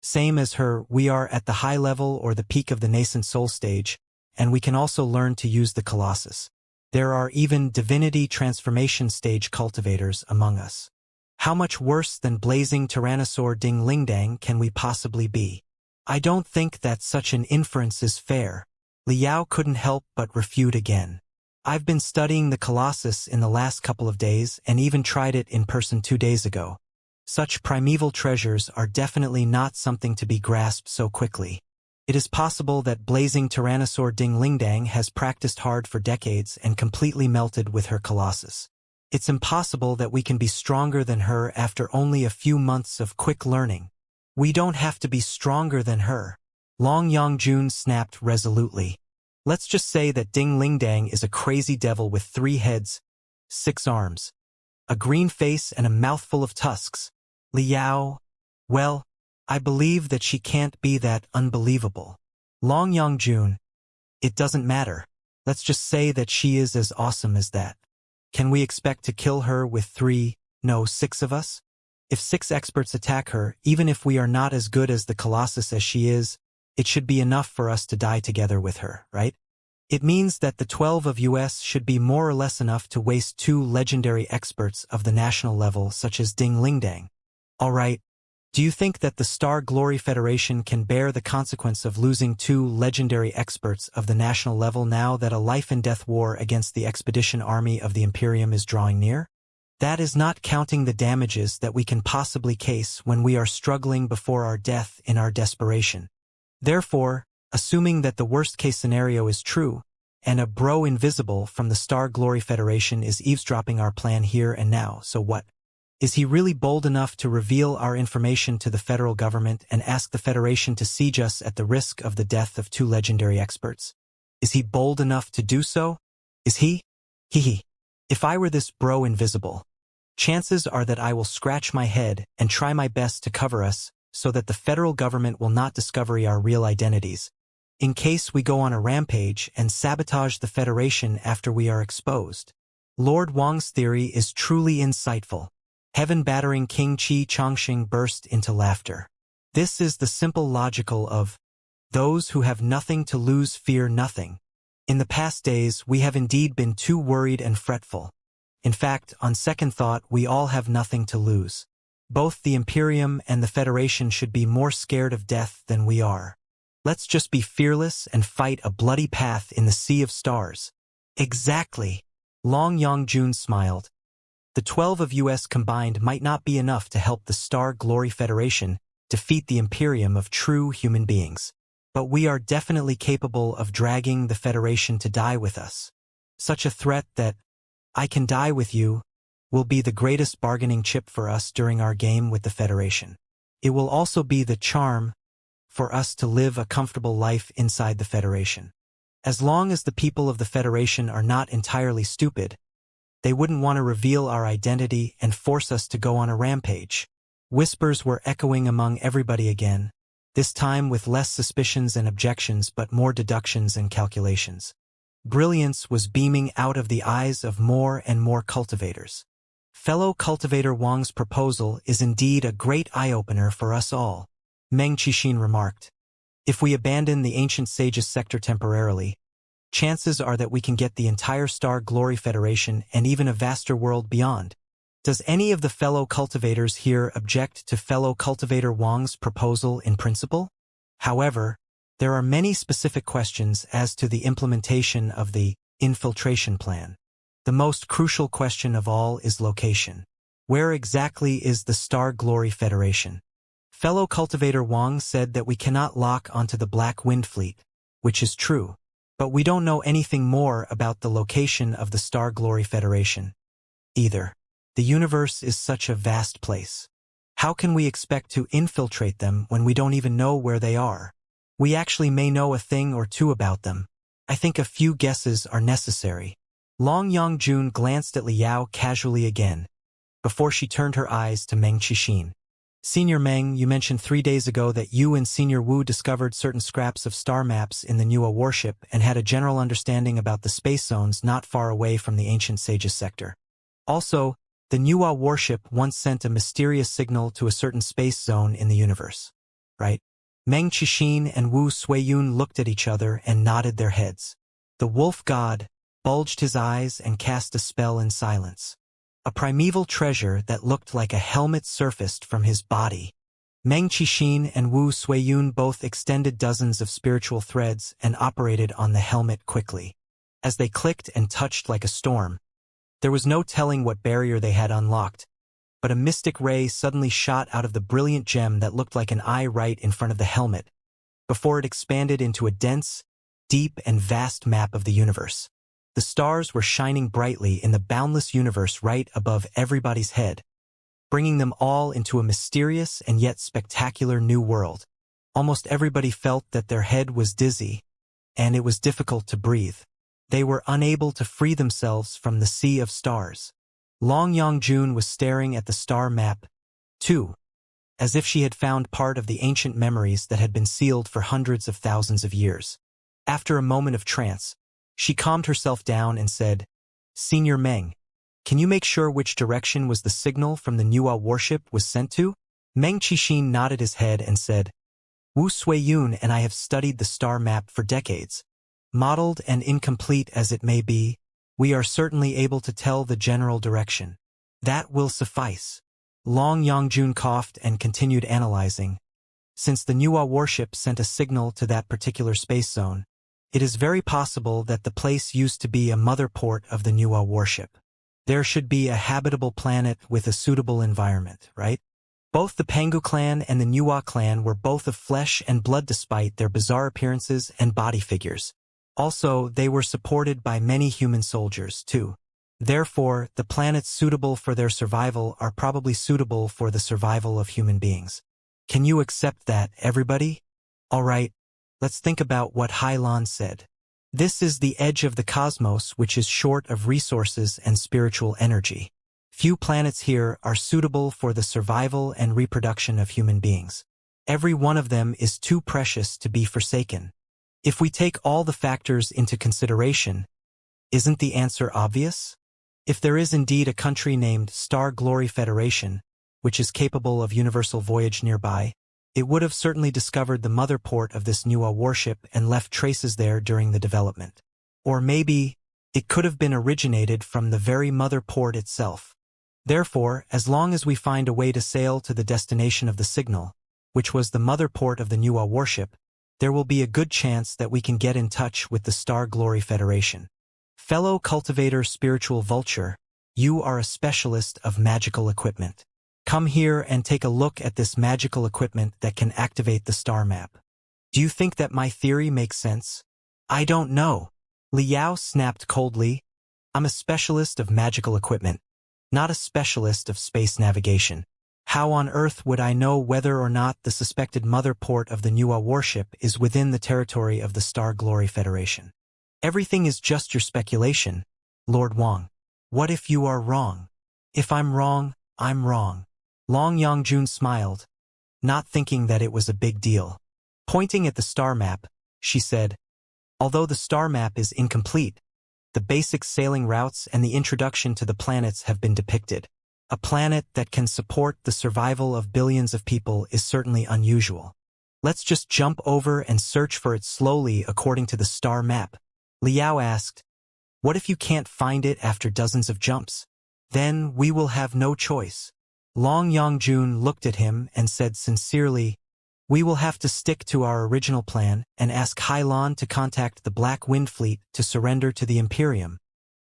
Same as her, we are at the high level or the peak of the nascent soul stage, and we can also learn to use the Colossus. There are even divinity transformation stage cultivators among us. How much worse than blazing Tyrannosaur Ding Lingdang can we possibly be? I don't think that such an inference is fair. Liao couldn't help but refute again. I've been studying the Colossus in the last couple of days and even tried it in person 2 days ago. Such primeval treasures are definitely not something to be grasped so quickly. It is possible that blazing Tyrannosaur Ding Lingdang has practiced hard for decades and completely melted with her Colossus. It's impossible that we can be stronger than her after only a few months of quick learning. We don't have to be stronger than her. Long Yongjun snapped resolutely. Let's just say that Ding Lingdang is a crazy devil with 3 heads, 6 arms, a green face and a mouthful of tusks. Liao, well, I believe that she can't be that unbelievable. Long Yongjun, it doesn't matter. Let's just say that she is as awesome as that. Can we expect to kill her with 6 of us? If 6 experts attack her, even if we are not as good as the Colossus as she is, it should be enough for us to die together with her, right? It means that the 12 of us should be more or less enough to waste 2 legendary experts of the national level such as Ding Lingdang. Alright, do you think that the Star Glory Federation can bear the consequence of losing 2 legendary experts of the national level now that a life-and-death war against the expedition army of the Imperium is drawing near? That is not counting the damages that we can possibly case when we are struggling before our death in our desperation. Therefore, assuming that the worst-case scenario is true, and a bro invisible from the Star Glory Federation is eavesdropping our plan here and now, so what? Is he really bold enough to reveal our information to the federal government and ask the Federation to siege us at the risk of the death of 2 legendary experts? Is he bold enough to do so? Is he? Hee. If I were this bro invisible, chances are that I will scratch my head and try my best to cover us so that the federal government will not discover our real identities, in case we go on a rampage and sabotage the Federation after we are exposed. Lord Wang's theory is truly insightful. Heaven-battering King Qi Chongqing burst into laughter. This is the simple logical of, those who have nothing to lose fear nothing. In the past days, we have indeed been too worried and fretful. In fact, on second thought, we all have nothing to lose. Both the Imperium and the Federation should be more scared of death than we are. Let's just be fearless and fight a bloody path in the Sea of Stars. Exactly. Long Yongjun smiled. The 12 of us combined might not be enough to help the Star Glory Federation defeat the Imperium of true human beings. But we are definitely capable of dragging the Federation to die with us. Such a threat that, I can die with you, will be the greatest bargaining chip for us during our game with the Federation. It will also be the charm for us to live a comfortable life inside the Federation. As long as the people of the Federation are not entirely stupid, they wouldn't want to reveal our identity and force us to go on a rampage. Whispers were echoing among everybody again, this time with less suspicions and objections but more deductions and calculations. Brilliance was beaming out of the eyes of more and more cultivators. Fellow cultivator Wang's proposal is indeed a great eye-opener for us all, Meng Qixin remarked. If we abandon the ancient sage's sector temporarily, chances are that we can get the entire Star Glory Federation and even a vaster world beyond. Does any of the fellow cultivators here object to fellow cultivator Wang's proposal in principle? However, there are many specific questions as to the implementation of the infiltration plan. The most crucial question of all is location. Where exactly is the Star Glory Federation? Fellow cultivator Wang said that we cannot lock onto the Black Wind Fleet, which is true. But we don't know anything more about the location of the Star Glory Federation either. The universe is such a vast place. How can we expect to infiltrate them when we don't even know where they are? We actually may know a thing or two about them. I think a few guesses are necessary. Long Yongjun glanced at Liao casually again, before she turned her eyes to Meng Qixin. Senior Meng, you mentioned 3 days ago that you and Senior Wu discovered certain scraps of star maps in the Nuwa warship and had a general understanding about the space zones not far away from the ancient sage's sector. Also, the Nuwa warship once sent a mysterious signal to a certain space zone in the universe. Right? Meng Qixin and Wu Suiyun looked at each other and nodded their heads. The wolf god bulged his eyes and cast a spell in silence. A primeval treasure that looked like a helmet surfaced from his body. Meng Qixin and Wu Suiyun both extended dozens of spiritual threads and operated on the helmet quickly. As they clicked and touched like a storm, there was no telling what barrier they had unlocked, but a mystic ray suddenly shot out of the brilliant gem that looked like an eye right in front of the helmet, before it expanded into a dense, deep and vast map of the universe. The stars were shining brightly in the boundless universe right above everybody's head, bringing them all into a mysterious and yet spectacular new world. Almost everybody felt that their head was dizzy, and it was difficult to breathe. They were unable to free themselves from the sea of stars. Long Yongjun was staring at the star map, too, as if she had found part of the ancient memories that had been sealed for hundreds of thousands of years. After a moment of trance, She calmed herself down and said, Senior Meng, can you make sure which direction was the signal from the Nuwa warship was sent to? Meng Qixin nodded his head and said, Wu Suiyun and I have studied the star map for decades. Modeled and incomplete as it may be, we are certainly able to tell the general direction. That will suffice. Long Yangjun coughed and continued analyzing. Since the Nuwa warship sent a signal to that particular space zone, it is very possible that the place used to be a mother port of the Nuwa warship. There should be a habitable planet with a suitable environment, right? Both the Pangu clan and the Nuwa clan were both of flesh and blood despite their bizarre appearances and body figures. Also, they were supported by many human soldiers, too. Therefore, the planets suitable for their survival are probably suitable for the survival of human beings. Can you accept that, everybody? All right, let's think about what Hailan said. This is the edge of the cosmos which is short of resources and spiritual energy. Few planets here are suitable for the survival and reproduction of human beings. Every one of them is too precious to be forsaken. If we take all the factors into consideration, isn't the answer obvious? If there is indeed a country named Star Glory Federation, which is capable of universal voyage nearby, it would have certainly discovered the mother port of this Nuwa warship and left traces there during the development. Or maybe, it could have been originated from the very mother port itself. Therefore, as long as we find a way to sail to the destination of the signal, which was the mother port of the Nuwa warship, there will be a good chance that we can get in touch with the Star Glory Federation. Fellow cultivator spiritual vulture, you are a specialist of magical equipment. Come here and take a look at this magical equipment that can activate the star map. Do you think that my theory makes sense? I don't know. Liao snapped coldly. I'm a specialist of magical equipment, not a specialist of space navigation. How on earth would I know whether or not the suspected mother port of the Nuwa warship is within the territory of the Star Glory Federation? Everything is just your speculation, Lord Wang. What if you are wrong? If I'm wrong, I'm wrong. Long Yangjun smiled, not thinking that it was a big deal. Pointing at the star map, she said, although the star map is incomplete, the basic sailing routes and the introduction to the planets have been depicted. A planet that can support the survival of billions of people is certainly unusual. Let's just jump over and search for it slowly according to the star map. Liao asked, what if you can't find it after dozens of jumps? Then we will have no choice. Long Yangjun looked at him and said sincerely, we will have to stick to our original plan and ask Hailan to contact the Black Wind Fleet to surrender to the Imperium.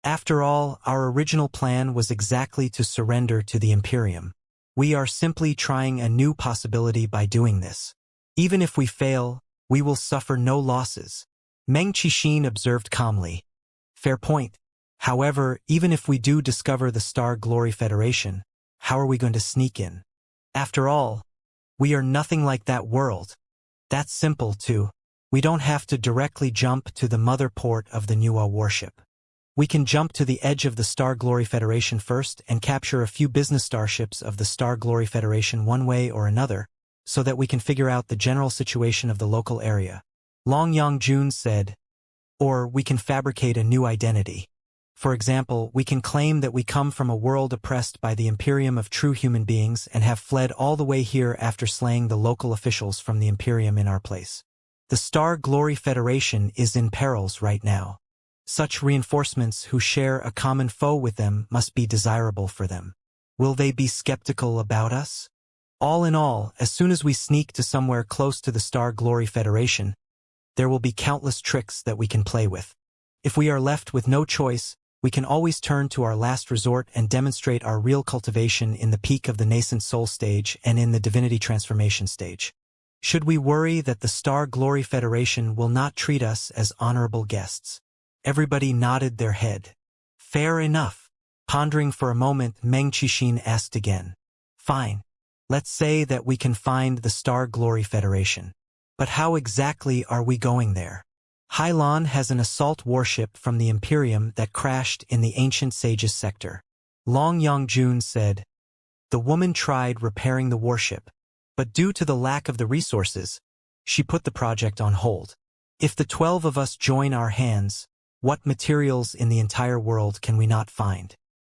After all, our original plan was exactly to surrender to the Imperium. We are simply trying a new possibility by doing this. Even if we fail, we will suffer no losses. Meng Qixin observed calmly. Fair point. However, even if we do discover the Star Glory Federation, how are we going to sneak in? After all, we are nothing like that world. That's simple, too. We don't have to directly jump to the mother port of the Nuwa warship. We can jump to the edge of the Star Glory Federation first and capture a few business starships of the Star Glory Federation one way or another, so that we can figure out the general situation of the local area. Long Yangjun said, or we can fabricate a new identity. For example, we can claim that we come from a world oppressed by the Imperium of true human beings and have fled all the way here after slaying the local officials from the Imperium in our place. The Star Glory Federation is in perils right now. Such reinforcements who share a common foe with them must be desirable for them. Will they be skeptical about us? All in all, as soon as we sneak to somewhere close to the Star Glory Federation, there will be countless tricks that we can play with. If we are left with no choice, we can always turn to our last resort and demonstrate our real cultivation in the peak of the nascent soul stage and in the divinity transformation stage. Should we worry that the Star Glory Federation will not treat us as honorable guests? Everybody nodded their head. Fair enough. Pondering for a moment, Meng Qixin asked again. Fine. Let's say that we can find the Star Glory Federation. But how exactly are we going there? Hailan has an assault warship from the Imperium that crashed in the Ancient Sages sector. Long Yangjun said, the woman tried repairing the warship, but due to the lack of the resources, she put the project on hold. If the 12 of us join our hands, What materials in the entire world can we not find?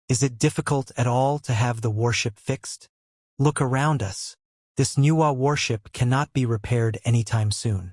Is it difficult at all to have the warship fixed? Look around us. This Nuwa warship cannot be repaired anytime soon.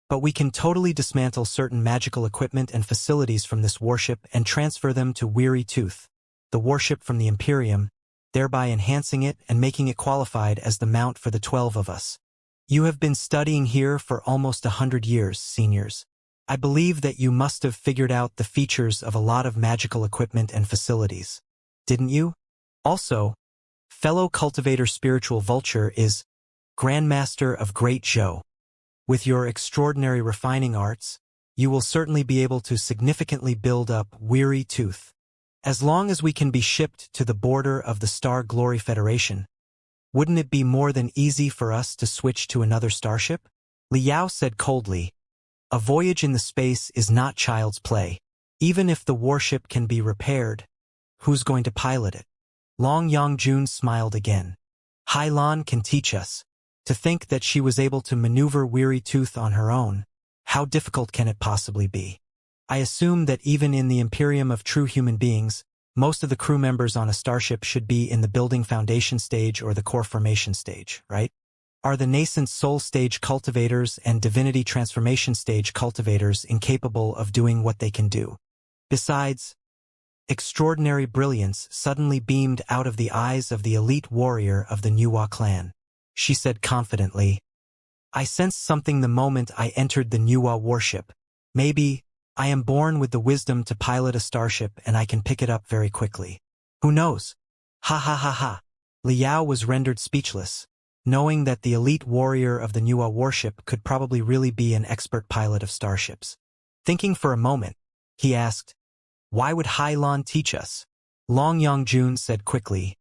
But we can totally dismantle certain magical equipment and facilities from this warship and transfer them to Weary Tooth, the warship from the Imperium, thereby enhancing it and making it qualified as the mount for the 12 of us. You have been studying here for almost 100 years, seniors. I believe that you must have figured out the features of a lot of magical equipment and facilities. Didn't you? Also, fellow cultivator spiritual vulture is Grandmaster of Great Zhou. With your extraordinary refining arts, you will certainly be able to significantly build up Weary Tooth. As long as we can be shipped to the border of the Star Glory Federation, wouldn't it be more than easy for us to switch to another starship? Liao said coldly, a voyage in the space is not child's play. Even if the warship can be repaired, who's going to pilot it? Long Yangjun smiled again. Hailan can teach us. To think that she was able to maneuver Weary Tooth on her own, how difficult can it possibly be? I assume that even in the Imperium of true human beings, most of the crew members on a starship should be in the building foundation stage or the core formation stage, right? Are the nascent soul stage cultivators and divinity transformation stage cultivators incapable of doing what they can do? Besides, extraordinary brilliance suddenly beamed out of the eyes of the elite warrior of the Nuwa clan. She said confidently, I sensed something the moment I entered the Nuwa warship. Maybe I am born with the wisdom to pilot a starship and I can pick it up very quickly. Who knows? Ha ha ha ha. Liao was rendered speechless, knowing that the elite warrior of the Nuwa warship could probably really be an expert pilot of starships. Thinking for a moment, he asked, why would Hailan teach us? Long Yangjun said quickly,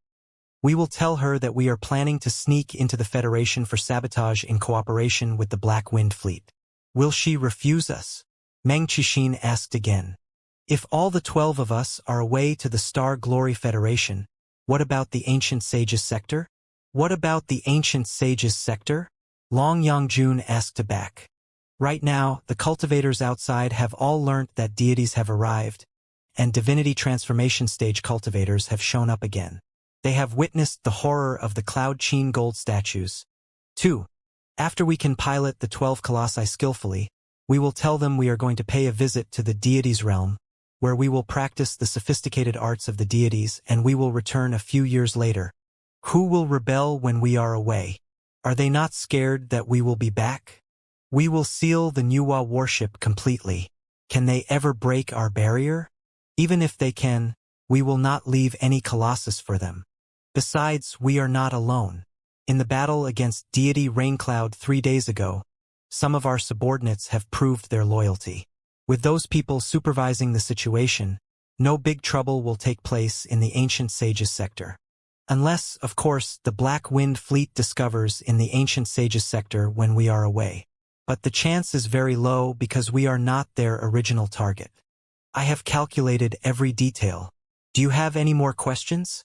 we will tell her that we are planning to sneak into the Federation for sabotage in cooperation with the Black Wind Fleet. Will she refuse us? Meng Qixin asked again. If all the 12 of us are away to the Star Glory Federation, what about the Ancient Sages sector? What about the Ancient Sages sector? Long Yangjun asked aback. Right now, the cultivators outside have all learnt that deities have arrived, and divinity transformation stage cultivators have shown up again. They have witnessed the horror of the Cloud Qin gold statues. 2. After we can pilot the 12 colossi skillfully, we will tell them we are going to pay a visit to the deities' realm, where we will practice the sophisticated arts of the deities and we will return a few years later. Who will rebel when we are away? Are they not scared that we will be back? We will seal the Nuwa warship completely. Can they ever break our barrier? Even if they can, we will not leave any colossus for them. Besides, we are not alone. In the battle against deity Raincloud 3 days ago, some of our subordinates have proved their loyalty. With those people supervising the situation, no big trouble will take place in the Ancient Sages sector. Unless, of course, the Black Wind Fleet discovers in the Ancient Sages sector when we are away. But the chance is very low because we are not their original target. I have calculated every detail. Do you have any more questions?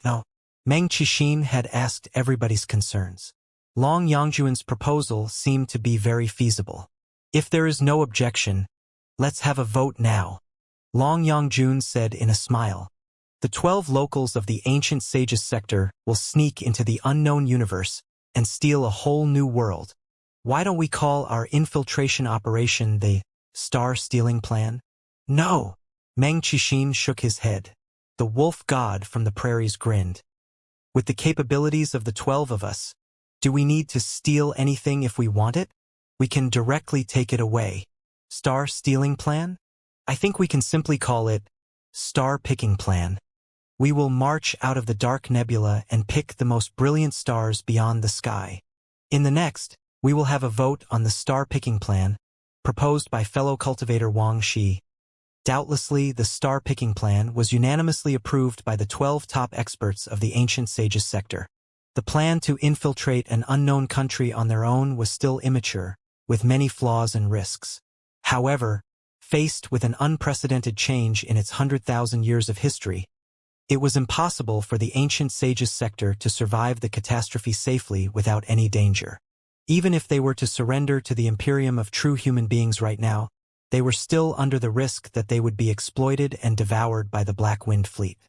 No. Meng Qixin had asked everybody's concerns. Long Yangjuan's proposal seemed to be very feasible. If there is no objection, let's have a vote now. Long Yangjun said in a smile. The 12 locals of the Ancient Sages sector will sneak into the unknown universe and steal a whole new world. Why don't we call our infiltration operation the Star Stealing Plan? No. Meng Qixin shook his head. The wolf god from the prairies grinned. With the capabilities of the 12 of us, do we need to steal anything if we want it? We can directly take it away. Star Stealing Plan? I think we can simply call it Star Picking Plan. We will march out of the dark nebula and pick the most brilliant stars beyond the sky. In the next, we will have a vote on the Star Picking Plan, proposed by fellow cultivator Wang Shi. Doubtlessly, the Star Picking Plan was unanimously approved by the 12 top experts of the Ancient Sages sector. The plan to infiltrate an unknown country on their own was still immature, with many flaws and risks. However, faced with an unprecedented change in its 100,000 years of history, it was impossible for the Ancient Sages sector to survive the catastrophe safely without any danger. Even if they were to surrender to the Imperium of true human beings right now, They were still under the risk that they would be exploited and devoured by the Black Wind Fleet.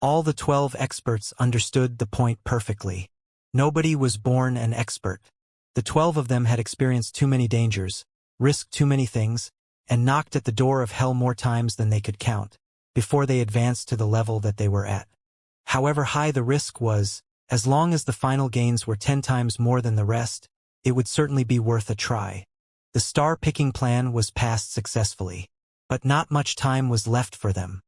All the 12 experts understood the point perfectly. Nobody was born an expert. The 12 of them had experienced too many dangers, risked too many things, and knocked at the door of hell more times than they could count, before they advanced to the level that they were at. However high the risk was, as long as the final gains were 10 times more than the rest, it would certainly be worth a try. The star-picking plan was passed successfully, but not much time was left for them.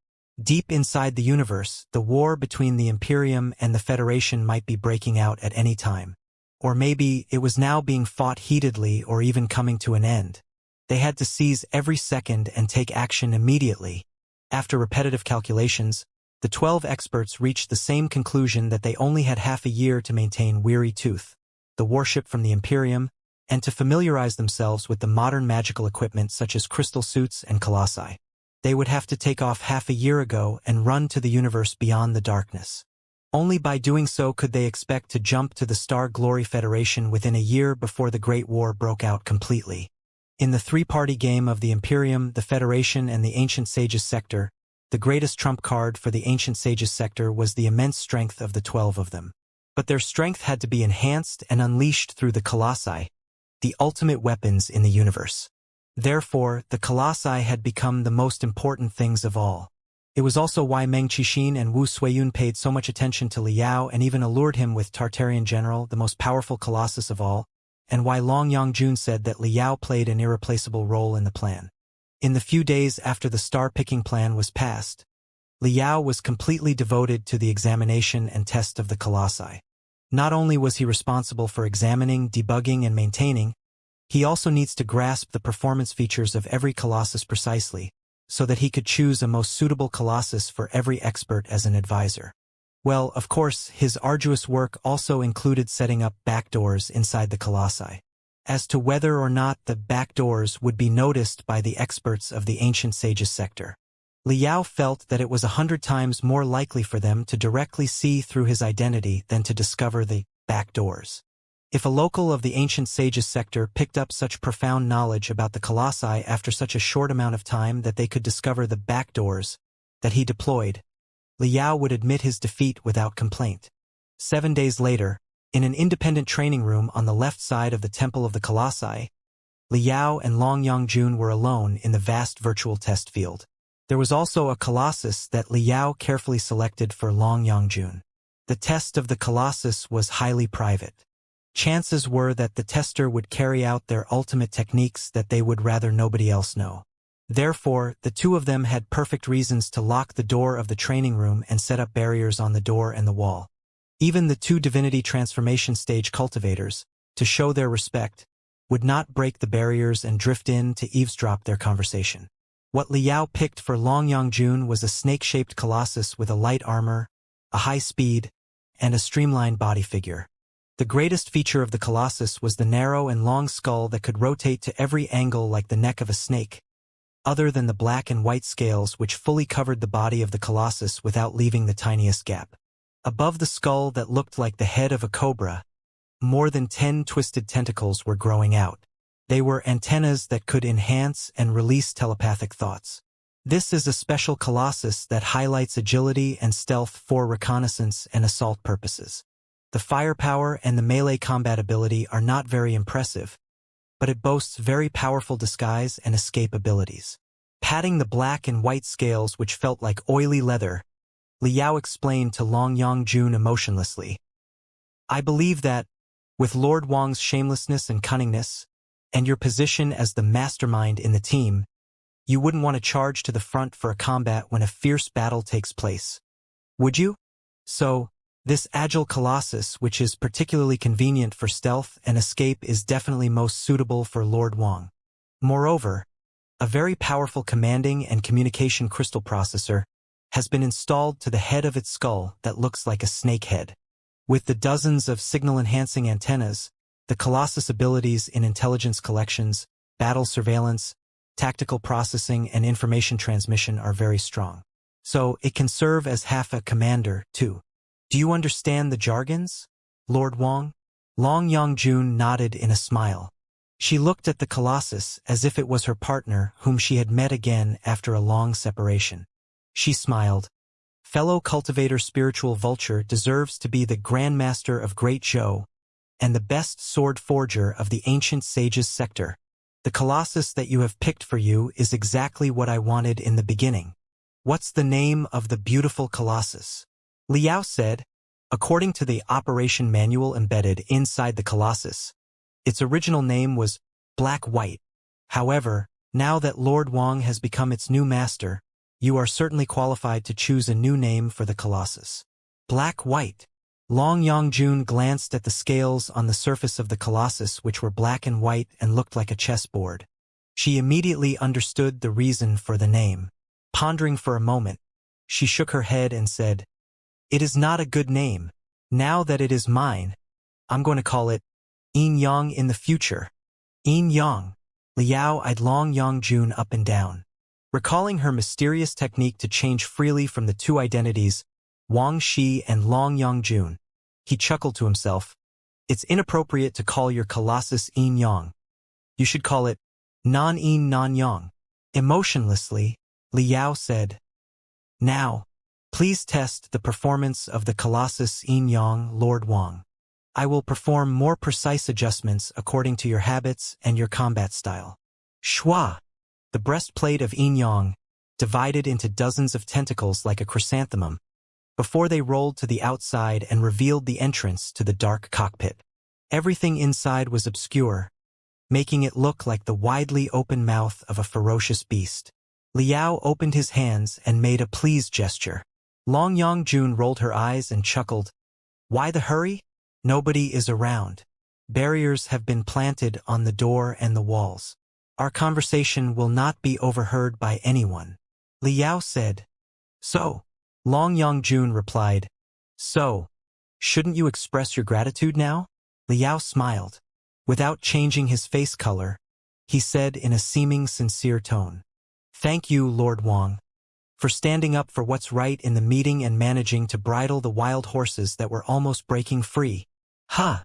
Deep inside the universe, the war between the Imperium and the Federation might be breaking out at any time. Or maybe it was now being fought heatedly or even coming to an end. They had to seize every second and take action immediately. After repetitive calculations, the 12 experts reached the same conclusion that they only had half a year to maintain Weary Tooth, the warship from the Imperium, and to familiarize themselves with the modern magical equipment such as crystal suits and colossi. They would have to take off half a year ago and run to the universe beyond the darkness. Only by doing so could they expect to jump to the Star Glory Federation within a year before the Great War broke out completely. In the three-party game of the Imperium, the Federation, and the Ancient Sages sector, the greatest trump card for the Ancient Sages sector was the immense strength of the 12 of them. But their strength had to be enhanced and unleashed through the colossi, the ultimate weapons in the universe. Therefore, the colossi had become the most important things of all. It was also why Meng Qixin and Wu Suiyun paid so much attention to Liao and even allured him with Tartarian General, the most powerful colossus of all, and why Long Yongjun said that Liao played an irreplaceable role in the plan. In the few days after the star-picking plan was passed, Liao was completely devoted to the examination and test of the colossi. Not only was he responsible for examining, debugging, and maintaining, he also needs to grasp the performance features of every colossus precisely, so that he could choose a most suitable colossus for every expert as an advisor. Well, of course, his arduous work also included setting up backdoors inside the colossi. As to whether or not the backdoors would be noticed by the experts of the Ancient Sages sector, Liao felt that it was 100 times more likely for them to directly see through his identity than to discover the backdoors. If a local of the Ancient Sages sector picked up such profound knowledge about the colossi after such a short amount of time that they could discover the backdoors that he deployed, Liao would admit his defeat without complaint. 7 days later, in an independent training room on the left side of the Temple of the Colossi, Liao and Long Yongjun were alone in the vast virtual test field. There was also a colossus that Liao carefully selected for Long Yongjun. The test of the colossus was highly private. Chances were that the tester would carry out their ultimate techniques that they would rather nobody else know. Therefore, the two of them had perfect reasons to lock the door of the training room and set up barriers on the door and the wall. Even the two divinity transformation stage cultivators, to show their respect, would not break the barriers and drift in to eavesdrop their conversation. What Liao picked for Long Yongjun was a snake-shaped colossus with a light armor, a high speed, and a streamlined body figure. The greatest feature of the colossus was the narrow and long skull that could rotate to every angle like the neck of a snake, other than the black and white scales which fully covered the body of the colossus without leaving the tiniest gap. Above the skull that looked like the head of a cobra, more than 10 twisted tentacles were growing out. They were antennas that could enhance and release telepathic thoughts. This is a special colossus that highlights agility and stealth for reconnaissance and assault purposes. The firepower and the melee combat ability are not very impressive, but it boasts very powerful disguise and escape abilities. Patting the black and white scales which felt like oily leather, Liao explained to Long Yongjun emotionlessly, "I believe that, with Lord Wang's shamelessness and cunningness, and your position as the mastermind in the team, you wouldn't want to charge to the front for a combat when a fierce battle takes place. Would you? So, this agile colossus, which is particularly convenient for stealth and escape, is definitely most suitable for Lord Wang. Moreover, a very powerful commanding and communication crystal processor has been installed to the head of its skull that looks like a snake head. With the dozens of signal-enhancing antennas, the Colossus' abilities in intelligence collections, battle surveillance, tactical processing, and information transmission are very strong. So it can serve as half a commander, too. Do you understand the jargons, Lord Wang?" Long Yongjun nodded in a smile. She looked at the Colossus as if it was her partner whom she had met again after a long separation. She smiled. Fellow cultivator spiritual vulture deserves to be the grandmaster of Great Zhou and the best sword forger of the ancient sage's sector. The Colossus that you have picked for you is exactly what I wanted in the beginning. What's the name of the beautiful Colossus? Liao said, according to the operation manual embedded inside the Colossus. Its original name was Black-White. However, now that Lord Wang has become its new master, you are certainly qualified to choose a new name for the Colossus. Black-White. Long Yangjun glanced at the scales on the surface of the Colossus, which were black and white and looked like a chessboard. She immediately understood the reason for the name. Pondering for a moment, she shook her head and said, "It is not a good name. Now that it is mine, I'm going to call it Yin Yang in the future." Yin Yang. Liao eyed Long Yangjun up and down. Recalling her mysterious technique to change freely from the two identities, Wang Shi and Long Yangjun, he chuckled to himself. It's inappropriate to call your Colossus Yin Yang. You should call it Non-Yin Non-Yang. Emotionlessly, Liao said, "Now, please test the performance of the Colossus Yin Yang, Lord Wang. I will perform more precise adjustments according to your habits and your combat style." Shua! The breastplate of Yin Yang divided into dozens of tentacles like a chrysanthemum before they rolled to the outside and revealed the entrance to the dark cockpit. Everything inside was obscure, making it look like the widely open mouth of a ferocious beast. Liao opened his hands and made a please gesture. Long Yangjun rolled her eyes and chuckled. "Why the hurry? Nobody is around. Barriers have been planted on the door and the walls. Our conversation will not be overheard by anyone." Liao said. "So?" Long Yangjun replied. "So, shouldn't you express your gratitude now?" Liao smiled. Without changing his face color, he said in a seeming sincere tone, "Thank you, Lord Wang, for standing up for what's right in the meeting and managing to bridle the wild horses that were almost breaking free." "Ha!"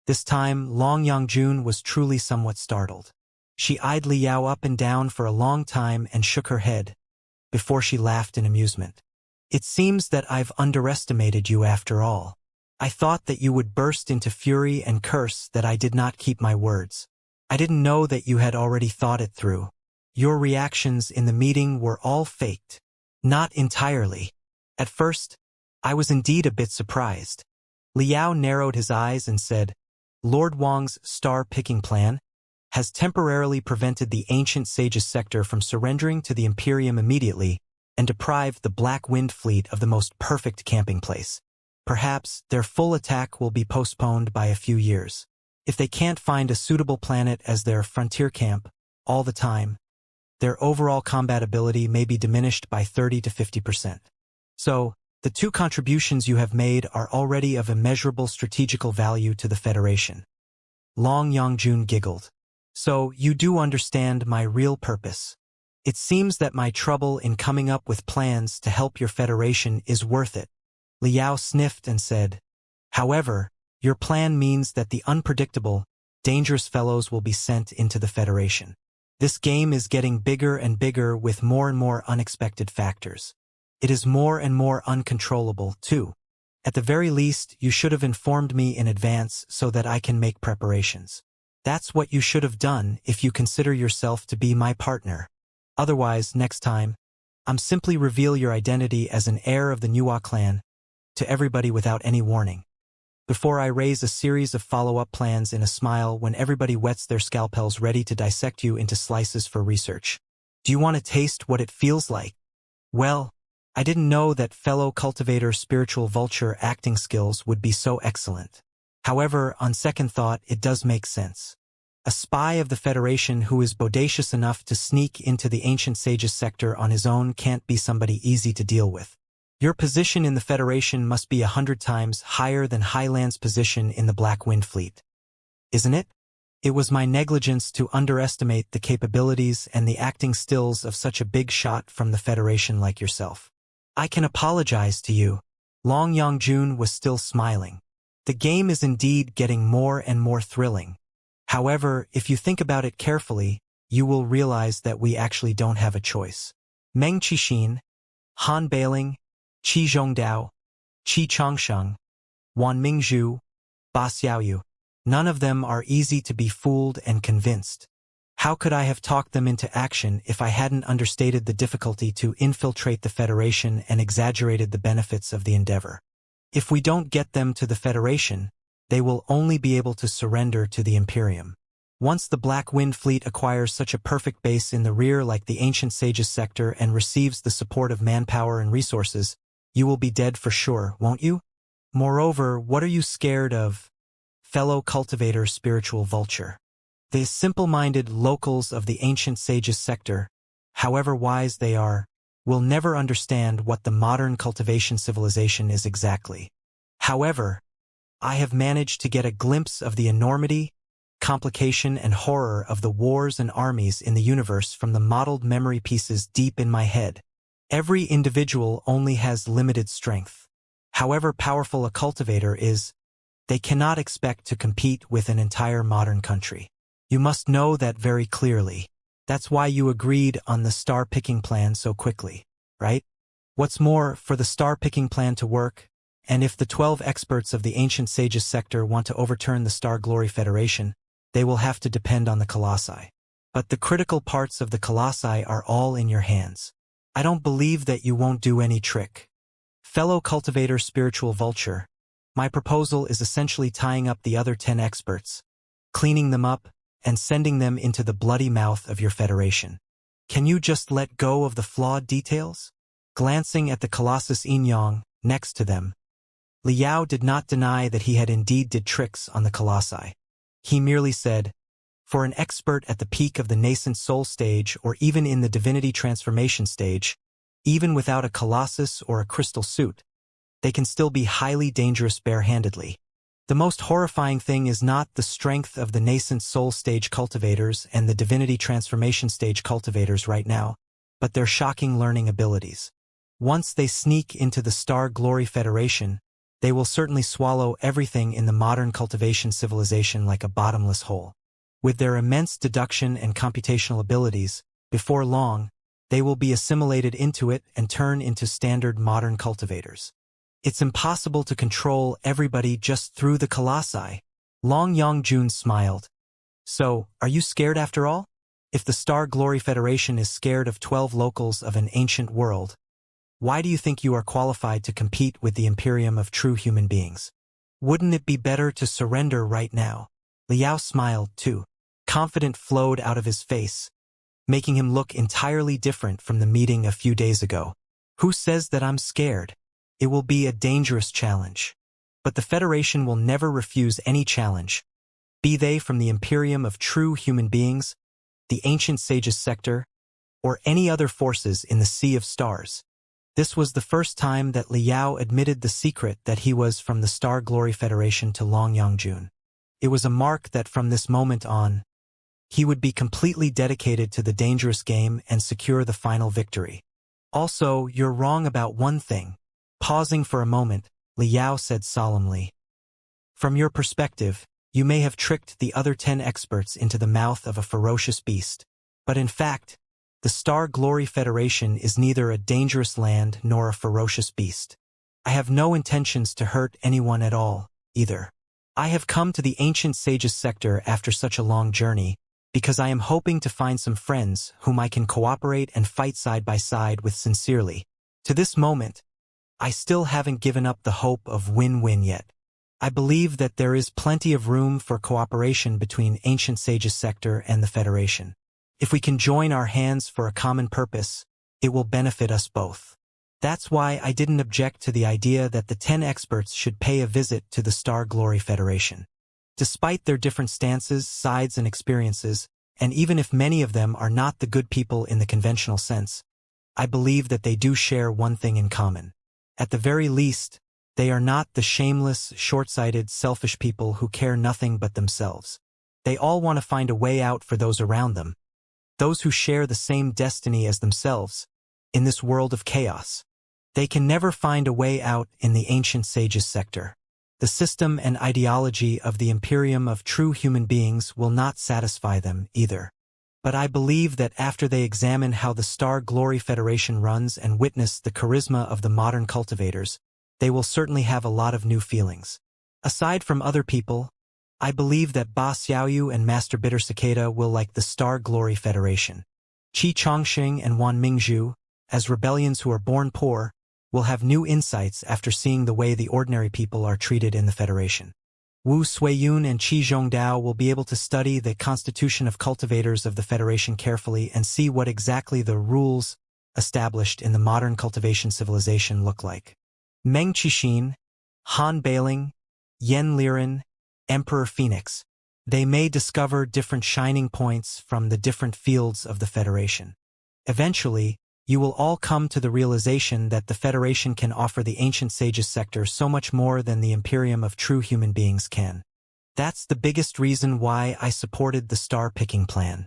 This time, Long Yangjun was truly somewhat startled. She eyed Liao up and down for a long time and shook her head, before she laughed in amusement. "It seems that I've underestimated you after all. I thought that you would burst into fury and curse that I did not keep my words. I didn't know that you had already thought it through. Your reactions in the meeting were all faked." "Not entirely. At first, I was indeed a bit surprised." Liao narrowed his eyes and said, "Lord Wang's star-picking plan has temporarily prevented the ancient sage's sector from surrendering to the Imperium immediately and deprived the Black Wind Fleet of the most perfect camping place. Perhaps their full attack will be postponed by a few years. If they can't find a suitable planet as their frontier camp all the time, their overall combat ability may be diminished by 30 to 50%. So, the two contributions you have made are already of immeasurable strategical value to the Federation." Long Yangjun giggled. "So, you do understand my real purpose. It seems that my trouble in coming up with plans to help your Federation is worth it." Liao sniffed and said, "However, your plan means that the unpredictable, dangerous fellows will be sent into the Federation. This game is getting bigger and bigger with more and more unexpected factors. It is more and more uncontrollable, too. At the very least, you should have informed me in advance so that I can make preparations. That's what you should have done if you consider yourself to be my partner. Otherwise, next time, I'm simply reveal your identity as an heir of the Nuwa clan to everybody without any warning. Before I raise a series of follow-up plans in a smile when everybody whets their scalpels ready to dissect you into slices for research. Do you want to taste what it feels like? Well, I didn't know that fellow cultivator spiritual vulture acting skills would be so excellent. However, on second thought, it does make sense. A spy of the Federation who is bodacious enough to sneak into the ancient sage's sector on his own can't be somebody easy to deal with. Your position in the Federation must be 100 times higher than Highland's position in the Black Wind Fleet. Isn't it? It was my negligence to underestimate the capabilities and the acting skills of such a big shot from the Federation like yourself. I can apologize to you." Long Yangjun was still smiling. The game is indeed getting more and more thrilling. However, if you think about it carefully, you will realize that we actually don't have a choice. Meng Qixin, Han Bailing, Qi Zhongdao, Qi Changsheng, Wan Mingzhu, Ba Xiaoyu. None of them are easy to be fooled and convinced. How could I have talked them into action if I hadn't understated the difficulty to infiltrate the Federation and exaggerated the benefits of the endeavor? If we don't get them to the Federation, they will only be able to surrender to the Imperium. Once the Black Wind Fleet acquires such a perfect base in the rear like the Ancient Sages sector and receives the support of manpower and resources, you will be dead for sure, won't you? Moreover, what are you scared of, fellow cultivator spiritual vulture? The simple-minded locals of the Ancient Sages sector, however wise they are, will never understand what the modern cultivation civilization is exactly. However, I have managed to get a glimpse of the enormity, complication, and horror of the wars and armies in the universe from the modeled memory pieces deep in my head. Every individual only has limited strength. However powerful a cultivator is, they cannot expect to compete with an entire modern country. You must know that very clearly. That's why you agreed on the star-picking plan so quickly, right? What's more, for the star-picking plan to work, and if the 12 experts of the Ancient Sages sector want to overturn the Star Glory Federation, they will have to depend on the Colossi. But the critical parts of the Colossi are all in your hands. I don't believe that you won't do any trick. Fellow cultivator spiritual vulture, my proposal is essentially tying up the other 10 experts, cleaning them up, and sending them into the bloody mouth of your Federation. Can you just let go of the flawed details? Glancing at the Colossus Inyang next to them, Liao did not deny that he had indeed did tricks on the Colossi. He merely said, for an expert at the peak of the nascent soul stage or even in the divinity transformation stage, even without a colossus or a crystal suit, they can still be highly dangerous barehandedly. The most horrifying thing is not the strength of the nascent soul stage cultivators and the divinity transformation stage cultivators right now, but their shocking learning abilities. Once they sneak into the Star Glory Federation, they will certainly swallow everything in the modern cultivation civilization like a bottomless hole. With their immense deduction and computational abilities, before long, they will be assimilated into it and turn into standard modern cultivators. It's impossible to control everybody just through the Colossi. Long Yongjun smiled. So, are you scared after all? If the Star Glory Federation is scared of 12 locals of an ancient world, why do you think you are qualified to compete with the Imperium of true human beings? Wouldn't it be better to surrender right now? Liao smiled too. Confidence flowed out of his face, making him look entirely different from the meeting a few days ago. Who says that I'm scared? It will be a dangerous challenge. But the Federation will never refuse any challenge, be they from the Imperium of true human beings, the Ancient Sages sector, or any other forces in the Sea of Stars. This was the first time that Liao admitted the secret that he was from the Star Glory Federation to Long Yongjun. It was a mark that from this moment on, he would be completely dedicated to the dangerous game and secure the final victory. Also, you're wrong about one thing. Pausing for a moment, Liao said solemnly. From your perspective, you may have tricked the other 10 experts into the mouth of a ferocious beast. But in fact, the Star Glory Federation is neither a dangerous land nor a ferocious beast. I have no intentions to hurt anyone at all, either. I have come to the Ancient Sages sector after such a long journey, because I am hoping to find some friends whom I can cooperate and fight side by side with sincerely. To this moment, I still haven't given up the hope of win-win yet. I believe that there is plenty of room for cooperation between Ancient Sages sector and the Federation. If we can join our hands for a common purpose, it will benefit us both. That's why I didn't object to the idea that the 10 experts should pay a visit to the Star Glory Federation. Despite their different stances, sides, and experiences, and even if many of them are not the good people in the conventional sense, I believe that they do share one thing in common. At the very least, they are not the shameless, short-sighted, selfish people who care nothing but themselves. They all want to find a way out for those around them, those who share the same destiny as themselves, in this world of chaos. They can never find a way out in the Ancient Sages sector. The system and ideology of the Imperium of true human beings will not satisfy them either. But I believe that after they examine how the Star Glory Federation runs and witness the charisma of the modern cultivators, they will certainly have a lot of new feelings. Aside from other people, I believe that Ba Xiaoyu and Master Bitter Cicada will like the Star Glory Federation. Qi Chongxing and Wan Mingzhu, as rebellions who are born poor, will have new insights after seeing the way the ordinary people are treated in the Federation. Wu Suiyun and Qi Zhongdao will be able to study the constitution of cultivators of the Federation carefully and see what exactly the rules established in the modern cultivation civilization look like. Meng Qixin, Han Bailing, Yen Liren, Emperor Phoenix. They may discover different shining points from the different fields of the Federation. Eventually, you will all come to the realization that the Federation can offer the ancient sages sector so much more than the Imperium of true human beings can. That's the biggest reason why I supported the star-picking plan.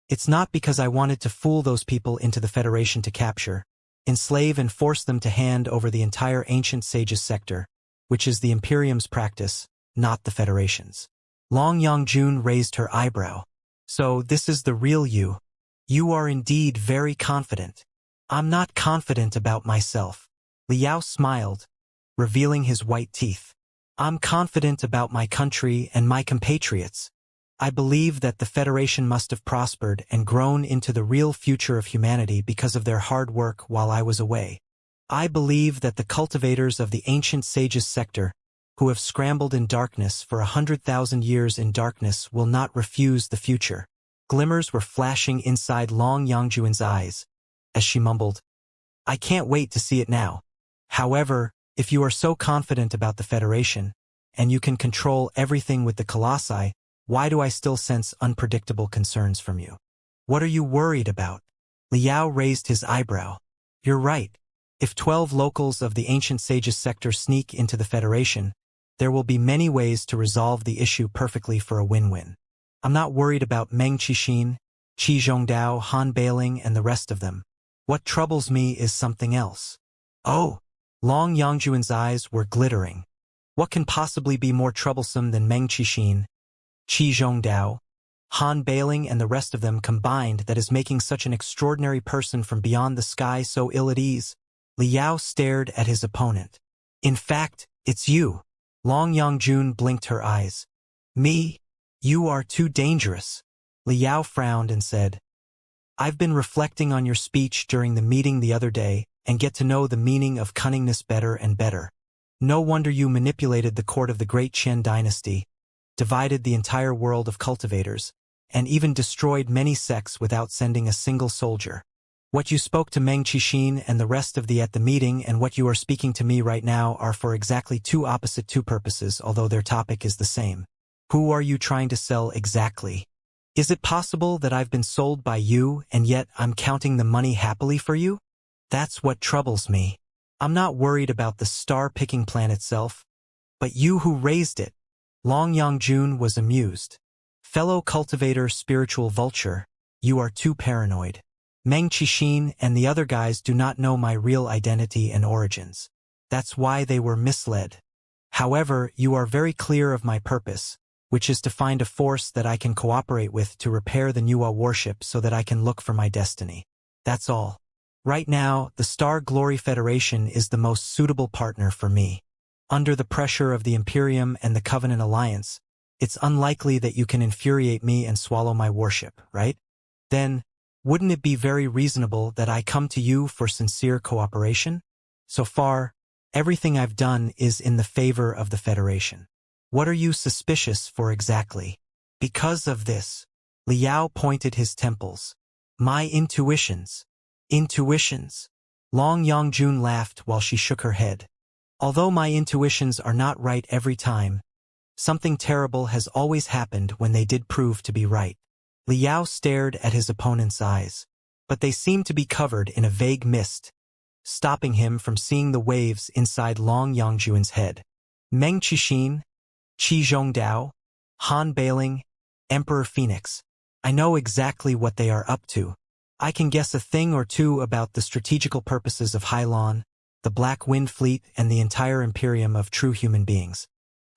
It's not because I wanted to fool those people into the Federation to capture, enslave and force them to hand over the entire ancient sages sector, which is the Imperium's practice, not the Federation's. Long Yangjun raised her eyebrow. So this is the real you. You are indeed very confident. I'm not confident about myself. Liao smiled, revealing his white teeth. I'm confident about my country and my compatriots. I believe that the Federation must have prospered and grown into the real future of humanity because of their hard work while I was away. I believe that the cultivators of the ancient sages sector, who have scrambled in darkness for 100,000 years in darkness, will not refuse the future. Glimmers were flashing inside Long Yangjuan's eyes, as she mumbled, I can't wait to see it now. However, if you are so confident about the Federation, and you can control everything with the Colossi, why do I still sense unpredictable concerns from you? What are you worried about? Liao raised his eyebrow. You're right. If 12 locals of the ancient sages sector sneak into the Federation, there will be many ways to resolve the issue perfectly for a win-win. I'm not worried about Meng Qixin, Qi Zhongdao, Han Bailing, and the rest of them. What troubles me is something else. Oh! Long Yangjuan's eyes were glittering. What can possibly be more troublesome than Meng Qixin, Qi Zhongdao, Han Bailing, and the rest of them combined that is making such an extraordinary person from beyond the sky so ill at ease? Liao stared at his opponent. In fact, it's you. Long Yangjun blinked her eyes. Me? You are too dangerous. Liao frowned and said, I've been reflecting on your speech during the meeting the other day and get to know the meaning of cunningness better and better. No wonder you manipulated the court of the great Qian dynasty, divided the entire world of cultivators, and even destroyed many sects without sending a single soldier. What you spoke to Meng Qixin and the rest of at the meeting and what you are speaking to me right now are for exactly two opposite purposes, although their topic is the same. Who are you trying to sell exactly? Is it possible that I've been sold by you and yet I'm counting the money happily for you? That's what troubles me. I'm not worried about the star-picking plan itself, but you who raised it. Long Yangjun was amused. Fellow cultivator spiritual vulture, you are too paranoid. Meng Qixin and the other guys do not know my real identity and origins. That's why they were misled. However, you are very clear of my purpose, which is to find a force that I can cooperate with to repair the Nuwa warship so that I can look for my destiny. That's all. Right now, the Star Glory Federation is the most suitable partner for me. Under the pressure of the Imperium and the Covenant Alliance, it's unlikely that you can infuriate me and swallow my warship, right? Then, wouldn't it be very reasonable that I come to you for sincere cooperation? So far, everything I've done is in the favor of the Federation. What are you suspicious for exactly? Because of this. Liao pointed his temples. My intuitions. Intuitions. Long Yangjun laughed while she shook her head. Although my intuitions are not right every time, something terrible has always happened when they did prove to be right. Liao stared at his opponent's eyes, but they seemed to be covered in a vague mist, stopping him from seeing the waves inside Long Yangjuan's head. Meng Qixin, Qi Zhongdao, Han Bailing, Emperor Phoenix. I know exactly what they are up to. I can guess a thing or two about the strategical purposes of Hylon, the Black Wind Fleet, and the entire Imperium of true human beings.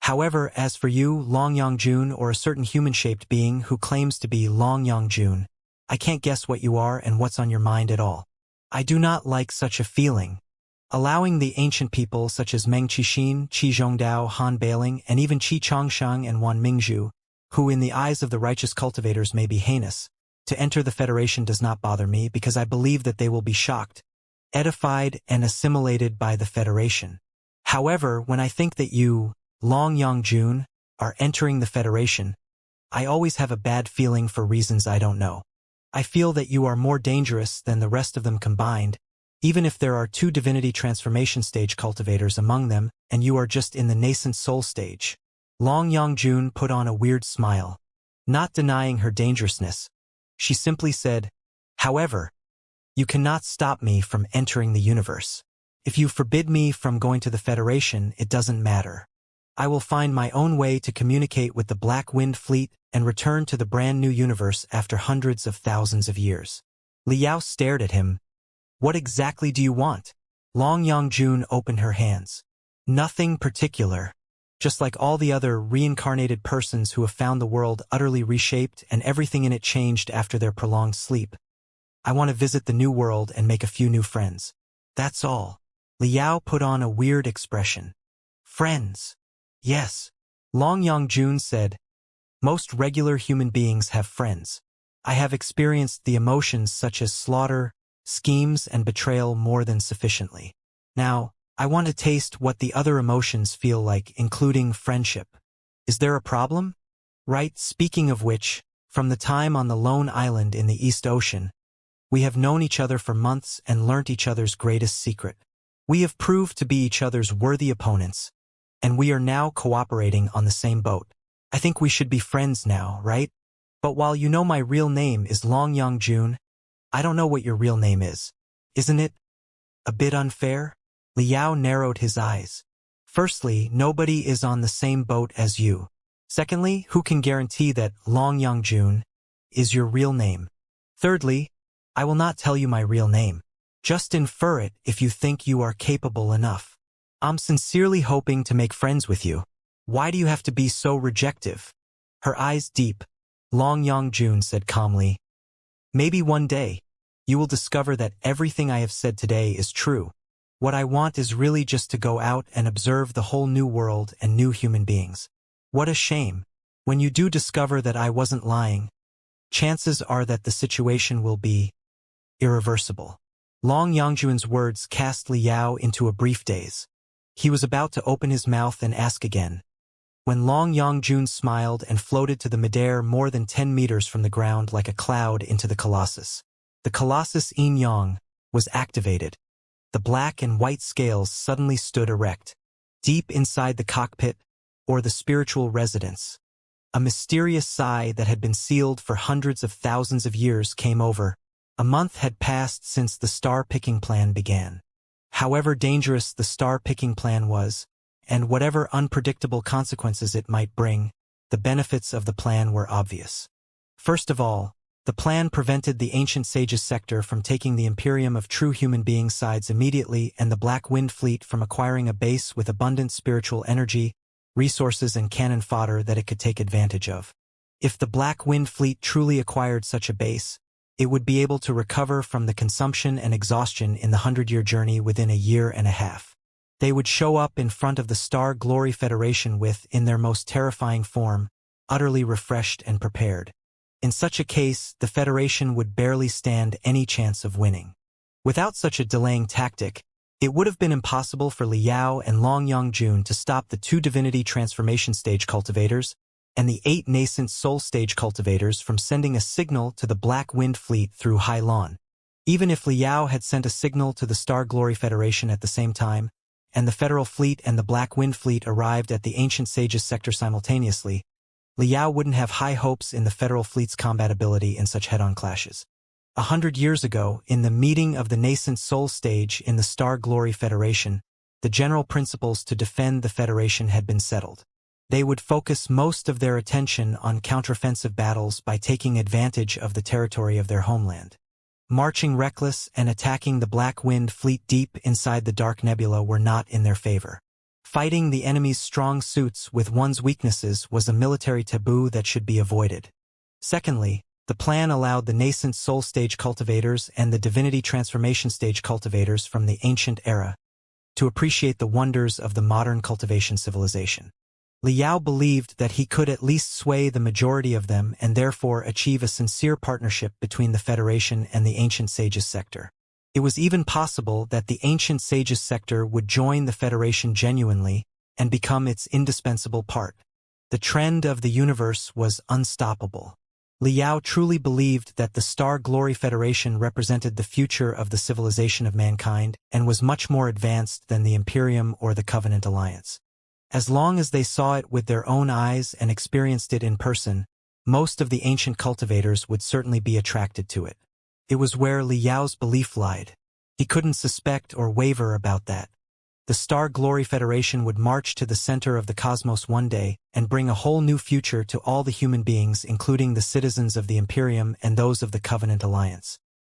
However, as for you, Long Yongjun, or a certain human-shaped being who claims to be Long Yongjun, I can't guess what you are and what's on your mind at all. I do not like such a feeling. Allowing the ancient people such as Meng Qixin, Qi Zhongdao, Han Bailing, and even Qi Chongsheng and Wan Mingzhu, who in the eyes of the righteous cultivators may be heinous, to enter the Federation does not bother me because I believe that they will be shocked, edified, and assimilated by the Federation. However, when I think that you, Long Yongjun, are entering the Federation, I always have a bad feeling for reasons I don't know. I feel that you are more dangerous than the rest of them combined, even if there are 2 divinity transformation stage cultivators among them and you are just in the nascent soul stage. Long Yongjun put on a weird smile. Not denying her dangerousness, she simply said, "However, you cannot stop me from entering the universe. If you forbid me from going to the Federation, it doesn't matter. I will find my own way to communicate with the Black Wind Fleet and return to the brand new universe after hundreds of thousands of years." Liao stared at him. "What exactly do you want?" Long Yongjun opened her hands. "Nothing particular. Just like all the other reincarnated persons who have found the world utterly reshaped and everything in it changed after their prolonged sleep. I want to visit the new world and make a few new friends. That's all." Liao put on a weird expression. "Friends?" "Yes," Long Yongjun said. "Most regular human beings have friends. I have experienced the emotions such as slaughter, schemes, and betrayal more than sufficiently. Now, I want to taste what the other emotions feel like, including friendship. Is there a problem?" "Right, speaking of which, from the time on the lone island in the East Ocean, we have known each other for months and learnt each other's greatest secret. We have proved to be each other's worthy opponents, and we are now cooperating on the same boat. I think we should be friends now, right? But while you know my real name is Long Yongjun, I don't know what your real name is. Isn't it a bit unfair?" Liao narrowed his eyes. "Firstly, nobody is on the same boat as you. Secondly, who can guarantee that Long Yongjun is your real name? Thirdly, I will not tell you my real name. Just infer it if you think you are capable enough. I'm sincerely hoping to make friends with you. Why do you have to be so rejective?" Her eyes deep, Long Yongjun said calmly, "Maybe one day, you will discover that everything I have said today is true. What I want is really just to go out and observe the whole new world and new human beings. What a shame. When you do discover that I wasn't lying, chances are that the situation will be irreversible." Long Yongjun's words cast Liao into a brief daze. He was about to open his mouth and ask again, when Long Yongjun smiled and floated to the midair more than 10 meters from the ground like a cloud into the Colossus. The Colossus Yin Yang was activated. The black and white scales suddenly stood erect. Deep inside the cockpit, or the spiritual residence, a mysterious sigh that had been sealed for hundreds of thousands of years came over. A month had passed since the star-picking plan began. However dangerous the star-picking plan was, and whatever unpredictable consequences it might bring, the benefits of the plan were obvious. First of all, the plan prevented the ancient sages sector from taking the Imperium of true human beings sides immediately and the Black Wind Fleet from acquiring a base with abundant spiritual energy, resources, and cannon fodder that it could take advantage of. If the Black Wind Fleet truly acquired such a base, it would be able to recover from the consumption and exhaustion in the 100-year journey within a year and a half. They would show up in front of the Star Glory Federation with, in their most terrifying form, utterly refreshed and prepared. In such a case, the Federation would barely stand any chance of winning. Without such a delaying tactic, it would have been impossible for Liao and Long Yongjun to stop the 2 divinity transformation stage cultivators and the 8 nascent soul stage cultivators from sending a signal to the Black Wind Fleet through Hailon. Even if Liao had sent a signal to the Star Glory Federation at the same time, and the Federal Fleet and the Black Wind Fleet arrived at the Ancient Sages sector simultaneously, Liao wouldn't have high hopes in the Federal Fleet's combatability in such head-on clashes. 100 years ago, in the meeting of the nascent soul stage in the Star Glory Federation, the general principles to defend the Federation had been settled. They would focus most of their attention on counteroffensive battles by taking advantage of the territory of their homeland. Marching reckless and attacking the Black Wind Fleet deep inside the Dark Nebula were not in their favor. Fighting the enemy's strong suits with one's weaknesses was a military taboo that should be avoided. Secondly, the plan allowed the nascent soul stage cultivators and the divinity transformation stage cultivators from the ancient era to appreciate the wonders of the modern cultivation civilization. Liao believed that he could at least sway the majority of them and therefore achieve a sincere partnership between the Federation and the Ancient Sages sector. It was even possible that the Ancient Sages sector would join the Federation genuinely and become its indispensable part. The trend of the universe was unstoppable. Liao truly believed that the Star Glory Federation represented the future of the civilization of mankind and was much more advanced than the Imperium or the Covenant Alliance. As long as they saw it with their own eyes and experienced it in person, most of the ancient cultivators would certainly be attracted to it. It was where Liao's belief lied. He couldn't suspect or waver about that. The Star Glory Federation would march to the center of the cosmos one day and bring a whole new future to all the human beings, including the citizens of the Imperium and those of the Covenant Alliance.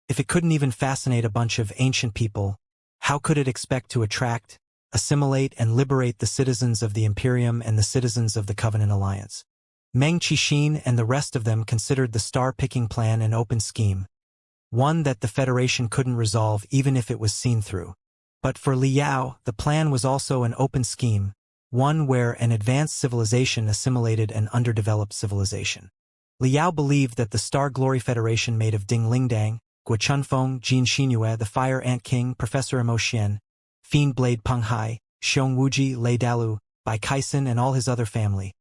If it couldn't even fascinate a bunch of ancient people, how could it expect to attract, assimilate and liberate the citizens of the Imperium and the citizens of the Covenant Alliance? Meng Qixin and the rest of them considered the star-picking plan an open scheme, one that the Federation couldn't resolve even if it was seen through. But for Liao, the plan was also an open scheme, one where an advanced civilization assimilated an underdeveloped civilization. Liao believed that the Star Glory Federation made of Ding Lingdang, Guo Chunfeng, Jin Xinyue, the Fire Ant King, Professor Mo Xian, Fiend Blade Peng Hai, Xiong Wuji, Lei Dalu, Bai Kaisen and all his other family,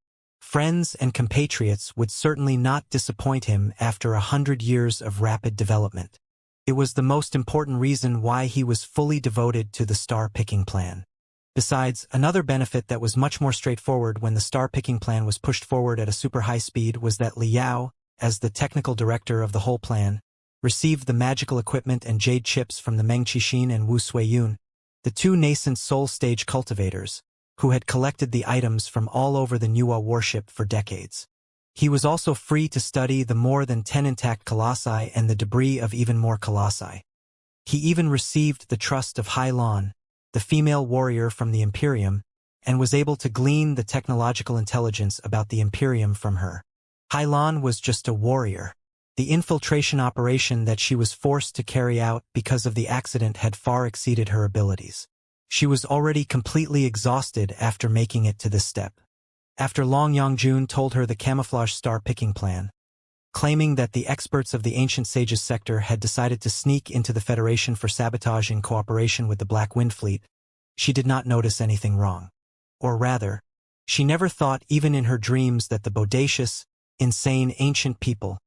friends and compatriots would certainly not disappoint him after 100 years of rapid development. It was the most important reason why he was fully devoted to the star-picking plan. Besides, another benefit that was much more straightforward when the star-picking plan was pushed forward at a super high speed was that Liao, as the technical director of the whole plan, received the magical equipment and jade chips from the Meng Qixin and Wu Suiyun, the two nascent soul stage cultivators, who had collected the items from all over the Nuwa warship for decades. He was also free to study the more than 10 intact colossi and the debris of even more colossi. He even received the trust of Hai Lan, the female warrior from the Imperium, and was able to glean the technological intelligence about the Imperium from her. Hai Lan was just a warrior. The infiltration operation that she was forced to carry out because of the accident had far exceeded her abilities. She was already completely exhausted after making it to this step. After Long Yongjun told her the camouflage star-picking plan, claiming that the experts of the Ancient Sages sector had decided to sneak into the Federation for sabotage in cooperation with the Black Wind Fleet, she did not notice anything wrong. Or rather, she never thought even in her dreams that the bodacious, insane ancient people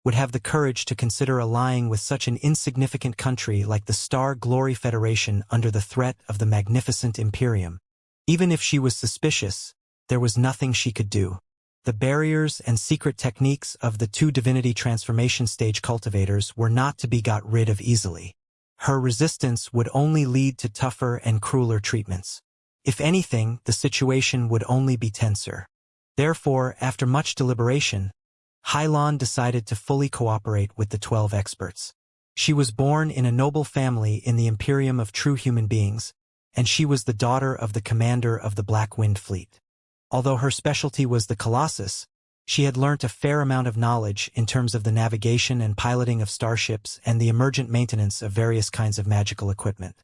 would have the courage to consider allying with such an insignificant country like the Star Glory Federation under the threat of the magnificent Imperium. Even if she was suspicious, there was nothing she could do. The barriers and secret techniques of the two divinity transformation stage cultivators were not to be got rid of easily. Her resistance would only lead to tougher and crueler treatments. If anything, the situation would only be tenser. Therefore, after much deliberation, Hai Lan decided to fully cooperate with the 12 experts. She was born in a noble family in the Imperium of true human beings, and she was the daughter of the commander of the Black Wind Fleet. Although her specialty was the Colossus, she had learnt a fair amount of knowledge in terms of the navigation and piloting of starships and the emergent maintenance of various kinds of magical equipment.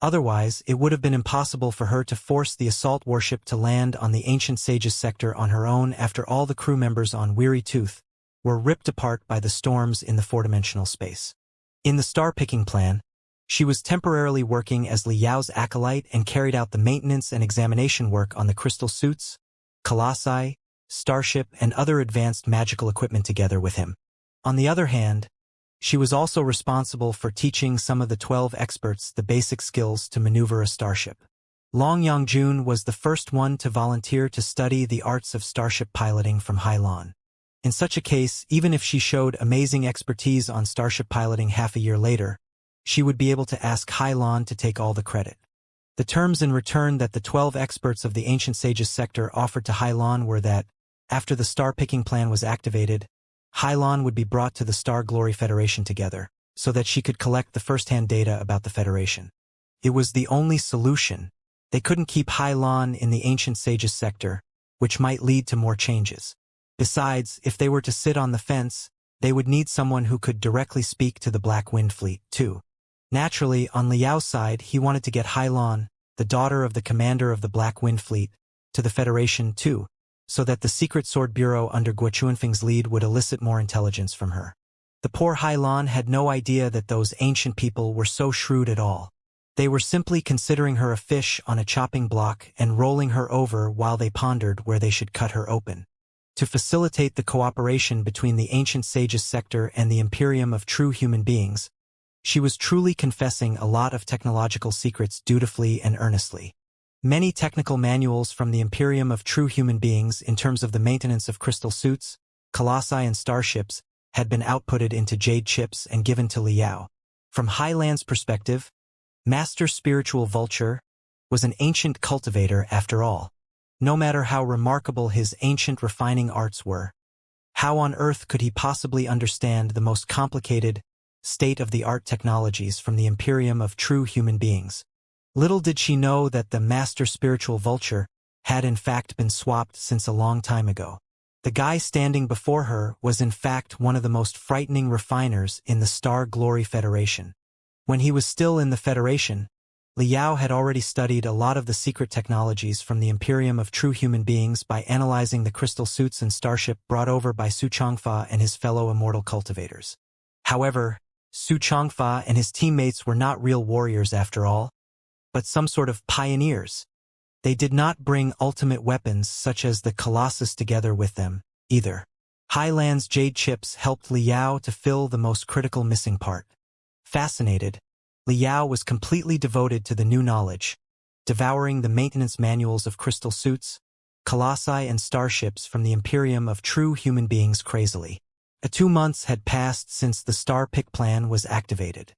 Otherwise, it would have been impossible for her to force the assault warship to land on the Ancient Sages sector on her own after all the crew members on Weary Tooth were ripped apart by the storms in the four-dimensional space. In the star-picking plan, she was temporarily working as Liao's acolyte and carried out the maintenance and examination work on the crystal suits, colossi, starship, and other advanced magical equipment together with him. On the other hand, she was also responsible for teaching some of the 12 experts the basic skills to maneuver a starship. Long Yongjun was the first one to volunteer to study the arts of starship piloting from Hai Lan. In such a case, even if she showed amazing expertise on starship piloting half a year later, she would be able to ask Hai Lan to take all the credit. The terms in return that the 12 experts of the Ancient Sages sector offered to Hai Lan were that, after the star-picking plan was activated, Hai Lan would be brought to the Star Glory Federation together, so that she could collect the first-hand data about the Federation. It was the only solution, They couldn't keep Hylon in the ancient sage's sector, which might lead to more changes. Besides, if they were to sit on the fence, they would need someone who could directly speak to the Black Wind Fleet, too. Naturally, on Liao's side, he wanted to get Hylon, the daughter of the commander of the Black Wind Fleet, to the Federation, too, so that the Secret Sword Bureau under Guo Chuanfeng's lead would elicit more intelligence from her. The poor Hylon had no idea that those ancient people were so shrewd at all. They were simply considering her a fish on a chopping block and rolling her over while they pondered where they should cut her open. To facilitate the cooperation between the ancient sage's sector and the Imperium of true human beings, she was truly confessing a lot of technological secrets dutifully and earnestly. Many technical manuals from the Imperium of true human beings in terms of the maintenance of crystal suits, colossi and starships had been outputted into jade chips and given to Liao. From Highland's perspective, Master Spiritual Vulture was an ancient cultivator after all. No matter how remarkable his ancient refining arts were, how on earth could he possibly understand the most complicated, state-of-the-art technologies from the Imperium of true human beings? Little did she know that the Master Spiritual Vulture had in fact been swapped since a long time ago. The guy standing before her was in fact one of the most frightening refiners in the Star Glory Federation. When he was still in the Federation, Liao had already studied a lot of the secret technologies from the Imperium of true human beings by analyzing the crystal suits and starship brought over by Su Changfa and his fellow immortal cultivators. However, Su Changfa and his teammates were not real warriors after all, but some sort of pioneers. They did not bring ultimate weapons such as the Colossus together with them, either. Highland's jade chips helped Liao to fill the most critical missing part. Fascinated, Liao was completely devoted to the new knowledge, devouring the maintenance manuals of crystal suits, colossi and starships from the Imperium of true human beings crazily. 2 months had passed since the Star Pick plan was activated.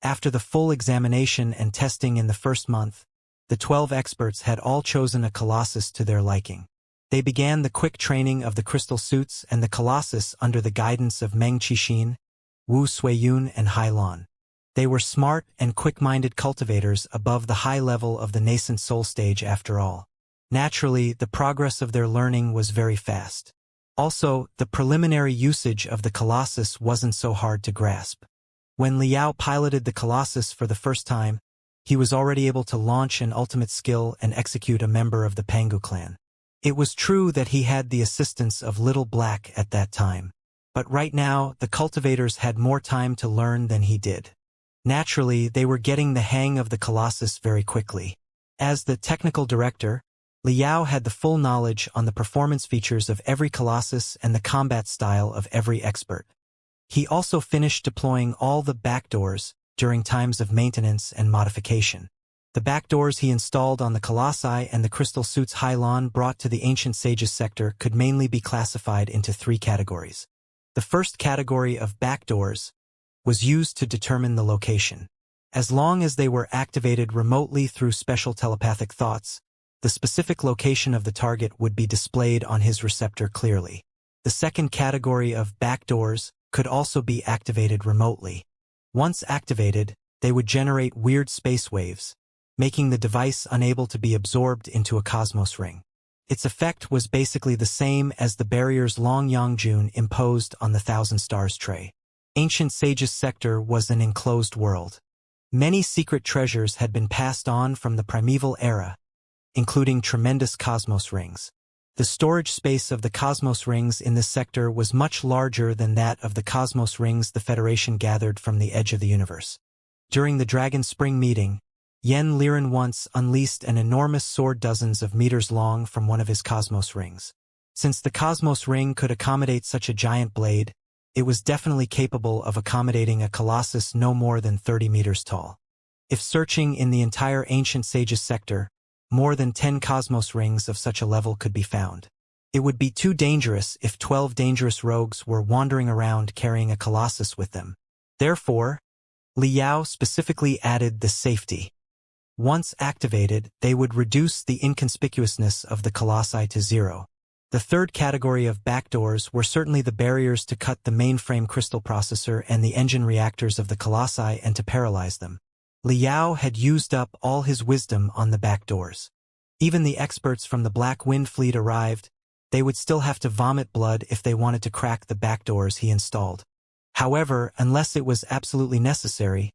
After the full examination and testing in the first month, the 12 experts had all chosen a colossus to their liking. They began the quick training of the crystal suits and the colossus under the guidance of Meng Qixin, Wu Suiyun and Hylon. They were smart and quick-minded cultivators above the high level of the nascent soul stage after all. Naturally, the progress of their learning was very fast. Also, the preliminary usage of the Colossus wasn't so hard to grasp. When Liao piloted the Colossus for the first time, he was already able to launch an ultimate skill and execute a member of the Pangu clan. It was true that he had the assistance of Little Black at that time, but right now the cultivators had more time to learn than he did. Naturally, they were getting the hang of the Colossus very quickly. As the technical director, Liao had the full knowledge on the performance features of every Colossus and the combat style of every expert. He also finished deploying all the backdoors during times of maintenance and modification. The backdoors he installed on the Colossi and the crystal suits Hylon brought to the ancient sage's sector could mainly be classified into 3 categories. The first category of backdoors was used to determine the location. As long as they were activated remotely through special telepathic thoughts, the specific location of the target would be displayed on his receptor clearly. The second category of backdoors could also be activated remotely. Once activated, they would generate weird space waves, making the device unable to be absorbed into a cosmos ring. Its effect was basically the same as the barriers Long Yangjun imposed on the Thousand Stars tray. Ancient Sage's sector was an enclosed world. Many secret treasures had been passed on from the primeval era, including tremendous cosmos rings. The storage space of the cosmos rings in this sector was much larger than that of the cosmos rings the Federation gathered from the edge of the universe. During the Dragon Spring meeting, Yen Liren once unleashed an enormous sword dozens of meters long from one of his cosmos rings. Since the cosmos ring could accommodate such a giant blade, it was definitely capable of accommodating a colossus no more than 30 meters tall. If searching in the entire ancient sage's sector, more than 10 cosmos rings of such a level could be found. It would be too dangerous if 12 dangerous rogues were wandering around carrying a colossus with them. Therefore, Liao specifically added the safety. Once activated, they would reduce the inconspicuousness of the colossi to 0. The third category of backdoors were certainly the barriers to cut the mainframe crystal processor and the engine reactors of the colossi and to paralyze them. Liao had used up all his wisdom on the back doors. Even the experts from the Black Wind Fleet arrived. They would still have to vomit blood if they wanted to crack the back doors he installed. However, unless it was absolutely necessary,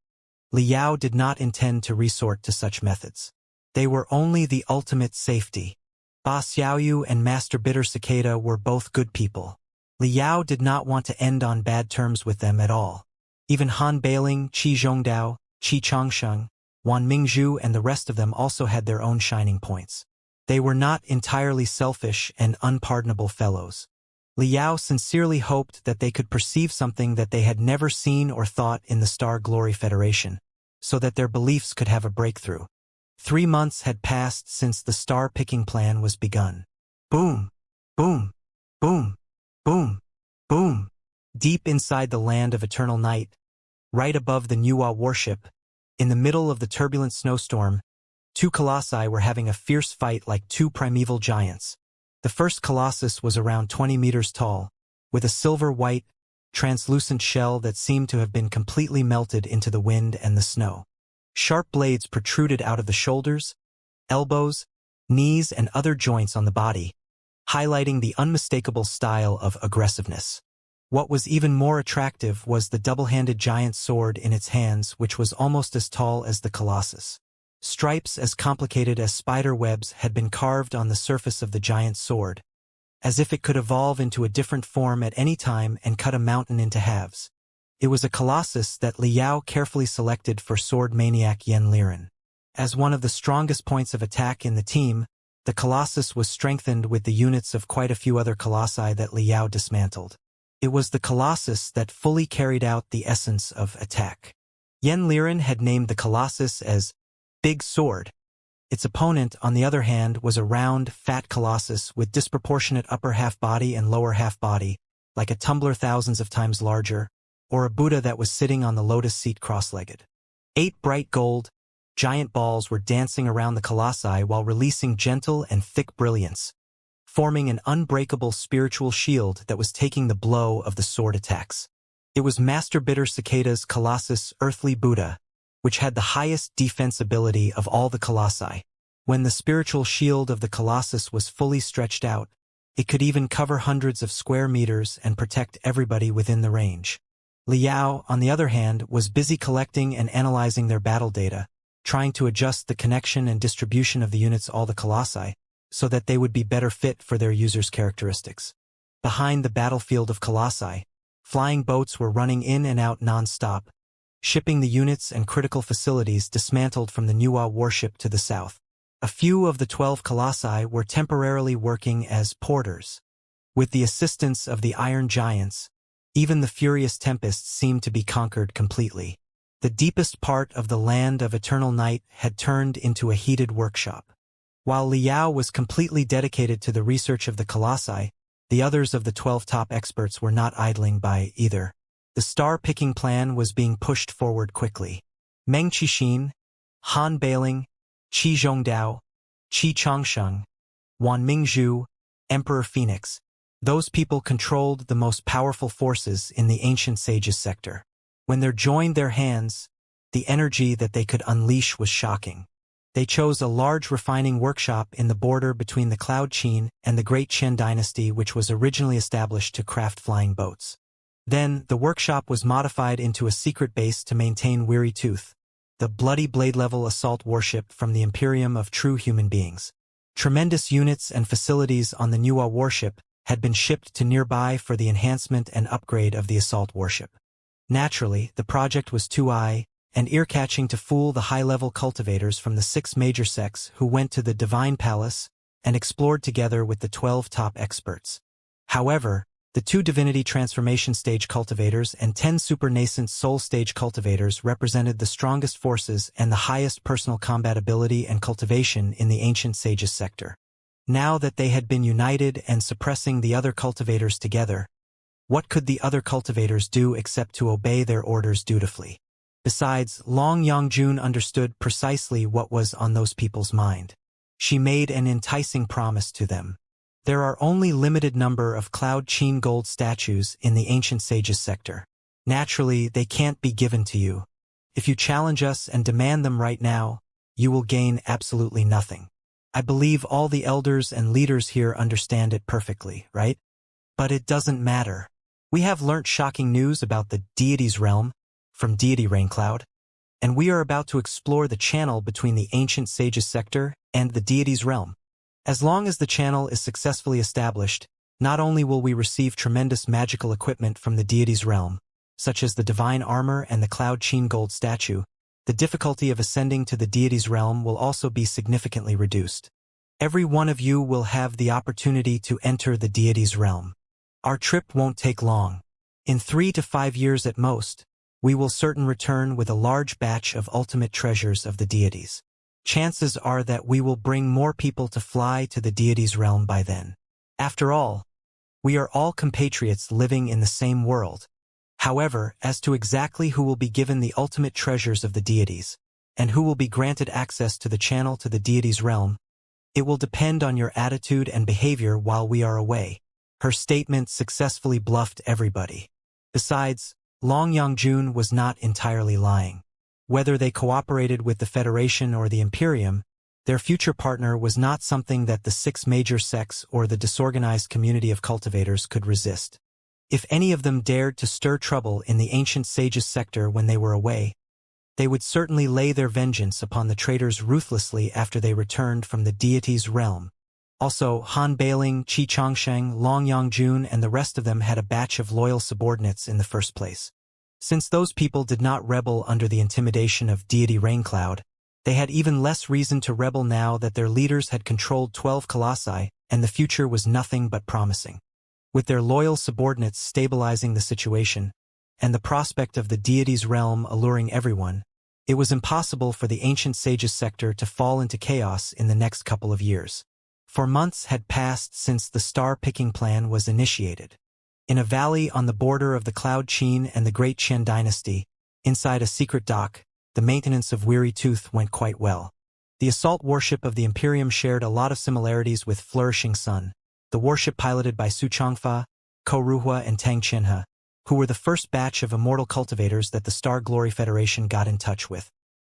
Liao did not intend to resort to such methods. They were only the ultimate safety. Boss Xiaoyu and Master Bitter Cicada were both good people. Liao did not want to end on bad terms with them at all. Even Han Bailing, Qi Zhongdao, Qi Changsheng, Wan Mingzhu and the rest of them also had their own shining points. They were not entirely selfish and unpardonable fellows. Liao sincerely hoped that they could perceive something that they had never seen or thought in the Star Glory Federation, so that their beliefs could have a breakthrough. 3 months had passed since the star-picking plan was begun. Boom! Boom! Boom! Boom! Boom! Deep inside the land of eternal night, right above the Nuwa warship, in the middle of the turbulent snowstorm, 2 colossi were having a fierce fight like 2 primeval giants. The first colossus was around 20 meters tall, with a silver-white, translucent shell that seemed to have been completely melted into the wind and the snow. Sharp blades protruded out of the shoulders, elbows, knees and other joints on the body, highlighting the unmistakable style of aggressiveness. What was even more attractive was the double-handed giant sword in its hands, which was almost as tall as the colossus. Stripes as complicated as spider webs had been carved on the surface of the giant sword, as if it could evolve into a different form at any time and cut a mountain into halves. It was a colossus that Liao carefully selected for sword maniac Yen Liren. As one of the strongest points of attack in the team, the colossus was strengthened with the units of quite a few other colossi that Liao dismantled. It was the colossus that fully carried out the essence of attack. Yen Liren had named the colossus as Big Sword. Its opponent, on the other hand, was a round, fat colossus with disproportionate upper half body and lower half body, like a tumbler thousands of times larger, or a Buddha that was sitting on the lotus seat cross-legged. 8 bright gold, giant balls were dancing around the colossi while releasing gentle and thick brilliance, forming an unbreakable spiritual shield that was taking the blow of the sword attacks. It was Master Bitter Cicada's Colossus Earthly Buddha, which had the highest defensibility of all the colossi. When the spiritual shield of the colossus was fully stretched out, it could even cover hundreds of square meters and protect everybody within the range. Liao, on the other hand, was busy collecting and analyzing their battle data, trying to adjust the connection and distribution of the units all the colossi, so that they would be better fit for their users' characteristics. Behind the battlefield of colossi, flying boats were running in and out non-stop, shipping the units and critical facilities dismantled from the Nuwa warship to the south. A few of the 12 colossi were temporarily working as porters. With the assistance of the Iron Giants, even the furious tempests seemed to be conquered completely. The deepest part of the land of eternal night had turned into a heated workshop. While Liao was completely dedicated to the research of the colossi, the others of the 12 top experts were not idling by either. The star-picking plan was being pushed forward quickly. Meng Qixin, Han Bailing, Qi Zhongdao, Qi Changsheng, Wan Mingzhu, Emperor Phoenix. Those people controlled the most powerful forces in the ancient sages sector. When they joined their hands, the energy that they could unleash was shocking. They chose a large refining workshop in the border between the Cloud Qin and the Great Qian dynasty, which was originally established to craft flying boats. Then, the workshop was modified into a secret base to maintain Weary Tooth, the bloody blade-level assault warship from the Imperium of true human beings. Tremendous units and facilities on the Nuwa warship had been shipped to nearby for the enhancement and upgrade of the assault warship. Naturally, the project was too eye and ear-catching to fool the high-level cultivators from the 6 major sects who went to the Divine Palace and explored together with the 12 top experts. However, the 2 Divinity Transformation Stage cultivators and 10 Super Nascent Soul Stage cultivators represented the strongest forces and the highest personal combat ability and cultivation in the Ancient Sages sector. Now that they had been united and suppressing the other cultivators together, what could the other cultivators do except to obey their orders dutifully? Besides, Long Yangjun understood precisely what was on those people's mind. She made an enticing promise to them. There are only limited number of Cloud Qin gold statues in the Ancient Sages sector. Naturally, they can't be given to you. If you challenge us and demand them right now, you will gain absolutely nothing. I believe all the elders and leaders here understand it perfectly, right? But it doesn't matter. We have learnt shocking news about the deity's realm from Deity Raincloud, and we are about to explore the channel between the ancient sage's sector and the deity's realm. As long as the channel is successfully established, not only will we receive tremendous magical equipment from the deity's realm, such as the divine armor and the Cloud Sheen gold statue, the difficulty of ascending to the deity's realm will also be significantly reduced. Every one of you will have the opportunity to enter the deity's realm. Our trip won't take long. In 3 to 5 years at most, we will certain return with a large batch of ultimate treasures of the deities. Chances are that we will bring more people to fly to the deity's realm by then. After all, we are all compatriots living in the same world. However, as to exactly who will be given the ultimate treasures of the deities, and who will be granted access to the channel to the deity's realm, it will depend on your attitude and behavior while we are away. Her statement successfully bluffed everybody. Besides, Long Yangjun was not entirely lying. Whether they cooperated with the Federation or the Imperium, their future partner was not something that the 6 major sects or the disorganized community of cultivators could resist. If any of them dared to stir trouble in the ancient sage's sector when they were away, they would certainly lay their vengeance upon the traitors ruthlessly after they returned from the deity's realm. Also, Han Bailing, Qi Changsheng, Long Yangjun, and the rest of them had a batch of loyal subordinates in the first place. Since those people did not rebel under the intimidation of Deity Raincloud, they had even less reason to rebel now that their leaders had controlled 12 colossi and the future was nothing but promising. With their loyal subordinates stabilizing the situation, and the prospect of the deity's realm alluring everyone, it was impossible for the ancient sage's sector to fall into chaos in the next couple of years. For months had passed since the star-picking plan was initiated. In a valley on the border of the Cloud Sheen and the Great Qian dynasty, inside a secret dock, the maintenance of Weary Tooth went quite well. The assault warship of the Imperium shared a lot of similarities with Flourishing Sun, the warship piloted by Su Changfa, Ko Ruhua, and Tang Qianhe, who were the first batch of immortal cultivators that the Star Glory Federation got in touch with.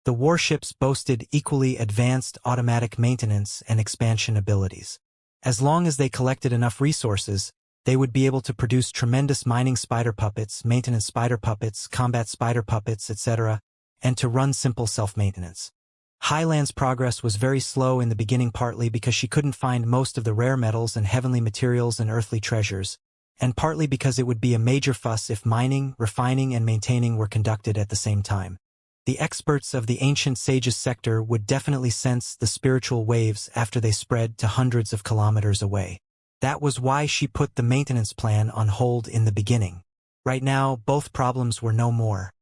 The warships boasted equally advanced automatic maintenance and expansion abilities. As long as they collected enough resources, they would be able to produce tremendous mining spider puppets, maintenance spider puppets, combat spider puppets, etc., and to run simple self-maintenance. Highland's progress was very slow in the beginning, partly because she couldn't find most of the rare metals and heavenly materials and earthly treasures, and partly because it would be a major fuss if mining, refining, and maintaining were conducted at the same time. The experts of the ancient sage's sector would definitely sense the spiritual waves after they spread to hundreds of kilometers away. That was why she put the maintenance plan on hold in the beginning. Right now, both problems were no more.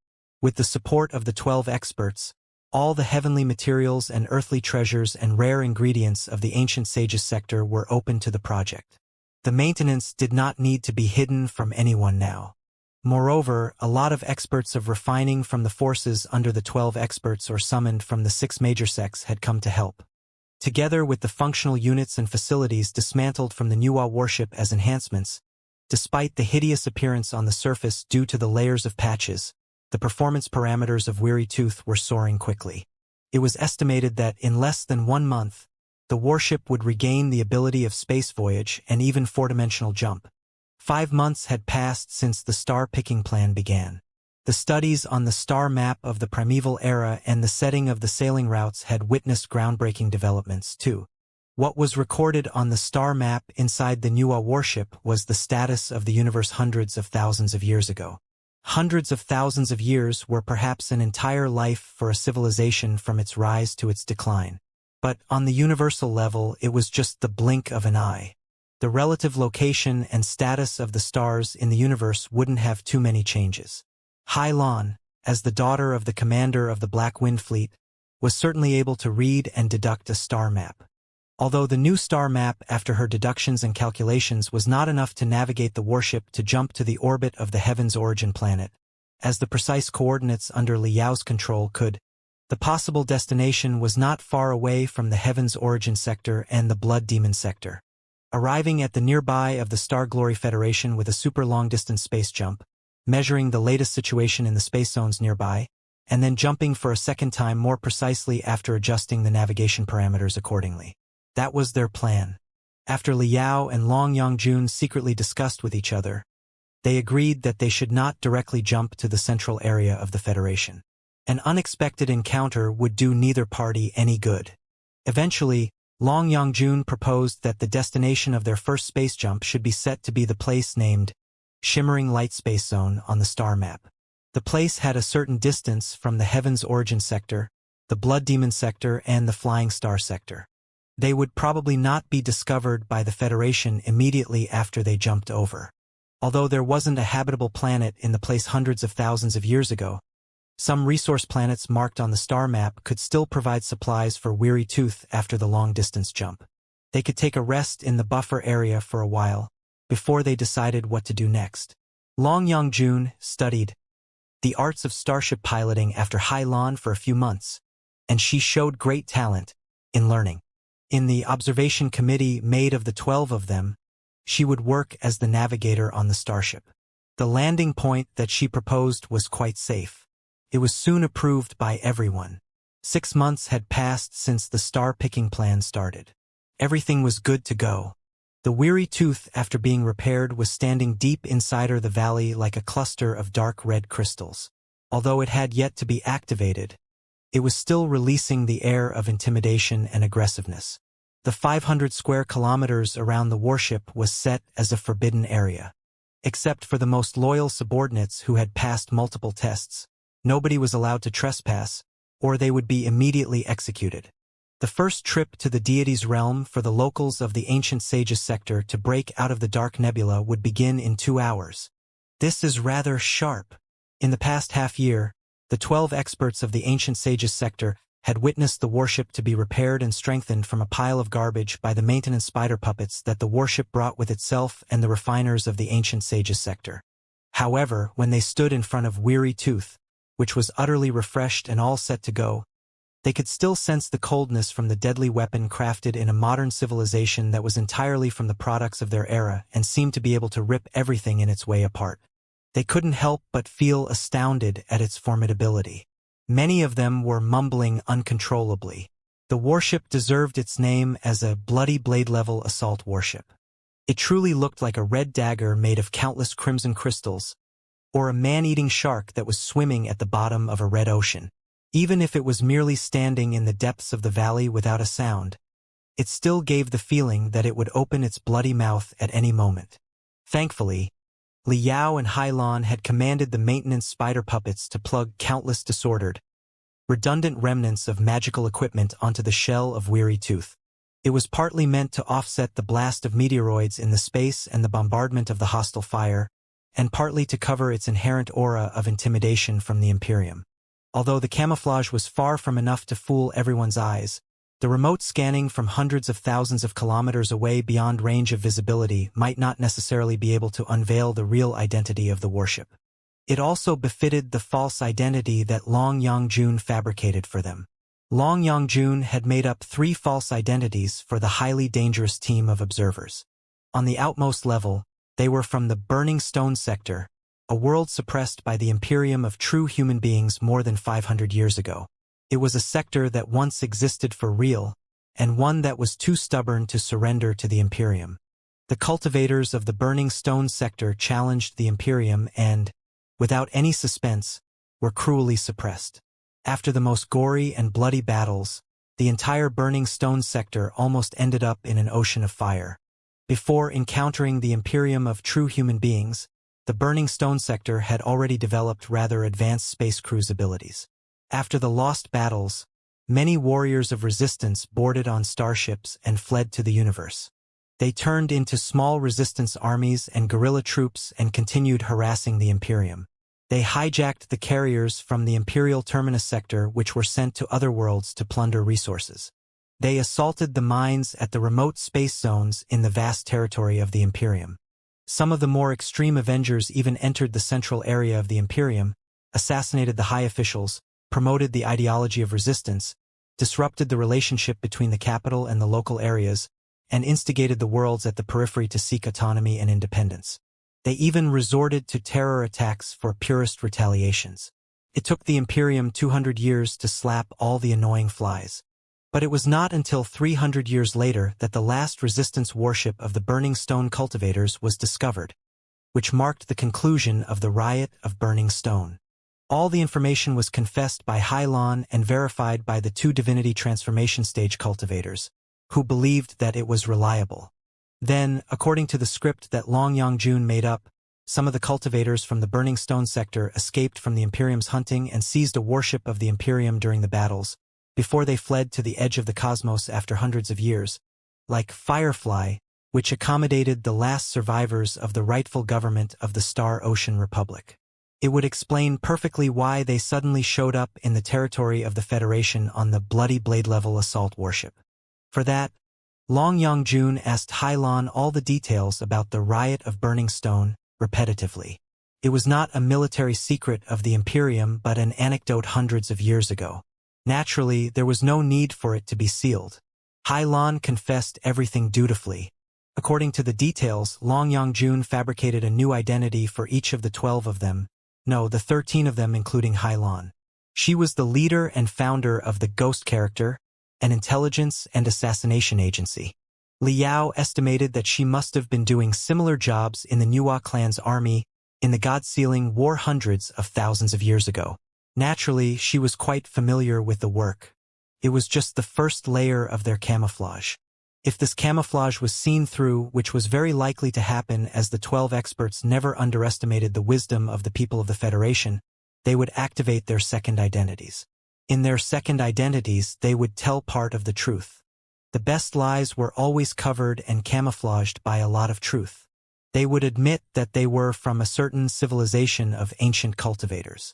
With the support of the 12 experts, all the heavenly materials and earthly treasures and rare ingredients of the ancient sage's sector were open to the project. The maintenance did not need to be hidden from anyone now. Moreover, a lot of experts of refining from the forces under the 12 experts or summoned from the 6 major sects had come to help. Together with the functional units and facilities dismantled from the Nuwa warship as enhancements, despite the hideous appearance on the surface due to the layers of patches, the performance parameters of Weary Tooth were soaring quickly. It was estimated that in less than 1 month, the warship would regain the ability of space voyage and even 4-dimensional jump. 5 months had passed since the star-picking plan began. The studies on the star map of the primeval era and the setting of the sailing routes had witnessed groundbreaking developments, too. What was recorded on the star map inside the Nuwa warship was the status of the universe hundreds of thousands of years ago. Hundreds of thousands of years were perhaps an entire life for a civilization from its rise to its decline. But on the universal level, it was just the blink of an eye. The relative location and status of the stars in the universe wouldn't have too many changes. Hai Lan, as the daughter of the commander of the Black Wind Fleet, was certainly able to read and deduct a star map. Although the new star map after her deductions and calculations was not enough to navigate the warship to jump to the orbit of the Heaven's origin planet, as the precise coordinates under Li Yao's control could, the possible destination was not far away from the Heaven's origin sector and the Blood Demon sector. Arriving at the nearby of the Star Glory Federation with a super long-distance space jump, measuring the latest situation in the space zones nearby, and then jumping for a second time more precisely after adjusting the navigation parameters accordingly. That was their plan. After Liao and Long Yongjun secretly discussed with each other, they agreed that they should not directly jump to the central area of the Federation. An unexpected encounter would do neither party any good. Eventually, Long Yongjun proposed that the destination of their first space jump should be set to be the place named Shimmering Light Space Zone on the star map. The place had a certain distance from the Heaven's Origin Sector, the Blood Demon Sector, and the Flying Star Sector. They would probably not be discovered by the Federation immediately after they jumped over. Although there wasn't a habitable planet in the place hundreds of thousands of years ago, some resource planets marked on the star map could still provide supplies for Weary Tooth after the long-distance jump. They could take a rest in the buffer area for a while, before they decided what to do next. Long Yongjun studied the arts of starship piloting after Hailan for a few months, and she showed great talent in learning. In the observation committee made of the 12 of them, she would work as the navigator on the starship. The landing point that she proposed was quite safe. It was soon approved by everyone. 6 months had passed since the star-picking plan started. Everything was good to go. The Weary Tooth, after being repaired, was standing deep inside the valley like a cluster of dark red crystals. Although it had yet to be activated, it was still releasing the air of intimidation and aggressiveness. The 500 square kilometers around the warship was set as a forbidden area. Except for the most loyal subordinates who had passed multiple tests, nobody was allowed to trespass, or they would be immediately executed. The first trip to the deity's realm for the locals of the Ancient Sages sector to break out of the Dark Nebula would begin in 2 hours. This is rather sharp. In the past half-year, the 12 experts of the Ancient Sages sector had witnessed the warship to be repaired and strengthened from a pile of garbage by the maintenance spider puppets that the warship brought with itself and the refiners of the Ancient Sages sector. However, when they stood in front of Weary Tooth, which was utterly refreshed and all set to go, they could still sense the coldness from the deadly weapon crafted in a modern civilization that was entirely from the products of their era and seemed to be able to rip everything in its way apart. They couldn't help but feel astounded at its formidability. Many of them were mumbling uncontrollably. The warship deserved its name as a bloody blade-level assault warship. It truly looked like a red dagger made of countless crimson crystals, or a man-eating shark that was swimming at the bottom of a red ocean. Even if it was merely standing in the depths of the valley without a sound, it still gave the feeling that it would open its bloody mouth at any moment. Thankfully, Liao and Hailan had commanded the maintenance spider puppets to plug countless disordered, redundant remnants of magical equipment onto the shell of Weary Tooth. It was partly meant to offset the blast of meteoroids in the space and the bombardment of the hostile fire, and partly to cover its inherent aura of intimidation from the Imperium. Although the camouflage was far from enough to fool everyone's eyes, the remote scanning from hundreds of thousands of kilometers away beyond range of visibility might not necessarily be able to unveil the real identity of the warship. It also befitted the false identity that Long Yongjun fabricated for them. Long Yongjun had made up 3 false identities for the highly dangerous team of observers. On the outmost level, they were from the Burning Stone sector, a world suppressed by the Imperium of true human beings more than 500 years ago. It was a sector that once existed for real, and one that was too stubborn to surrender to the Imperium. The cultivators of the Burning Stone sector challenged the Imperium and, without any suspense, were cruelly suppressed. After the most gory and bloody battles, the entire Burning Stone sector almost ended up in an ocean of fire. Before encountering the Imperium of true human beings, the Burning Stone sector had already developed rather advanced space cruise abilities. After the lost battles, many warriors of resistance boarded on starships and fled to the universe. They turned into small resistance armies and guerrilla troops and continued harassing the Imperium. They hijacked the carriers from the Imperial Terminus sector, which were sent to other worlds to plunder resources. They assaulted the mines at the remote space zones in the vast territory of the Imperium. Some of the more extreme Avengers even entered the central area of the Imperium, assassinated the high officials, promoted the ideology of resistance, disrupted the relationship between the capital and the local areas, and instigated the worlds at the periphery to seek autonomy and independence. They even resorted to terror attacks for purest retaliations. It took the Imperium 200 years to slap all the annoying flies. But it was not until 300 years later that the last resistance warship of the Burning Stone Cultivators was discovered, which marked the conclusion of the Riot of Burning Stone. All the information was confessed by Hylon and verified by the 2 divinity transformation stage cultivators, who believed that it was reliable. Then, according to the script that Long Yongjun made up, some of the cultivators from the Burning Stone sector escaped from the Imperium's hunting and seized a warship of the Imperium during the battles, before they fled to the edge of the cosmos after hundreds of years, like Firefly, which accommodated the last survivors of the rightful government of the Star Ocean Republic. It would explain perfectly why they suddenly showed up in the territory of the Federation on the Bloody Blade-level assault warship. For that, Long Yongjun asked Hylon all the details about the Riot of Burning Stone, repetitively. It was not a military secret of the Imperium but an anecdote hundreds of years ago. Naturally, there was no need for it to be sealed. Hylon confessed everything dutifully. According to the details, Long Yongjun fabricated a new identity for each of the 12 of them. No, the 13 of them including Hylon. She was the leader and founder of the Ghost character, an intelligence and assassination agency. Liao estimated that she must have been doing similar jobs in the Nuwa clan's army in the God-sealing war hundreds of thousands of years ago. Naturally, she was quite familiar with the work. It was just the first layer of their camouflage. If this camouflage was seen through, which was very likely to happen as the 12 experts never underestimated the wisdom of the people of the Federation, they would activate their second identities. In their second identities, they would tell part of the truth. The best lies were always covered and camouflaged by a lot of truth. They would admit that they were from a certain civilization of ancient cultivators.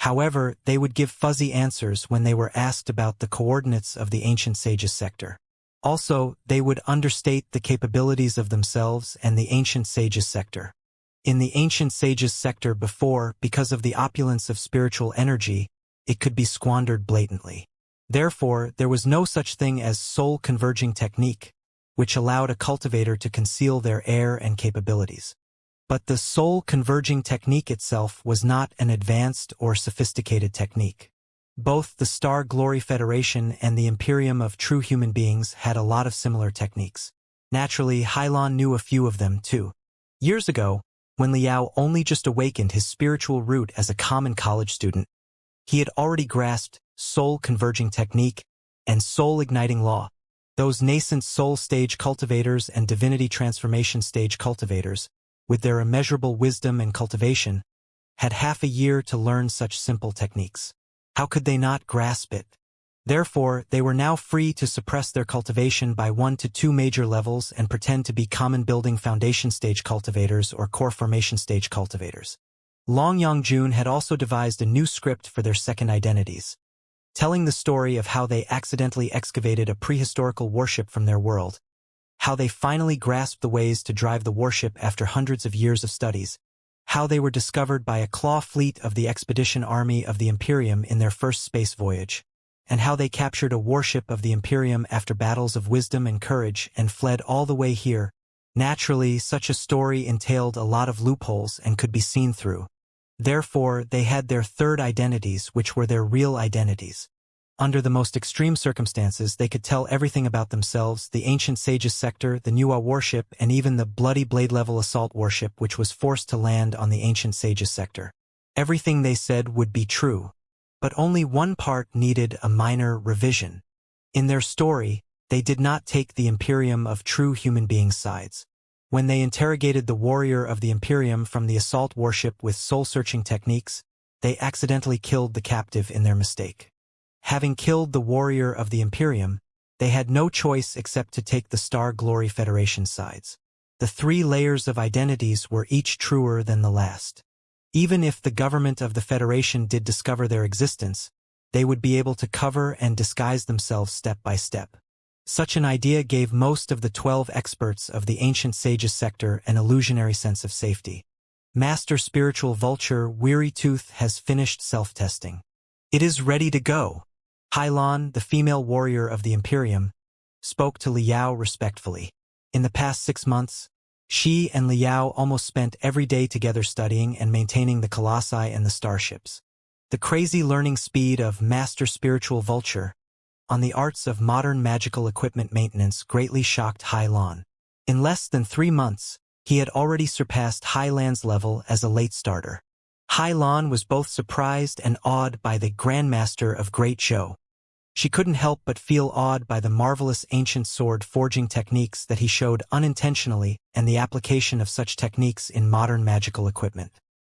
However, they would give fuzzy answers when they were asked about the coordinates of the ancient sages sector. Also, they would understate the capabilities of themselves and the ancient sages sector. In the ancient sages sector before, because of the opulence of spiritual energy, it could be squandered blatantly. Therefore, there was no such thing as soul-converging technique, which allowed a cultivator to conceal their air and capabilities. But the soul-converging technique itself was not an advanced or sophisticated technique. Both the Star Glory Federation and the Imperium of True Human Beings had a lot of similar techniques. Naturally, Hylon knew a few of them too. Years ago, when Liao only just awakened his spiritual root as a common college student, he had already grasped soul-converging technique and soul-igniting law. Those nascent soul stage cultivators and divinity transformation stage cultivators, with their immeasurable wisdom and cultivation, had half a year to learn such simple techniques. How could they not grasp it? Therefore, they were now free to suppress their cultivation by 1 to 2 major levels and pretend to be common building foundation stage cultivators or core formation stage cultivators. Long Yongjun had also devised a new script for their second identities, telling the story of how they accidentally excavated a prehistorical warship from their world, how they finally grasped the ways to drive the warship after hundreds of years of studies, how they were discovered by a claw fleet of the expedition army of the Imperium in their first space voyage, and how they captured a warship of the Imperium after battles of wisdom and courage and fled all the way here. Naturally, such a story entailed a lot of loopholes and could be seen through. Therefore, they had their third identities, which were their real identities. Under the most extreme circumstances, they could tell everything about themselves, the ancient sages sector, the Nuwa warship, and even the Bloody Blade-level assault warship which was forced to land on the ancient sages sector. Everything they said would be true, but only one part needed a minor revision. In their story, they did not take the Imperium of True Human Beings' sides. When they interrogated the warrior of the Imperium from the assault warship with soul-searching techniques, they accidentally killed the captive in their mistake. Having killed the warrior of the Imperium, they had no choice except to take the Star Glory Federation sides. The 3 layers of identities were each truer than the last. Even if the government of the Federation did discover their existence, they would be able to cover and disguise themselves step by step. Such an idea gave most of the 12 experts of the ancient sages sector an illusionary sense of safety. Master Spiritual Vulture Weary Tooth has finished self-testing. It is ready to go. Hylon, the female warrior of the Imperium, spoke to Liao respectfully. In the past 6 months, she and Liao almost spent every day together studying and maintaining the colossi and the starships. The crazy learning speed of Master Spiritual Vulture on the arts of modern magical equipment maintenance greatly shocked Hai Lan. In less than 3 months, he had already surpassed Hai Lan's level as a late starter. Hai Lan was both surprised and awed by the Grandmaster of Great Show. She couldn't help but feel awed by the marvelous ancient sword forging techniques that he showed unintentionally and the application of such techniques in modern magical equipment.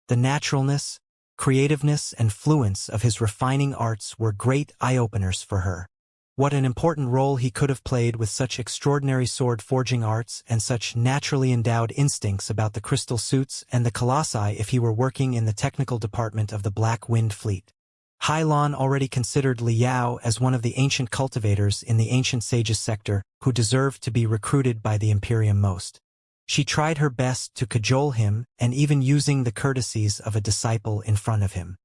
The naturalness, creativeness, and fluence of his refining arts were great eye-openers for her. What an important role he could have played with such extraordinary sword-forging arts and such naturally endowed instincts about the crystal suits and the colossi if he were working in the technical department of the Black Wind Fleet. Hai Lan already considered Liao as one of the ancient cultivators in the ancient sages sector who deserved to be recruited by the Imperium most. She tried her best to cajole him and even using the courtesies of a disciple in front of him.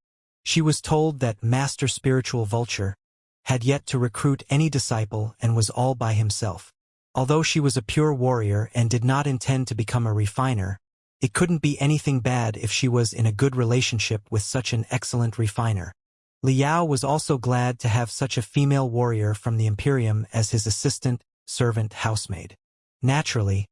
She was told that Master Spiritual Vulture had yet to recruit any disciple and was all by himself. Although she was a pure warrior and did not intend to become a refiner, it couldn't be anything bad if she was in a good relationship with such an excellent refiner. Liao was also glad to have such a female warrior from the Imperium as his assistant, servant, housemaid. Naturally,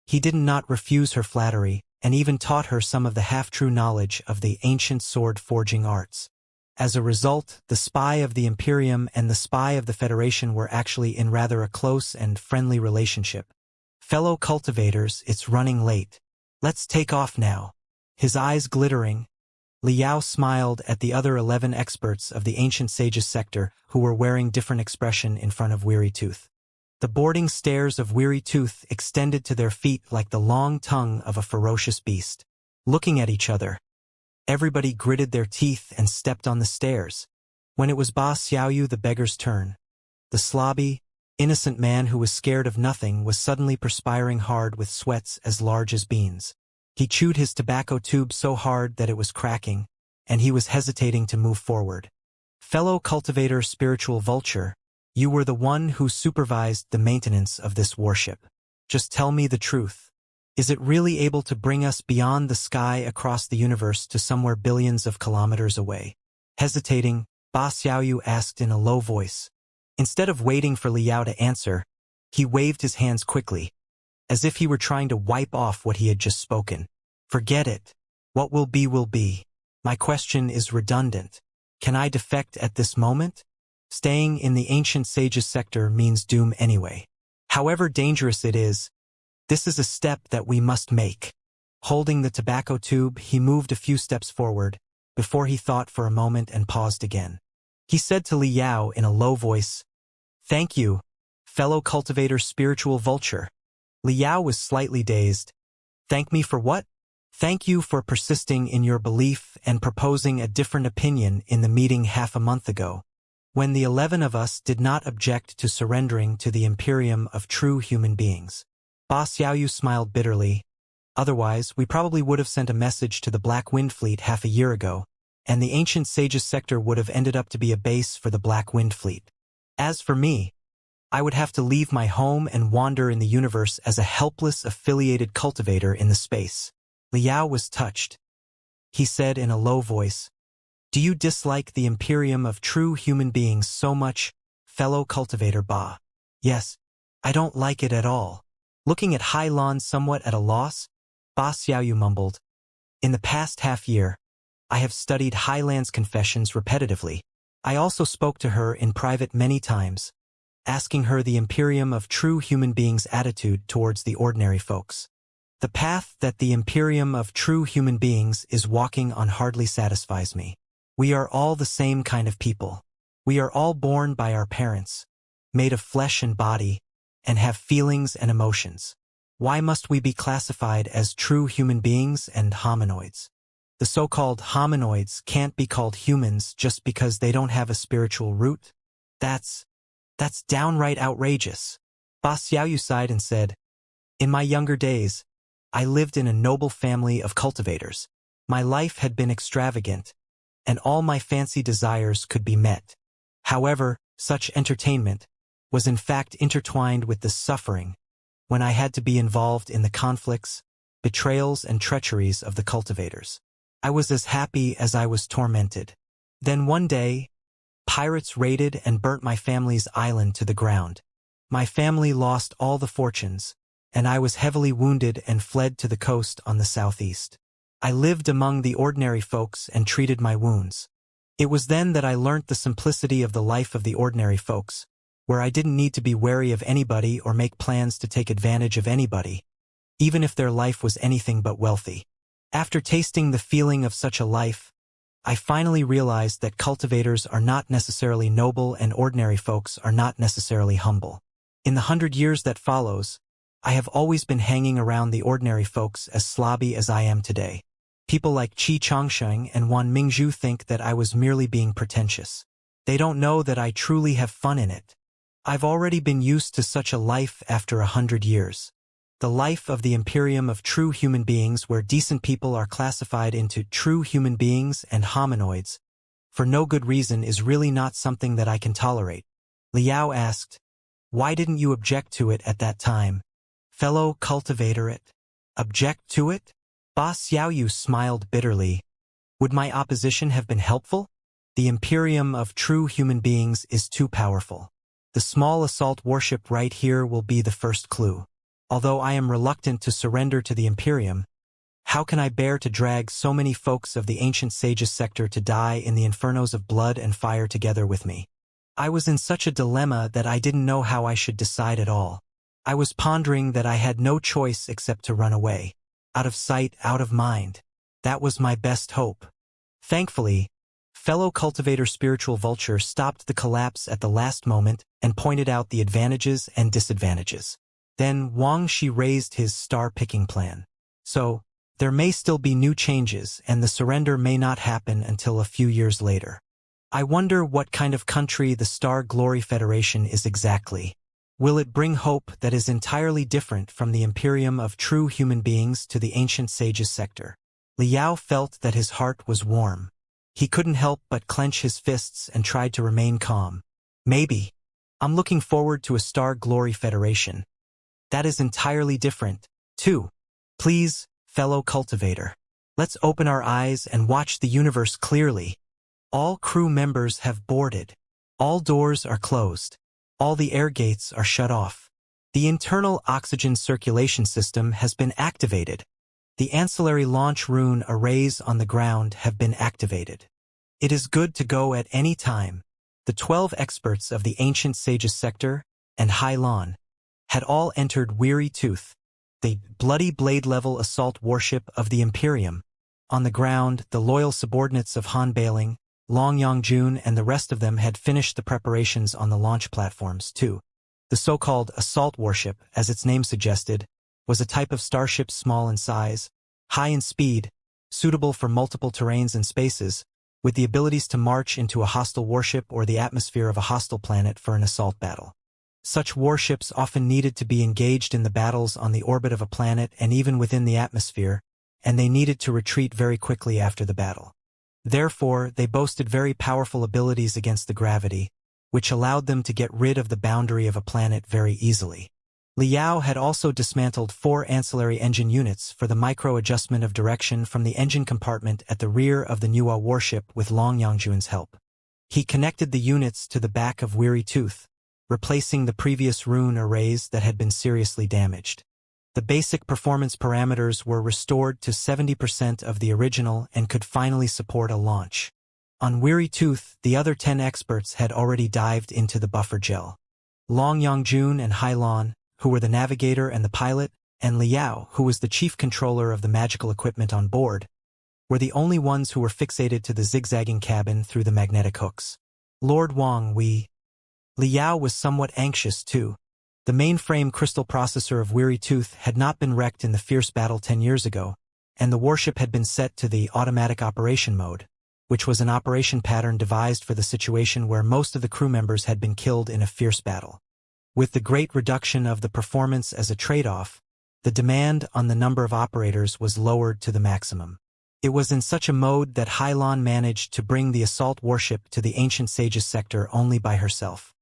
he did not refuse her flattery and even taught her some of the half-true knowledge of the ancient sword-forging arts. As a result, the spy of the Imperium and the spy of the Federation were actually in rather a close and friendly relationship. Fellow cultivators, it's running late. Let's take off now. His eyes glittering, Liao smiled at the other 11 experts of the ancient sages sector who were wearing different expression in front of Weary Tooth. The boarding stairs of Weary Tooth extended to their feet like the long tongue of a ferocious beast. Looking at each other, everybody gritted their teeth and stepped on the stairs. When it was Ba Xiaoyu the beggar's turn, the slobby, innocent man who was scared of nothing was suddenly perspiring hard with sweats as large as beans. He chewed his tobacco tube so hard that it was cracking, and he was hesitating to move forward. Fellow cultivator Spiritual Vulture, you were the one who supervised the maintenance of this warship. Just tell me the truth. Is it really able to bring us beyond the sky across the universe to somewhere billions of kilometers away? Hesitating, Ba Xiaoyu asked in a low voice. Instead of waiting for Liao to answer, he waved his hands quickly, as if he were trying to wipe off what he had just spoken. Forget it. What will be will be. My question is redundant. Can I defect at this moment? Staying in the ancient sages sector means doom anyway. However dangerous it is, this is a step that we must make. Holding the tobacco tube, he moved a few steps forward, before he thought for a moment and paused again. He said to Liao in a low voice, "Thank you, fellow cultivator Spiritual Vulture." Liao was slightly dazed. "Thank me for what?" "Thank you for persisting in your belief and proposing a different opinion in the meeting half a month ago, when the 11 of us did not object to surrendering to the Imperium of true human beings." Ba Xiaoyu smiled bitterly. "Otherwise, we probably would have sent a message to the Black Wind Fleet half a year ago, and the ancient sages sector would have ended up to be a base for the Black Wind Fleet. As for me, I would have to leave my home and wander in the universe as a helpless affiliated cultivator in the space." Liao was touched. He said in a low voice, "Do you dislike the Imperium of true human beings so much, fellow cultivator Ba?" "Yes, I don't like it at all." Looking at Hai Lan somewhat at a loss, Ba Xiaoyu mumbled, "In the past half-year, I have studied Hai Lan's confessions repetitively. I also spoke to her in private many times, asking her the Imperium of true human beings' attitude towards the ordinary folks. The path that the Imperium of true human beings is walking on hardly satisfies me. We are all the same kind of people. We are all born by our parents, made of flesh and body, and have feelings and emotions. Why must we be classified as true human beings and hominoids? The so-called hominoids can't be called humans just because they don't have a spiritual root? That's downright outrageous." Ba Xiaoyu sighed and said, "In my younger days, I lived in a noble family of cultivators. My life had been extravagant, and all my fancy desires could be met. However, such entertainment was in fact intertwined with the suffering when I had to be involved in the conflicts, betrayals, and treacheries of the cultivators. I was as happy as I was tormented. Then one day, pirates raided and burnt my family's island to the ground. My family lost all the fortunes, and I was heavily wounded and fled to the coast on the southeast. I lived among the ordinary folks and treated my wounds. It was then that I learnt the simplicity of the life of the ordinary folks, where I didn't need to be wary of anybody or make plans to take advantage of anybody, even if their life was anything but wealthy. After tasting the feeling of such a life, I finally realized that cultivators are not necessarily noble and ordinary folks are not necessarily humble. In the 100 years that follows, I have always been hanging around the ordinary folks as slobby as I am today. People like Xianxia and Wan Mingzhu think that I was merely being pretentious. They don't know that I truly have fun in it. I've already been used to such a life after 100 years. The life of the Imperium of true human beings where decent people are classified into true human beings and hominoids, for no good reason is really not something that I can tolerate. Liao asked, "Why didn't you object to it at that time, fellow cultivator? It? Object to it?" Boss Xiaoyu smiled bitterly. "Would my opposition have been helpful? The Imperium of true human beings is too powerful. The small assault warship right here will be the first clue. Although I am reluctant to surrender to the Imperium, how can I bear to drag so many folks of the ancient sages sector to die in the infernos of blood and fire together with me?" I was in such a dilemma that I didn't know how I should decide at all. I was pondering that I had no choice except to run away. Out of sight, out of mind. That was my best hope. Thankfully, fellow cultivator Spiritual Vulture stopped the collapse at the last moment and pointed out the advantages and disadvantages. Then Wang Shi raised his star-picking plan. So, there may still be new changes and the surrender may not happen until a few years later. I wonder what kind of country the Star Glory Federation is exactly. Will it bring hope that is entirely different from the Imperium of true human beings to the ancient sages sector? Liao felt that his heart was warm. He couldn't help but clench his fists and tried to remain calm. Maybe. I'm looking forward to a Star Glory Federation. That is entirely different, too. Please, fellow cultivator. Let's open our eyes and watch the universe clearly. All crew members have boarded. All doors are closed. All the air gates are shut off. The internal oxygen circulation system has been activated. The ancillary launch rune arrays on the ground have been activated. It is good to go at any time. The 12 experts of the ancient sages sector and Hailan had all entered Weary Tooth, the bloody blade-level assault warship of the Imperium. On the ground, the loyal subordinates of Han Bailing, Long Yongjun and the rest of them had finished the preparations on the launch platforms, too. The so-called assault warship, as its name suggested, was a type of starship small in size, high in speed, suitable for multiple terrains and spaces, with the abilities to march into a hostile warship or the atmosphere of a hostile planet for an assault battle. Such warships often needed to be engaged in the battles on the orbit of a planet and even within the atmosphere, and they needed to retreat very quickly after the battle. Therefore, they boasted very powerful abilities against the gravity, which allowed them to get rid of the boundary of a planet very easily. Liao had also dismantled 4 ancillary engine units for the micro-adjustment of direction from the engine compartment at the rear of the Nuwa warship with Long Yongjun's help. He connected the units to the back of Weary Tooth, replacing the previous rune arrays that had been seriously damaged. The basic performance parameters were restored to 70% of the original and could finally support a launch. On Weary Tooth, the other 10 experts had already dived into the buffer gel. Long Yongjun and Hailan, who were the navigator and the pilot, and Liao, who was the chief controller of the magical equipment on board, were the only ones who were fixated to the zigzagging cabin through the magnetic hooks. Lord Wang, Liao was somewhat anxious, too. The mainframe crystal processor of Weary Tooth had not been wrecked in the fierce battle 10 years ago, and the warship had been set to the automatic operation mode, which was an operation pattern devised for the situation where most of the crew members had been killed in a fierce battle. With the great reduction of the performance as a trade-off, the demand on the number of operators was lowered to the maximum. It was in such a mode that Hailan managed to bring the assault warship to the ancient sages sector only by herself.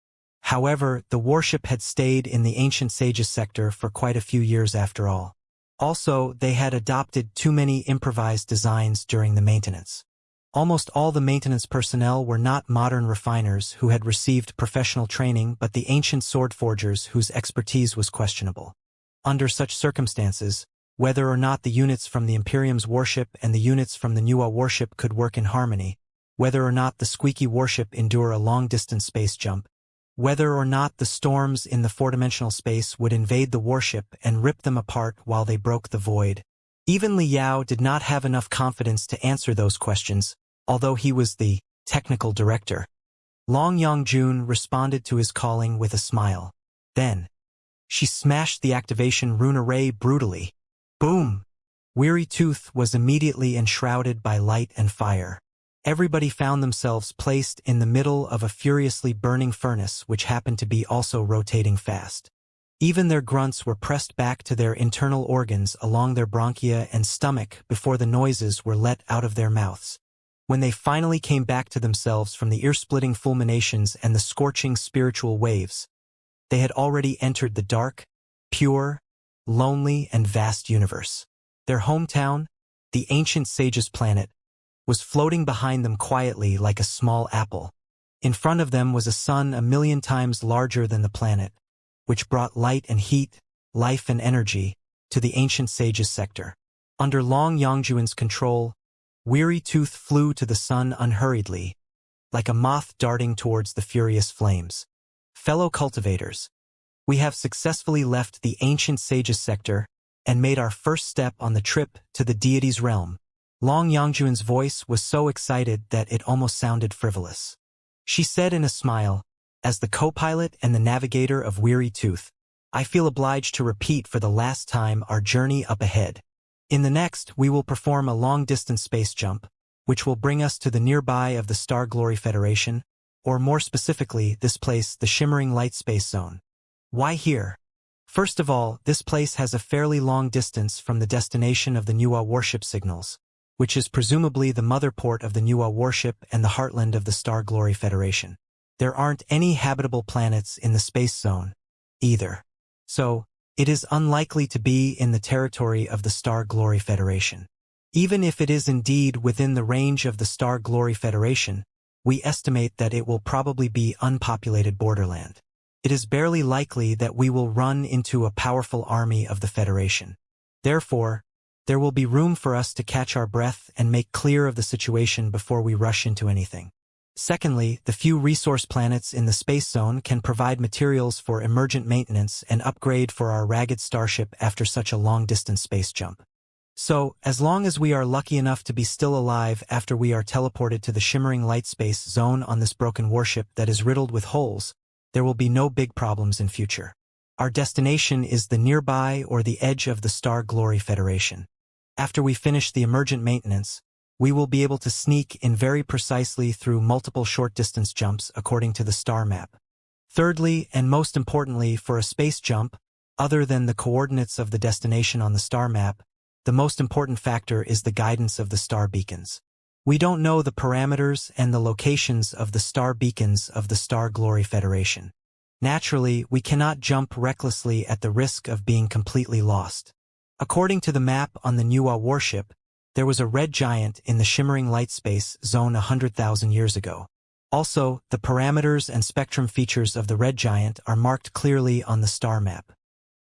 However, the warship had stayed in the ancient sages sector for quite a few years after all. Also, they had adopted too many improvised designs during the maintenance. Almost all the maintenance personnel were not modern refiners who had received professional training but the ancient sword forgers whose expertise was questionable. Under such circumstances, whether or not the units from the Imperium's warship and the units from the Nuwa warship could work in harmony, whether or not the squeaky warship endure a long-distance space jump, whether or not the storms in the four-dimensional space would invade the warship and rip them apart while they broke the void. Even Li Yao did not have enough confidence to answer those questions, although he was the technical director. Long Yongjun responded to his calling with a smile. Then, she smashed the activation rune array brutally. Boom! Weary Tooth was immediately enshrouded by light and fire. Everybody found themselves placed in the middle of a furiously burning furnace which happened to be also rotating fast. Even their grunts were pressed back to their internal organs along their bronchia and stomach before the noises were let out of their mouths. When they finally came back to themselves from the ear-splitting fulminations and the scorching spiritual waves, they had already entered the dark, pure, lonely, and vast universe. Their hometown, the ancient sage's planet, was floating behind them quietly like a small apple. In front of them was a sun 1,000,000 times larger than the planet, which brought light and heat, life and energy, to the ancient sage's sector. Under Long Yongjuan's control, Weary Tooth flew to the sun unhurriedly, like a moth darting towards the furious flames. Fellow cultivators, we have successfully left the ancient sage's sector and made our first step on the trip to the deity's realm. Long Yongjuan's voice was so excited that it almost sounded frivolous. She said in a smile, as the co-pilot and the navigator of Weary Tooth, I feel obliged to repeat for the last time our journey up ahead. In the next, we will perform a long-distance space jump, which will bring us to the nearby of the Star Glory Federation, or more specifically, this place, the Shimmering Light Space Zone. Why here? First of all, this place has a fairly long distance from the destination of the Nuwa warship signals, which is presumably the mother port of the Nuwa warship and the heartland of the Star Glory Federation. There aren't any habitable planets in the space zone, either. So, it is unlikely to be in the territory of the Star Glory Federation. Even if it is indeed within the range of the Star Glory Federation, we estimate that it will probably be unpopulated borderland. It is barely likely that we will run into a powerful army of the Federation. Therefore, there will be room for us to catch our breath and make clear of the situation before we rush into anything. Secondly, the few resource planets in the space zone can provide materials for emergent maintenance and upgrade for our ragged starship after such a long-distance space jump. So, as long as we are lucky enough to be still alive after we are teleported to the Shimmering Light Space Zone on this broken warship that is riddled with holes, there will be no big problems in future. Our destination is the nearby or the edge of the Star Glory Federation. After we finish the emergent maintenance, we will be able to sneak in very precisely through multiple short-distance jumps according to the star map. Thirdly, and most importantly for a space jump, other than the coordinates of the destination on the star map, the most important factor is the guidance of the star beacons. We don't know the parameters and the locations of the star beacons of the Star Glory Federation. Naturally, we cannot jump recklessly at the risk of being completely lost. According to the map on the Nuwa warship, there was a red giant in the Shimmering Light Space Zone 100,000 years ago. Also, the parameters and spectrum features of the red giant are marked clearly on the star map.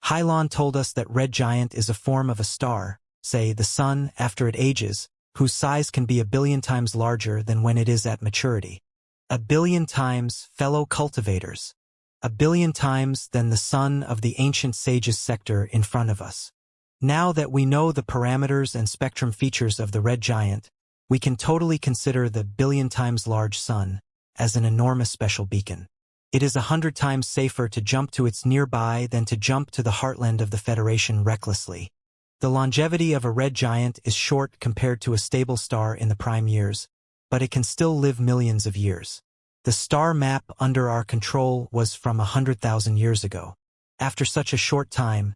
Hylon told us that red giant is a form of a star, say the sun after it ages, whose size can be 1,000,000,000 times larger than when it is at maturity. 1,000,000,000 times, fellow cultivators. 1,000,000,000 times than the sun of the ancient sage's sector in front of us. Now that we know the parameters and spectrum features of the red giant, we can totally consider the 1,000,000,000 times large sun as an enormous special beacon. It is 100 times safer to jump to its nearby than to jump to the heartland of the Federation recklessly. The longevity of a red giant is short compared to a stable star in the prime years, but it can still live millions of years. The star map under our control was from 100,000 years ago. After such a short time,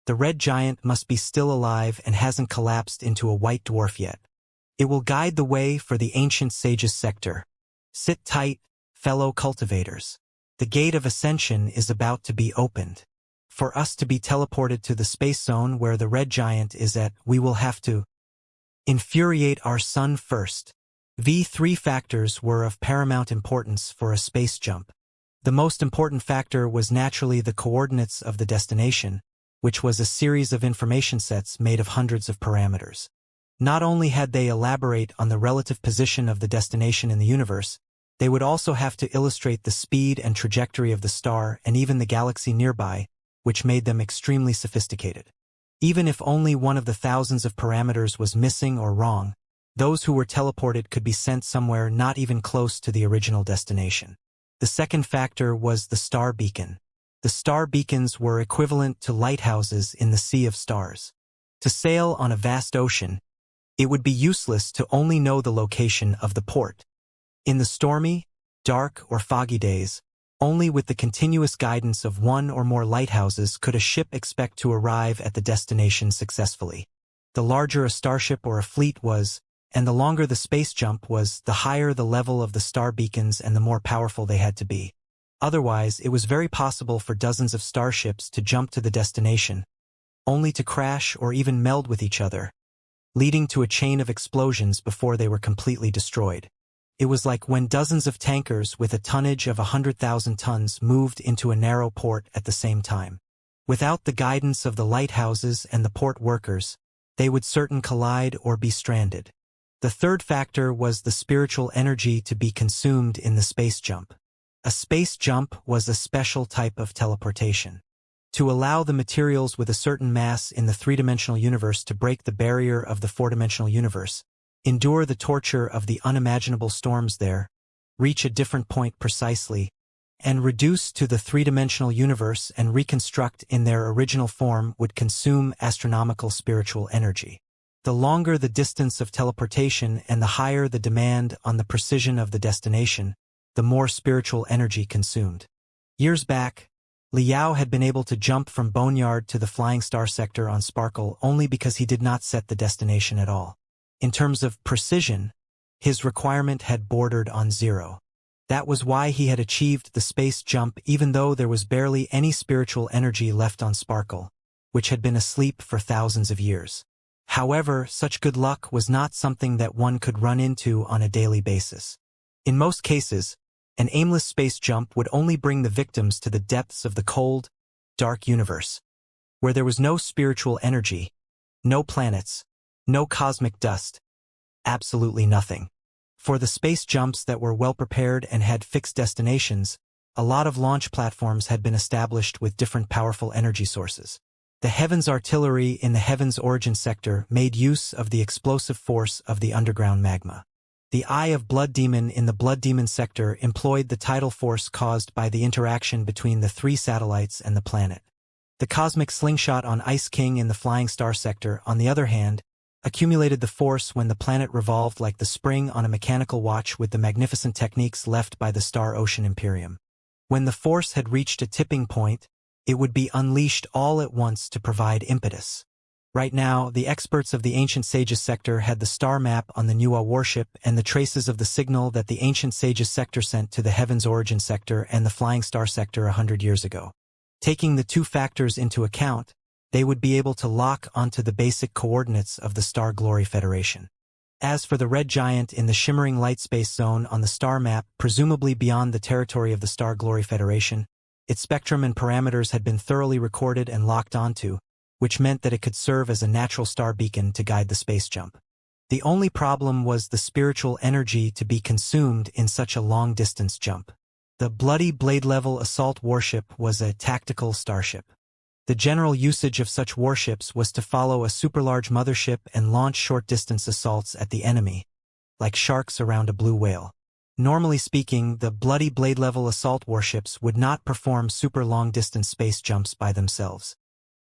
the red giant must be still alive and hasn't collapsed into a white dwarf yet. It will guide the way for the ancient sage's sector. Sit tight, fellow cultivators. The gate of ascension is about to be opened. For us to be teleported to the space zone where the red giant is at, we will have to infuriate our sun first. The three factors were of paramount importance for a space jump. The most important factor was naturally the coordinates of the destination, which was a series of information sets made of hundreds of parameters. Not only had they elaborate on the relative position of the destination in the universe, they would also have to illustrate the speed and trajectory of the star and even the galaxy nearby, which made them extremely sophisticated. Even if only one of the thousands of parameters was missing or wrong, those who were teleported could be sent somewhere not even close to the original destination. The second factor was the star beacon. The star beacons were equivalent to lighthouses in the sea of stars. To sail on a vast ocean, it would be useless to only know the location of the port. In the stormy, dark, or foggy days, only with the continuous guidance of one or more lighthouses could a ship expect to arrive at the destination successfully. The larger a starship or a fleet was, and the longer the space jump was, the higher the level of the star beacons and the more powerful they had to be. Otherwise, it was very possible for dozens of starships to jump to the destination, only to crash or even meld with each other, leading to a chain of explosions before they were completely destroyed. It was like when dozens of tankers with a tonnage of 100,000 tons moved into a narrow port at the same time. Without the guidance of the lighthouses and the port workers, they would certain collide or be stranded. The third factor was the spiritual energy to be consumed in the space jump. A space jump was a special type of teleportation. To allow the materials with a certain mass in the three-dimensional universe to break the barrier of the four-dimensional universe, endure the torture of the unimaginable storms there, reach a different point precisely, and reduce to the three-dimensional universe and reconstruct in their original form would consume astronomical spiritual energy. The longer the distance of teleportation and the higher the demand on the precision of the destination, the more spiritual energy consumed. Years back, Liao had been able to jump from Boneyard to the Flying Star sector on Sparkle only because he did not set the destination at all. In terms of precision, his requirement had bordered on zero. That was why he had achieved the space jump even though there was barely any spiritual energy left on Sparkle, which had been asleep for thousands of years. However, such good luck was not something that one could run into on a daily basis. In most cases, an aimless space jump would only bring the victims to the depths of the cold, dark universe, where there was no spiritual energy, no planets, no cosmic dust, absolutely nothing. For the space jumps that were well prepared and had fixed destinations, a lot of launch platforms had been established with different powerful energy sources. The Heavens Artillery in the Heavens Origin sector made use of the explosive force of the underground magma. The Eye of Blood Demon in the Blood Demon sector employed the tidal force caused by the interaction between the three satellites and the planet. The Cosmic Slingshot on Ice King in the Flying Star sector, on the other hand, accumulated the force when the planet revolved like the spring on a mechanical watch with the magnificent techniques left by the Star Ocean Imperium. When the force had reached a tipping point, it would be unleashed all at once to provide impetus. Right now, the experts of the Ancient Sages sector had the star map on the Nuwa warship and the traces of the signal that the Ancient Sages sector sent to the Heavens Origin sector and the Flying Star sector 100 years ago. Taking the two factors into account, they would be able to lock onto the basic coordinates of the Star Glory Federation. As for the red giant in the shimmering light space zone on the star map, presumably beyond the territory of the Star Glory Federation, its spectrum and parameters had been thoroughly recorded and locked onto, which meant that it could serve as a natural star beacon to guide the space jump. The only problem was the spiritual energy to be consumed in such a long-distance jump. The Bloody Blade-level assault warship was a tactical starship. The general usage of such warships was to follow a super-large mothership and launch short-distance assaults at the enemy, like sharks around a blue whale. Normally speaking, the Bloody Blade-level assault warships would not perform super long-distance space jumps by themselves.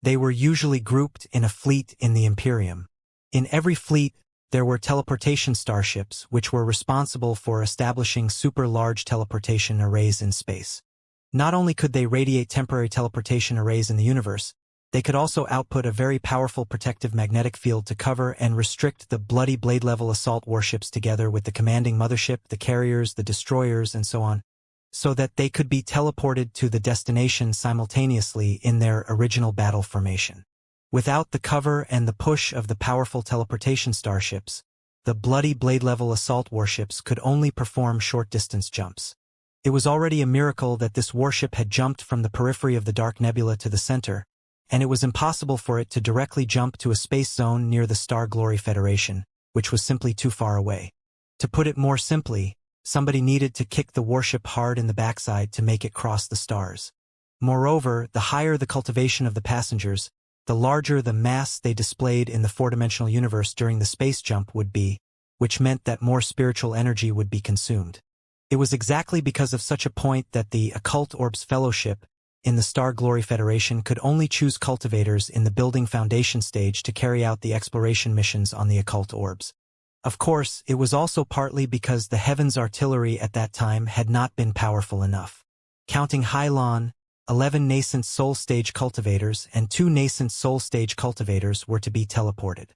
They were usually grouped in a fleet in the Imperium. In every fleet, there were teleportation starships which were responsible for establishing super-large teleportation arrays in space. Not only could they radiate temporary teleportation arrays in the universe, they could also output a very powerful protective magnetic field to cover and restrict the Bloody Blade-level assault warships together with the commanding mothership, the carriers, the destroyers, and so on, so that they could be teleported to the destination simultaneously in their original battle formation. Without the cover and the push of the powerful teleportation starships, the bloody blade-level assault warships could only perform short-distance jumps. It was already a miracle that this warship had jumped from the periphery of the Dark Nebula to the center, and it was impossible for it to directly jump to a space zone near the Star Glory Federation, which was simply too far away. To put it more simply, somebody needed to kick the warship hard in the backside to make it cross the stars. Moreover, the higher the cultivation of the passengers, the larger the mass they displayed in the four-dimensional universe during the space jump would be, which meant that more spiritual energy would be consumed. It was exactly because of such a point that the Occult Orbs Fellowship in the Star Glory Federation could only choose cultivators in the building foundation stage to carry out the exploration missions on the occult orbs. Of course, it was also partly because the Heavens artillery at that time had not been powerful enough. Counting Hylon, 11 nascent Soul Stage cultivators and 2 nascent Soul Stage cultivators were to be teleported.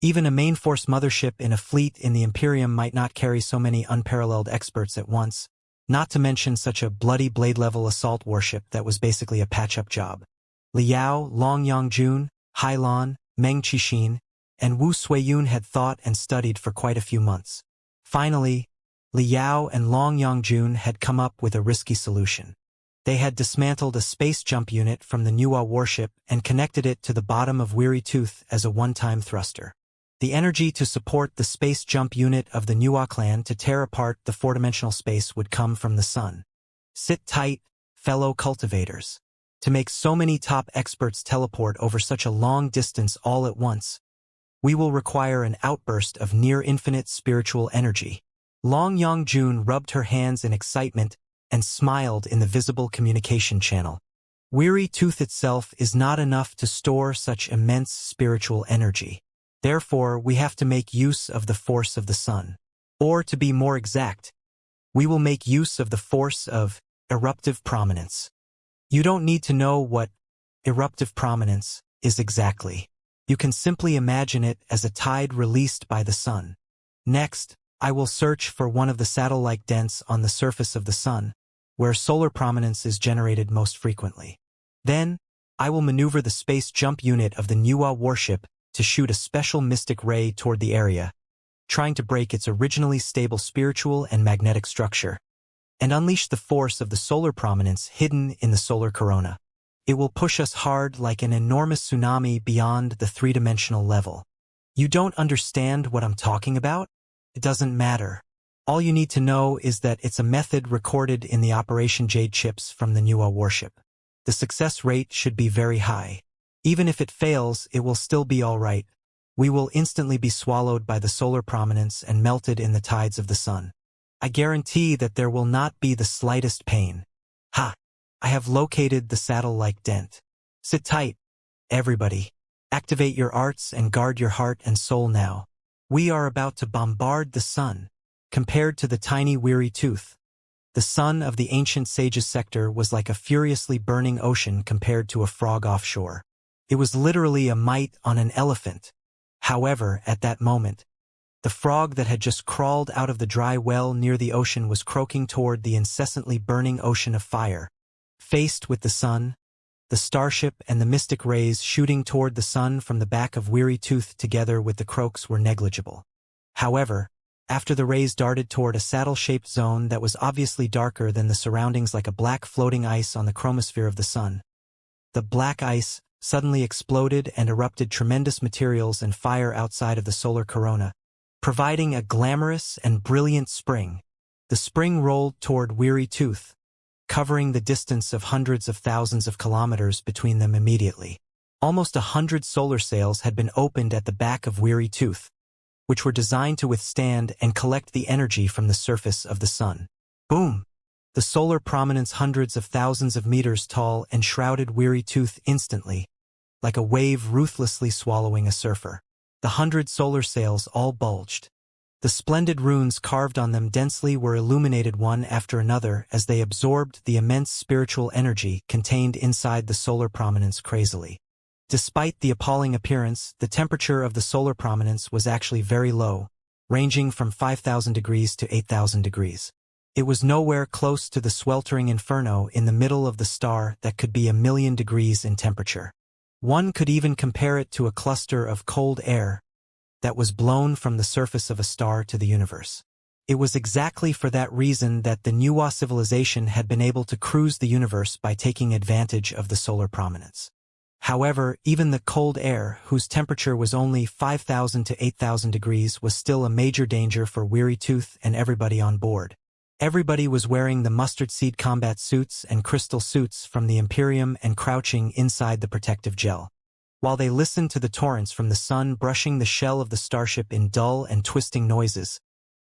Even a main force mothership in a fleet in the Imperium might not carry so many unparalleled experts at once, not to mention such a bloody blade-level assault warship that was basically a patch-up job. Liao, Long Yongjun, Hylon, Meng Qixin, and Wu Suiyun had thought and studied for quite a few months. Finally, Liao and Long Yongjun had come up with a risky solution. They had dismantled a space jump unit from the Nuwa warship and connected it to the bottom of Weary Tooth as a one-time thruster. The energy to support the space jump unit of the Nuwa clan to tear apart the four-dimensional space would come from the sun. Sit tight, fellow cultivators. To make so many top experts teleport over such a long distance all at once, we will require an outburst of near-infinite spiritual energy. Long Yongjun rubbed her hands in excitement and smiled in the visible communication channel. Weary Tooth itself is not enough to store such immense spiritual energy. Therefore, we have to make use of the force of the sun. Or, to be more exact, we will make use of the force of eruptive prominence. You don't need to know what eruptive prominence is exactly. You can simply imagine it as a tide released by the sun. Next, I will search for one of the saddle-like dents on the surface of the sun, where solar prominence is generated most frequently. Then, I will maneuver the space jump unit of the Nuwa warship to shoot a special mystic ray toward the area, trying to break its originally stable spiritual and magnetic structure, and unleash the force of the solar prominence hidden in the solar corona. It will push us hard like an enormous tsunami beyond the three-dimensional level. You don't understand what I'm talking about? It doesn't matter. All you need to know is that it's a method recorded in the Operation Jade chips from the Nuwa warship. The success rate should be very high. Even if it fails, it will still be all right. We will instantly be swallowed by the solar prominence and melted in the tides of the sun. I guarantee that there will not be the slightest pain. Ha! I have located the saddle-like dent. Sit tight, everybody. Activate your arts and guard your heart and soul now. We are about to bombard the sun. Compared to the tiny Weary Tooth, the sun of the ancient sages sector was like a furiously burning ocean compared to a frog offshore. It was literally a mite on an elephant. However, at that moment, the frog that had just crawled out of the dry well near the ocean was croaking toward the incessantly burning ocean of fire. Faced with the sun, the starship and the mystic rays shooting toward the sun from the back of Weary Tooth together with the croaks were negligible. However, after the rays darted toward a saddle-shaped zone that was obviously darker than the surroundings like a black floating ice on the chromosphere of the sun, the black ice suddenly exploded and erupted tremendous materials and fire outside of the solar corona, providing a glamorous and brilliant spring. The spring rolled toward Weary Tooth, covering the distance of hundreds of thousands of kilometers between them immediately. Almost 100 solar sails had been opened at the back of Weary Tooth, which were designed to withstand and collect the energy from the surface of the sun. Boom! The solar prominence hundreds of thousands of meters tall enshrouded Weary Tooth instantly, like a wave ruthlessly swallowing a surfer. The 100 solar sails all bulged. The splendid runes carved on them densely were illuminated one after another as they absorbed the immense spiritual energy contained inside the solar prominence crazily. Despite the appalling appearance, the temperature of the solar prominence was actually very low, ranging from 5,000 degrees to 8,000 degrees. It was nowhere close to the sweltering inferno in the middle of the star that could be 1,000,000 degrees in temperature. One could even compare it to a cluster of cold air that was blown from the surface of a star to the universe. It was exactly for that reason that the Nuwa civilization had been able to cruise the universe by taking advantage of the solar prominence. However, even the cold air, whose temperature was only 5,000 to 8,000 degrees, was still a major danger for Weary Tooth and everybody on board. Everybody was wearing the mustard seed combat suits and crystal suits from the Imperium and crouching inside the protective gel. While they listened to the torrents from the sun brushing the shell of the starship in dull and twisting noises,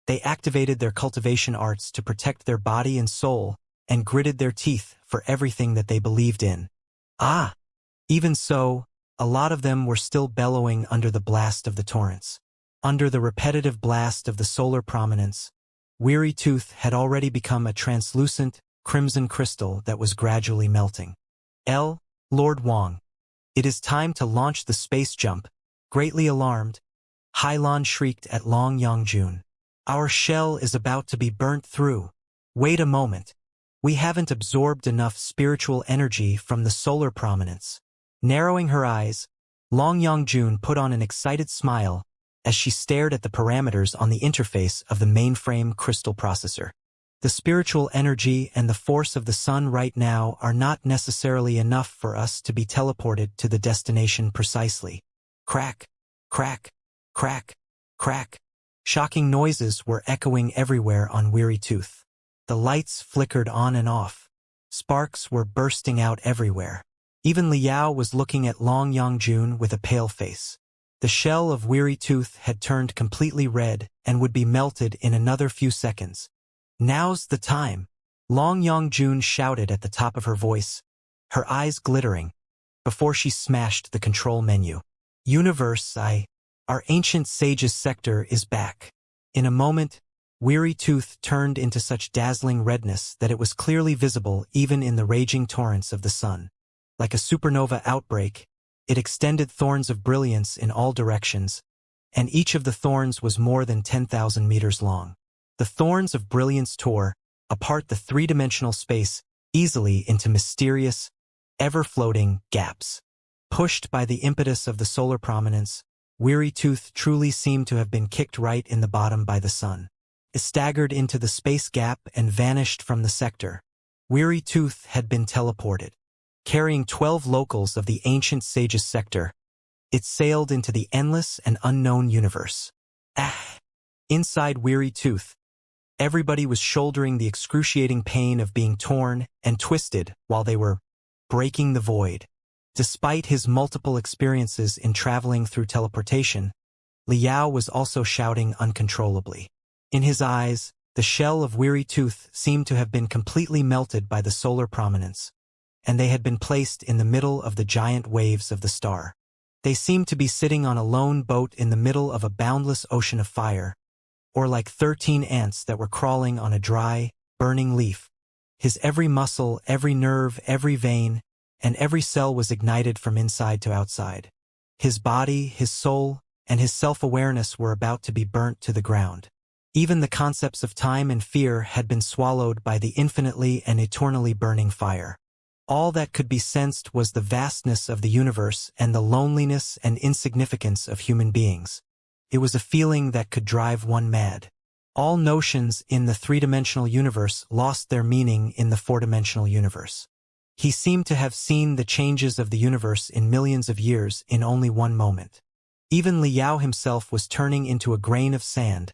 they activated their cultivation arts to protect their body and soul and gritted their teeth for everything that they believed in. Even so, a lot of them were still bellowing under the blast of the torrents. Under the repetitive blast of the solar prominence, Weary Tooth had already become a translucent, crimson crystal that was gradually melting. Lord Wang. It is time to launch the space jump. Greatly alarmed, Hylon shrieked at Long Yongjun. Our shell is about to be burnt through. Wait a moment. We haven't absorbed enough spiritual energy from the solar prominence. Narrowing her eyes, Long Yongjun put on an excited smile as she stared at the parameters on the interface of the mainframe crystal processor. The spiritual energy and the force of the sun right now are not necessarily enough for us to be teleported to the destination precisely. Crack, crack, crack, crack. Shocking noises were echoing everywhere on Weary Tooth. The lights flickered on and off. Sparks were bursting out everywhere. Even Liao was looking at Long Yongjun with a pale face. The shell of Weary Tooth had turned completely red and would be melted in another few seconds. Now's the time, Long Yongjun shouted at the top of her voice, her eyes glittering, before she smashed the control menu. Universe, our ancient sage's sector is back. In a moment, Weary Tooth turned into such dazzling redness that it was clearly visible even in the raging torrents of the sun. Like a supernova outbreak, it extended thorns of brilliance in all directions, and each of the thorns was more than 10,000 meters long. The thorns of brilliance tore apart the three-dimensional space easily into mysterious, ever-floating gaps. Pushed by the impetus of the solar prominence, Weary Tooth truly seemed to have been kicked right in the bottom by the sun. It staggered into the space gap and vanished from the sector. Weary Tooth had been teleported. Carrying 12 locals of the ancient sage's sector, it sailed into the endless and unknown universe. Inside Weary Tooth, everybody was shouldering the excruciating pain of being torn and twisted while they were breaking the void. Despite his multiple experiences in traveling through teleportation, Liao was also shouting uncontrollably. In his eyes, the shell of Weary Tooth seemed to have been completely melted by the solar prominence, and they had been placed in the middle of the giant waves of the star. They seemed to be sitting on a lone boat in the middle of a boundless ocean of fire, or like 13 ants that were crawling on a dry, burning leaf. His every muscle, every nerve, every vein, and every cell was ignited from inside to outside. His body, his soul, and his self-awareness were about to be burnt to the ground. Even the concepts of time and fear had been swallowed by the infinitely and eternally burning fire. All that could be sensed was the vastness of the universe and the loneliness and insignificance of human beings. It was a feeling that could drive one mad. All notions in the three-dimensional universe lost their meaning in the four-dimensional universe. He seemed to have seen the changes of the universe in millions of years in only one moment. Even Liao himself was turning into a grain of sand,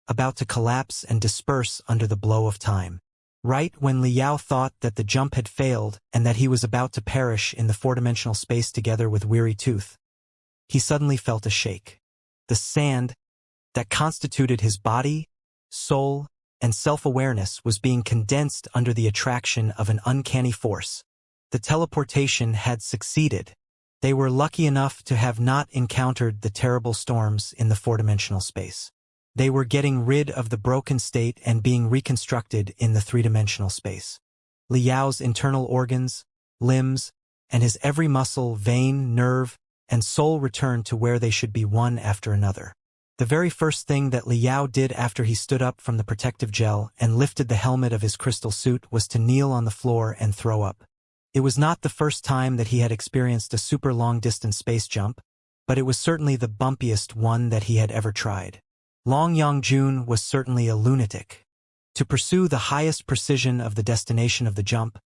about to collapse and disperse under the blow of time. Right when Liao thought that the jump had failed and that he was about to perish in the four-dimensional space together with Weary Tooth, he suddenly felt a shake. The sand that constituted his body, soul, and self-awareness was being condensed under the attraction of an uncanny force. The teleportation had succeeded. They were lucky enough to have not encountered the terrible storms in the four-dimensional space. They were getting rid of the broken state and being reconstructed in the three-dimensional space. Liao's internal organs, limbs, and his every muscle, vein, nerve, and soul returned to where they should be one after another. The very first thing that Liao did after he stood up from the protective gel and lifted the helmet of his crystal suit was to kneel on the floor and throw up. It was not the first time that he had experienced a super long-distance space jump. but it was certainly the bumpiest one that he had ever tried. Long Yongjun was certainly a lunatic. To pursue the highest precision of the destination of the jump,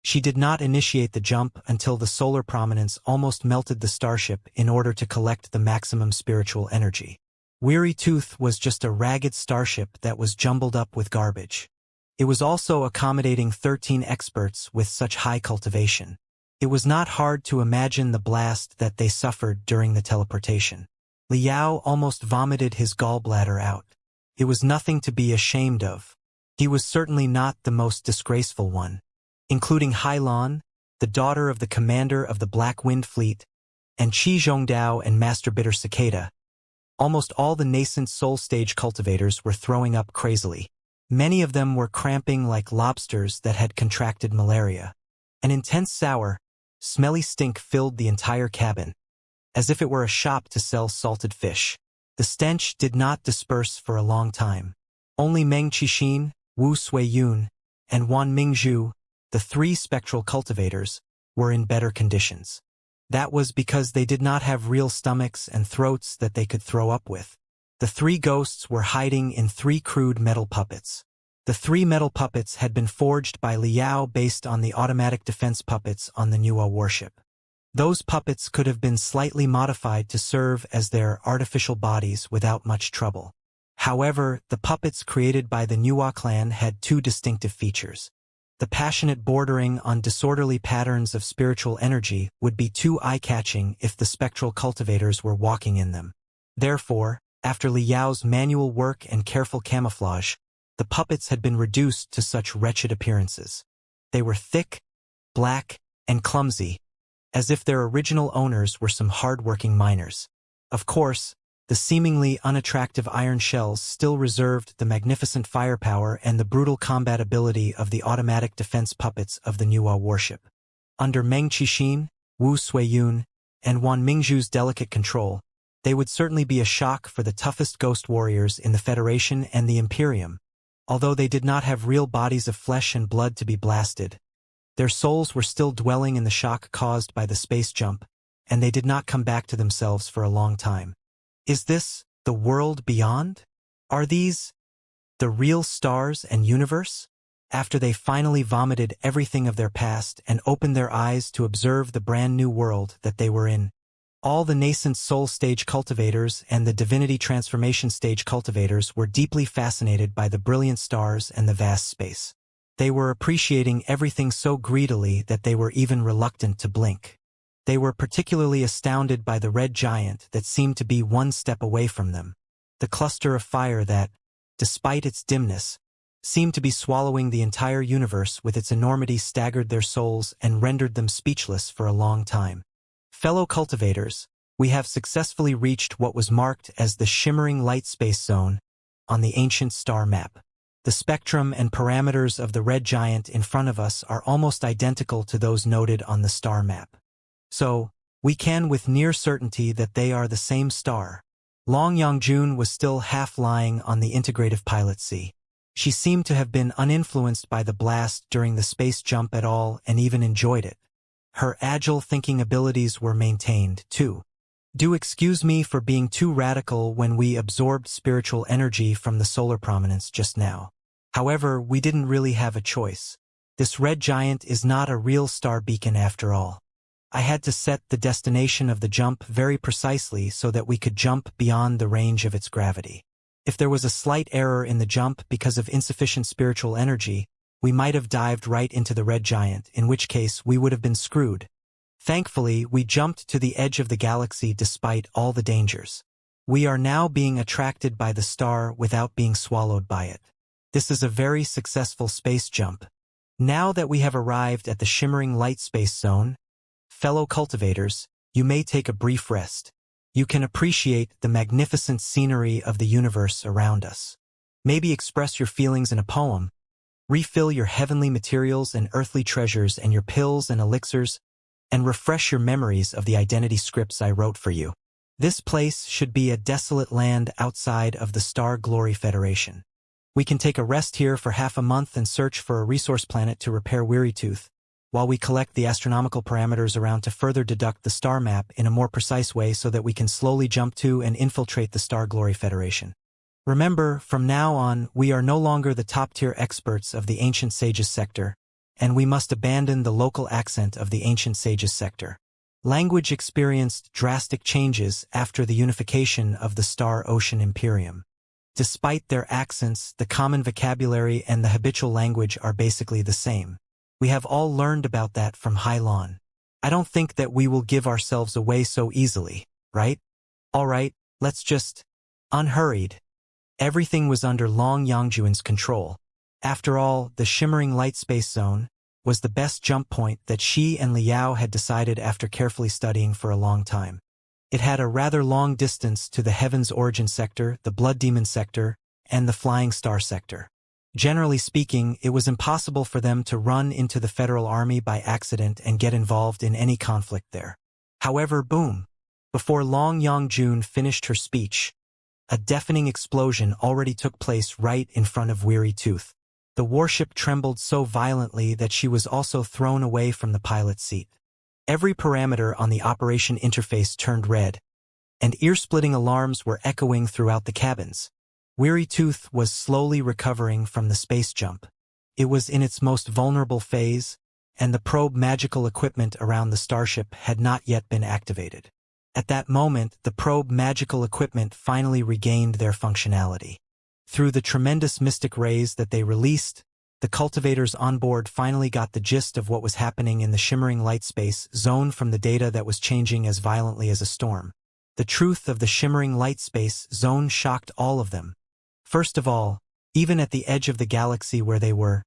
she did not initiate the jump until the solar prominence almost melted the starship in order to collect the maximum spiritual energy. Weary Tooth was just a ragged starship that was jumbled up with garbage. It was also accommodating 13 experts with such high cultivation. It was not hard to imagine the blast that they suffered during the teleportation. Liao almost vomited his gallbladder out. It was nothing to be ashamed of. He was certainly not the most disgraceful one. Including Hailan, the daughter of the commander of the Black Wind Fleet, and Qi Zhongdao and Master Bitter Cicada, almost all the nascent soul stage cultivators were throwing up crazily. Many of them were cramping like lobsters that had contracted malaria. An intense sour, smelly stink filled the entire cabin, as if it were a shop to sell salted fish. The stench did not disperse for a long time. Only Meng Qixin, Wu Suiyun, and Wan Mingzhu, the three spectral cultivators, were in better conditions. That was because they did not have real stomachs and throats that they could throw up with. The three ghosts were hiding in three crude metal puppets. The three metal puppets had been forged by Liao based on the automatic defense puppets on the Nuwa warship. Those puppets could have been slightly modified to serve as their artificial bodies without much trouble. However, the puppets created by the Nuwa clan had two distinctive features. The passionate bordering on disorderly patterns of spiritual energy would be too eye-catching if the spectral cultivators were walking in them. Therefore, after Liao's manual work and careful camouflage, the puppets had been reduced to such wretched appearances. They were thick, black, and clumsy, as if their original owners were some hard-working miners. Of course, the seemingly unattractive iron shells still reserved the magnificent firepower and the brutal combat ability of the automatic defense puppets of the Nuwa warship. Under Meng Qixin, Wu Suiyun, and Wan Mingzhu's delicate control, they would certainly be a shock for the toughest ghost warriors in the Federation and the Imperium. Although they did not have real bodies of flesh and blood to be blasted, their souls were still dwelling in the shock caused by the space jump, and they did not come back to themselves for a long time. Is this the world beyond? Are these the real stars and universe? After they finally vomited everything of their past and opened their eyes to observe the brand new world that they were in, all the nascent soul stage cultivators and the divinity transformation stage cultivators were deeply fascinated by the brilliant stars and the vast space. They were appreciating everything so greedily that they were even reluctant to blink. They were particularly astounded by the red giant that seemed to be one step away from them, the cluster of fire that, despite its dimness, seemed to be swallowing the entire universe with its enormity staggered their souls and rendered them speechless for a long time. Fellow cultivators, we have successfully reached what was marked as the shimmering light space zone on the ancient star map. The spectrum and parameters of the red giant in front of us are almost identical to those noted on the star map. So, we can with near certainty that they are the same star. Long Yongjun was still half lying on the integrative pilot seat. She seemed to have been uninfluenced by the blast during the space jump at all and even enjoyed it. Her agile thinking abilities were maintained, too. Do excuse me for being too radical when we absorbed spiritual energy from the solar prominence just now. However, we didn't really have a choice. This red giant is not a real star beacon after all. I had to set the destination of the jump very precisely so that we could jump beyond the range of its gravity. If there was a slight error in the jump because of insufficient spiritual energy, we might have dived right into the red giant, in which case we would have been screwed. Thankfully, we jumped to the edge of the galaxy despite all the dangers. We are now being attracted by the star without being swallowed by it. This is a very successful space jump. Now that we have arrived at the shimmering light space zone, fellow cultivators, you may take a brief rest. You can appreciate the magnificent scenery of the universe around us. Maybe express your feelings in a poem. Refill your heavenly materials and earthly treasures and your pills and elixirs, and refresh your memories of the identity scripts I wrote for you. This place should be a desolate land outside of the Star Glory Federation. We can take a rest here for half a month and search for a resource planet to repair Weary Tooth. while we collect the astronomical parameters around to further deduct the star map in a more precise way so that we can slowly jump to and infiltrate the Star Glory Federation. Remember, from now on, we are no longer the top-tier experts of the Ancient Sages sector, and we must abandon the local accent of the Ancient Sages sector. Language experienced drastic changes after the unification of the Star Ocean Imperium. Despite their accents, the common vocabulary and the habitual language are basically the same. We have all learned about that from Hylon. I don't think that we will give ourselves away so easily, right? Alright, let's just... Unhurried. Everything was under Long Yangjuan's control. After all, the shimmering light space zone was the best jump point that she and Liao had decided after carefully studying for a long time. It had a rather long distance to the Heaven's Origin sector, the Blood Demon sector, and the Flying Star sector. Generally speaking, it was impossible for them to run into the Federal Army by accident and get involved in any conflict there. However, boom! Before Long Yangjun finished her speech, a deafening explosion already took place right in front of Weary Tooth. The warship trembled so violently that she was also thrown away from the pilot's seat. Every parameter on the operation interface turned red, and ear-splitting alarms were echoing throughout the cabins. Weary Tooth was slowly recovering from the space jump. It was in its most vulnerable phase, and the probe magical equipment around the starship had not yet been activated. At that moment, the probe magical equipment finally regained their functionality. Through the tremendous mystic rays that they released, the cultivators on board finally got the gist of what was happening in the shimmering light space zone from the data that was changing as violently as a storm. The truth of the shimmering light space zone shocked all of them. First of all, even at the edge of the galaxy where they were,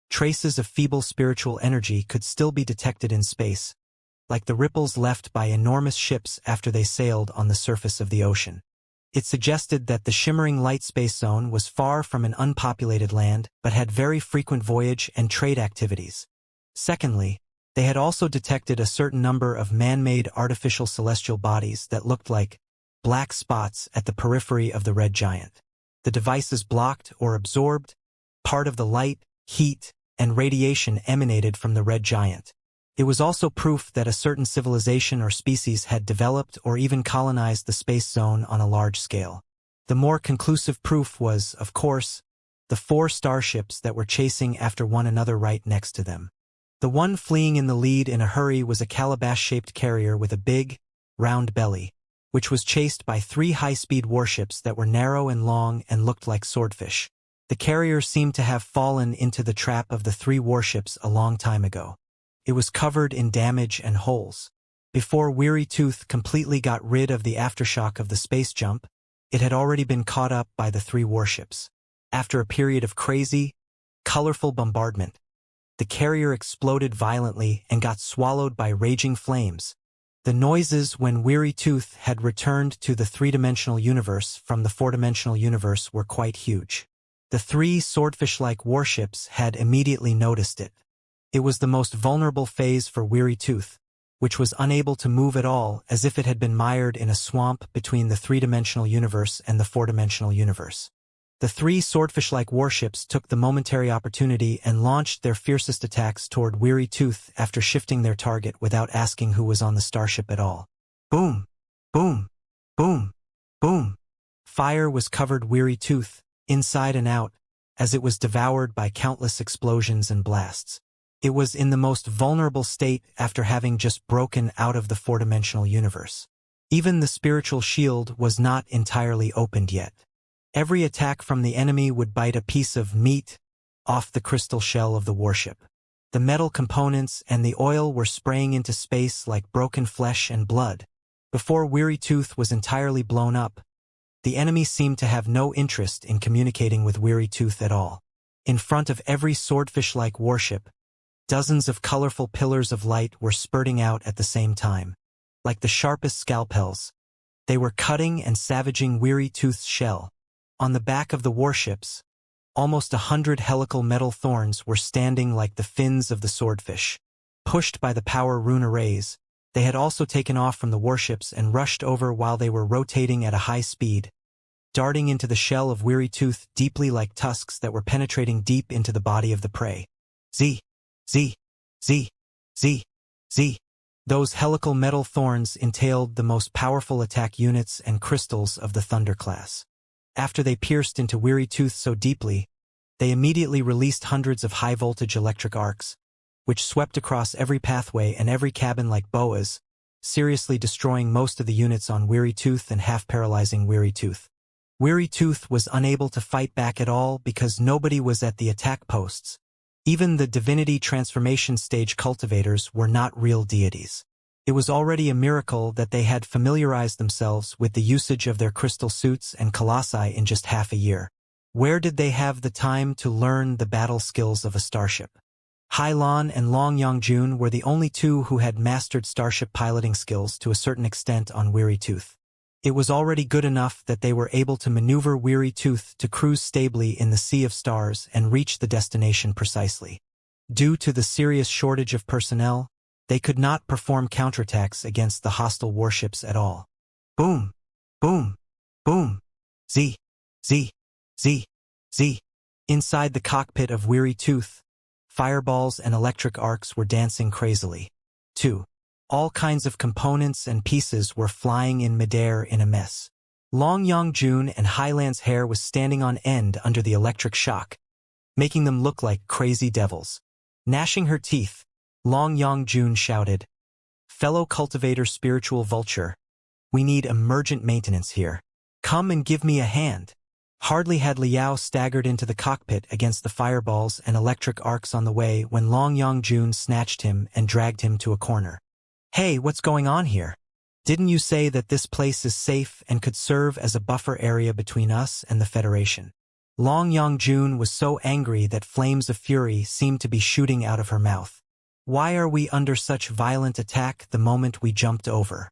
traces of feeble spiritual energy could still be detected in space, like the ripples left by enormous ships after they sailed on the surface of the ocean. It suggested that the shimmering light space zone was far from an unpopulated land, but had very frequent voyage and trade activities. Secondly, they had also detected a certain number of man-made artificial celestial bodies that looked like black spots at the periphery of the red giant. The devices blocked or absorbed part of the light, heat, and radiation emanated from the red giant. It was also proof that a certain civilization or species had developed or even colonized the space zone on a large scale. The more conclusive proof was, of course, the 4 starships that were chasing after one another right next to them. The one fleeing in the lead in a hurry was a calabash-shaped carrier with a big, round belly, which was chased by 3 high-speed warships that were narrow and long and looked like swordfish. The carrier seemed to have fallen into the trap of the 3 warships a long time ago. It was covered in damage and holes. Before Weary Tooth completely got rid of the aftershock of the space jump, it had already been caught up by the 3 warships. After a period of crazy, colorful bombardment, the carrier exploded violently and got swallowed by raging flames. The noises when Weary Tooth had returned to the 3-dimensional universe from the 4-dimensional universe were quite huge. The 3 swordfish-like warships had immediately noticed it. It was the most vulnerable phase for Weary Tooth, which was unable to move at all, as if it had been mired in a swamp between the 3-dimensional universe and the 4-dimensional universe. The 3 swordfish-like warships took the momentary opportunity and launched their fiercest attacks toward Weary Tooth after shifting their target without asking who was on the starship at all. Boom! Boom! Boom! Boom! Fire was covered Weary Tooth, inside and out, as it was devoured by countless explosions and blasts. It was in the most vulnerable state after having just broken out of the 4-dimensional universe. Even the spiritual shield was not entirely opened yet. Every attack from the enemy would bite a piece of meat off the crystal shell of the warship. The metal components and the oil were spraying into space like broken flesh and blood. Before Weary Tooth was entirely blown up, the enemy seemed to have no interest in communicating with Weary Tooth at all. In front of every swordfish-like warship, dozens of colorful pillars of light were spurting out at the same time. Like the sharpest scalpels, they were cutting and savaging Weary Tooth's shell. On the back of the warships, almost 100 helical metal thorns were standing like the fins of the swordfish. Pushed by the power rune arrays, they had also taken off from the warships and rushed over while they were rotating at a high speed, darting into the shell of Weary Tooth deeply like tusks that were penetrating deep into the body of the prey. Z. Z. Z. Those helical metal thorns entailed the most powerful attack units and crystals of the Thunder class. After they pierced into Weary Tooth so deeply, they immediately released hundreds of high-voltage electric arcs, which swept across every pathway and every cabin like boas, seriously destroying most of the units on Weary Tooth and half-paralyzing Weary Tooth. Weary Tooth was unable to fight back at all because nobody was at the attack posts. Even the divinity transformation stage cultivators were not real deities. It was already a miracle that they had familiarized themselves with the usage of their crystal suits and colossi in just half a year. Where did they have the time to learn the battle skills of a starship? Hailan and Long Yongjun were the only two who had mastered starship piloting skills to a certain extent on Weary Tooth. It was already good enough that they were able to maneuver Weary Tooth to cruise stably in the Sea of Stars and reach the destination precisely. Due to the serious shortage of personnel, they could not perform counterattacks against the hostile warships at all. Boom! Boom! Boom! Z! Z! Z! Z! Inside the cockpit of Weary Tooth, fireballs and electric arcs were dancing crazily. 2. All kinds of components and pieces were flying in midair in a mess. Long Yongjun and Hailan's hair was standing on end under the electric shock, making them look like crazy devils. Gnashing her teeth, Long Yongjun shouted, "Fellow cultivator spiritual vulture, we need emergent maintenance here. Come and give me a hand." Hardly had Liao staggered into the cockpit against the fireballs and electric arcs on the way when Long Yongjun snatched him and dragged him to a corner. "Hey, what's going on here? Didn't you say that this place is safe and could serve as a buffer area between us and the Federation?" Long Yongjun was so angry that flames of fury seemed to be shooting out of her mouth. "Why are we under such violent attack the moment we jumped over?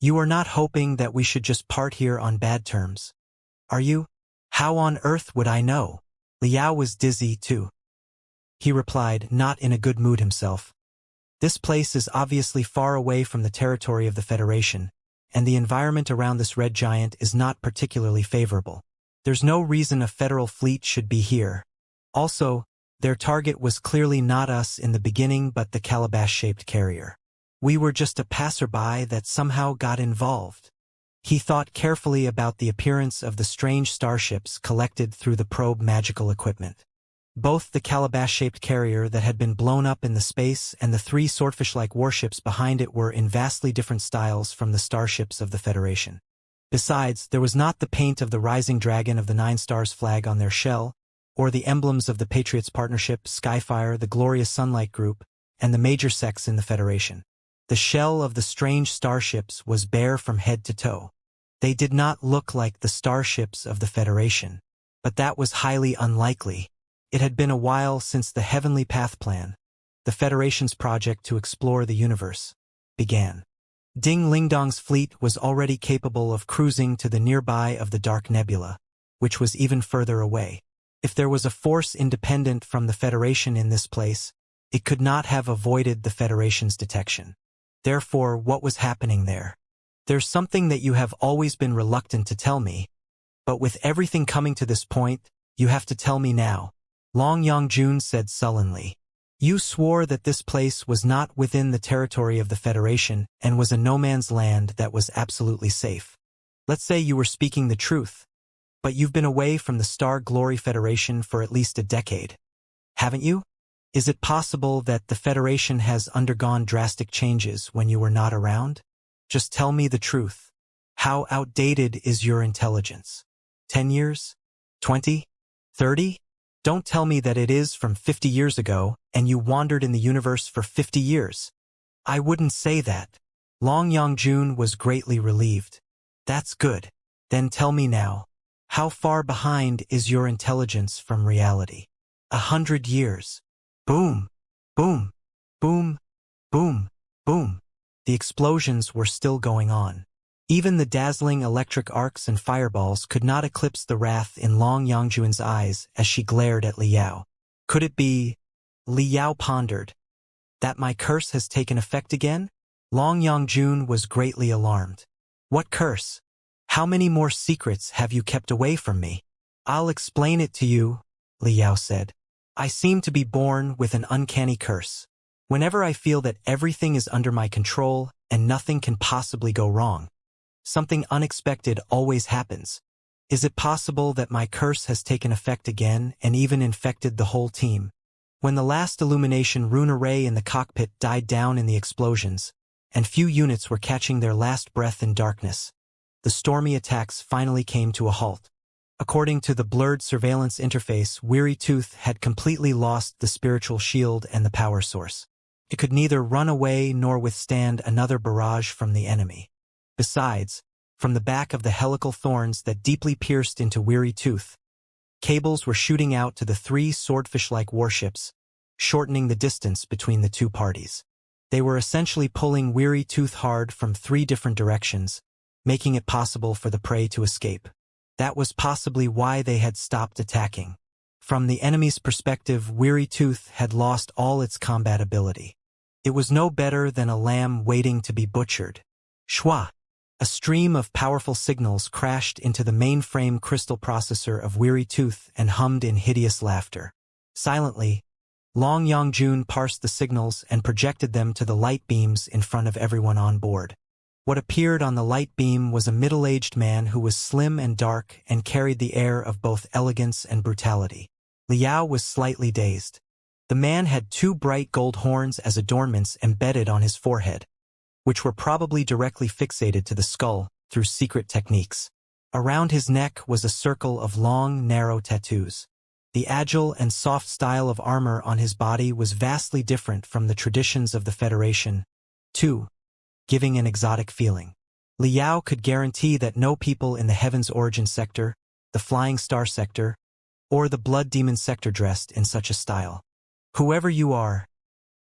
You are not hoping that we should just part here on bad terms, are you? How on earth would I know?" Liao was dizzy too. He replied, not in a good mood himself. "This place is obviously far away from the territory of the Federation, and the environment around this red giant is not particularly favorable. There's no reason a federal fleet should be here. Also, their target was clearly not us in the beginning but the calabash-shaped carrier. We were just a passerby that somehow got involved." He thought carefully about the appearance of the strange starships collected through the probe magical equipment. Both the calabash-shaped carrier that had been blown up in the space and the 3 swordfish-like warships behind it were in vastly different styles from the starships of the Federation. Besides, there was not the paint of the rising dragon of the 9 Stars flag on their shell, or the emblems of the Patriots Partnership, Skyfire, the Glorious Sunlight Group, and the major sects in the Federation. The shell of the strange starships was bare from head to toe. They did not look like the starships of the Federation, but that was highly unlikely. It had been a while since the Heavenly Path Plan, the Federation's project to explore the universe, began. Ding Lingdong's fleet was already capable of cruising to the nearby of the Dark Nebula, which was even further away. If there was a force independent from the Federation in this place, it could not have avoided the Federation's detection. Therefore, what was happening there? "There's something that you have always been reluctant to tell me, but with everything coming to this point, you have to tell me now," Long Yongjun said sullenly. "You swore that this place was not within the territory of the Federation and was a no-man's land that was absolutely safe. Let's say you were speaking the truth, but you've been away from the Star Glory Federation for at least a decade, haven't you? Is it possible that the Federation has undergone drastic changes when you were not around? Just tell me the truth. How outdated is your intelligence? 10 years? 20? 30? Don't tell me that it is from 50 years ago, and you wandered in the universe for 50 years. I wouldn't say that." Long Yongjun was greatly relieved. "That's good. Then tell me now, how far behind is your intelligence from reality?" 100 years. Boom, boom, boom, boom, boom. The explosions were still going on. Even the dazzling electric arcs and fireballs could not eclipse the wrath in Long Yongjun's eyes as she glared at Liao. Could it be? Liao pondered. That my curse has taken effect again? Long Yongjun was greatly alarmed. "What curse? How many more secrets have you kept away from me?" "I'll explain it to you," Liao said. "I seem to be born with an uncanny curse. Whenever I feel that everything is under my control and nothing can possibly go wrong, something unexpected always happens. Is it possible that my curse has taken effect again and even infected the whole team? When the last illumination rune array in the cockpit died down in the explosions, and few units were catching their last breath in darkness, the stormy attacks finally came to a halt. According to the blurred surveillance interface, Weary Tooth had completely lost the spiritual shield and the power source. It could neither run away nor withstand another barrage from the enemy. Besides, from the back of the helical thorns that deeply pierced into Weary Tooth, cables were shooting out to the 3 swordfish-like warships, shortening the distance between the 2 parties. They were essentially pulling Weary Tooth hard from 3 different directions, making it possible for the prey to escape. That was possibly why they had stopped attacking. From the enemy's perspective, Weary Tooth had lost all its combat ability. It was no better than a lamb waiting to be butchered. Shwa! A stream of powerful signals crashed into the mainframe crystal processor of Weary Tooth and hummed in hideous laughter. Silently, Long Yongjun parsed the signals and projected them to the light beams in front of everyone on board. What appeared on the light beam was a middle-aged man who was slim and dark and carried the air of both elegance and brutality. Liao was slightly dazed. The man had 2 bright gold horns as adornments embedded on his forehead, which were probably directly fixated to the skull through secret techniques. Around his neck was a circle of long, narrow tattoos. The agile and soft style of armor on his body was vastly different from the traditions of the Federation, too, giving an exotic feeling. Liao could guarantee that no people in the Heaven's Origin sector, the Flying Star sector, or the Blood Demon sector dressed in such a style. Whoever you are,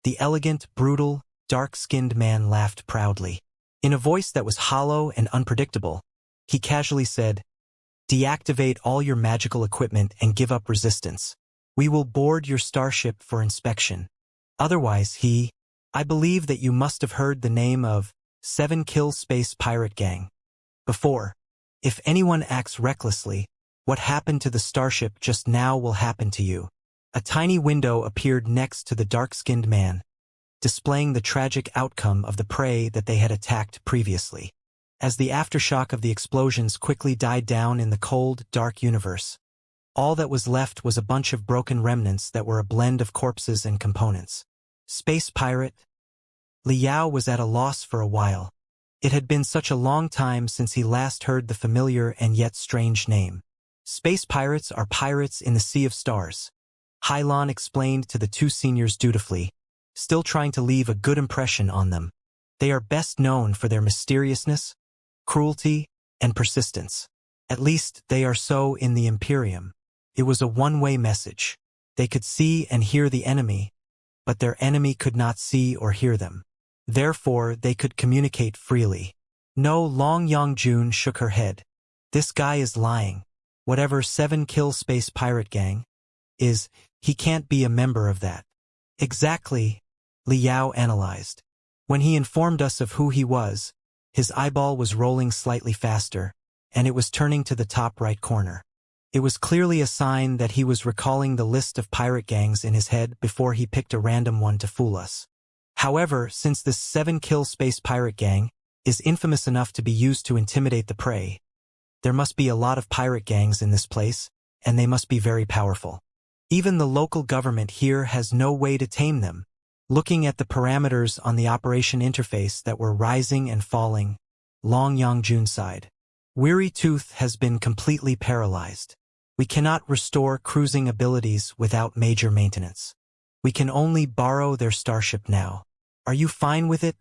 the elegant, brutal, dark-skinned man laughed proudly. In a voice that was hollow and unpredictable, he casually said, "Deactivate all your magical equipment and give up resistance. We will board your starship for inspection. Otherwise, I believe that you must have heard the name of 7 Kill Space Pirate Gang before. If anyone acts recklessly, what happened to the starship just now will happen to you." A tiny window appeared next to the dark-skinned man, displaying the tragic outcome of the prey that they had attacked previously. As the aftershock of the explosions quickly died down in the cold, dark universe, all that was left was a bunch of broken remnants that were a blend of corpses and components. Space pirate? Liao was at a loss for a while. It had been such a long time since he last heard the familiar and yet strange name. Space pirates are pirates in the Sea of Stars. Hylon explained to the 2 seniors dutifully, still trying to leave a good impression on them. They are best known for their mysteriousness, cruelty, and persistence. At least they are so in the Imperium. It was a one-way message. They could see and hear the enemy, but their enemy could not see or hear them. Therefore, they could communicate freely. No, Long Yongjun shook her head. This guy is lying. Whatever 7 Kill Space Pirate Gang is, he can't be a member of that. Exactly, Liao analyzed. When he informed us of who he was, his eyeball was rolling slightly faster, and it was turning to the top right corner. It was clearly a sign that he was recalling the list of pirate gangs in his head before he picked a random one to fool us. However, since this 7 Kill Space Pirate Gang is infamous enough to be used to intimidate the prey, there must be a lot of pirate gangs in this place, and they must be very powerful. Even the local government here has no way to tame them. Looking at the parameters on the operation interface that were rising and falling, Long Yongjun sighed. Weary Tooth has been completely paralyzed. We cannot restore cruising abilities without major maintenance. We can only borrow their starship now. Are you fine with it,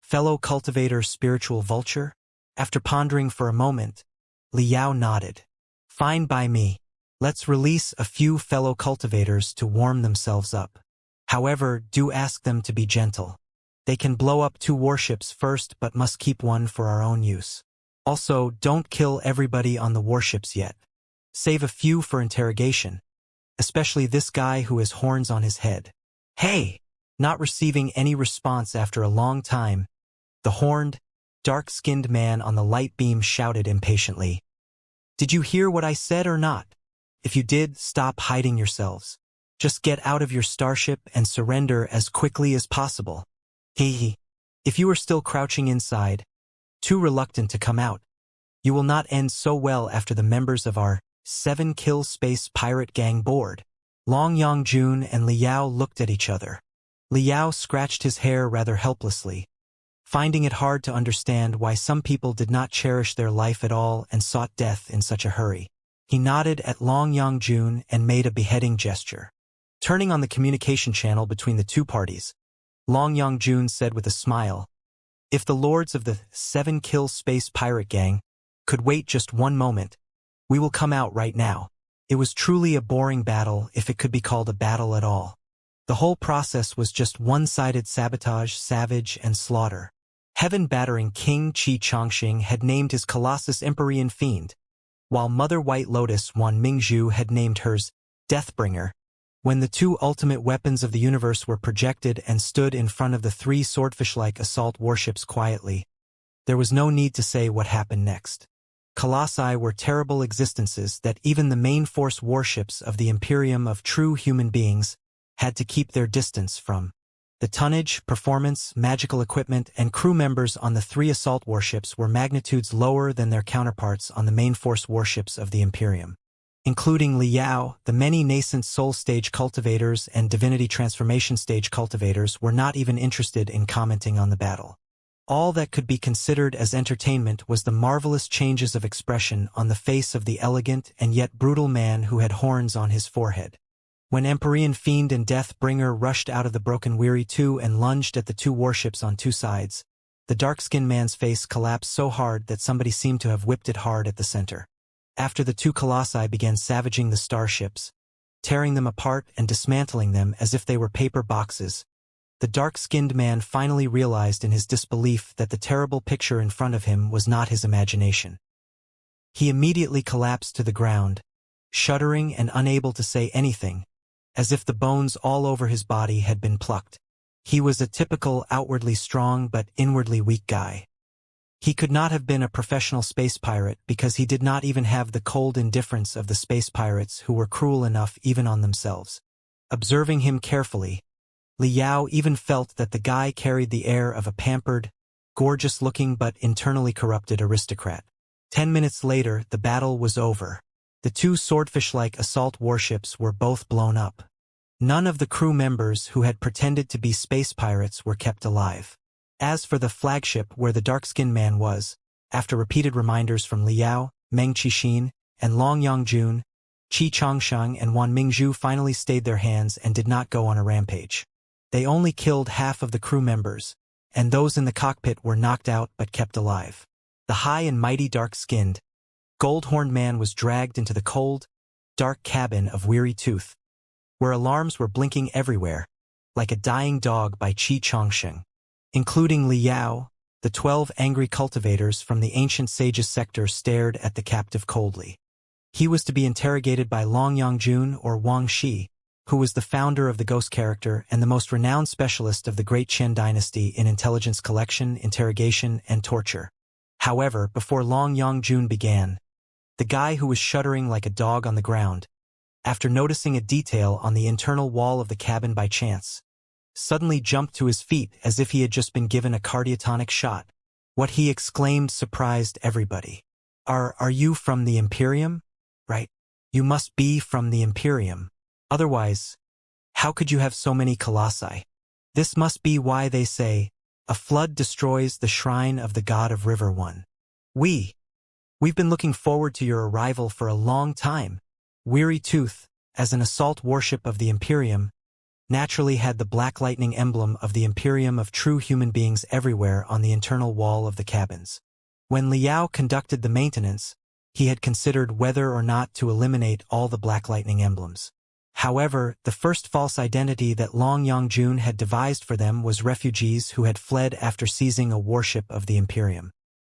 fellow cultivator spiritual vulture? After pondering for a moment, Liao nodded. Fine by me. Let's release a few fellow cultivators to warm themselves up. However, do ask them to be gentle. They can blow up 2 warships first but must keep one for our own use. Also, don't kill everybody on the warships yet. Save a few for interrogation, especially this guy who has horns on his head. Hey! Not receiving any response after a long time, the horned, dark-skinned man on the light beam shouted impatiently. Did you hear what I said or not? If you did, stop hiding yourselves. Just get out of your starship and surrender as quickly as possible. Hehe. If you are still crouching inside, too reluctant to come out, you will not end so well after the members of our 7-kill space pirate gang board. Long Yongjun and Liao looked at each other. Liao scratched his hair rather helplessly, finding it hard to understand why some people did not cherish their life at all and sought death in such a hurry. He nodded at Long Yongjun and made a beheading gesture. Turning on the communication channel between the two parties, Long Yongjun said with a smile, "If the lords of the 7-kill space pirate gang could wait just one moment, we will come out right now." It was truly a boring battle if it could be called a battle at all. The whole process was just one-sided sabotage, savage, and slaughter. Heaven-battering King Xianxia had named his Colossus Empyrean Fiend, while Mother White Lotus Wan Mingzhu had named hers Deathbringer. When the two ultimate weapons of the universe were projected and stood in front of the 3 swordfish-like assault warships quietly, there was no need to say what happened next. Colossi were terrible existences that even the main force warships of the Imperium of true human beings had to keep their distance from. The tonnage, performance, magical equipment, and crew members on the 3 assault warships were magnitudes lower than their counterparts on the main force warships of the Imperium. Including Liao, the many nascent soul stage cultivators and divinity transformation stage cultivators were not even interested in commenting on the battle. All that could be considered as entertainment was the marvelous changes of expression on the face of the elegant and yet brutal man who had horns on his forehead. When Empyrean Fiend and Deathbringer rushed out of the broken Weary 2 and lunged at the 2 warships on 2 sides, the dark-skinned man's face collapsed so hard that somebody seemed to have whipped it hard at the center. After the 2 colossi began savaging the starships, tearing them apart and dismantling them as if they were paper boxes, the dark-skinned man finally realized in his disbelief that the terrible picture in front of him was not his imagination. He immediately collapsed to the ground, shuddering and unable to say anything, as if the bones all over his body had been plucked. He was a typical outwardly strong but inwardly weak guy. He could not have been a professional space pirate because he did not even have the cold indifference of the space pirates who were cruel enough even on themselves. Observing him carefully, Liao even felt that the guy carried the air of a pampered, gorgeous-looking but internally corrupted aristocrat. 10 minutes later, the battle was over. The 2 swordfish-like assault warships were both blown up. None of the crew members who had pretended to be space pirates were kept alive. As for the flagship where the dark-skinned man was, after repeated reminders from Liao, Meng Qixin, and Long Yongjun, Qi Changsheng and Wan Mingzhu finally stayed their hands and did not go on a rampage. They only killed half of the crew members, and those in the cockpit were knocked out but kept alive. The high and mighty dark-skinned, gold-horned man was dragged into the cold, dark cabin of Weary Tooth, where alarms were blinking everywhere, like a dying dog by Qi Changsheng. Including Liao, the 12 angry cultivators from the ancient sage's sector stared at the captive coldly. He was to be interrogated by Long Yongjun or Wang Shi, who was the founder of the ghost character and the most renowned specialist of the Great Qian dynasty in intelligence collection, interrogation, and torture. However, before Long Yongjun began, the guy who was shuddering like a dog on the ground, after noticing a detail on the internal wall of the cabin by chance, suddenly jumped to his feet as if he had just been given a cardiotonic shot. What he exclaimed surprised everybody. Are you from the Imperium? Right? You must be from the Imperium. Otherwise, how could you have so many colossi? This must be why they say, a flood destroys the shrine of the god of River One. We've been looking forward to your arrival for a long time. Weary Tooth, as an assault warship of the Imperium, naturally had the black lightning emblem of the Imperium of true human beings everywhere on the internal wall of the cabins. When Liao conducted the maintenance, he had considered whether or not to eliminate all the black lightning emblems. However, the first false identity that Long Yongjun had devised for them was refugees who had fled after seizing a warship of the Imperium.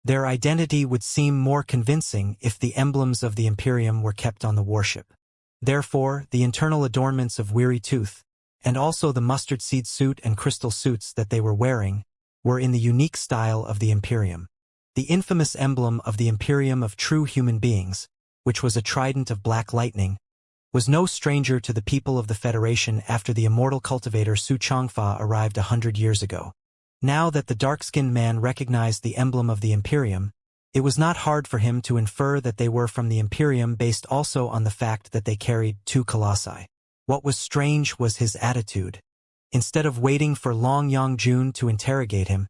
Their identity would seem more convincing if the emblems of the Imperium were kept on the warship. Therefore, the internal adornments of Weary Tooth, and also the mustard seed suit and crystal suits that they were wearing, were in the unique style of the Imperium. The infamous emblem of the Imperium of true human beings, which was a trident of black lightning, was no stranger to the people of the Federation after the immortal cultivator Su Changfa arrived 100 years ago. Now that the dark-skinned man recognized the emblem of the Imperium, it was not hard for him to infer that they were from the Imperium based also on the fact that they carried two colossi. What was strange was his attitude. Instead of waiting for Long Yangjun to interrogate him,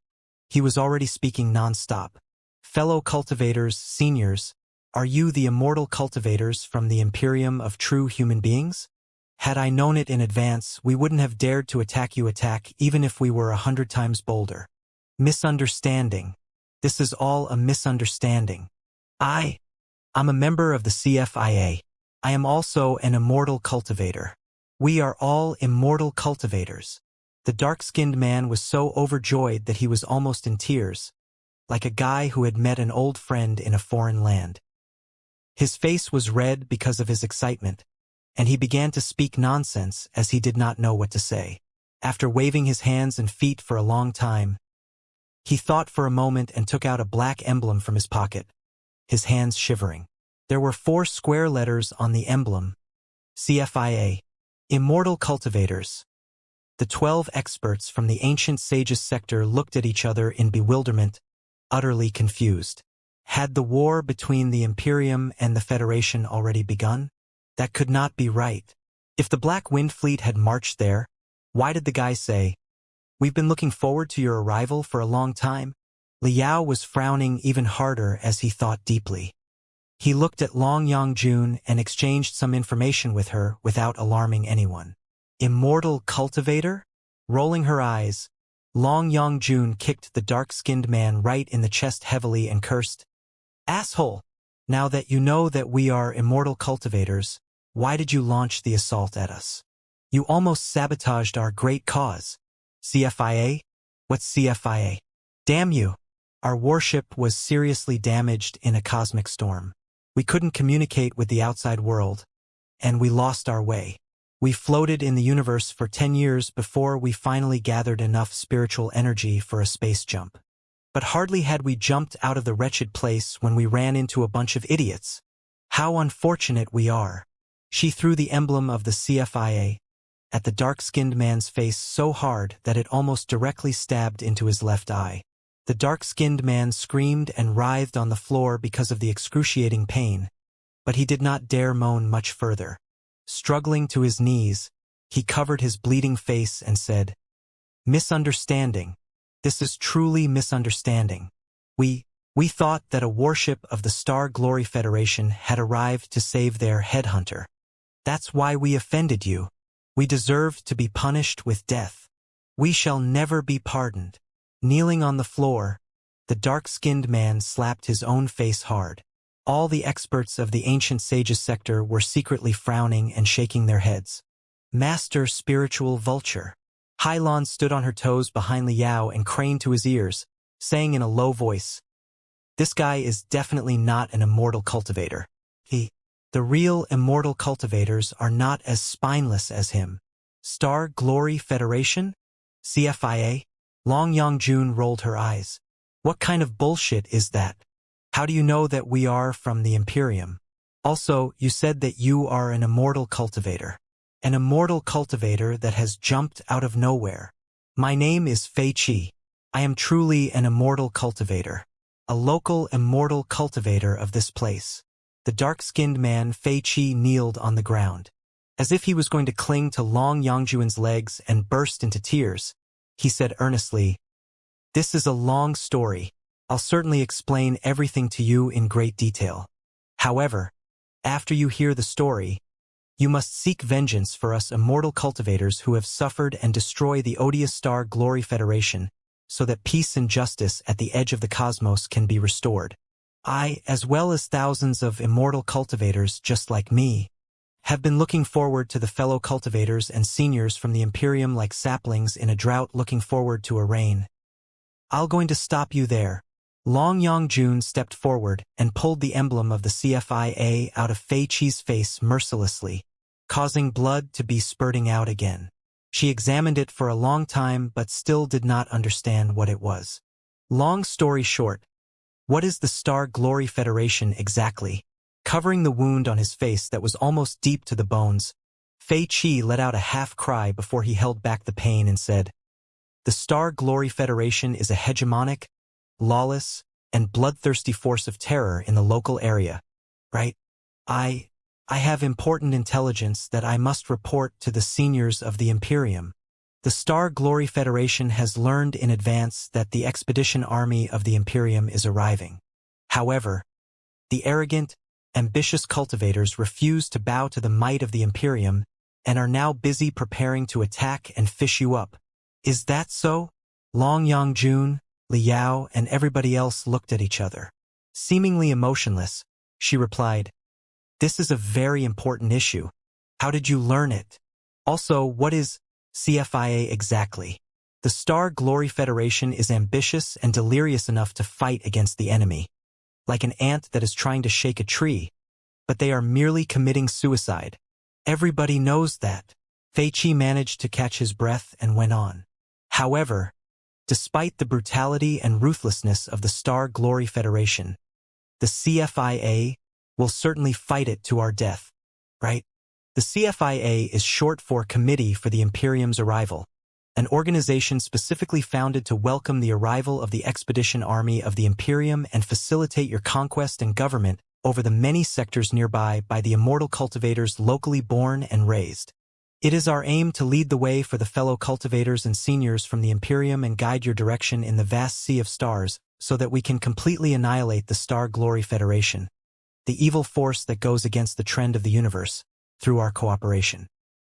he was already speaking non-stop. Fellow cultivators, seniors, are you the immortal cultivators from the Imperium of true human beings? Had I known it in advance, we wouldn't have dared to attack you even if we were 100 times bolder. Misunderstanding. This is all a misunderstanding. I'm a member of the CFIA. I am also an immortal cultivator. We are all immortal cultivators. The dark-skinned man was so overjoyed that he was almost in tears, like a guy who had met an old friend in a foreign land. His face was red because of his excitement, and he began to speak nonsense as he did not know what to say. After waving his hands and feet for a long time, he thought for a moment and took out a black emblem from his pocket, his hands shivering. There were 4 square letters on the emblem. CFIA. Immortal Cultivators. The 12 experts from the ancient sages sector looked at each other in bewilderment, utterly confused. Had the war between the Imperium and the Federation already begun? That could not be right. If the Black Wind Fleet had marched there, why did the guy say, "We've been looking forward to your arrival for a long time"? Liao was frowning even harder as he thought deeply. He looked at Long Yangjun and exchanged some information with her without alarming anyone. Immortal cultivator? Rolling her eyes, Long Yangjun kicked the dark-skinned man right in the chest heavily and cursed, "Asshole! Now that you know that we are immortal cultivators, why did you launch the assault at us? You almost sabotaged our great cause." CFIA? What's CFIA? Damn you! Our warship was seriously damaged in a cosmic storm. We couldn't communicate with the outside world, and we lost our way. We floated in the universe for 10 years before we finally gathered enough spiritual energy for a space jump. But hardly had we jumped out of the wretched place when we ran into a bunch of idiots. How unfortunate we are. She threw the emblem of the CFIA at the dark-skinned man's face so hard that it almost directly stabbed into his left eye. The dark-skinned man screamed and writhed on the floor because of the excruciating pain, but he did not dare moan much further. Struggling to his knees, he covered his bleeding face and said, "Misunderstanding. This is truly misunderstanding. We thought that a warship of the Star Glory Federation had arrived to save their headhunter. That's why we offended you. We deserved to be punished with death. We shall never be pardoned." Kneeling on the floor, the dark-skinned man slapped his own face hard. All the experts of the ancient sages sector were secretly frowning and shaking their heads. Master Spiritual Vulture. Hylon stood on her toes behind Liao and craned to his ears, saying in a low voice, "This guy is definitely not an immortal cultivator. The real immortal cultivators are not as spineless as him." Star Glory Federation? CFIA? Long Yangjun rolled her eyes. "What kind of bullshit is that? How do you know that we are from the Imperium? Also, you said that you are an immortal cultivator. An immortal cultivator that has jumped out of nowhere. My name is Fei Qi. I am truly an immortal cultivator. A local immortal cultivator of this place." The dark-skinned man Fei Qi kneeled on the ground. As if he was going to cling to Long Yangjun's legs and burst into tears, he said earnestly, "This is a long story. I'll certainly explain everything to you in great detail. However, after you hear the story, you must seek vengeance for us immortal cultivators who have suffered and destroy the odious Star Glory Federation so that peace and justice at the edge of the cosmos can be restored. I, as well as thousands of immortal cultivators just like me, have been looking forward to the fellow cultivators and seniors from the Imperium like saplings in a drought looking forward to a rain. I'll going to stop you there." Long Yangjun stepped forward and pulled the emblem of the CFIA out of Fei Qi's face mercilessly, causing blood to be spurting out again. She examined it for a long time but still did not understand what it was. Long story short, what is the Star Glory Federation exactly? Covering the wound on his face that was almost deep to the bones, Fei Qi let out a half-cry before he held back the pain and said, "The Star Glory Federation is a hegemonic, lawless, and bloodthirsty force of terror in the local area, right? I have important intelligence that I must report to the seniors of the Imperium. The Star Glory Federation has learned in advance that the expedition army of the Imperium is arriving. However, the arrogant, ambitious cultivators refuse to bow to the might of the Imperium and are now busy preparing to attack and fish you up. Is that so?" Long Yangjun, Li Yao, and everybody else looked at each other. Seemingly emotionless, she replied, "This is a very important issue. How did you learn it? Also, what is CFIA exactly?" The Star Glory Federation is ambitious and delirious enough to fight against the enemy, like an ant that is trying to shake a tree, but they are merely committing suicide. Everybody knows that. Fei Qi managed to catch his breath and went on. However, despite the brutality and ruthlessness of the Star Glory Federation, the CFIA will certainly fight it to our death, right? The CFIA is short for Committee for the Imperium's Arrival, an organization specifically founded to welcome the arrival of the expedition army of the Imperium and facilitate your conquest and government over the many sectors nearby by the immortal cultivators locally born and raised. It is our aim to lead the way for the fellow cultivators and seniors from the Imperium and guide your direction in the vast sea of stars so that we can completely annihilate the Star Glory Federation, the evil force that goes against the trend of the universe, through our cooperation.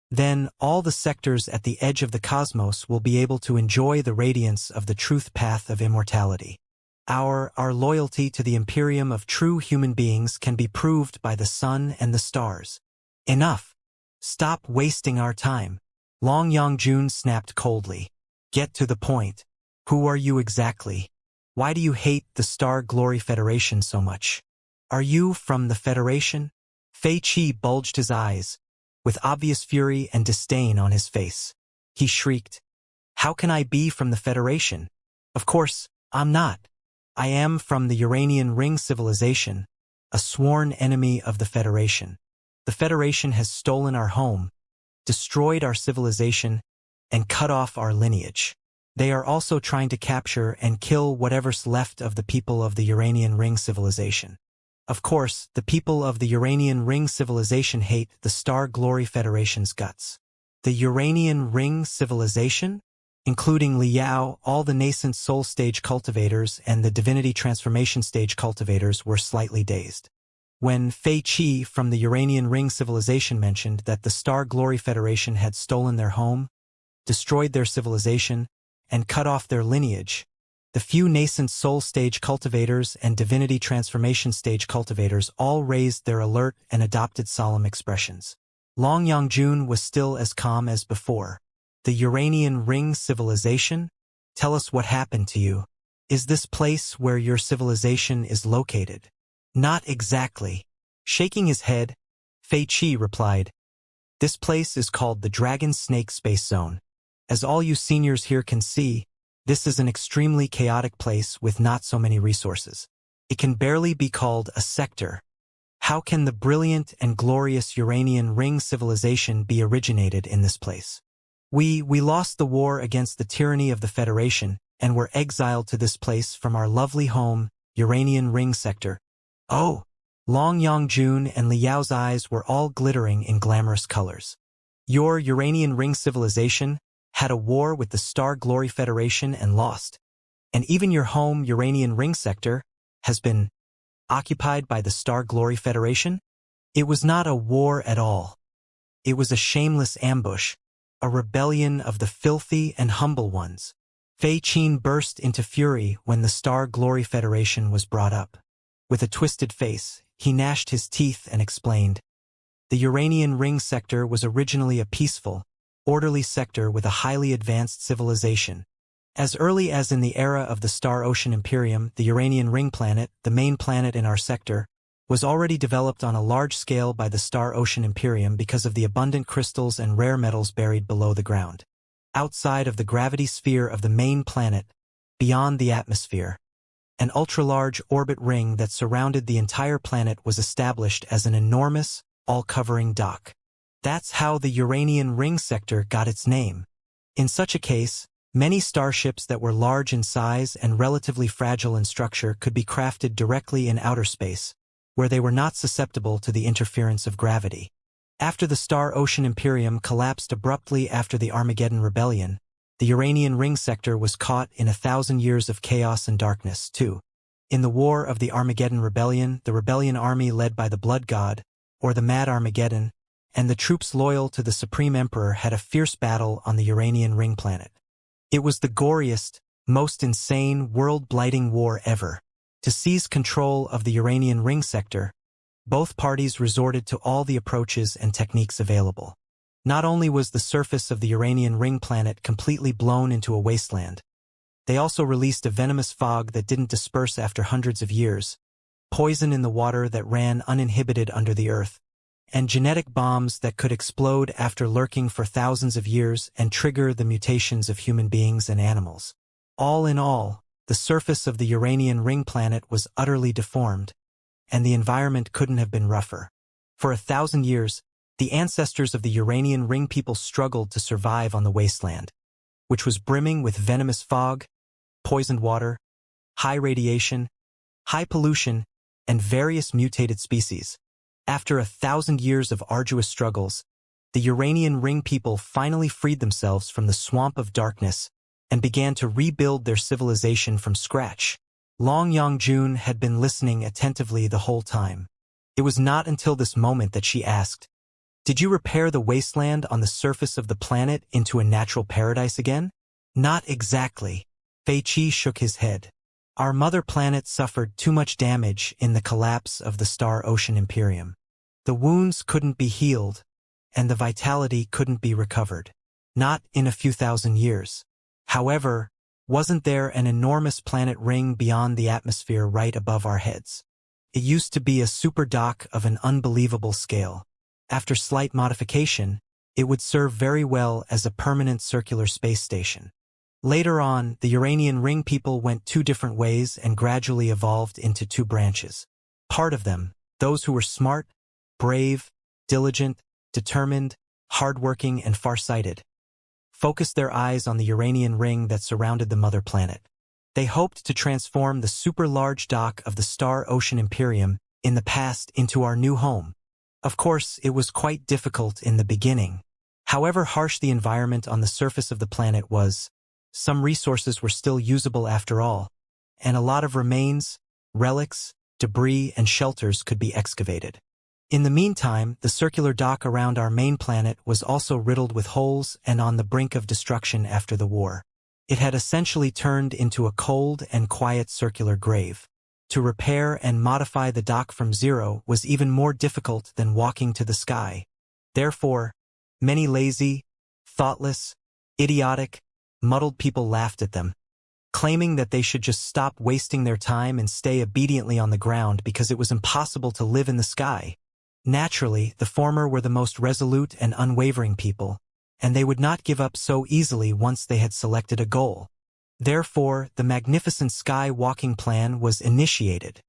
Then all the sectors at the edge of the cosmos will be able to enjoy the radiance of the truth path of immortality. Our loyalty to the Imperium of true human beings can be proved by the sun and the stars. Enough. Stop wasting our time. Long Yangjun snapped coldly. Get to the point. Who are you exactly? Why do you hate the Star Glory Federation so much? Are you from the Federation? Fei Qi bulged his eyes, with obvious fury and disdain on his face. He shrieked, "How can I be from the Federation? Of course, I'm not. I am from the Uranian Ring civilization, a sworn enemy of the Federation. The Federation has stolen our home, destroyed our civilization, and cut off our lineage. They are also trying to capture and kill whatever's left of the people of the Uranian Ring civilization. Of course, the people of the Uranian Ring civilization hate the Star Glory Federation's guts." The Uranian Ring civilization? Including Li Yao, all the nascent soul stage cultivators and the divinity transformation stage cultivators were slightly dazed. When Fei Qi from the Uranian Ring civilization mentioned that the Star Glory Federation had stolen their home, destroyed their civilization, and cut off their lineage, the few nascent soul stage cultivators and divinity transformation stage cultivators all raised their alert and adopted solemn expressions. Long Yangjun was still as calm as before. "The Uranian Ring civilization? Tell us what happened to you. Is this place where your civilization is located?" "Not exactly." Shaking his head, Fei Qi replied, "This place is called the Dragon Snake Space Zone. As all you seniors here can see, this is an extremely chaotic place with not so many resources. It can barely be called a sector. How can the brilliant and glorious Uranian Ring civilization be originated in this place? We lost the war against the tyranny of the Federation and were exiled to this place from our lovely home, Uranian Ring sector." "Oh!" Long Yangjun and Li Yao's eyes were all glittering in glamorous colors. "Your Uranian Ring civilization had a war with the Star Glory Federation and lost. And even your home Uranian Ring sector has been occupied by the Star Glory Federation? It was not a war at all. It was a shameless ambush, a rebellion of the filthy and humble ones." Fei Qi burst into fury when the Star Glory Federation was brought up. With a twisted face, he gnashed his teeth and explained, "The Uranian Ring sector was originally a peaceful, orderly sector with a highly advanced civilization. As early as in the era of the Star Ocean Imperium, the Uranian Ring planet, the main planet in our sector, was already developed on a large scale by the Star Ocean Imperium because of the abundant crystals and rare metals buried below the ground. Outside of the gravity sphere of the main planet, beyond the atmosphere, An ultra-large orbit ring that surrounded the entire planet was established as an enormous, all-covering dock. That's how the Uranian ring sector got its name. In such a case, many starships that were large in size and relatively fragile in structure could be crafted directly in outer space, where they were not susceptible to the interference of gravity. After the Star-Ocean Imperium collapsed abruptly after the Armageddon Rebellion, the Uranian ring sector was caught in 1,000 years of chaos and darkness, too. In the War of the Armageddon Rebellion, the rebellion army led by the Blood God, or the Mad Armageddon, and the troops loyal to the Supreme Emperor had a fierce battle on the Uranian ring planet. It was the goriest, most insane, world-blighting war ever. To seize control of the Uranian ring sector, both parties resorted to all the approaches and techniques available. Not only was the surface of the Uranian ring planet completely blown into a wasteland, they also released a venomous fog that didn't disperse after hundreds of years, poison in the water that ran uninhibited under the earth, and genetic bombs that could explode after lurking for thousands of years and trigger the mutations of human beings and animals. All in all, the surface of the Uranian ring planet was utterly deformed, and the environment couldn't have been rougher. For 1,000 years, the ancestors of the Uranian ring people struggled to survive on the wasteland, which was brimming with venomous fog, poisoned water, high radiation, high pollution, and various mutated species. After 1,000 years of arduous struggles, the Uranian ring people finally freed themselves from the swamp of darkness and began to rebuild their civilization from scratch. Long Yongjun had been listening attentively the whole time. It was not until this moment that she asked, "Did you repair the wasteland on the surface of the planet into a natural paradise again?" "Not exactly." Fei Qi shook his head. "Our mother planet suffered too much damage in the collapse of the Star-Ocean Imperium. The wounds couldn't be healed, and the vitality couldn't be recovered. Not in a few thousand years. However, wasn't there an enormous planet ring beyond the atmosphere right above our heads? It used to be a super dock of an unbelievable scale. After slight modification, it would serve very well as a permanent circular space station. Later on, the Uranian ring people went two different ways and gradually evolved into two branches. Part of them, those who were smart, brave, diligent, determined, hardworking, and farsighted, focused their eyes on the Uranian ring that surrounded the mother planet. They hoped to transform the super-large dock of the Star-Ocean Imperium in the past into our new home. Of course, it was quite difficult in the beginning. However harsh the environment on the surface of the planet was, some resources were still usable after all, and a lot of remains, relics, debris, and shelters could be excavated. In the meantime, the circular dock around our main planet was also riddled with holes and on the brink of destruction after the war. It had essentially turned into a cold and quiet circular grave. To repair and modify the dock from zero was even more difficult than walking to the sky. Therefore, many lazy, thoughtless, idiotic, muddled people laughed at them, claiming that they should just stop wasting their time and stay obediently on the ground because it was impossible to live in the sky. Naturally, the former were the most resolute and unwavering people, and they would not give up so easily once they had selected a goal. Therefore, the magnificent sky walking plan was initiated.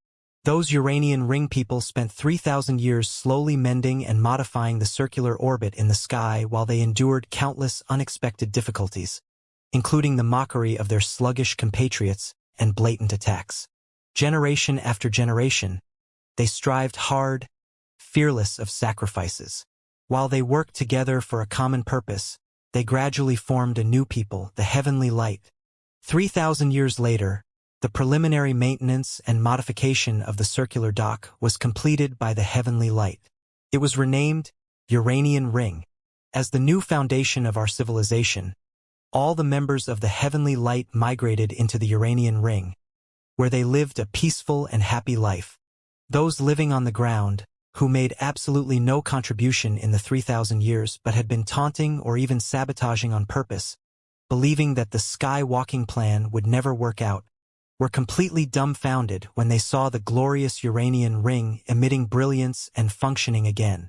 Those Uranian ring people spent 3,000 years slowly mending and modifying the circular orbit in the sky while they endured countless unexpected difficulties, including the mockery of their sluggish compatriots and blatant attacks. Generation after generation, they strived hard, fearless of sacrifices. While they worked together for a common purpose, they gradually formed a new people, the Heavenly Light. 3,000 years later, the preliminary maintenance and modification of the circular dock was completed by the Heavenly Light. It was renamed Uranian Ring. As the new foundation of our civilization, all the members of the Heavenly Light migrated into the Uranian Ring, where they lived a peaceful and happy life. Those living on the ground, who made absolutely no contribution in the 3,000 years but had been taunting or even sabotaging on purpose, believing that the sky-walking plan would never work out, were completely dumbfounded when they saw the glorious Uranian ring emitting brilliance and functioning again.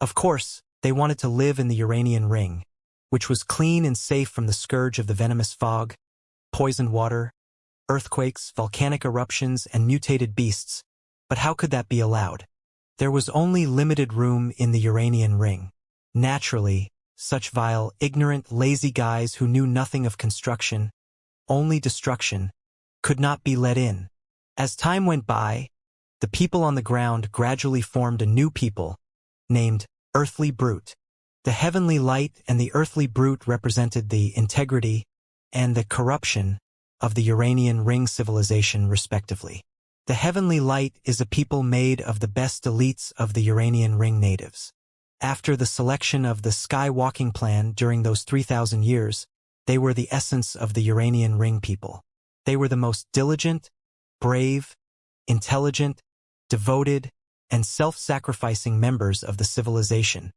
Of course, they wanted to live in the Uranian ring, which was clean and safe from the scourge of the venomous fog, poisoned water, earthquakes, volcanic eruptions, and mutated beasts, but how could that be allowed? There was only limited room in the Uranian ring. Naturally, such vile, ignorant, lazy guys who knew nothing of construction, only destruction, could not be let in. As time went by, the people on the ground gradually formed a new people, named Earthly Brute. The heavenly light and the earthly brute represented the integrity and the corruption of the Uranian ring civilization, respectively. The heavenly light is a people made of the best elites of the Uranian ring natives. After the selection of the Skywalking plan during those 3,000 years, they were the essence of the Uranian ring people. They were the most diligent, brave, intelligent, devoted, and self-sacrificing members of the civilization.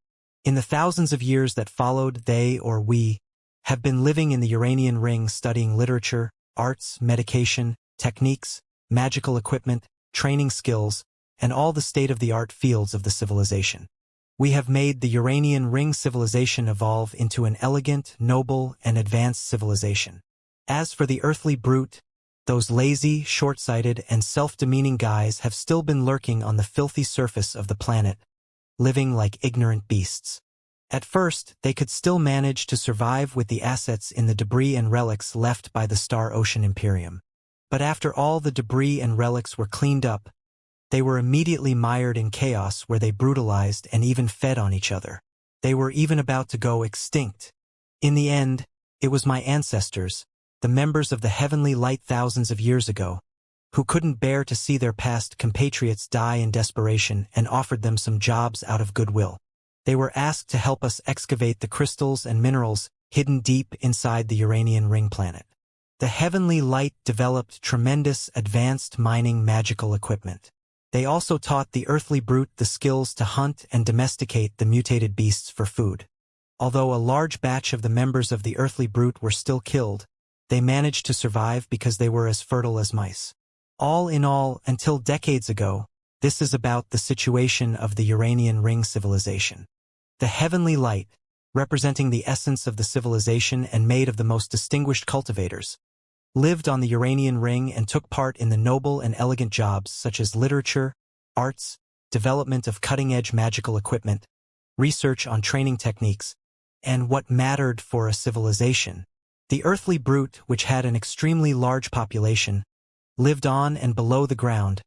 In the thousands of years that followed, they, or we, have been living in the Uranian ring studying literature, arts, medication, techniques, magical equipment, training skills, and all the state-of-the-art fields of the civilization. We have made the Uranian ring civilization evolve into an elegant, noble, and advanced civilization. As for the earthly brute, those lazy, short-sighted, and self-demeaning guys have still been lurking on the filthy surface of the planet, living like ignorant beasts. At first, they could still manage to survive with the assets in the debris and relics left by the Star Ocean Imperium. But after all the debris and relics were cleaned up, they were immediately mired in chaos where they brutalized and even fed on each other. They were even about to go extinct. In the end, it was my ancestors, the members of the heavenly light thousands of years ago, who couldn't bear to see their past compatriots die in desperation and offered them some jobs out of goodwill. They were asked to help us excavate the crystals and minerals hidden deep inside the Uranian ring planet. The heavenly light developed tremendous advanced mining magical equipment. They also taught the earthly brute the skills to hunt and domesticate the mutated beasts for food. Although a large batch of the members of the earthly brute were still killed, they managed to survive because they were as fertile as mice. All in all, until decades ago, this is about the situation of the Uranian ring civilization. The heavenly light, representing the essence of the civilization and made of the most distinguished cultivators, lived on the Uranian ring and took part in the noble and elegant jobs such as literature, arts, development of cutting-edge magical equipment, research on training techniques, and what mattered for a civilization. The earthly brute, which had an extremely large population, lived on and below the ground,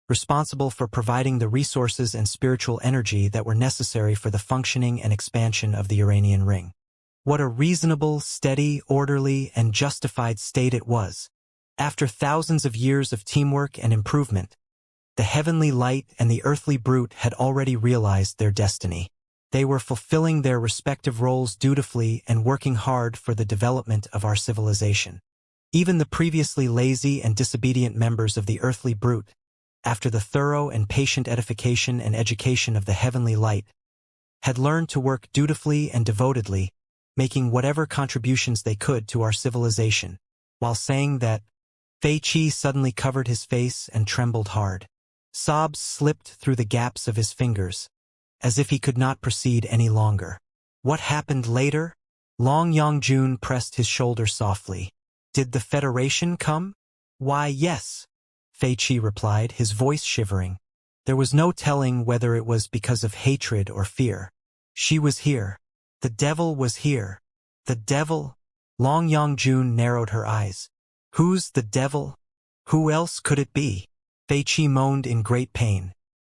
responsible for providing the resources and spiritual energy that were necessary for the functioning and expansion of the Uranian ring. What a reasonable, steady, orderly, and justified state it was. After thousands of years of teamwork and improvement, the heavenly light and the earthly brute had already realized their destiny. They were fulfilling their respective roles dutifully and working hard for the development of our civilization. Even the previously lazy and disobedient members of the earthly brute, after the thorough and patient edification and education of the heavenly light, had learned to work dutifully and devotedly, making whatever contributions they could to our civilization. While saying that, Fei Qi suddenly covered his face and trembled hard. Sobs slipped through the gaps of his fingers, as if he could not proceed any longer. What happened later? Long Yongjun pressed his shoulder softly. Did the Federation come? Why, yes, Fei Qi replied, his voice shivering. There was no telling whether it was because of hatred or fear. She was here. The devil was here. The devil? Long Yongjun narrowed her eyes. Who's the devil? Who else could it be? Fei Qi moaned in great pain.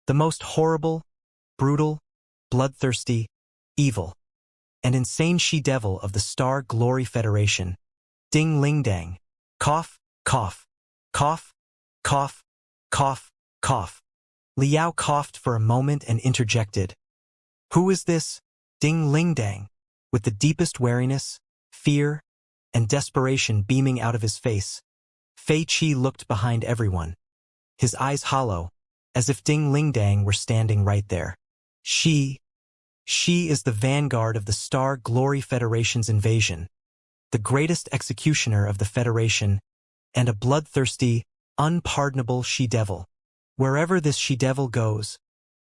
The most horrible, brutal, bloodthirsty, evil, and insane she-devil of the Star Glory Federation, Ding Lingdang. Cough, cough, cough, cough, cough, cough. Liao coughed for a moment and interjected. Who is this? Ding Lingdang, with the deepest wariness, fear, and desperation beaming out of his face. Fei Qi looked behind everyone, his eyes hollow, as if Ding Lingdang were standing right there. She is the vanguard of the Star Glory Federation's invasion, the greatest executioner of the Federation, and a bloodthirsty, unpardonable she-devil. Wherever this she-devil goes,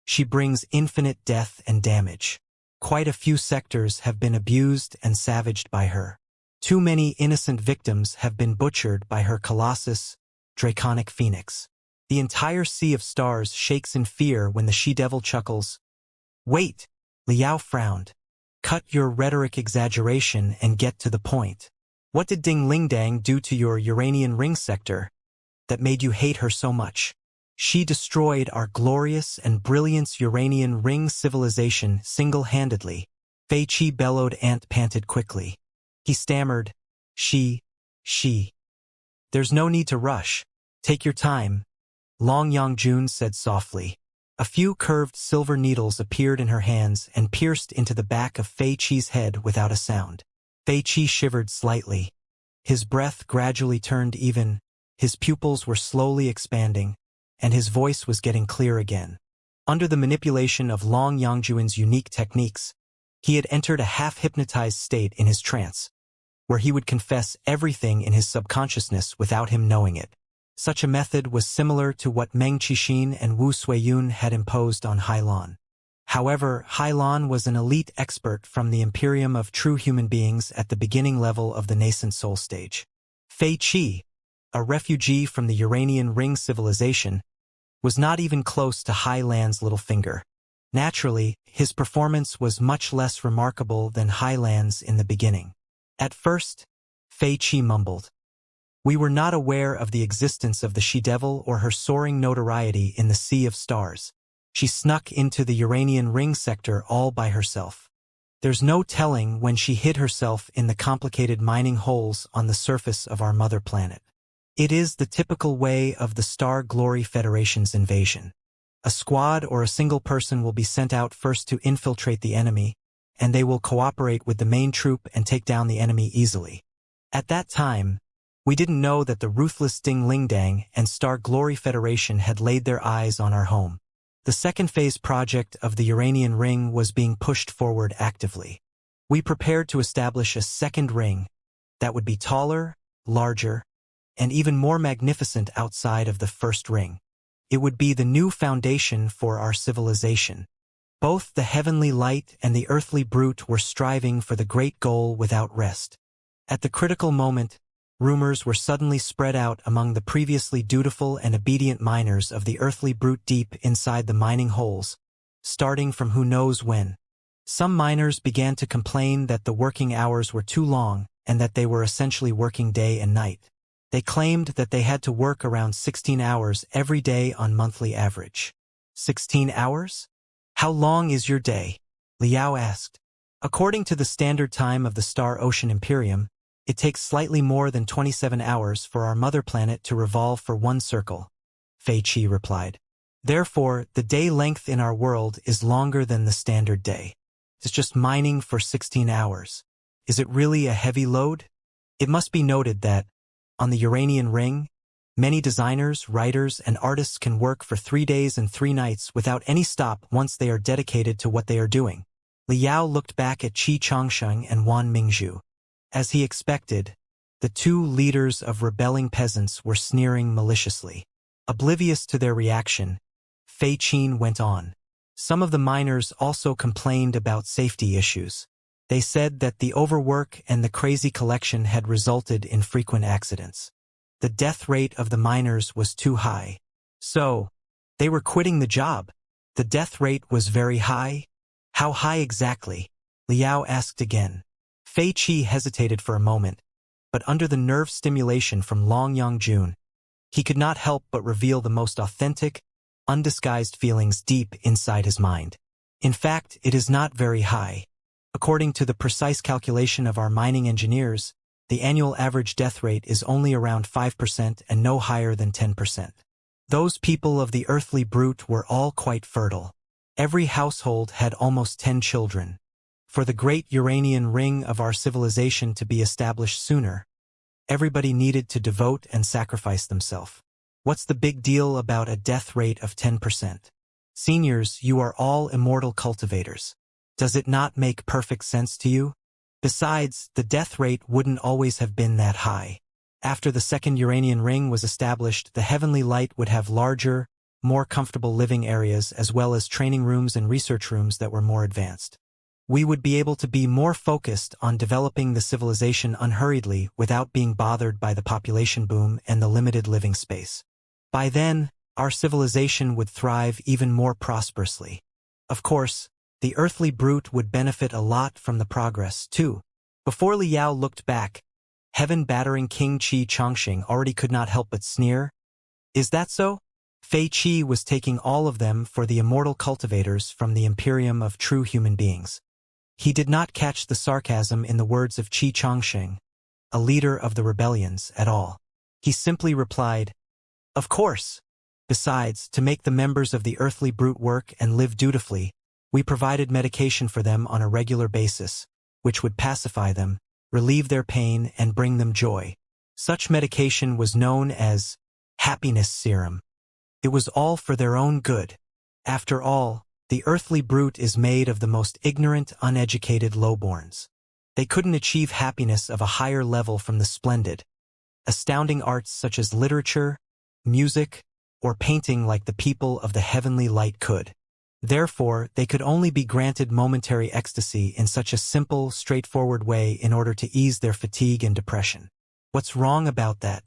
she brings infinite death and damage. Quite a few sectors have been abused and savaged by her. Too many innocent victims have been butchered by her colossus, draconic phoenix. The entire sea of stars shakes in fear when the she-devil chuckles. Wait, Liao frowned. Cut your rhetoric exaggeration and get to the point. What did Ding Lingdang do to your Uranian ring sector that made you hate her so much? She destroyed our glorious and brilliant Uranian ring civilization single-handedly. Fei Qi bellowed. Ant panted quickly. He stammered, she. There's no need to rush. Take your time. Long Yangjun said softly. A few curved silver needles appeared in her hands and pierced into the back of Fei Qi's head without a sound. Fei Qi shivered slightly. His breath gradually turned even, his pupils were slowly expanding, and his voice was getting clear again. Under the manipulation of Long Yangjun's unique techniques, he had entered a half-hypnotized state in his trance, where he would confess everything in his subconsciousness without him knowing it. Such a method was similar to what Meng Qixin and Wu Suiyun had imposed on Hailan. However, Hailan was an elite expert from the Imperium of true human beings at the beginning level of the nascent soul stage. Fei Qi, a refugee from the Uranian ring civilization, was not even close to Hailan's little finger. Naturally, his performance was much less remarkable than Hailan's in the beginning. At first, Fei Qi mumbled. We were not aware of the existence of the she-devil or her soaring notoriety in the sea of stars. She snuck into the Uranian ring sector all by herself. There's no telling when she hid herself in the complicated mining holes on the surface of our mother planet. It is the typical way of the Star Glory Federation's invasion. A squad or a single person will be sent out first to infiltrate the enemy, and they will cooperate with the main troop and take down the enemy easily. At that time, we didn't know that the ruthless Ding Lingdang and Star Glory Federation had laid their eyes on our home. The second phase project of the Uranian ring was being pushed forward actively. We prepared to establish a second ring that would be taller, larger, and even more magnificent outside of the first ring. It would be the new foundation for our civilization. Both the heavenly light and the earthly brute were striving for the great goal without rest. At the critical moment, rumors were suddenly spread out among the previously dutiful and obedient miners of the earthly brute deep inside the mining holes, starting from who knows when. Some miners began to complain that the working hours were too long and that they were essentially working day and night. They claimed that they had to work around 16 hours every day on monthly average. 16 hours? How long is your day? Liao asked. According to the standard time of the Star Ocean Imperium, it takes slightly more than 27 hours for our mother planet to revolve for one circle, Fei Qi replied. Therefore, the day length in our world is longer than the standard day. It's just mining for 16 hours. Is it really a heavy load? It must be noted that, on the Uranian ring, many designers, writers, and artists can work for 3 days and 3 nights without any stop once they are dedicated to what they are doing. Liao looked back at Qi Changsheng and Wan Mingzhu. As he expected, the two leaders of rebelling peasants were sneering maliciously. Oblivious to their reaction, Fei Qin went on. Some of the miners also complained about safety issues. They said that the overwork and the crazy collection had resulted in frequent accidents. The death rate of the miners was too high. So, they were quitting the job. The death rate was very high? How high exactly? Liao asked again. Fei Qi hesitated for a moment, but under the nerve stimulation from Long Yangjun, he could not help but reveal the most authentic, undisguised feelings deep inside his mind. In fact, it is not very high. According to the precise calculation of our mining engineers, the annual average death rate is only around 5% and no higher than 10%. Those people of the earthly brute were all quite fertile. Every household had almost 10 children. For the great Uranian ring of our civilization to be established sooner, everybody needed to devote and sacrifice themselves. What's the big deal about a death rate of 10%? Seniors, you are all immortal cultivators. Does it not make perfect sense to you? Besides, the death rate wouldn't always have been that high. After the second Uranian ring was established, the heavenly light would have larger, more comfortable living areas as well as training rooms and research rooms that were more advanced. we would be able to be more focused on developing the civilization unhurriedly without being bothered by the population boom and the limited living space. By then, our civilization would thrive even more prosperously. Of course, the earthly brute would benefit a lot from the progress, too. Before Liao looked back, heaven-battering King Xianxia already could not help but sneer. Is that so? Fei Qi was taking all of them for the immortal cultivators from the Imperium of true human beings. He did not catch the sarcasm in the words of Xianxia, a leader of the rebellions, at all. He simply replied, "Of course. Besides, to make the members of the earthly brute work and live dutifully, we provided medication for them on a regular basis, which would pacify them, relieve their pain, and bring them joy. Such medication was known as happiness serum. It was all for their own good. After all, the earthly brute is made of the most ignorant, uneducated lowborns. They couldn't achieve happiness of a higher level from the splendid, astounding arts such as literature, music, or painting like the people of the heavenly light could. Therefore, they could only be granted momentary ecstasy in such a simple, straightforward way in order to ease their fatigue and depression. What's wrong about that?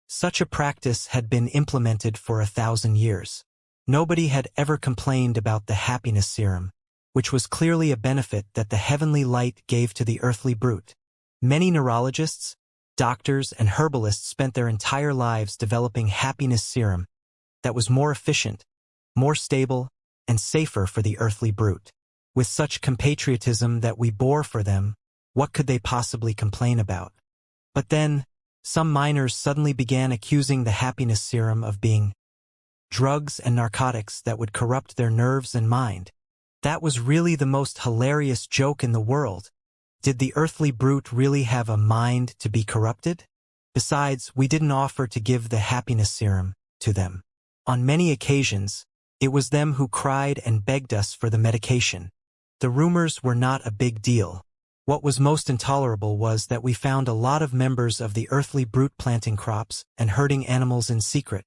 Such a practice had been implemented for 1,000 years. Nobody had ever complained about the happiness serum, which was clearly a benefit that the heavenly light gave to the earthly brute. Many neurologists, doctors, and herbalists spent their entire lives developing happiness serum that was more efficient, more stable, and safer for the earthly brute. With such compatriotism that we bore for them, what could they possibly complain about? But then, some miners suddenly began accusing the happiness serum of being drugs and narcotics that would corrupt their nerves and mind. That was really the most hilarious joke in the world. Did the earthly brute really have a mind to be corrupted? Besides, we didn't offer to give the happiness serum to them. On many occasions, it was them who cried and begged us for the medication. The rumors were not a big deal. What was most intolerable was that we found a lot of members of the earthly brute planting crops and herding animals in secret.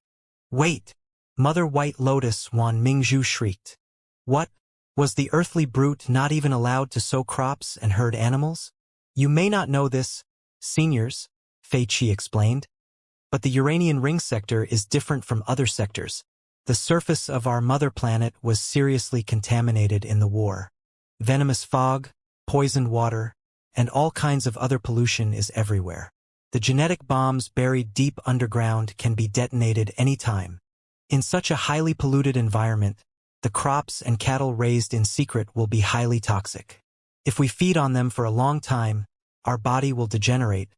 Wait! Mother White Lotus Wan Mingzhu shrieked. What? Was the earthly brute not even allowed to sow crops and herd animals? You may not know this, seniors, Fei Qi explained, but the Uranian ring sector is different from other sectors. The surface of our mother planet was seriously contaminated in the war. Venomous fog, poisoned water, and all kinds of other pollution is everywhere. The genetic bombs buried deep underground can be detonated any time. In such a highly polluted environment, the crops and cattle raised in secret will be highly toxic. If we feed on them for a long time, our body will degenerate,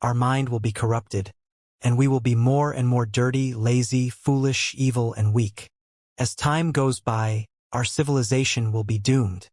our mind will be corrupted, and we will be more and more dirty, lazy, foolish, evil, and weak. As time goes by, our civilization will be doomed.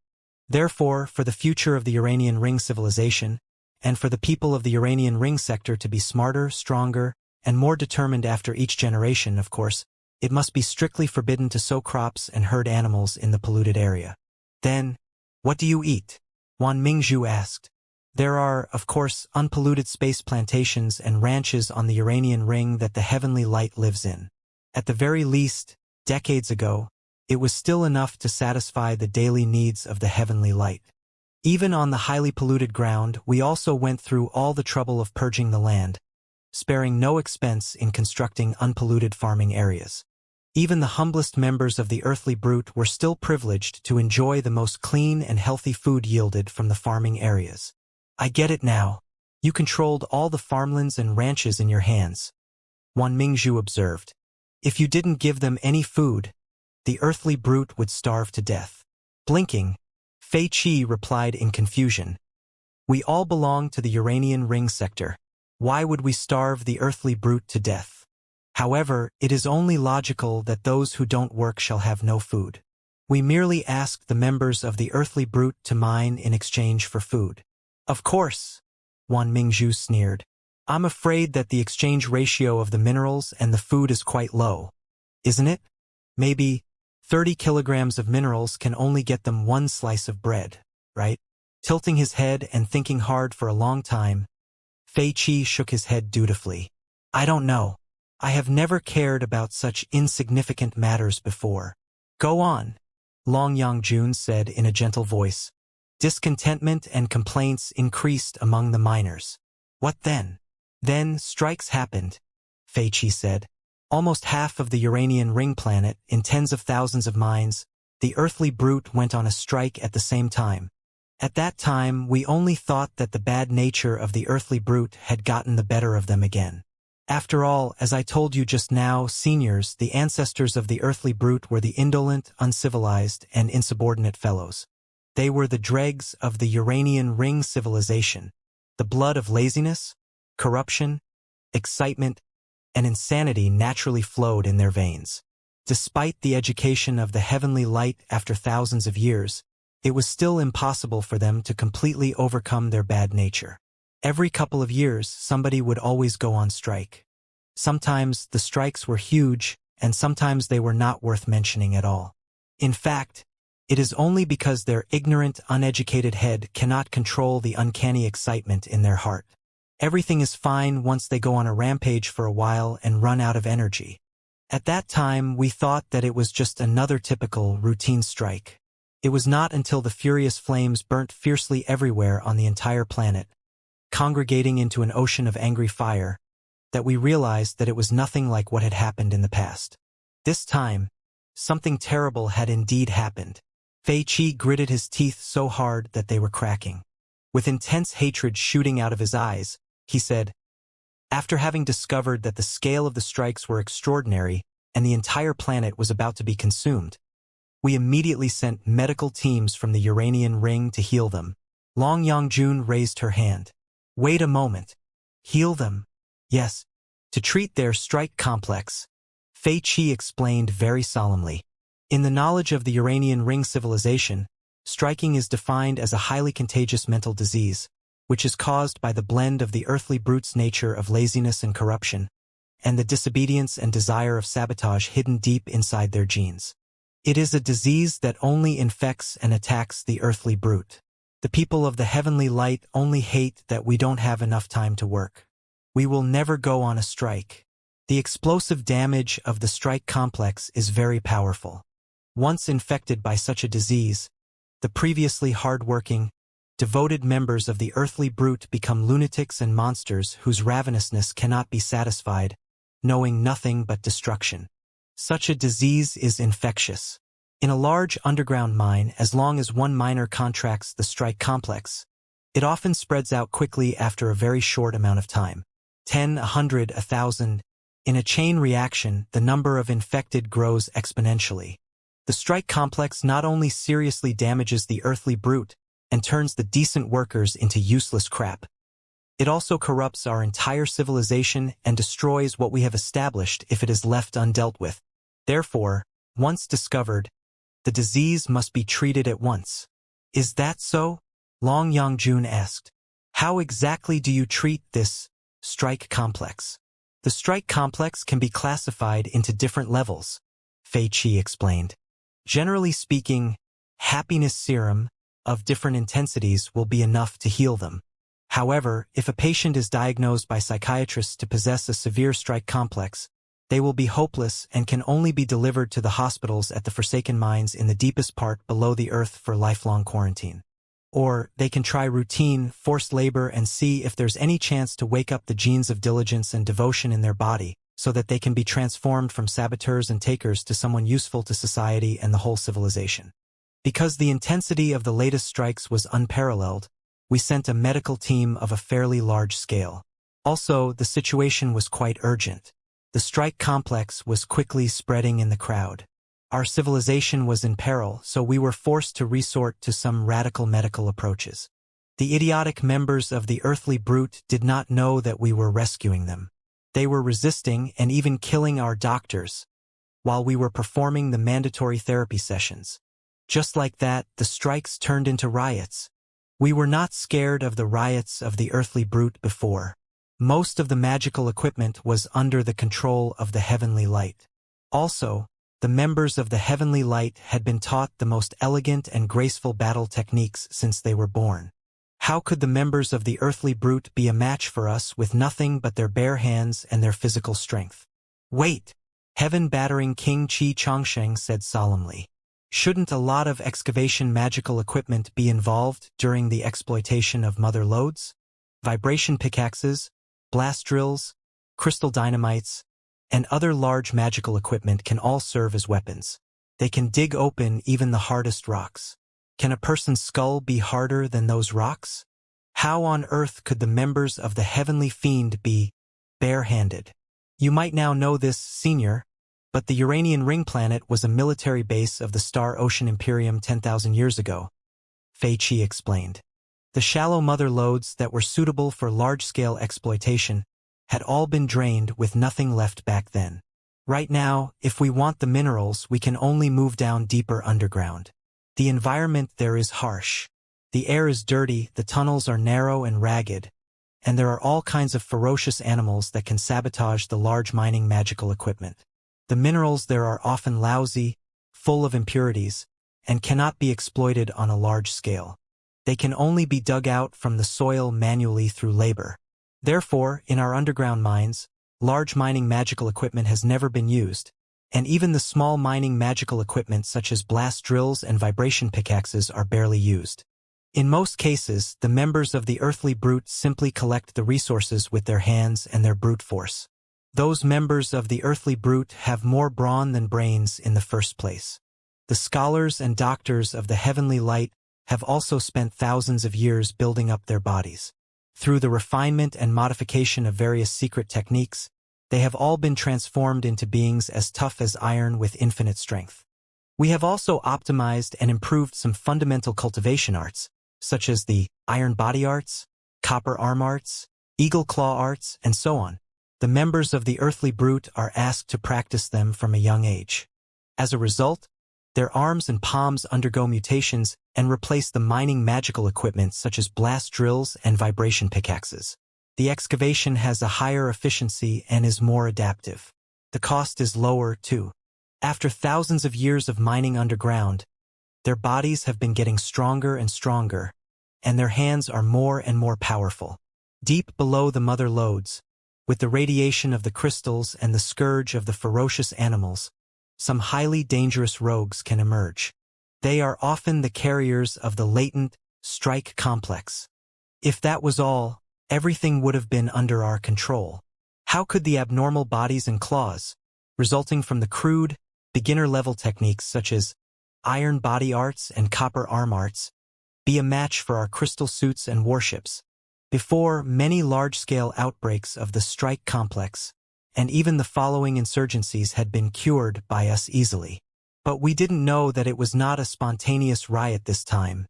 Therefore, for the future of the Uranian Ring civilization, and for the people of the Uranian Ring sector to be smarter, stronger, and more determined after each generation, of course, it must be strictly forbidden to sow crops and herd animals in the polluted area. Then, what do you eat? Wan Mingzhu asked. There are, of course, unpolluted space plantations and ranches on the Uranian Ring that the heavenly light lives in. At the very least, decades ago, it was still enough to satisfy the daily needs of the heavenly light. Even on the highly polluted ground, we also went through all the trouble of purging the land, sparing no expense in constructing unpolluted farming areas. Even the humblest members of the earthly brute were still privileged to enjoy the most clean and healthy food yielded from the farming areas. I get it now. You controlled all the farmlands and ranches in your hands, Wan Mingzhu observed. If you didn't give them any food, the earthly brute would starve to death. Blinking, Fei Qi replied in confusion. We all belong to the Uranian Ring sector. Why would we starve the earthly brute to death? However, it is only logical that those who don't work shall have no food. We merely asked the members of the earthly brute to mine in exchange for food. Of course, Wan Mingzhu sneered. I'm afraid that the exchange ratio of the minerals and the food is quite low. Isn't it? Maybe 30 kilograms of minerals can only get them one slice of bread, right? Tilting his head and thinking hard for a long time, Fei Qi shook his head dutifully. I don't know. I have never cared about such insignificant matters before. Go on, Long Yangjun said in a gentle voice. Discontentment and complaints increased among the miners. What then? Then strikes happened, Fei Qi said. Almost half of the Uranian ring planet, in tens of thousands of mines, the earthly brute went on a strike at the same time. At that time, we only thought that the bad nature of the earthly brute had gotten the better of them again. After all, as I told you just now, seniors, the ancestors of the earthly brute were the indolent, uncivilized, and insubordinate fellows. They were the dregs of the Uranian ring civilization, the blood of laziness, corruption, excitement, and insanity naturally flowed in their veins. Despite the education of the heavenly light after thousands of years, it was still impossible for them to completely overcome their bad nature. Every couple of years, somebody would always go on strike. Sometimes the strikes were huge, and sometimes they were not worth mentioning at all. In fact, it is only because their ignorant, uneducated head cannot control the uncanny excitement in their heart. Everything is fine once they go on a rampage for a while and run out of energy. At that time, we thought that it was just another typical, routine strike. It was not until the furious flames burnt fiercely everywhere on the entire planet, congregating into an ocean of angry fire, that we realized that it was nothing like what had happened in the past. This time, something terrible had indeed happened. Fei Qi gritted his teeth so hard that they were cracking. With intense hatred shooting out of his eyes, he said, after having discovered that the scale of the strikes were extraordinary and the entire planet was about to be consumed, we immediately sent medical teams from the Uranian ring to heal them. Long Yangjun raised her hand. Wait a moment. Heal them? Yes. To treat their strike complex, Fei Qi explained very solemnly. In the knowledge of the Uranian ring civilization, striking is defined as a highly contagious mental disease, which is caused by the blend of the earthly brute's nature of laziness and corruption, and the disobedience and desire of sabotage hidden deep inside their genes. It is a disease that only infects and attacks the earthly brute. The people of the heavenly light only hate that we don't have enough time to work. We will never go on a strike. The explosive damage of the strike complex is very powerful. Once infected by such a disease, the previously hard-working, devoted members of the earthly brute become lunatics and monsters whose ravenousness cannot be satisfied, knowing nothing but destruction. Such a disease is infectious. In a large underground mine, as long as one miner contracts the strike complex, it often spreads out quickly after a very short amount of time. 10, 100, 1,000. In a chain reaction, the number of infected grows exponentially. The strike complex not only seriously damages the earthly brute and turns the decent workers into useless crap, it also corrupts our entire civilization and destroys what we have established if it is left undealt with. Therefore, once discovered, the disease must be treated at once. Is that so? Long Yangjun asked. How exactly do you treat this strike complex? The strike complex can be classified into different levels, Fei Qi explained. Generally speaking, happiness serum of different intensities will be enough to heal them. However, if a patient is diagnosed by psychiatrists to possess a severe strike complex, they will be hopeless and can only be delivered to the hospitals at the forsaken mines in the deepest part below the earth for lifelong quarantine. Or they can try routine, forced labor and see if there's any chance to wake up the genes of diligence and devotion in their body, so that they can be transformed from saboteurs and takers to someone useful to society and the whole civilization. Because the intensity of the latest strikes was unparalleled, we sent a medical team of a fairly large scale. Also, the situation was quite urgent. The strike complex was quickly spreading in the crowd. Our civilization was in peril, so we were forced to resort to some radical medical approaches. The idiotic members of the earthly brute did not know that we were rescuing them. They were resisting and even killing our doctors, while we were performing the mandatory therapy sessions. Just like that, the strikes turned into riots. We were not scared of the riots of the earthly brute before. Most of the magical equipment was under the control of the heavenly light. Also, the members of the heavenly light had been taught the most elegant and graceful battle techniques since they were born. How could the members of the earthly brute be a match for us with nothing but their bare hands and their physical strength? Wait! Heaven-battering King Qi Changsheng said solemnly. Shouldn't a lot of excavation magical equipment be involved during the exploitation of mother lodes? Vibration pickaxes, blast drills, crystal dynamites, and other large magical equipment can all serve as weapons. They can dig open even the hardest rocks. Can a person's skull be harder than those rocks? How on earth could the members of the Heavenly Fiend be bare-handed? You might now know this, Senior, but the Uranian ring planet was a military base of the Star Ocean Imperium 10,000 years ago, Fei Qi explained. The shallow mother lodes that were suitable for large-scale exploitation had all been drained with nothing left back then. Right now, if we want the minerals, we can only move down deeper underground. The environment there is harsh. The air is dirty, the tunnels are narrow and ragged, and there are all kinds of ferocious animals that can sabotage the large mining magical equipment. The minerals there are often lousy, full of impurities, and cannot be exploited on a large scale. They can only be dug out from the soil manually through labor. Therefore, in our underground mines, large mining magical equipment has never been used, and even the small mining magical equipment such as blast drills and vibration pickaxes are barely used. In most cases, the members of the earthly brute simply collect the resources with their hands and their brute force. Those members of the earthly brute have more brawn than brains in the first place. The scholars and doctors of the heavenly light have also spent thousands of years building up their bodies. Through the refinement and modification of various secret techniques, they have all been transformed into beings as tough as iron with infinite strength. We have also optimized and improved some fundamental cultivation arts, such as the iron body arts, copper arm arts, eagle claw arts, and so on. The members of the earthly brute are asked to practice them from a young age. As a result, their arms and palms undergo mutations and replace the mining magical equipment such as blast drills and vibration pickaxes. The excavation has a higher efficiency and is more adaptive. The cost is lower, too. After thousands of years of mining underground, their bodies have been getting stronger and stronger, and their hands are more and more powerful. Deep below the mother lodes, with the radiation of the crystals and the scourge of the ferocious animals, some highly dangerous rogues can emerge. They are often the carriers of the latent strike complex. If that was all, everything would have been under our control. How could the abnormal bodies and claws, resulting from the crude, beginner-level techniques such as iron body arts and copper arm arts, be a match for our crystal suits and warships? Before many large-scale outbreaks of the strike complex, and even the following insurgencies had been cured by us easily. But we didn't know that it was not a spontaneous riot this time.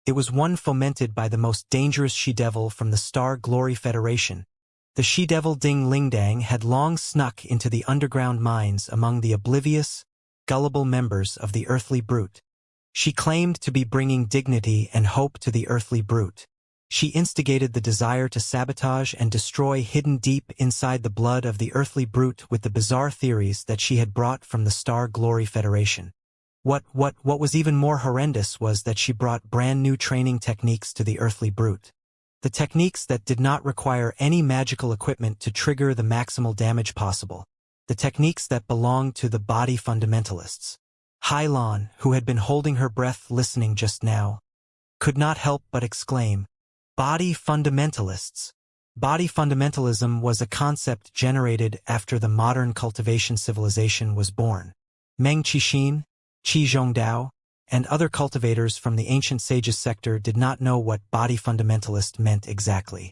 It was one fomented by the most dangerous she-devil from the Star Glory Federation. The she-devil Ding Lingdang had long snuck into the underground mines among the oblivious, gullible members of the earthly brute. She claimed to be bringing dignity and hope to the earthly brute. She instigated the desire to sabotage and destroy hidden deep inside the blood of the earthly brute with the bizarre theories that she had brought from the Star Glory Federation. What was even more horrendous was that she brought brand new training techniques to the earthly brute. The techniques that did not require any magical equipment to trigger the maximal damage possible. The techniques that belonged to the body fundamentalists. Hylon, who had been holding her breath listening just now, could not help but exclaim, "Body fundamentalists." Body fundamentalism was a concept generated after the modern cultivation civilization was born. Meng Qixin, Qi Zhongdao, and other cultivators from the ancient sages sector did not know what body fundamentalist meant exactly.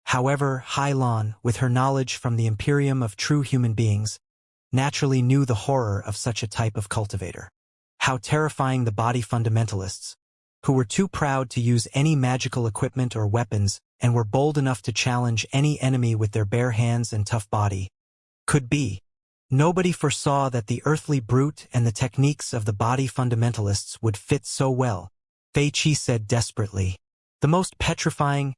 However, Hylon, with her knowledge from the Imperium of true human beings, naturally knew the horror of such a type of cultivator. How terrifying the body fundamentalists, who were too proud to use any magical equipment or weapons and were bold enough to challenge any enemy with their bare hands and tough body, could be. Nobody foresaw that the earthly brute and the techniques of the body fundamentalists would fit so well, Fei Qi said desperately. The most petrifying,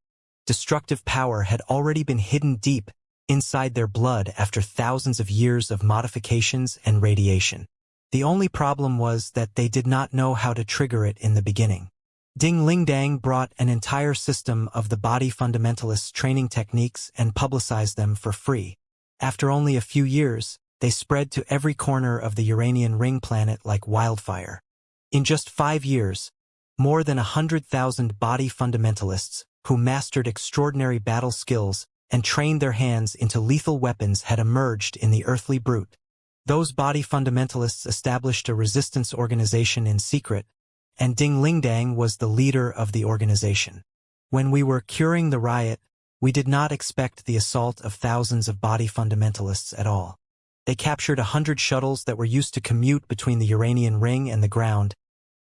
destructive power had already been hidden deep inside their blood after thousands of years of modifications and radiation. The only problem was that they did not know how to trigger it in the beginning. Ding Lingdang brought an entire system of the body fundamentalists' training techniques and publicized them for free. After only a few years, they spread to every corner of the Uranian ring planet like wildfire. In just 5 years, more than 100,000 body fundamentalists who mastered extraordinary battle skills and trained their hands into lethal weapons had emerged in the earthly brute. Those body fundamentalists established a resistance organization in secret, and Ding Lingdang was the leader of the organization. When we were curing the riot, we did not expect the assault of thousands of body fundamentalists at all. They captured 100 shuttles that were used to commute between the Uranian ring and the ground,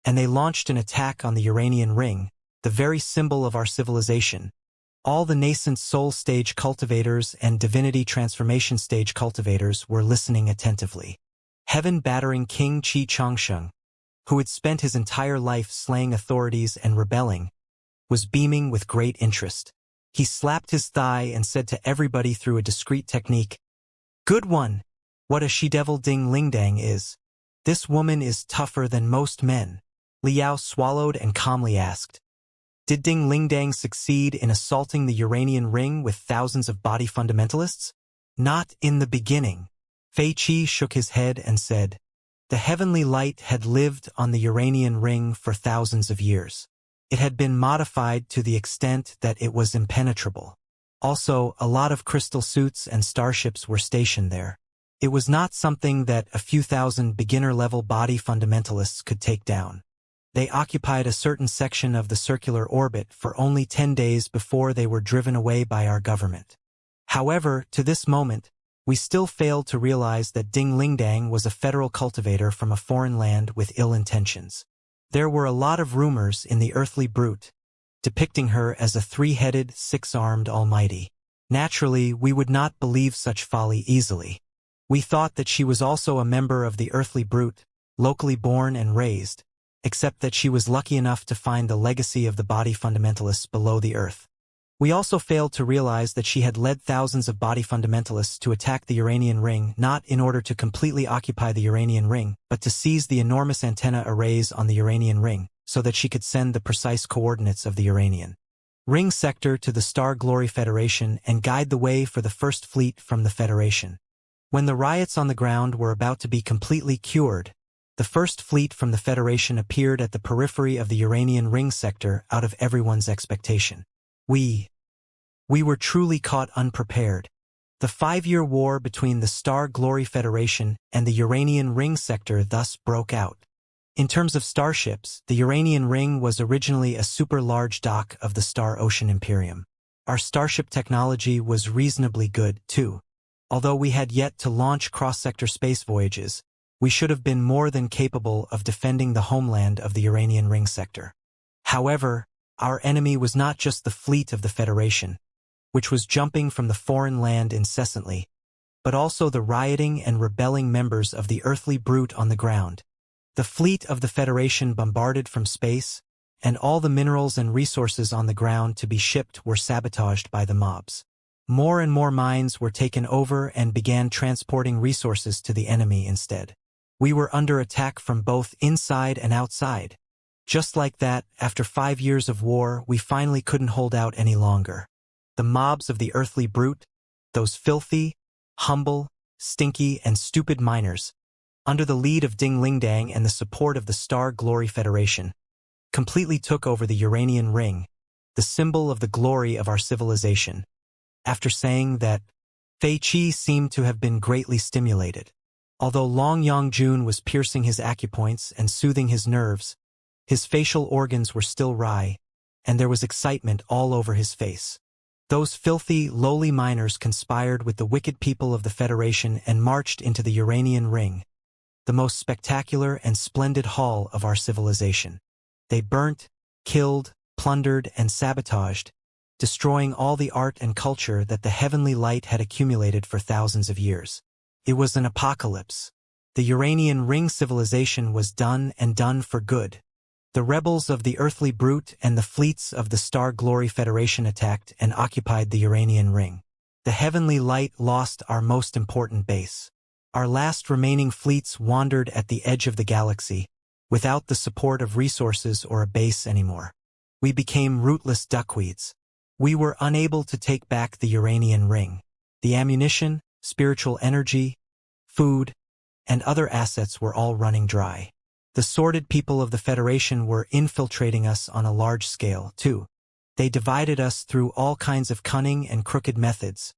and they launched an attack on the Uranian ring, the very symbol of our civilization. All the nascent soul stage cultivators and divinity transformation stage cultivators were listening attentively. Heaven-battering King Qi Changsheng, who had spent his entire life slaying authorities and rebelling, was beaming with great interest. He slapped his thigh and said to everybody through a discreet technique, "Good one! What a she-devil Ding Lingdang is. This woman is tougher than most men." Liao swallowed and calmly asked, "Did Ding Lingdang succeed in assaulting the Uranian ring with thousands of body fundamentalists?" "Not in the beginning." Fei Qi shook his head and said, "The heavenly light had lived on the Uranian ring for thousands of years. It had been modified to the extent that it was impenetrable. Also, a lot of crystal suits and starships were stationed there. It was not something that a few thousand beginner-level body fundamentalists could take down. They occupied a certain section of the circular orbit for only 10 days before they were driven away by our government. However, to this moment, we still failed to realize that Ding Lingdang was a federal cultivator from a foreign land with ill intentions. There were a lot of rumors in the earthly brute, depicting her as a 3-headed, 6-armed almighty. Naturally, we would not believe such folly easily. We thought that she was also a member of the earthly brute, locally born and raised, except that she was lucky enough to find the legacy of the body fundamentalists below the earth. We also failed to realize that she had led thousands of body fundamentalists to attack the Uranian ring not in order to completely occupy the Uranian ring, but to seize the enormous antenna arrays on the Uranian ring, so that she could send the precise coordinates of the Uranian ring sector to the Star Glory Federation and guide the way for the first fleet from the Federation. When the riots on the ground were about to be completely cured, the first fleet from the Federation appeared at the periphery of the Uranian ring sector out of everyone's expectation. We were truly caught unprepared. The 5-year war between the Star Glory Federation and the Uranian ring sector thus broke out. In terms of starships, the Uranian ring was originally a super-large dock of the Star Ocean Imperium. Our starship technology was reasonably good, too. Although we had yet to launch cross-sector space voyages, we should have been more than capable of defending the homeland of the Uranian ring sector. However, our enemy was not just the fleet of the Federation, which was jumping from the foreign land incessantly, but also the rioting and rebelling members of the earthly brute on the ground. The fleet of the Federation bombarded from space, and all the minerals and resources on the ground to be shipped were sabotaged by the mobs. More and more mines were taken over and began transporting resources to the enemy instead. We were under attack from both inside and outside. Just like that, after 5 years of war, we finally couldn't hold out any longer. The mobs of the earthly brute, those filthy, humble, stinky, and stupid miners, under the lead of Ding Lingdang and the support of the Star Glory Federation, completely took over the Uranian ring, the symbol of the glory of our civilization. After saying that, Fei Qi seemed to have been greatly stimulated. Although Long Yongjun was piercing his acupoints and soothing his nerves, his facial organs were still wry, and there was excitement all over his face. Those filthy, lowly miners conspired with the wicked people of the Federation and marched into the Uranian ring, the most spectacular and splendid hall of our civilization. They burnt, killed, plundered, and sabotaged, destroying all the art and culture that the heavenly light had accumulated for thousands of years. It was an apocalypse. The Uranian ring civilization was done and done for good. The rebels of the earthly brute and the fleets of the Star Glory Federation attacked and occupied the Uranian ring. The heavenly light lost our most important base. Our last remaining fleets wandered at the edge of the galaxy, without the support of resources or a base anymore. We became rootless duckweeds. We were unable to take back the Uranian ring. The ammunition, spiritual energy, food, and other assets were all running dry. The sordid people of the Federation were infiltrating us on a large scale, too. They divided us through all kinds of cunning and crooked methods,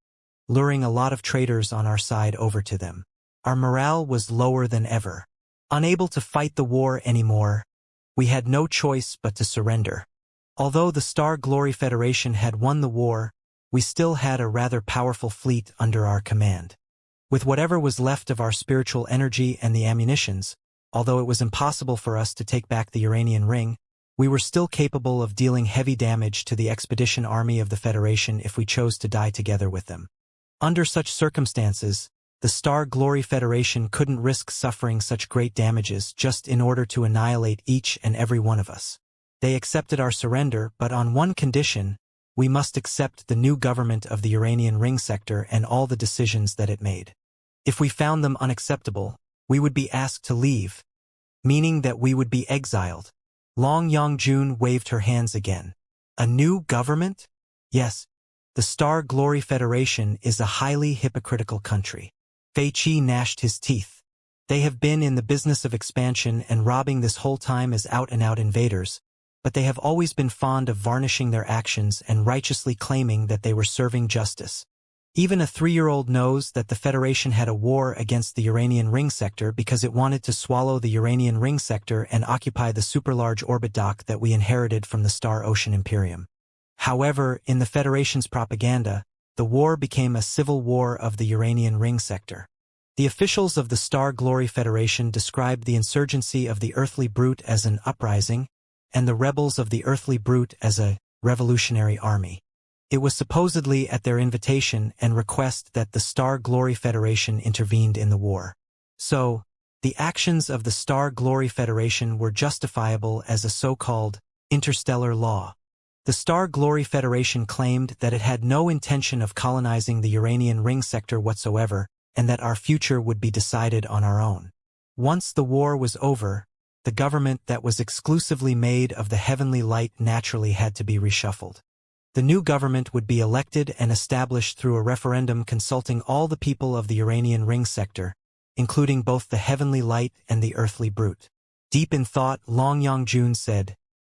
luring a lot of traitors on our side over to them. Our morale was lower than ever. Unable to fight the war anymore, we had no choice but to surrender. Although the Star Glory Federation had won the war, we still had a rather powerful fleet under our command. With whatever was left of our spiritual energy and the ammunitions, although it was impossible for us to take back the Uranian Ring, we were still capable of dealing heavy damage to the expedition army of the Federation if we chose to die together with them. Under such circumstances, the Star Glory Federation couldn't risk suffering such great damages just in order to annihilate each and every one of us. They accepted our surrender, but on one condition: we must accept the new government of the Uranian Ring sector and all the decisions that it made. If we found them unacceptable, we would be asked to leave, meaning that we would be exiled. Long Yongjun waved her hands again. A new government? Yes. The Star Glory Federation is a highly hypocritical country. Fei Qi gnashed his teeth. They have been in the business of expansion and robbing this whole time as out-and-out invaders, but they have always been fond of varnishing their actions and righteously claiming that they were serving justice. Even a 3-year-old knows that the Federation had a war against the Uranian Ring sector because it wanted to swallow the Uranian Ring sector and occupy the super-large orbit dock that we inherited from the Star Ocean Imperium. However, in the Federation's propaganda, the war became a civil war of the Uranian Ring sector. The officials of the Star Glory Federation described the insurgency of the Earthly Brute as an uprising, and the rebels of the Earthly Brute as a revolutionary army. It was supposedly at their invitation and request that the Star Glory Federation intervened in the war. So, the actions of the Star Glory Federation were justifiable as a so-called interstellar law. The Star Glory Federation claimed that it had no intention of colonizing the Uranian Ring sector whatsoever, and that our future would be decided on our own. Once the war was over, the government that was exclusively made of the heavenly light naturally had to be reshuffled. The new government would be elected and established through a referendum consulting all the people of the Uranian Ring sector, including both the heavenly light and the earthly brute. Deep in thought, Long Yongjun said,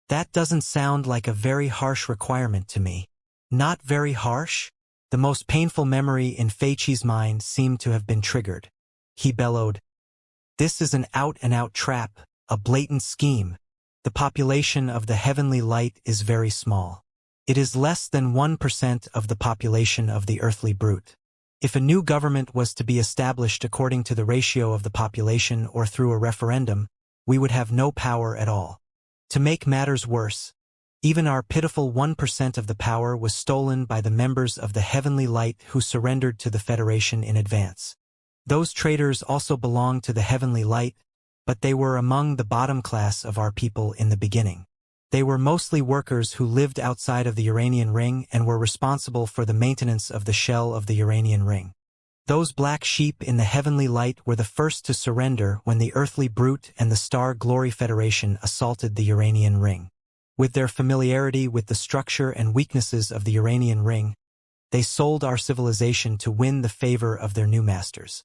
"That doesn't sound like a very harsh requirement to me." Not very harsh? The most painful memory in Fei Qi's mind seemed to have been triggered. He bellowed, "This is an out-and-out trap, a blatant scheme. The population of the heavenly light is very small. It is less than 1% of the population of the earthly brute. If a new government was to be established according to the ratio of the population or through a referendum, we would have no power at all. To make matters worse, even our pitiful 1% of the power was stolen by the members of the heavenly light who surrendered to the Federation in advance. Those traitors also belonged to the heavenly light, but they were among the bottom class of our people in the beginning. They were mostly workers who lived outside of the Uranian Ring and were responsible for the maintenance of the shell of the Uranian Ring. Those black sheep in the heavenly light were the first to surrender when the earthly brute and the Star Glory Federation assaulted the Uranian Ring. With their familiarity with the structure and weaknesses of the Uranian Ring, they sold our civilization to win the favor of their new masters.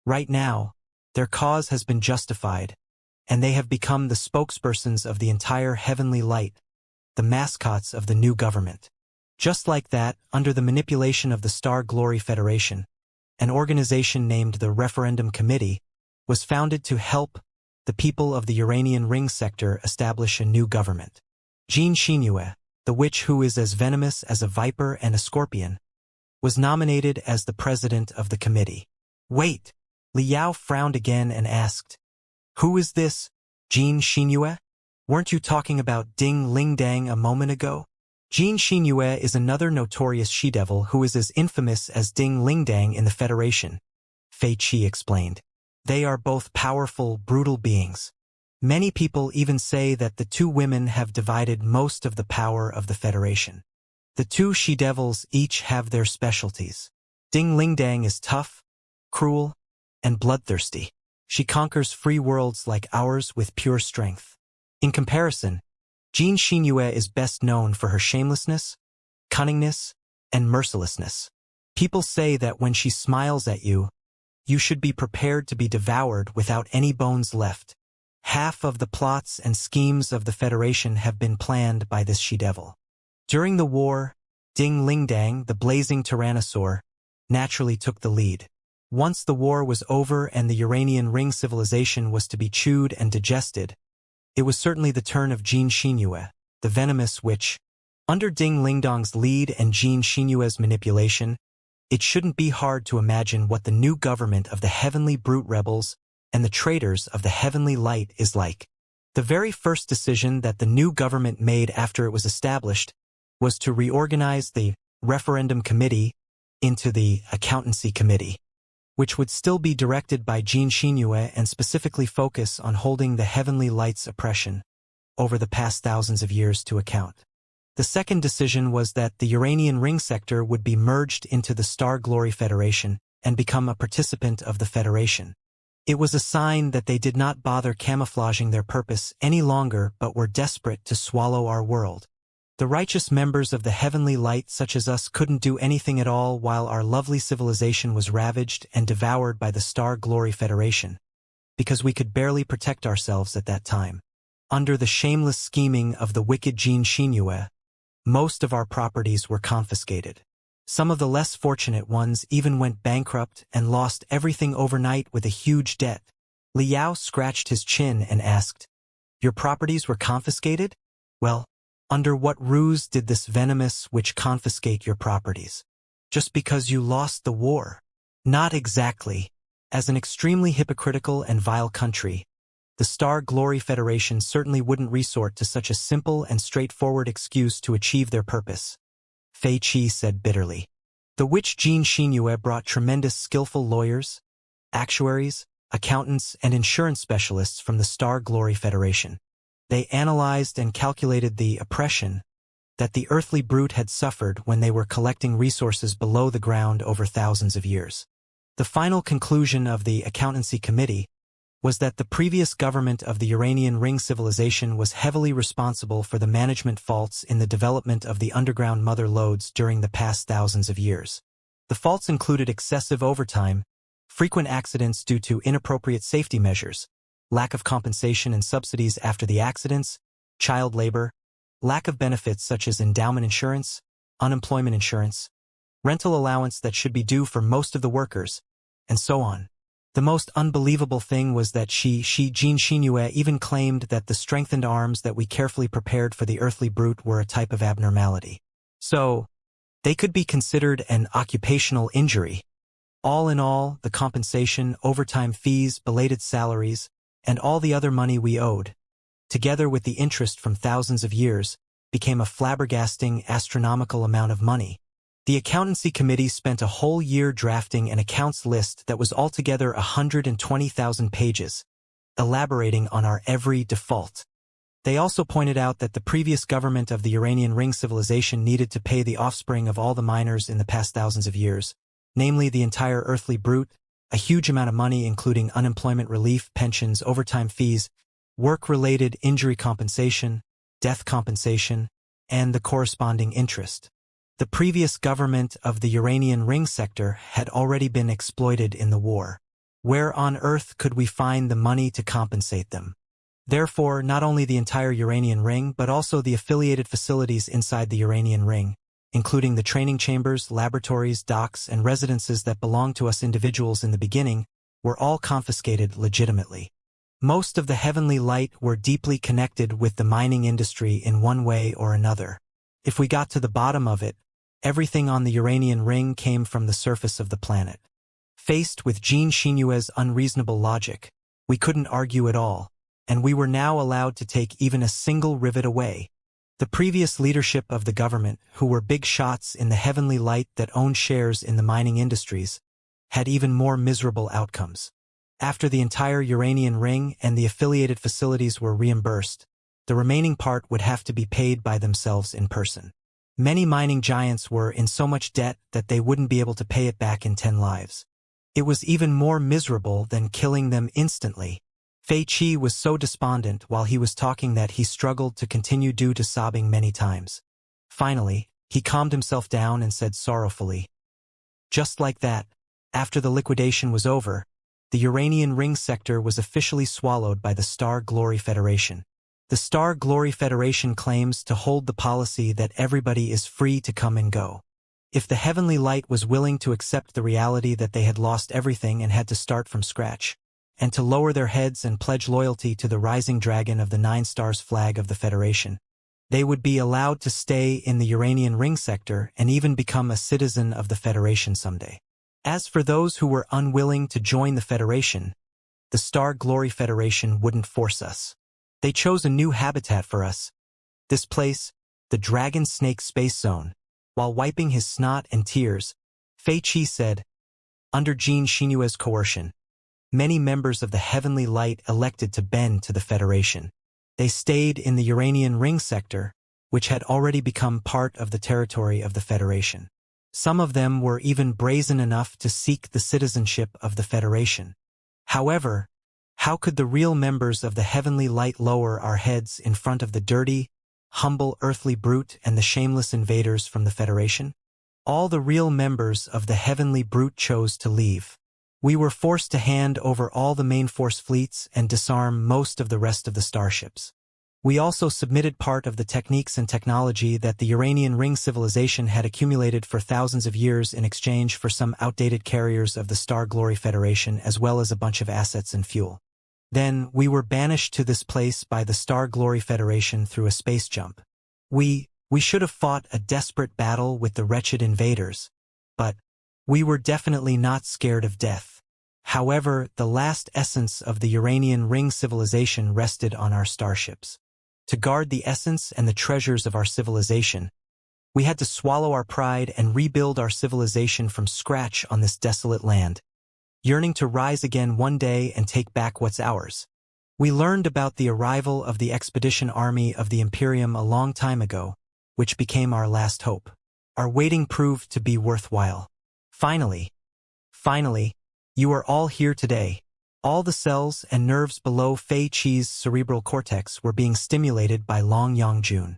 Right now, their cause has been justified, and they have become the spokespersons of the entire heavenly light, the mascots of the new government. Just like that, under the manipulation of the Star Glory Federation, an organization named the Referendum Committee was founded to help the people of the Uranian Ring sector establish a new government. Xianxia, the witch who is as venomous as a viper and a scorpion, was nominated as the president of the committee. Wait! Liao frowned again and asked, "Who is this, Xianxia? Weren't you talking about Ding Lingdang a moment ago?" Xianxia is another notorious she-devil who is as infamous as Ding Lingdang in the Federation, Fei Qi explained. They are both powerful, brutal beings. Many people even say that the two women have divided most of the power of the Federation. The two she-devils each have their specialties. Ding Lingdang is tough, cruel, and bloodthirsty. She conquers free worlds like ours with pure strength. In comparison, Xianxia is best known for her shamelessness, cunningness, and mercilessness. People say that when she smiles at you, you should be prepared to be devoured without any bones left. Half of the plots and schemes of the Federation have been planned by this she-devil. During the war, Ding Lingdang, the blazing tyrannosaur, naturally took the lead. Once the war was over and the Uranian Ring civilization was to be chewed and digested, it was certainly the turn of Xianxia, the venomous witch. Under Ding Lingdang's lead and Xianxia's manipulation, it shouldn't be hard to imagine what the new government of the Heavenly Brute Rebels and the traitors of the Heavenly Light is like. The very first decision that the new government made after it was established was to reorganize the Referendum Committee into the Accountancy Committee, which would still be directed by Xianxia and specifically focus on holding the Heavenly Light's oppression over the past thousands of years to account. The second decision was that the Uranian Ring sector would be merged into the Star Glory Federation and become a participant of the Federation. It was a sign that they did not bother camouflaging their purpose any longer but were desperate to swallow our world. The righteous members of the Heavenly Light such as us couldn't do anything at all while our lovely civilization was ravaged and devoured by the Star Glory Federation, because we could barely protect ourselves at that time. Under the shameless scheming of the wicked Xianxia, most of our properties were confiscated. Some of the less fortunate ones even went bankrupt and lost everything overnight with a huge debt. Liao scratched his chin and asked, "Your properties were confiscated? Well, under what ruse did this venomous witch confiscate your properties? Just because you lost the war?" Not exactly. As an extremely hypocritical and vile country, the Star Glory Federation certainly wouldn't resort to such a simple and straightforward excuse to achieve their purpose, Fei Qi said bitterly. The witch Xianxia brought tremendous skillful lawyers, actuaries, accountants, and insurance specialists from the Star Glory Federation. They analyzed and calculated the oppression that the earthly brute had suffered when they were collecting resources below the ground over thousands of years. The final conclusion of the Accountancy Committee was that the previous government of the Uranian Ring civilization was heavily responsible for the management faults in the development of the underground mother lodes during the past thousands of years. The faults included excessive overtime, frequent accidents due to inappropriate safety measures, lack of compensation and subsidies after the accidents, child labor, lack of benefits such as endowment insurance, unemployment insurance, rental allowance that should be due for most of the workers, and so on. The most unbelievable thing was that Xianxia even claimed that the strengthened arms that we carefully prepared for the earthly brute were a type of abnormality. So, they could be considered an occupational injury. All in all, the compensation, overtime fees, belated salaries, and all the other money we owed, together with the interest from thousands of years, became a flabbergasting, astronomical amount of money. The Accountancy Committee spent a whole year drafting an accounts list that was altogether 120,000 pages, elaborating on our every default. They also pointed out that the previous government of the Uranian Ring civilization needed to pay the offspring of all the miners in the past thousands of years, namely the entire earthly brute, a huge amount of money including unemployment relief, pensions, overtime fees, work-related injury compensation, death compensation, and the corresponding interest. The previous government of the Uranian Ring sector had already been exploited in the war. Where on earth could we find the money to compensate them? Therefore, not only the entire Uranian Ring but also the affiliated facilities inside the Uranian Ring, including the training chambers, laboratories, docks, and residences that belonged to us individuals in the beginning, were all confiscated legitimately. Most of the Heavenly Light were deeply connected with the mining industry in one way or another. If we got to the bottom of it, everything on the Uranian Ring came from the surface of the planet. Faced with Xianxia's unreasonable logic, we couldn't argue at all, and we were now allowed to take even a single rivet away. The previous leadership of the government, who were big shots in the Heavenly Light that owned shares in the mining industries, had even more miserable outcomes. After the entire Uranian Ring and the affiliated facilities were reimbursed, the remaining part would have to be paid by themselves in person. Many mining giants were in so much debt that they wouldn't be able to pay it back in 10 lives. It was even more miserable than killing them instantly. Fei Qi was so despondent while he was talking that he struggled to continue due to sobbing many times. Finally, he calmed himself down and said sorrowfully, "Just like that, after the liquidation was over, the Uranian Ring sector was officially swallowed by the Star Glory Federation. The Star Glory Federation claims to hold the policy that everybody is free to come and go. If the Heavenly Light was willing to accept the reality that they had lost everything and had to start from scratch, and to lower their heads and pledge loyalty to the rising dragon of the 9 stars flag of the Federation, they would be allowed to stay in the Uranian Ring sector and even become a citizen of the Federation someday. As for those who were unwilling to join the Federation, the Star Glory Federation wouldn't force us. They chose a new habitat for us. This place, the Dragon Snake Space Zone. While wiping his snot and tears, Fei Qi said, under Xianxia's coercion, many members of the Heavenly Light elected to bend to the Federation. They stayed in the Uranian Ring sector, which had already become part of the territory of the Federation. Some of them were even brazen enough to seek the citizenship of the Federation. However, how could the real members of the Heavenly Light lower our heads in front of the dirty, humble earthly brute and the shameless invaders from the Federation? All the real members of the Heavenly Brute chose to leave. We were forced to hand over all the main force fleets and disarm most of the rest of the starships. We also submitted part of the techniques and technology that the Uranian Ring civilization had accumulated for thousands of years in exchange for some outdated carriers of the Star Glory Federation as well as a bunch of assets and fuel. Then, we were banished to this place by the Star Glory Federation through a space jump. We should have fought a desperate battle with the wretched invaders, but we were definitely not scared of death. However, the last essence of the Uranian Ring civilization rested on our starships. To guard the essence and the treasures of our civilization, we had to swallow our pride and rebuild our civilization from scratch on this desolate land, yearning to rise again one day and take back what's ours. We learned about the arrival of the expedition army of the Imperium a long time ago, which became our last hope. Our waiting proved to be worthwhile. Finally, you are all here today. All the cells and nerves below Fei Qi's cerebral cortex were being stimulated by Long Yongjun.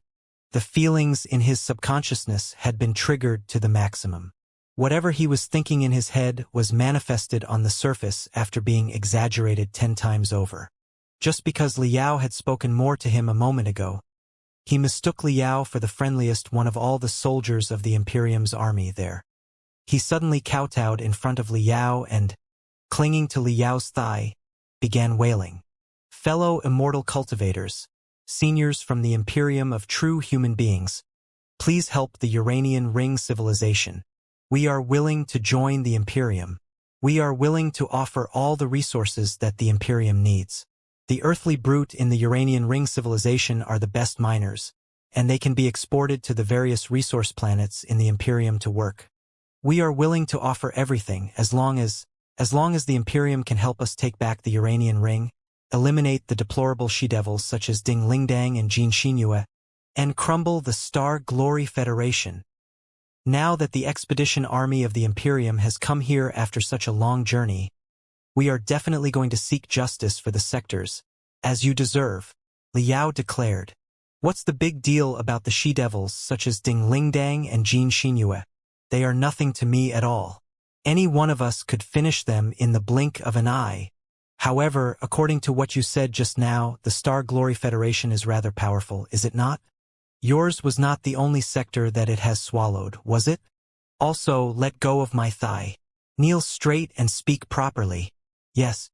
The feelings in his subconsciousness had been triggered to the maximum. Whatever he was thinking in his head was manifested on the surface after being exaggerated 10 times over. Just because Liao had spoken more to him a moment ago, he mistook Liao for the friendliest one of all the soldiers of the Imperium's army there. He suddenly kowtowed in front of Liao and, clinging to Liao's thigh, began wailing. Fellow immortal cultivators, seniors from the Imperium of true human beings, please help the Uranian Ring civilization. We are willing to join the Imperium. We are willing to offer all the resources that the Imperium needs. The earthly brute in the Uranian Ring civilization are the best miners, and they can be exported to the various resource planets in the Imperium to work. We are willing to offer everything as long as the Imperium can help us take back the Uranian Ring, eliminate the deplorable she-devils such as Ding Lingdang and Xianxia, and crumble the Star Glory Federation. Now that the expedition army of the Imperium has come here after such a long journey, we are definitely going to seek justice for the sectors, as you deserve, Liao declared. What's the big deal about the she-devils such as Ding Lingdang and Xianxia? They are nothing to me at all. Any one of us could finish them in the blink of an eye. However, according to what you said just now, the Star Glory Federation is rather powerful, is it not? Yours was not the only sector that it has swallowed, was it? Also, let go of my thigh. Kneel straight and speak properly. Yes,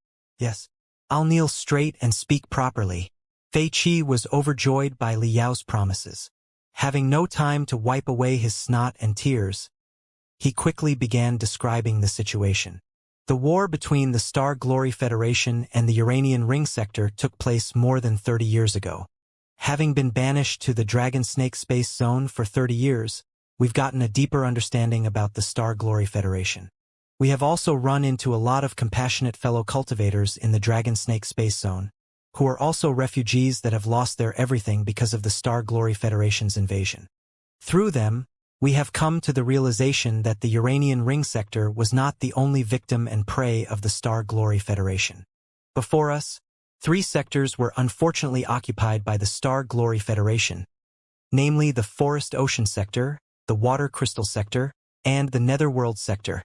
I'll kneel straight and speak properly. Fei Qi was overjoyed by Liao's promises. Having no time to wipe away his snot and tears, he quickly began describing the situation. The war between the Star Glory Federation and the Uranian Ring sector took place more than 30 years ago. Having been banished to the Dragon Snake Space Zone for 30 years, we've gotten a deeper understanding about the Star Glory Federation. We have also run into a lot of compassionate fellow cultivators in the Dragon Snake Space Zone, who are also refugees that have lost their everything because of the Star Glory Federation's invasion. Through them, we have come to the realization that the Uranian Ring sector was not the only victim and prey of the Star Glory Federation. Before us, 3 sectors were unfortunately occupied by the Star Glory Federation, namely the Forest Ocean sector, the Water Crystal sector, and the Netherworld sector.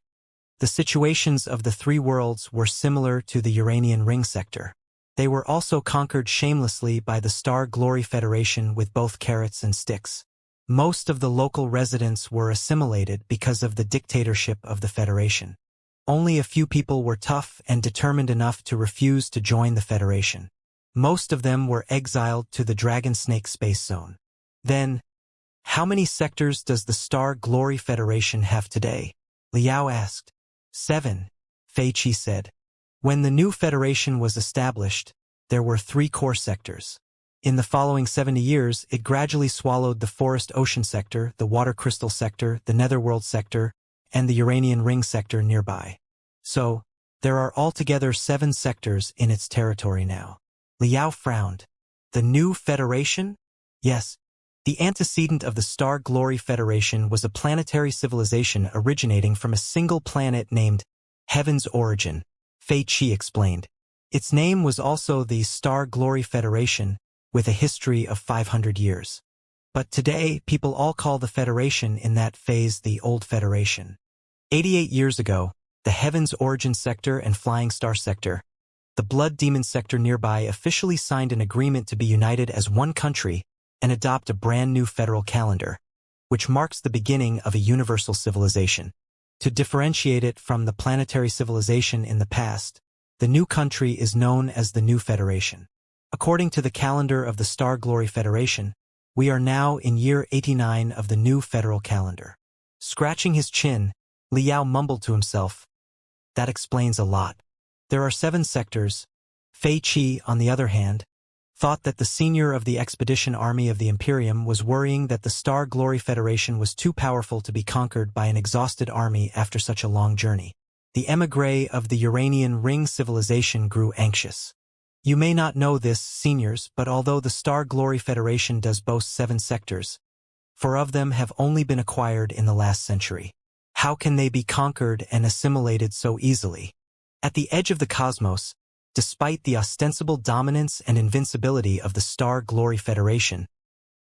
The situations of the three worlds were similar to the Uranian Ring sector. They were also conquered shamelessly by the Star Glory Federation with both carrots and sticks. Most of the local residents were assimilated because of the dictatorship of the Federation. Only a few people were tough and determined enough to refuse to join the Federation. Most of them were exiled to the Dragon Snake Space Zone. Then, how many sectors does the Star Glory Federation have today? Liao asked. 7, Fei Qi said. When the new Federation was established, there were 3 core sectors. In the following 70 years, it gradually swallowed the Forest Ocean sector, the Water Crystal sector, the Netherworld sector, and the Uranian Ring sector nearby. So, there are altogether 7 sectors in its territory now. Liao frowned. The new Federation? Yes. The antecedent of the Star Glory Federation was a planetary civilization originating from a single planet named Heaven's Origin, Fei Qi explained. Its name was also the Star Glory Federation, with a history of 500 years. But today, people all call the Federation in that phase the Old Federation. 88 years ago, the Heaven's Origin sector and Flying Star sector, the Blood Demon sector nearby officially signed an agreement to be united as one country and adopt a brand new federal calendar, which marks the beginning of a universal civilization. To differentiate it from the planetary civilization in the past, the new country is known as the New Federation. According to the calendar of the Star Glory Federation, we are now in year 89 of the new federal calendar. Scratching his chin, Liao mumbled to himself, "That explains a lot." There are 7 sectors. Fei Qi, on the other hand, thought that the senior of the expedition army of the Imperium was worrying that the Star Glory Federation was too powerful to be conquered by an exhausted army after such a long journey. The émigré of the Uranian Ring civilization grew anxious. You may not know this, seniors, but although the Star Glory Federation does boast 7 sectors, 4 of them have only been acquired in the last century. How can they be conquered and assimilated so easily? At the edge of the cosmos, despite the ostensible dominance and invincibility of the Star Glory Federation,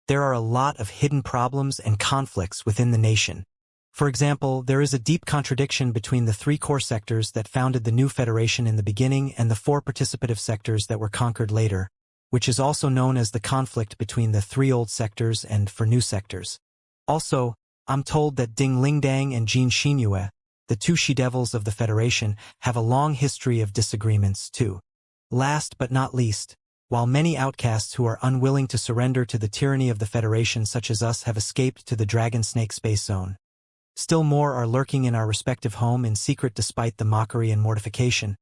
there are a lot of hidden problems and conflicts within the nation. For example, there is a deep contradiction between the 3 core sectors that founded the new Federation in the beginning and the 4 participative sectors that were conquered later, which is also known as the conflict between the 3 old sectors and 4 new sectors. Also, I'm told that Ding Lingdang and Xianxia, the 2 she-devils of the Federation, have a long history of disagreements too. Last but not least, while many outcasts who are unwilling to surrender to the tyranny of the Federation such as us have escaped to the Dragon Snake Space Zone, still more are lurking in our respective home in secret despite the mockery and mortification,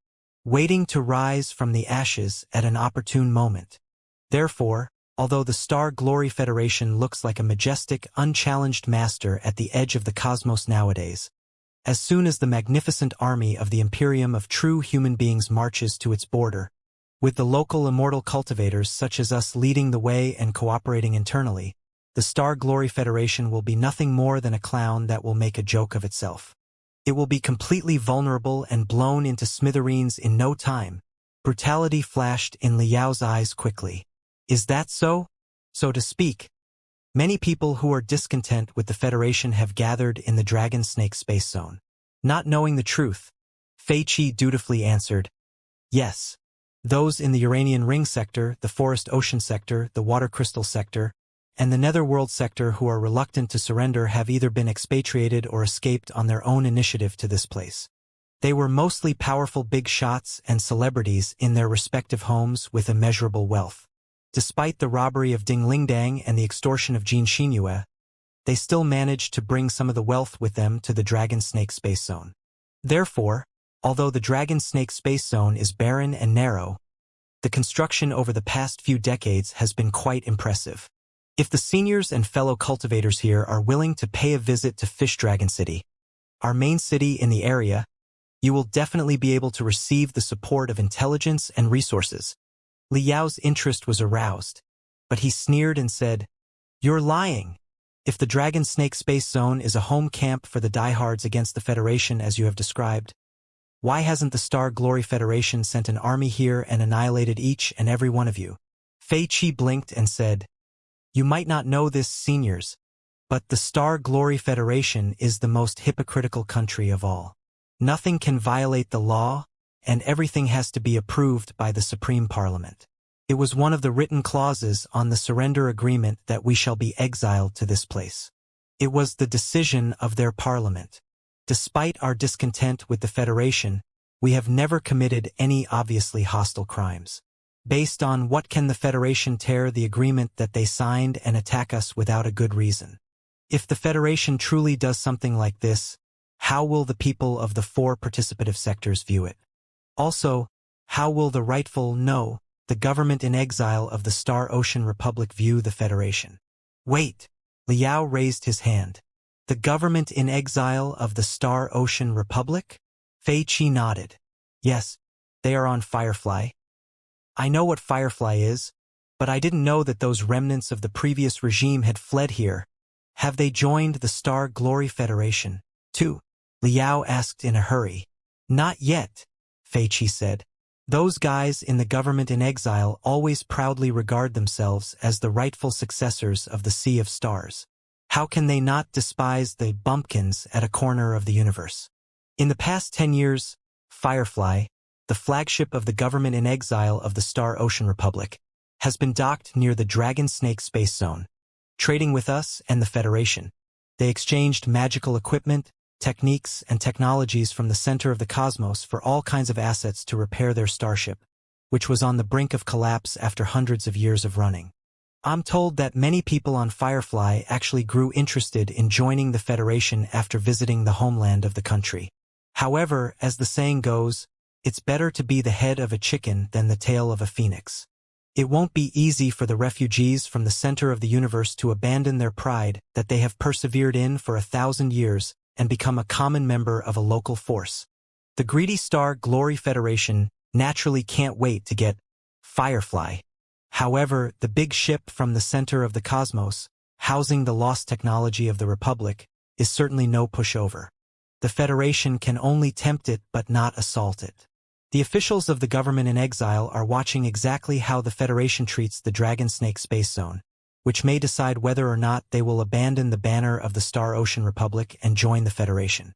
waiting to rise from the ashes at an opportune moment. Therefore, although the Star Glory Federation looks like a majestic, unchallenged master at the edge of the cosmos nowadays, as soon as the magnificent army of the Imperium of true human beings marches to its border, with the local immortal cultivators such as us leading the way and cooperating internally, the Star Glory Federation will be nothing more than a clown that will make a joke of itself. It will be completely vulnerable and blown into smithereens in no time. Brutality flashed in Liao's eyes quickly. Is that so? So to speak. Many people who are discontent with the Federation have gathered in the Dragon Snake Space Zone. Not knowing the truth, Fei Qi dutifully answered, yes. Those in the Uranian Ring sector, the Forest Ocean sector, the Water Crystal sector, and the Netherworld sector who are reluctant to surrender have either been expatriated or escaped on their own initiative to this place. They were mostly powerful big shots and celebrities in their respective homes with immeasurable wealth. Despite the robbery of Ding Lingdang and the extortion of Xianxia, they still managed to bring some of the wealth with them to the Dragon Snake Space Zone. Therefore, although the Dragon Snake Space Zone is barren and narrow, the construction over the past few decades has been quite impressive. If the seniors and fellow cultivators here are willing to pay a visit to Fish Dragon City, our main city in the area, you will definitely be able to receive the support of intelligence and resources. Liao's interest was aroused, but he sneered and said, "You're lying. If the Dragon Snake Space Zone is a home camp for the diehards against the Federation as you have described, why hasn't the Star Glory Federation sent an army here and annihilated each and every one of you?" Fei Qi blinked and said, "You might not know this, seniors, but the Star Glory Federation is the most hypocritical country of all. Nothing can violate the law, and everything has to be approved by the Supreme Parliament. It was one of the written clauses on the surrender agreement that we shall be exiled to this place. It was the decision of their parliament. Despite our discontent with the Federation, we have never committed any obviously hostile crimes. Based on what can the Federation tear the agreement that they signed and attack us without a good reason? If the Federation truly does something like this, how will the people of the 4 participative sectors view it? Also, how will the rightful, no, the government in exile of the Star Ocean Republic view the Federation? Wait! Liao raised his hand. The government in exile of the Star Ocean Republic? Fei Qi nodded. Yes, they are on Firefly. I know what Firefly is, but I didn't know that those remnants of the previous regime had fled here. Have they joined the Star Glory Federation, too? Liao asked in a hurry. Not yet, Fei Qi said. Those guys in the government in exile always proudly regard themselves as the rightful successors of the Sea of Stars. How can they not despise the bumpkins at a corner of the universe? In the past 10 years, Firefly, the flagship of the government in exile of the Star Ocean Republic, has been docked near the Dragon Snake Space Zone. Trading with us and the Federation, they exchanged magical equipment, techniques, and technologies from the center of the cosmos for all kinds of assets to repair their starship, which was on the brink of collapse after hundreds of years of running. I'm told that many people on Firefly actually grew interested in joining the Federation after visiting the homeland of the country. However, as the saying goes, it's better to be the head of a chicken than the tail of a phoenix. It won't be easy for the refugees from the center of the universe to abandon their pride that they have persevered in for 1,000 years and become a common member of a local force. The greedy Star Glory Federation naturally can't wait to get Firefly. However, the big ship from the center of the cosmos, housing the lost technology of the Republic, is certainly no pushover. The Federation can only tempt it but not assault it. The officials of the government in exile are watching exactly how the Federation treats the Dragon Snake Space Zone, which may decide whether or not they will abandon the banner of the Star Ocean Republic and join the Federation.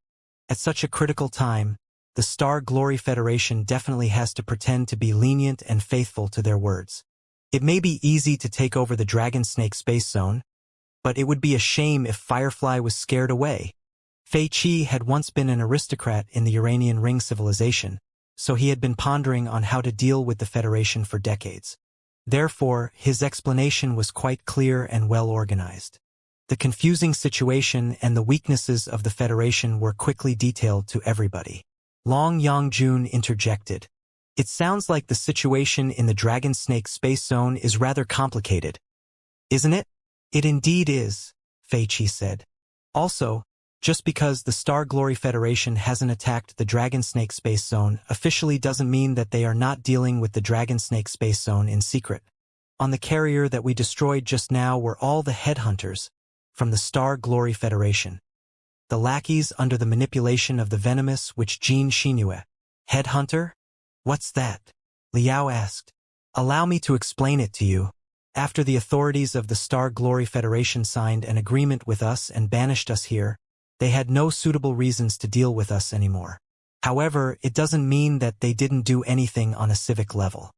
At such a critical time, the Star Glory Federation definitely has to pretend to be lenient and faithful to their words. It may be easy to take over the Dragon Snake Space Zone, but it would be a shame if Firefly was scared away. Fei Qi had once been an aristocrat in the Uranian Ring civilization, so he had been pondering on how to deal with the Federation for decades. Therefore, his explanation was quite clear and well organized. The confusing situation and the weaknesses of the Federation were quickly detailed to everybody. Long Yangjun interjected. It sounds like the situation in the Dragon Snake Space Zone is rather complicated. Isn't it? It indeed is, Fei Qi said. Also, just because the Star Glory Federation hasn't attacked the Dragon Snake Space Zone officially doesn't mean that they are not dealing with the Dragon Snake Space Zone in secret. On the carrier that we destroyed just now were all the headhunters from the Star Glory Federation. The lackeys under the manipulation of the venomous which Jean Xinhue. Headhunter? What's that? Liao asked. Allow me to explain it to you. After the authorities of the Star Glory Federation signed an agreement with us and banished us here, they had no suitable reasons to deal with us anymore. However, it doesn't mean that they didn't do anything on a civic level.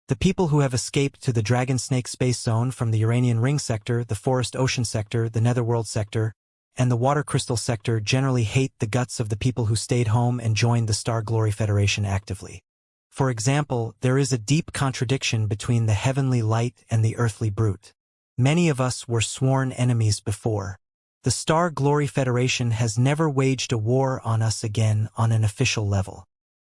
The people who have escaped to the Dragon Snake Space Zone from the Uranian Ring sector, the Forest Ocean sector, the Netherworld sector, and the Water Crystal sector generally hate the guts of the people who stayed home and joined the Star Glory Federation actively. For example, there is a deep contradiction between the heavenly light and the earthly brute. Many of us were sworn enemies before. The Star Glory Federation has never waged a war on us again on an official level.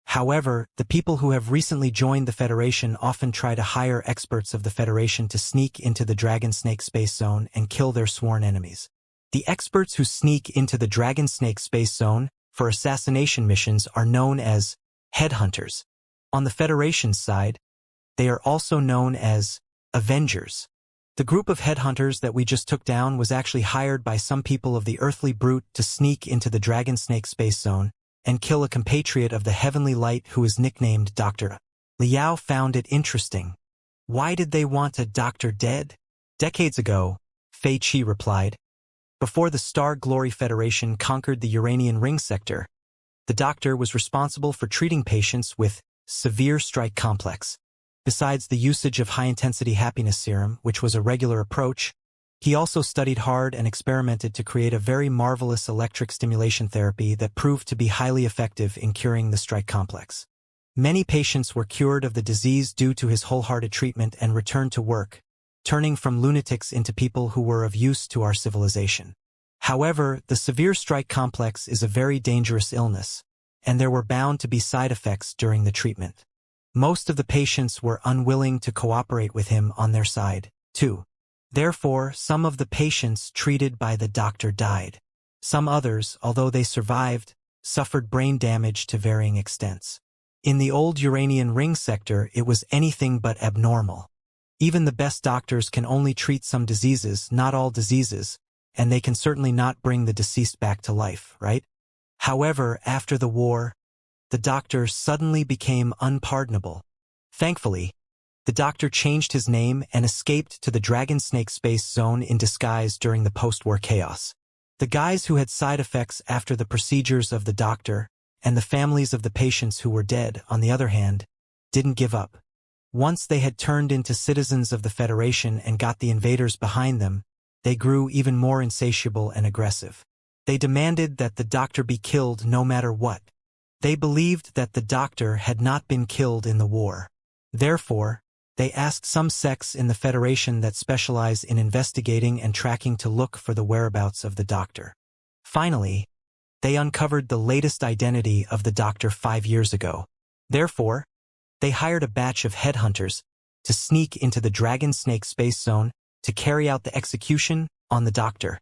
However, the people who have recently joined the Federation often try to hire experts of the Federation to sneak into the Dragon Snake Space Zone and kill their sworn enemies. The experts who sneak into the Dragon Snake Space Zone for assassination missions are known as headhunters. On the Federation's side, they are also known as Avengers. The group of headhunters that we just took down was actually hired by some people of the earthly brute to sneak into the Dragon Snake Space Zone and kill a compatriot of the heavenly light who is nicknamed Dr. Liao found it interesting. Why did they want a doctor dead? Decades ago, Fei Qi replied. Before the Star Glory Federation conquered the Uranian Ring sector, The doctor was responsible for treating patients with severe strike complex. Besides the usage of high-intensity happiness serum, which was a regular approach, he also studied hard and experimented to create a very marvelous electric stimulation therapy that proved to be highly effective in curing the strike complex. Many patients were cured of the disease due to his wholehearted treatment and returned to work, turning from lunatics into people who were of use to our civilization. However, the severe strike complex is a very dangerous illness, and there were bound to be side effects during the treatment. Most of the patients were unwilling to cooperate with him on their side, too. Therefore, some of the patients treated by the doctor died. Some others, although they survived, suffered brain damage to varying extents. In the old Uranian ring sector, it was anything but abnormal. Even the best doctors can only treat some diseases, not all diseases, and they can certainly not bring the deceased back to life, right? However, after the war, the doctor suddenly became unpardonable. Thankfully, the doctor changed his name and escaped to the Dragon Snake Space Zone in disguise during the post-war chaos. The guys who had side effects after the procedures of the doctor, and the families of the patients who were dead, on the other hand, didn't give up. Once they had turned into citizens of the Federation and got the invaders behind them, they grew even more insatiable and aggressive. They demanded that the doctor be killed no matter what. They believed that the doctor had not been killed in the war. Therefore, they asked some sects in the Federation that specialize in investigating and tracking to look for the whereabouts of the doctor. Finally, they uncovered the latest identity of the doctor 5 years ago. Therefore, they hired a batch of headhunters to sneak into the Dragon Snake Space Zone to carry out the execution on the doctor.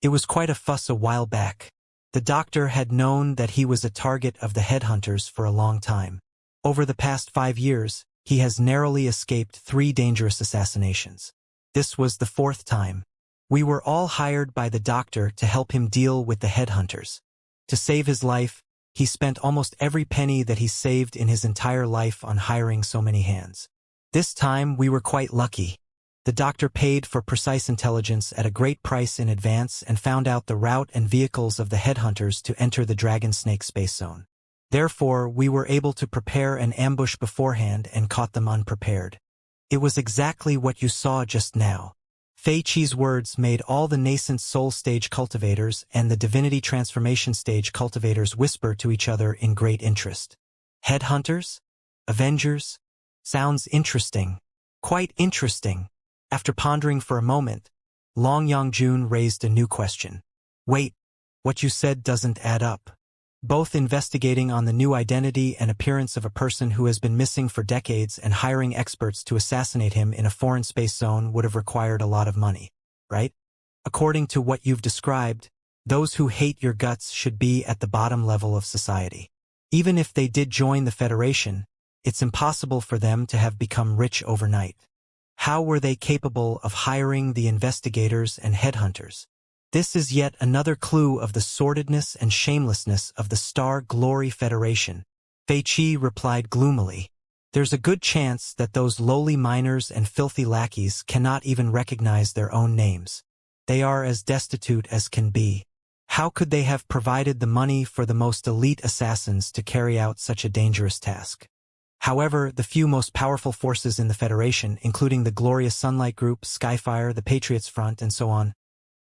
It was quite a fuss a while back. The doctor had known that he was a target of the headhunters for a long time. Over the past 5 years, he has narrowly escaped 3 dangerous assassinations. This was the 4th time. We were all hired by the doctor to help him deal with the headhunters. To save his life, he spent almost every penny that he saved in his entire life on hiring so many hands. This time, we were quite lucky. The doctor paid for precise intelligence at a great price in advance and found out the route and vehicles of the headhunters to enter the Dragon Snake Space Zone. Therefore, we were able to prepare an ambush beforehand and caught them unprepared. It was exactly what you saw just now. Fei Qi's words made all the nascent soul stage cultivators and the divinity transformation stage cultivators whisper to each other in great interest. Headhunters? Avengers? Sounds interesting. Quite interesting. After pondering for a moment, Long Yangjun raised a new question. Wait, what you said doesn't add up. Both investigating on the new identity and appearance of a person who has been missing for decades and hiring experts to assassinate him in a foreign space zone would have required a lot of money, right? According to what you've described, those who hate your guts should be at the bottom level of society. Even if they did join the Federation, it's impossible for them to have become rich overnight. How were they capable of hiring the investigators and headhunters? This is yet another clue of the sordidness and shamelessness of the Star Glory Federation. Fei Qi replied gloomily. There's a good chance that those lowly miners and filthy lackeys cannot even recognize their own names. They are as destitute as can be. How could they have provided the money for the most elite assassins to carry out such a dangerous task? However, the few most powerful forces in the Federation, including the Glorious Sunlight Group, Skyfire, the Patriots Front, and so on,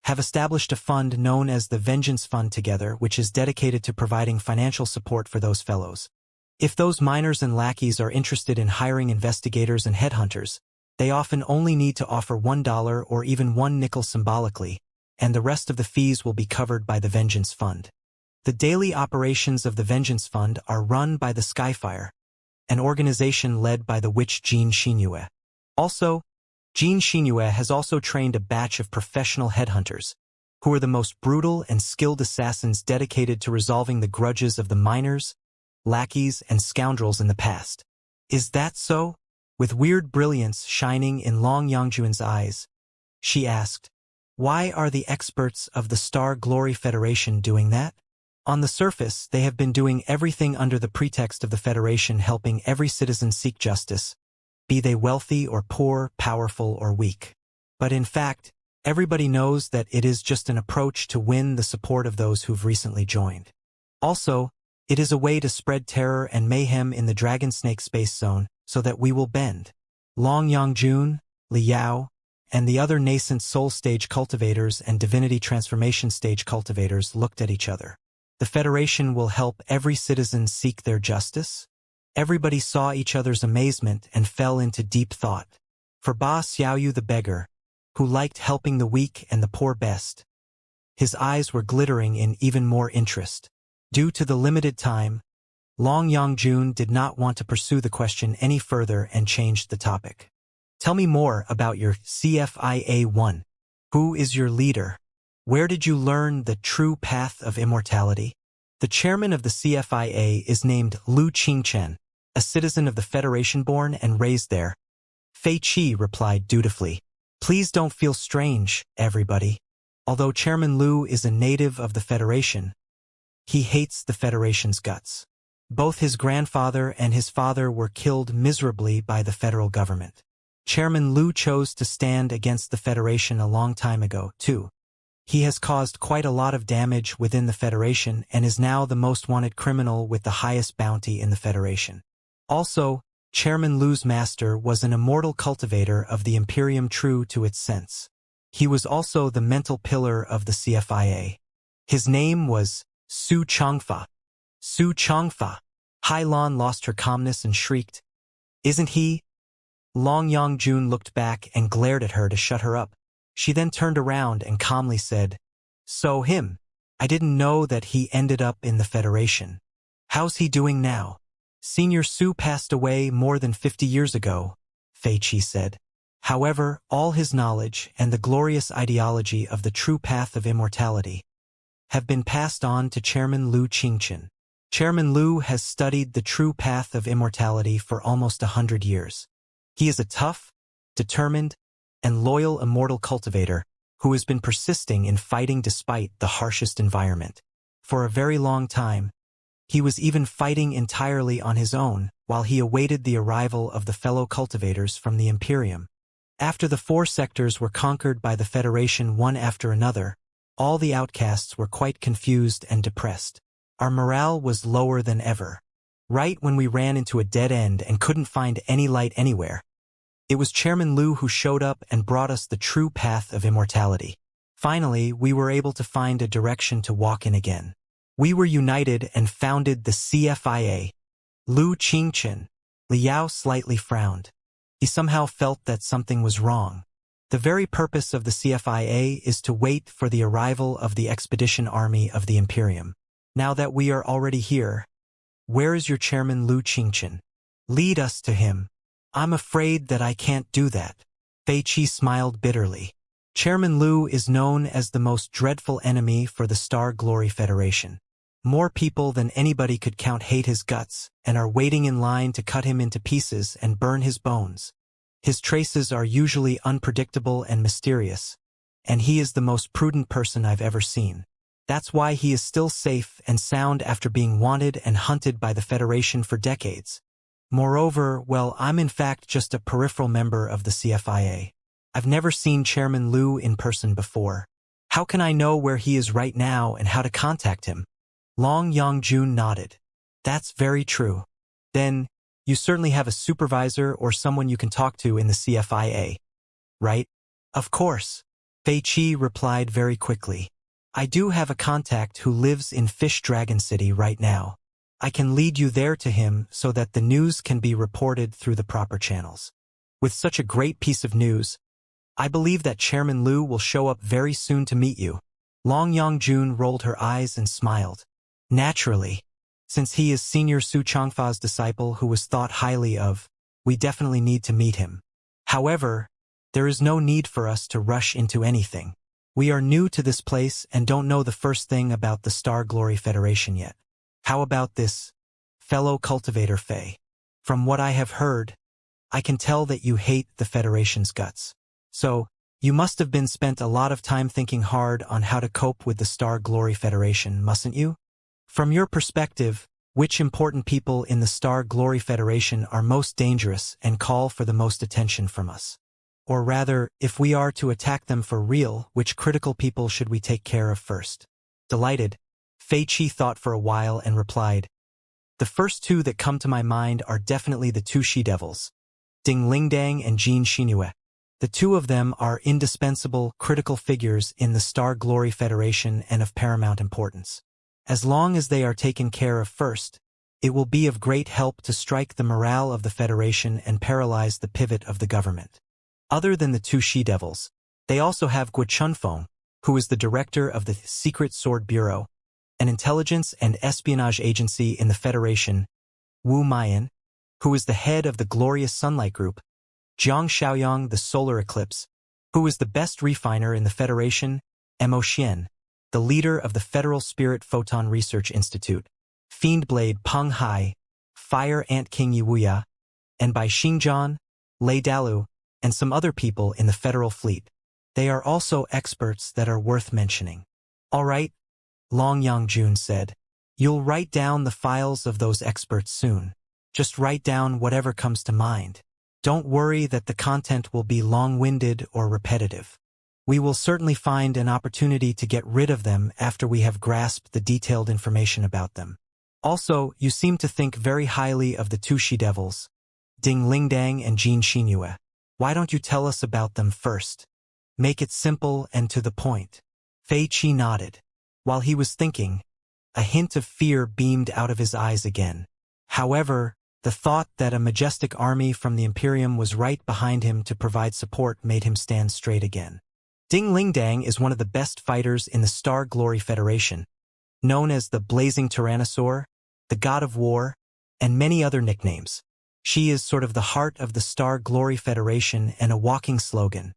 have established a fund known as the Vengeance Fund together, which is dedicated to providing financial support for those fellows. If those miners and lackeys are interested in hiring investigators and headhunters, they often only need to offer $1 or even 1 nickel symbolically, and the rest of the fees will be covered by the Vengeance Fund. The daily operations of the Vengeance Fund are run by the Skyfire, an organization led by the witch Jean Xinyue. Also, Jean Xinyue has also trained a batch of professional headhunters, who are the most brutal and skilled assassins dedicated to resolving the grudges of the miners, lackeys, and scoundrels in the past. Is that so? With weird brilliance shining in Long Yangjun's eyes, she asked, why are the experts of the Star Glory Federation doing that? On the surface, they have been doing everything under the pretext of the Federation helping every citizen seek justice, be they wealthy or poor, powerful or weak. But in fact, everybody knows that it is just an approach to win the support of those who've recently joined. Also, It is a way to spread terror and mayhem in the Dragon Snake space zone so that we will bend. Long Yangjun, Liao, and the other nascent soul stage cultivators and divinity transformation stage cultivators looked at each other. The Federation will help every citizen seek their justice? Everybody saw each other's amazement and fell into deep thought. For Ba Xiaoyu the beggar, who liked helping the weak and the poor best, his eyes were glittering in even more interest. Due to the limited time, Long Yangjun did not want to pursue the question any further and changed the topic. Tell me more about your CFIA-1. Who is your leader? Where did you learn the true path of immortality? The chairman of the CFIA is named Lu Qingchen, a citizen of the Federation born and raised there. Fei Qi replied dutifully. Please don't feel strange, everybody. Although Chairman Lu is a native of the Federation, he hates the Federation's guts. Both his grandfather and his father were killed miserably by the federal government. Chairman Lu chose to stand against the Federation a long time ago, too. He has caused quite a lot of damage within the Federation and is now the most wanted criminal with the highest bounty in the Federation. Also, Chairman Lu's master was an immortal cultivator of the Imperium true to its sense. He was also the mental pillar of the CFIA. His name was Su Changfa. Su Changfa. Hailan lost her calmness and shrieked, "Isn't he?" Long Yangjun looked back and glared at her to shut her up. She then turned around and calmly said, "So him. I didn't know that he ended up in the Federation. How's he doing now?" Senior Su passed away more than 50 years ago, Fei Qi said. However, all his knowledge and the glorious ideology of the true path of immortality have been passed on to Chairman Lu Qingchen. Chairman Lu has studied the true path of immortality for almost 100 years. He is a tough, determined, and loyal immortal cultivator who has been persisting in fighting despite the harshest environment. For a very long time, he was even fighting entirely on his own while he awaited the arrival of the fellow cultivators from the Imperium. After the 4 sectors were conquered by the Federation one after another, all the outcasts were quite confused and depressed. Our morale was lower than ever. Right when we ran into a dead end and couldn't find any light anywhere, it was Chairman Lu who showed up and brought us the true path of immortality. Finally, we were able to find a direction to walk in again. We were united and founded the CFIA. Lu Qingchen. Liao slightly frowned. He somehow felt that something was wrong. The very purpose of the CFIA is to wait for the arrival of the expedition army of the Imperium. Now that we are already here, where is your chairman Lu Qingchen? Lead us to him. I'm afraid that I can't do that. Fei Qi smiled bitterly. Chairman Lu is known as the most dreadful enemy for the Star Glory Federation. More people than anybody could count hate his guts and are waiting in line to cut him into pieces and burn his bones. His traces are usually unpredictable and mysterious, and he is the most prudent person I've ever seen. That's why he is still safe and sound after being wanted and hunted by the Federation for decades. Moreover, well, I'm in fact just a peripheral member of the CFIA. I've never seen Chairman Lu in person before. How can I know where he is right now and how to contact him? Long Yangjun nodded. That's very true. Then, you certainly have a supervisor or someone you can talk to in the CFIA, right? Of course. Fei Qi replied very quickly. I do have a contact who lives in Fish Dragon City right now. I can lead you there to him so that the news can be reported through the proper channels. With such a great piece of news, I believe that Chairman Lu will show up very soon to meet you. Long Yangjun rolled her eyes and smiled. Naturally. Since he is Senior Su Changfa's disciple who was thought highly of, we definitely need to meet him. However, there is no need for us to rush into anything. We are new to this place and don't know the first thing about the Star Glory Federation yet. How about this, fellow cultivator Fei? From what I have heard, I can tell that you hate the Federation's guts. So, you must have been spent a lot of time thinking hard on how to cope with the Star Glory Federation, mustn't you? From your perspective, which important people in the Star Glory Federation are most dangerous and call for the most attention from us? Or rather, if we are to attack them for real, which critical people should we take care of first? Delighted, Fei Qi thought for a while and replied, The first two that come to my mind are definitely the two she-devils, Ding Lingdang and Jean Xinhua. The two of them are indispensable, critical figures in the Star Glory Federation and of paramount importance. As long as they are taken care of first, it will be of great help to strike the morale of the Federation and paralyze the pivot of the government. Other than the two she-devils, they also have Guo Chunfeng, who is the director of the Secret Sword Bureau, an intelligence and espionage agency in the Federation, Wu Mian, who is the head of the Glorious Sunlight Group, Jiang Xiaoyang the Solar Eclipse, who is the best refiner in the Federation, Mo Xian, the leader of the Federal Spirit Photon Research Institute, Fiendblade Peng Hai, Fire Ant King Wuxia, and by Xingjian, Lei Dalu, and some other people in the Federal Fleet. They are also experts that are worth mentioning. All right, Long Yangjun said. You'll write down the files of those experts soon. Just write down whatever comes to mind. Don't worry that the content will be long-winded or repetitive. We will certainly find an opportunity to get rid of them after we have grasped the detailed information about them. Also, you seem to think very highly of the two she-devils, Ding Lingdang and Jean Xinhua. Why don't you tell us about them first? Make it simple and to the point. Fei Qi nodded. While he was thinking, a hint of fear beamed out of his eyes again. However, the thought that a majestic army from the Imperium was right behind him to provide support made him stand straight again. Ding Lingdang is one of the best fighters in the Star Glory Federation, known as the Blazing Tyrannosaur, the God of War, and many other nicknames. She is sort of the heart of the Star Glory Federation and a walking slogan.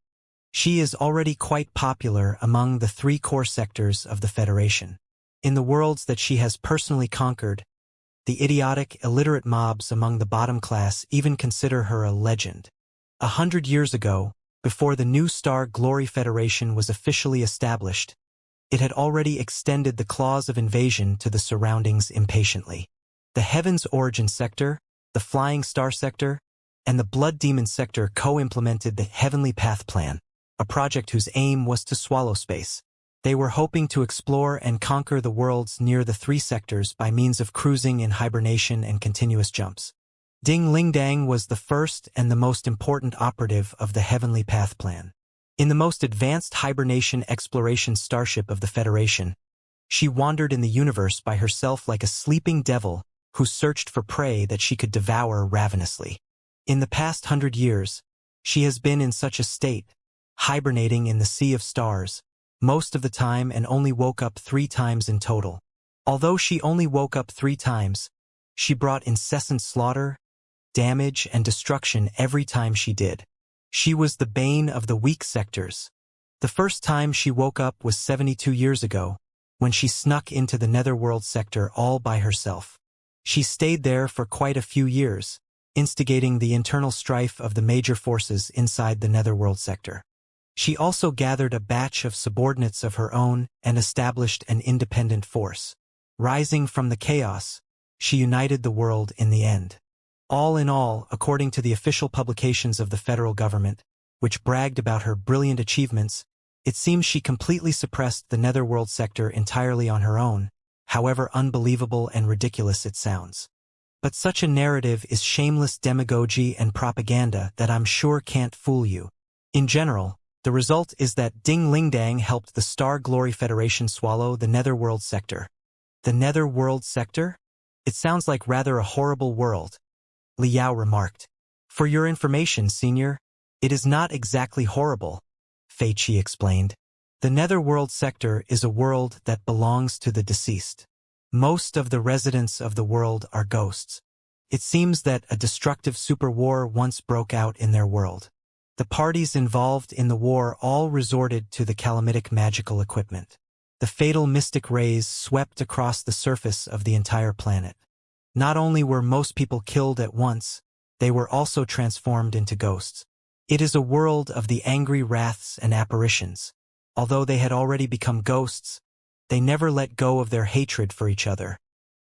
She is already quite popular among the three core sectors of the Federation. In the worlds that she has personally conquered, the idiotic, illiterate mobs among the bottom class even consider her a legend. 100 years ago, before the new Star Glory Federation was officially established, it had already extended the claws of invasion to the surroundings impatiently. The Heavens Origin Sector, the Flying Star Sector, and the Blood Demon Sector co-implemented the Heavenly Path Plan, a project whose aim was to swallow space. They were hoping to explore and conquer the worlds near the three sectors by means of cruising in hibernation and continuous jumps. Ding Lingdang was the first and the most important operative of the Heavenly Path Plan. In the most advanced hibernation exploration starship of the Federation, she wandered in the universe by herself like a sleeping devil who searched for prey that she could devour ravenously. In the past 100 years, she has been in such a state, hibernating in the sea of stars, most of the time, and only woke up 3 times in total. Although she only woke up 3 times, she brought incessant slaughter, damage, and destruction every time she did. She was the bane of the weak sectors. The first time she woke up was 72 years ago, when she snuck into the Netherworld sector all by herself. She stayed there for quite a few years, instigating the internal strife of the major forces inside the Netherworld sector. She also gathered a batch of subordinates of her own and established an independent force. Rising from the chaos, she united the world in the end. All in all, according to the official publications of the federal government, which bragged about her brilliant achievements, it seems she completely suppressed the Netherworld sector entirely on her own, however unbelievable and ridiculous it sounds. But such a narrative is shameless demagogy and propaganda that I'm sure can't fool you. In general, the result is that Ding Lingdang helped the Star Glory Federation swallow the Netherworld sector. The Netherworld sector? It sounds like rather a horrible world, Liao remarked. For your information, senior, it is not exactly horrible, Fei Qi explained. The Netherworld sector is a world that belongs to the deceased. Most of the residents of the world are ghosts. It seems that a destructive superwar once broke out in their world. The parties involved in the war all resorted to the calamitic magical equipment. The fatal mystic rays swept across the surface of the entire planet. Not only were most people killed at once, they were also transformed into ghosts. It is a world of the angry wraths and apparitions. Although they had already become ghosts, they never let go of their hatred for each other,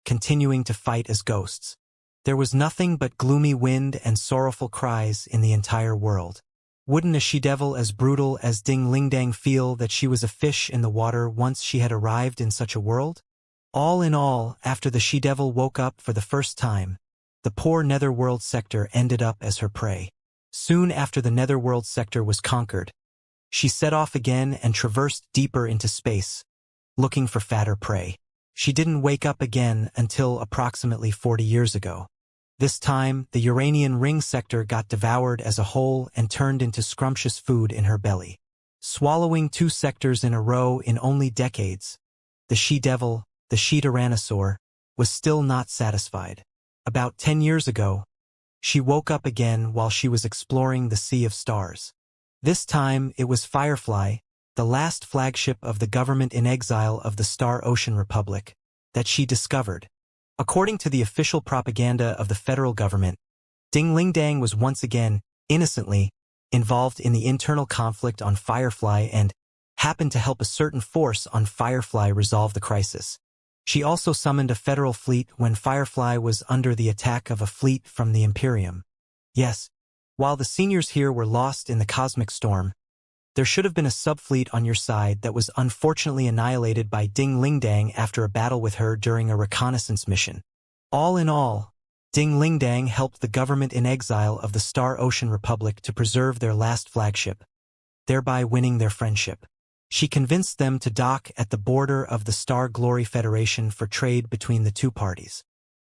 continuing to fight as ghosts. There was nothing but gloomy wind and sorrowful cries in the entire world. Wouldn't a she-devil as brutal as Ding Lingdang feel that she was a fish in the water once she had arrived in such a world? All in all, after the she-devil woke up for the first time, the poor Netherworld sector ended up as her prey. Soon after the Netherworld sector was conquered, she set off again and traversed deeper into space, looking for fatter prey. She didn't wake up again until approximately 40 years ago. This time, the Uranian ring sector got devoured as a whole and turned into scrumptious food in her belly. Swallowing 2 sectors in a row in only decades, the she-devil, the she-tyrannosaur, was still not satisfied. About 10 years ago, she woke up again while she was exploring the Sea of Stars. This time, it was Firefly, the last flagship of the government in exile of the Star Ocean Republic, that she discovered. According to the official propaganda of the federal government, Ding Lingdang was once again, innocently, involved in the internal conflict on Firefly and happened to help a certain force on Firefly resolve the crisis. She also summoned a federal fleet when Firefly was under the attack of a fleet from the Imperium. Yes, while the seniors here were lost in the cosmic storm, there should have been a subfleet on your side that was unfortunately annihilated by Ding Lingdang after a battle with her during a reconnaissance mission. All in all, Ding Lingdang helped the government in exile of the Star Ocean Republic to preserve their last flagship, thereby winning their friendship. She convinced them to dock at the border of the Star Glory Federation for trade between the two parties.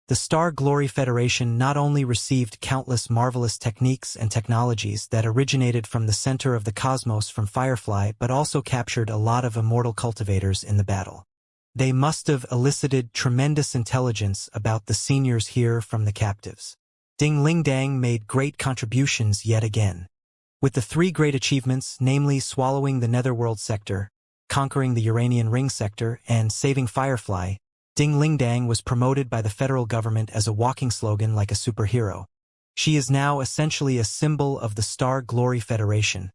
The Star Glory Federation not only received countless marvelous techniques and technologies that originated from the center of the cosmos from Firefly but also captured a lot of immortal cultivators in the battle. They must have elicited tremendous intelligence about the seniors here from the captives. Ding Lingdang made great contributions yet again. With the 3 great achievements, namely swallowing the Netherworld sector, conquering the Uranian ring sector, and saving Firefly, Ding Lingdang was promoted by the federal government as a walking slogan like a superhero. She is now essentially a symbol of the Star Glory Federation,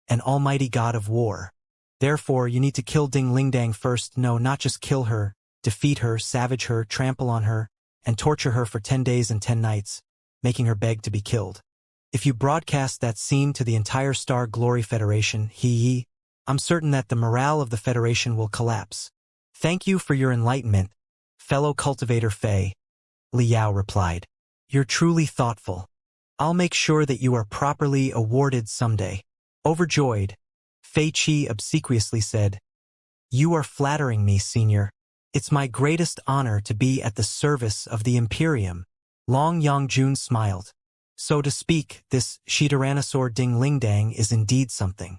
an almighty god of war. Therefore, you need to kill Ding Lingdang first. No, not just kill her, defeat her, savage her, trample on her, and torture her for 10 days and 10 nights, making her beg to be killed. If you broadcast that scene to the entire Star Glory Federation, I'm certain that the morale of the Federation will collapse. Thank you for your enlightenment, fellow cultivator Fei, Liao replied. You're truly thoughtful. I'll make sure that you are properly awarded someday. Overjoyed, Fei Qi obsequiously said, You are flattering me, senior. It's my greatest honor to be at the service of the Imperium. Long Yangjun smiled. So to speak, this she-tyrannosaur Ding Lingdang is indeed something.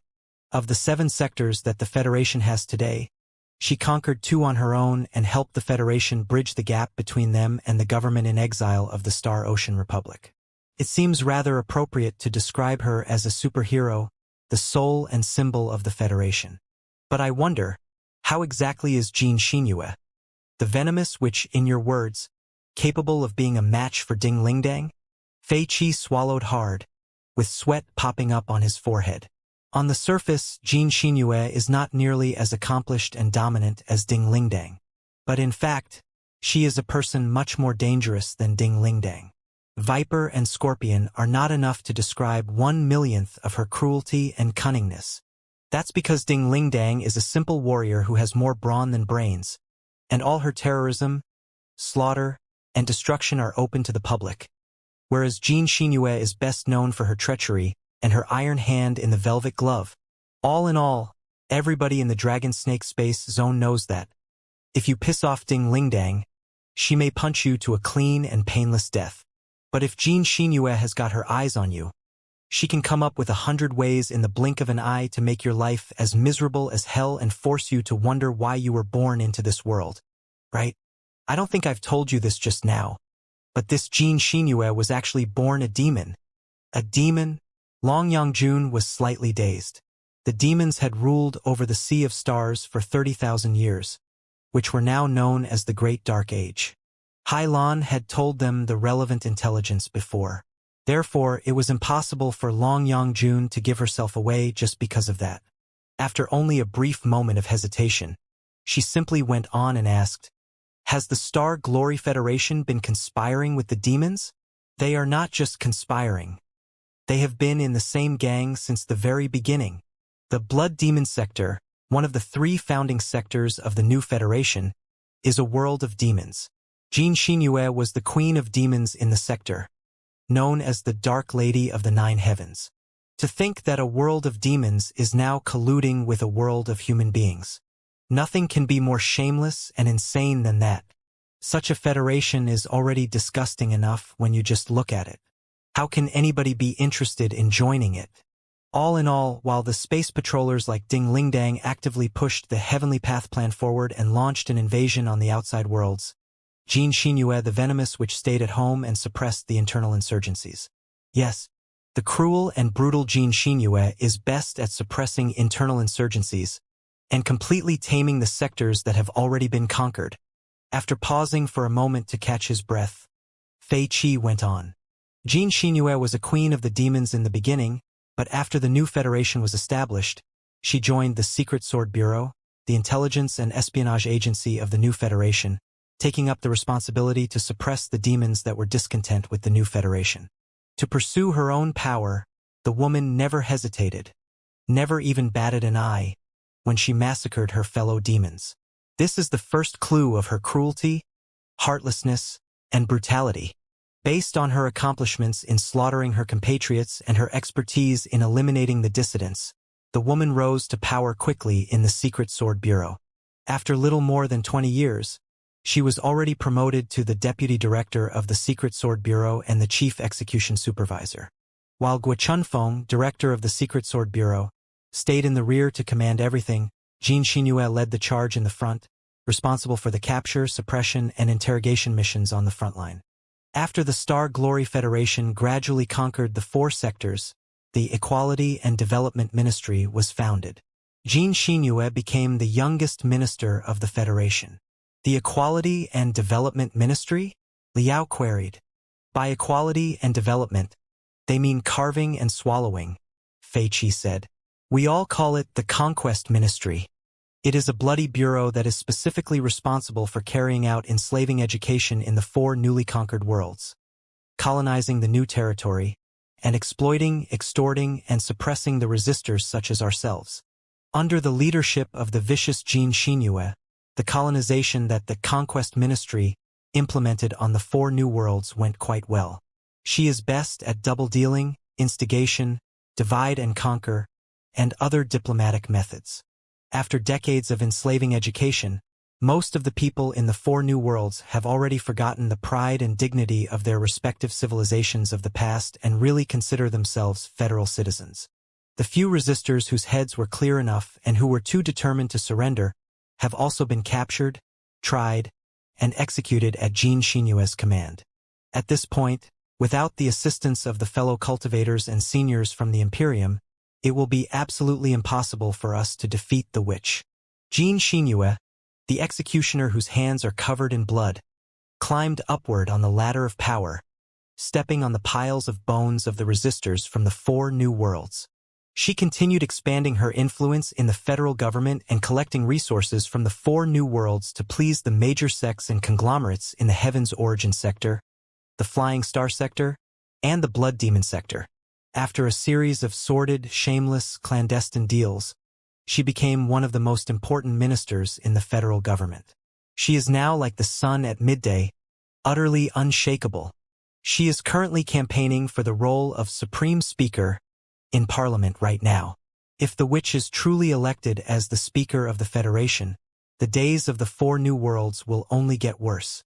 Of the 7 sectors that the Federation has today, she conquered 2 on her own and helped the Federation bridge the gap between them and the government in exile of the Star Ocean Republic. It seems rather appropriate to describe her as a superhero, the soul and symbol of the Federation. But I wonder, how exactly is Xianxia? The venomous which, in your words, capable of being a match for Ding Lingdang? Fei Qi swallowed hard, with sweat popping up on his forehead. On the surface, Xianxia is not nearly as accomplished and dominant as Ding Lingdang. But in fact, she is a person much more dangerous than Ding Lingdang. Viper and Scorpion are not enough to describe 1/1,000,000th of her cruelty and cunningness. That's because Ding Lingdang is a simple warrior who has more brawn than brains, and all her terrorism, slaughter, and destruction are open to the public. Whereas Xianxia is best known for her treachery and her iron hand in the velvet glove. All in all, everybody in the Dragon Snake Space Zone knows that if you piss off Ding Lingdang, she may punch you to a clean and painless death. But if Xianxia has got her eyes on you, she can come up with 100 ways in the blink of an eye to make your life as miserable as hell and force you to wonder why you were born into this world. Right? I don't think I've told you this just now, but this Xianxia was actually born a demon. A demon? Long Yangjun was slightly dazed. The demons had ruled over the Sea of Stars for 30,000 years, which were now known as the Great Dark Age. Hailan had told them the relevant intelligence before. Therefore, it was impossible for Long Yangjun to give herself away just because of that. After only a brief moment of hesitation, she simply went on and asked, Has the Star Glory Federation been conspiring with the demons? They are not just conspiring. They have been in the same gang since the very beginning. The Blood Demon Sector, one of the 3 founding sectors of the new Federation, is a world of demons. Xianxia was the queen of demons in the sector, known as the Dark Lady of the Nine Heavens. To think that a world of demons is now colluding with a world of human beings. Nothing can be more shameless and insane than that. Such a federation is already disgusting enough when you just look at it. How can anybody be interested in joining it? All in all, while the space patrollers like Ding Lingdang actively pushed the Heavenly Path plan forward and launched an invasion on the outside worlds, Xianxia the Venomous which stayed at home and suppressed the internal insurgencies. Yes, the cruel and brutal Xianxia is best at suppressing internal insurgencies and completely taming the sectors that have already been conquered. After pausing for a moment to catch his breath, Fei Qi went on. Xianxia was a queen of the demons in the beginning, but after the new federation was established, she joined the Secret Sword Bureau, the intelligence and espionage agency of the new federation, taking up the responsibility to suppress the demons that were discontent with the new federation. To pursue her own power, the woman never hesitated, never even batted an eye, when she massacred her fellow demons. This is the first clue of her cruelty, heartlessness, and brutality. Based on her accomplishments in slaughtering her compatriots and her expertise in eliminating the dissidents, the woman rose to power quickly in the Secret Sword Bureau. After little more than 20 years, she was already promoted to the deputy director of the Secret Sword Bureau and the chief execution supervisor. While Guo Chunfeng, director of the Secret Sword Bureau, stayed in the rear to command everything, Xianxia led the charge in the front, responsible for the capture, suppression, and interrogation missions on the front line. After the Star Glory Federation gradually conquered the 4 sectors, the Equality and Development Ministry was founded. Xianxia became the youngest minister of the Federation. The Equality and Development Ministry? Liao queried. By equality and development, they mean carving and swallowing, Fei Qi said. We all call it the Conquest Ministry. It is a bloody bureau that is specifically responsible for carrying out enslaving education in the 4 newly conquered worlds, colonizing the new territory, and exploiting, extorting, and suppressing the resistors such as ourselves. Under the leadership of the vicious Xianxia, the colonization that the Conquest Ministry implemented on the 4 new worlds went quite well. She is best at double-dealing, instigation, divide and conquer, and other diplomatic methods. After decades of enslaving education, most of the people in the 4 new worlds have already forgotten the pride and dignity of their respective civilizations of the past and really consider themselves federal citizens. The few resistors whose heads were clear enough and who were too determined to surrender have also been captured, tried, and executed at Xianxia's command. At this point, without the assistance of the fellow cultivators and seniors from the Imperium, it will be absolutely impossible for us to defeat the witch. Xianxia, the executioner whose hands are covered in blood, climbed upward on the ladder of power, stepping on the piles of bones of the resistors from the 4 new worlds. She continued expanding her influence in the federal government and collecting resources from the 4 new worlds to please the major sects and conglomerates in the Heaven's Origin sector, the Flying Star sector, and the Blood Demon sector. After a series of sordid, shameless, clandestine deals, she became one of the most important ministers in the federal government. She is now like the sun at midday, utterly unshakable. She is currently campaigning for the role of Supreme Speaker in Parliament right now. If the witch is truly elected as the Speaker of the Federation, the days of the 4 new worlds will only get worse.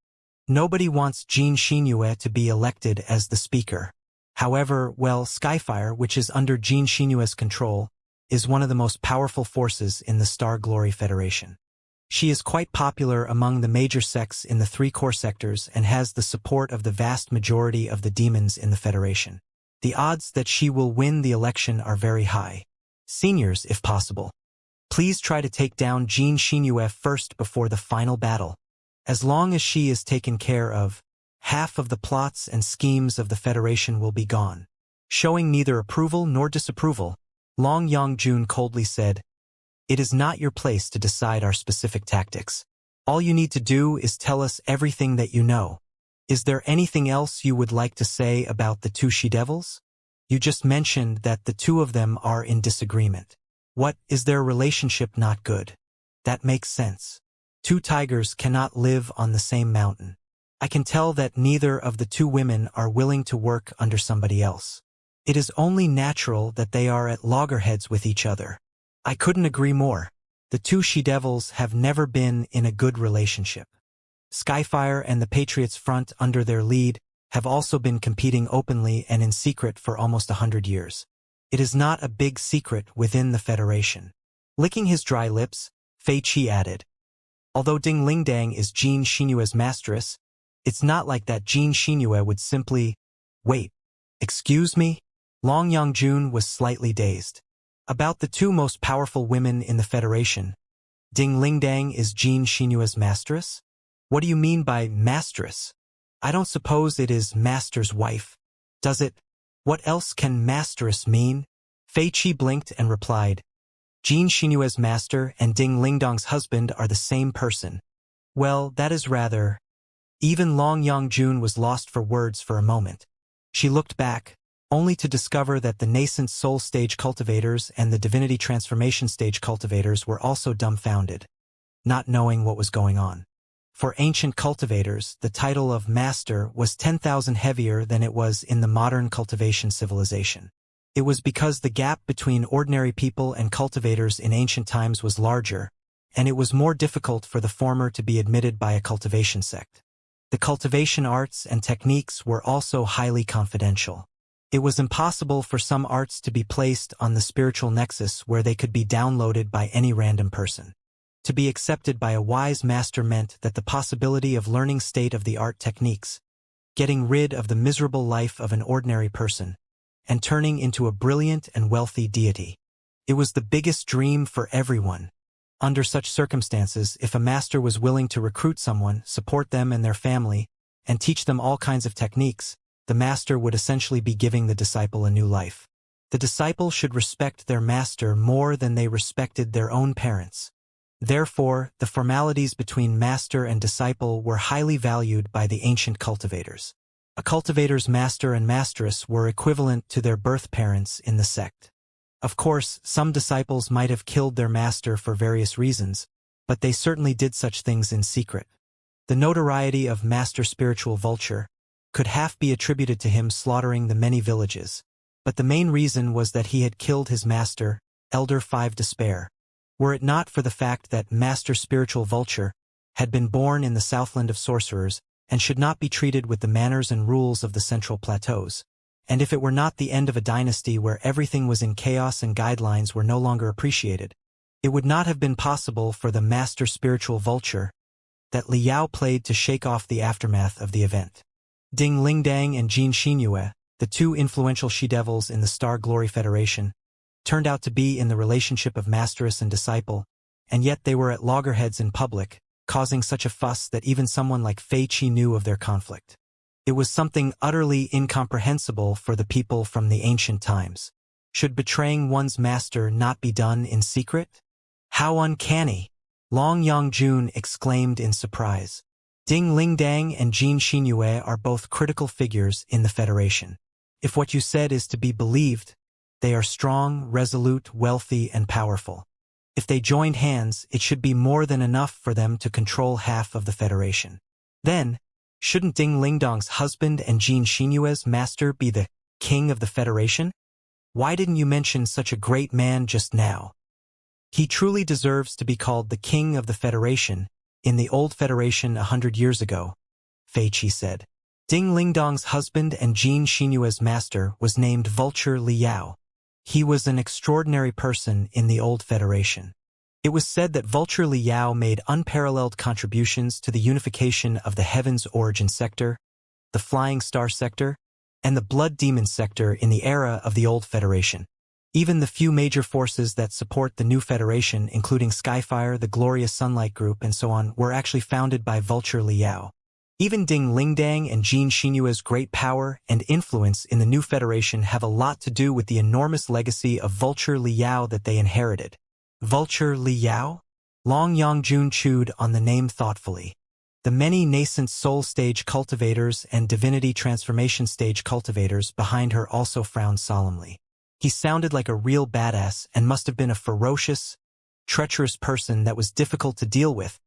Nobody wants Xianxia to be elected as the Speaker. However, Sci-Fi, which is under Xianxia's control, is one of the most powerful forces in the Star Glory Federation. She is quite popular among the major sects in the 3 core sectors and has the support of the vast majority of the demons in the Federation. The odds that she will win the election are very high. Seniors, if possible, please try to take down Xianxia first before the final battle. As long as she is taken care of, half of the plots and schemes of the Federation will be gone. Showing neither approval nor disapproval, Long Yongjun coldly said, "It is not your place to decide our specific tactics. All you need to do is tell us everything that you know. Is there anything else you would like to say about the 2 she-devils? You just mentioned that the 2 of them are in disagreement. What, is their relationship not good? That makes sense. Two tigers cannot live on the same mountain. I can tell that neither of the two women are willing to work under somebody else. It is only natural that they are at loggerheads with each other. I couldn't agree more. The two she-devils have never been in a good relationship. Skyfire and the Patriots Front under their lead have also been competing openly and in secret for almost 100 years. It is not a big secret within the Federation. Licking his dry lips, Fei Qi added, although Ding Lingdang is Jean Xinyue's masteress, it's not like that Jean Xinyue would simply, wait, excuse me? Long Yangjun was slightly dazed. About the two most powerful women in the Federation, Ding Lingdang is Jean Xinyue's masteress? What do you mean by masteress? I don't suppose it is master's wife. Does it? What else can masteress mean? Fei Qi blinked and replied, Jean Xinyue's master and Ding Lingdang's husband are the same person. Well, that is rather... Even Long Yangjun was lost for words for a moment. She looked back, only to discover that the nascent soul stage cultivators and the divinity transformation stage cultivators were also dumbfounded, not knowing what was going on. For ancient cultivators, the title of master was 10,000 heavier than it was in the modern cultivation civilization. It was because the gap between ordinary people and cultivators in ancient times was larger, and it was more difficult for the former to be admitted by a cultivation sect. The cultivation arts and techniques were also highly confidential. It was impossible for some arts to be placed on the spiritual nexus where they could be downloaded by any random person. To be accepted by a wise master meant that the possibility of learning state-of-the-art techniques, getting rid of the miserable life of an ordinary person, and turning into a brilliant and wealthy deity. It was the biggest dream for everyone. Under such circumstances, if a master was willing to recruit someone, support them and their family, and teach them all kinds of techniques, the master would essentially be giving the disciple a new life. The disciple should respect their master more than they respected their own parents. Therefore, the formalities between master and disciple were highly valued by the ancient cultivators. A cultivator's master and masteress were equivalent to their birth parents in the sect. Of course, some disciples might have killed their master for various reasons, but they certainly did such things in secret. The notoriety of Master Spiritual Vulture could half be attributed to him slaughtering the many villages, but the main reason was that he had killed his master, Elder Five Despair. Were it not for the fact that Master Spiritual Vulture had been born in the Southland of Sorcerers and should not be treated with the manners and rules of the Central Plateaus, and if it were not the end of a dynasty where everything was in chaos and guidelines were no longer appreciated, it would not have been possible for the Master Spiritual Vulture that Li Yao played to shake off the aftermath of the event. Ding Lingdang and Jean Xinyue, the two influential she-devils in the Star Glory Federation, turned out to be in the relationship of masteress and disciple, and yet they were at loggerheads in public, causing such a fuss that even someone like Fei Qi knew of their conflict. It was something utterly incomprehensible for the people from the ancient times. Should betraying one's master not be done in secret? How uncanny! Long Yangjun exclaimed in surprise. Ding Lingdang and Jean Xinyue are both critical figures in the Federation. If what you said is to be believed, they are strong, resolute, wealthy, and powerful. If they joined hands, it should be more than enough for them to control half of the Federation. Then, shouldn't Ding Lingdang's husband and Jean Xinyue's master be the king of the Federation? Why didn't you mention such a great man just now? He truly deserves to be called the king of the Federation, in the old Federation 100 years ago, Fei Qi said. Ding Lingdang's husband and Jean Xinyue's master was named Vulture Li Yao. He was an extraordinary person in the old Federation. It was said that Vulture Li Yao made unparalleled contributions to the unification of the Heavens Origin Sector, the Flying Star Sector, and the Blood Demon Sector in the era of the old Federation. Even the few major forces that support the new Federation, including Skyfire, the Glorious Sunlight Group, and so on, were actually founded by Vulture Li Yao. Even Ding Lingdang and Jean Xinyue's great power and influence in the new Federation have a lot to do with the enormous legacy of Vulture Li Yao that they inherited. Vulture Li Yao? Long Yangjun chewed on the name thoughtfully. The many nascent soul stage cultivators and divinity transformation stage cultivators behind her also frowned solemnly. He sounded like a real badass and must have been a ferocious, treacherous person that was difficult to deal with.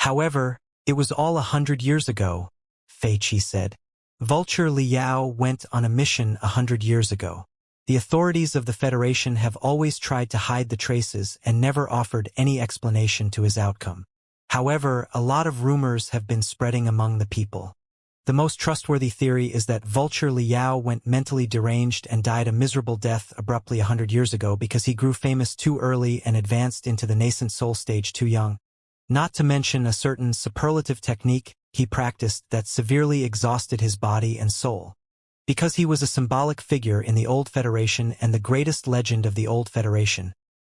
However, it was all 100 years ago, Fei Qi said. Vulture Liao went on a mission 100 years ago. The authorities of the Federation have always tried to hide the traces and never offered any explanation to his outcome. However, a lot of rumors have been spreading among the people. The most trustworthy theory is that Vulture Liao went mentally deranged and died a miserable death abruptly 100 years ago because he grew famous too early and advanced into the nascent soul stage too young. Not to mention a certain superlative technique he practiced that severely exhausted his body and soul. Because he was a symbolic figure in the Old Federation and the greatest legend of the Old Federation,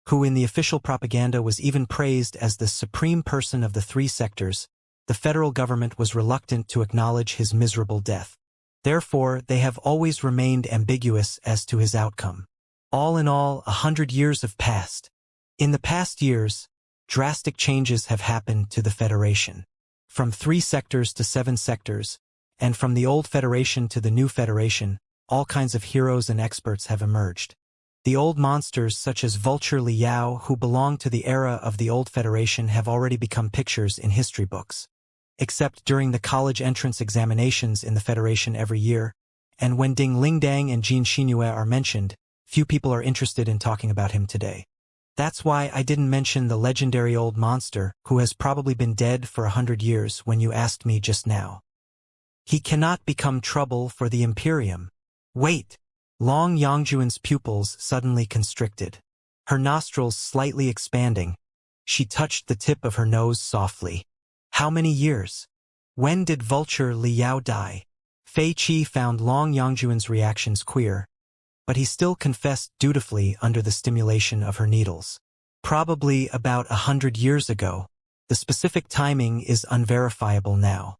who in the official propaganda was even praised as the supreme person of the three sectors, the federal government was reluctant to acknowledge his miserable death. Therefore, they have always remained ambiguous as to his outcome. All in all, 100 years have passed. In the past years, drastic changes have happened to the Federation. From 3 sectors to 7 sectors, and from the old Federation to the new Federation, all kinds of heroes and experts have emerged. The old monsters such as Vulture Liao, who belong to the era of the old Federation, have already become pictures in history books. Except during the college entrance examinations in the Federation every year, and when Ding Lingdang and Jin Xinhue are mentioned, few people are interested in talking about him today. That's why I didn't mention the legendary old monster, who has probably been dead for 100 years when you asked me just now. He cannot become trouble for the Imperium. Wait! Long Yangjuan's pupils suddenly constricted. Her nostrils slightly expanding. She touched the tip of her nose softly. How many years? When did Vulture Liao die? Fei Qi found Long Yangjuan's reactions queer, but he still confessed dutifully under the stimulation of her needles. Probably about 100 years ago. The specific timing is unverifiable now.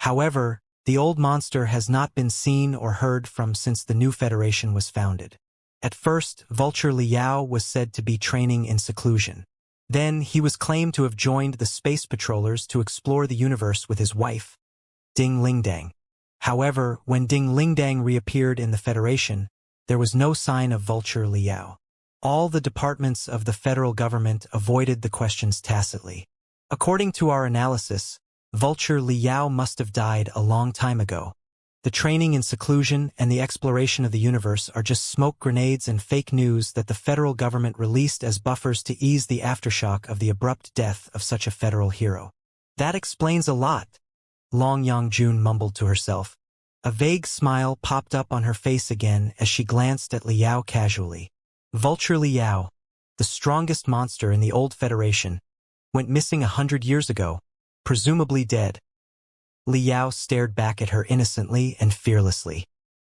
However, the old monster has not been seen or heard from since the new Federation was founded. At first, Vulture Liao was said to be training in seclusion. Then he was claimed to have joined the space patrollers to explore the universe with his wife, Ding Lingdang. However, when Ding Lingdang reappeared in the Federation, there was no sign of Vulture Liao. All the departments of the federal government avoided the questions tacitly. According to our analysis, Vulture Liao must have died a long time ago. The training in seclusion and the exploration of the universe are just smoke grenades and fake news that the federal government released as buffers to ease the aftershock of the abrupt death of such a federal hero. That explains a lot, Long Yangjun mumbled to herself. A vague smile popped up on her face again as she glanced at Liao casually. Vulture Liao, the strongest monster in the old Federation, went missing 100 years ago, presumably dead. Liao stared back at her innocently and fearlessly.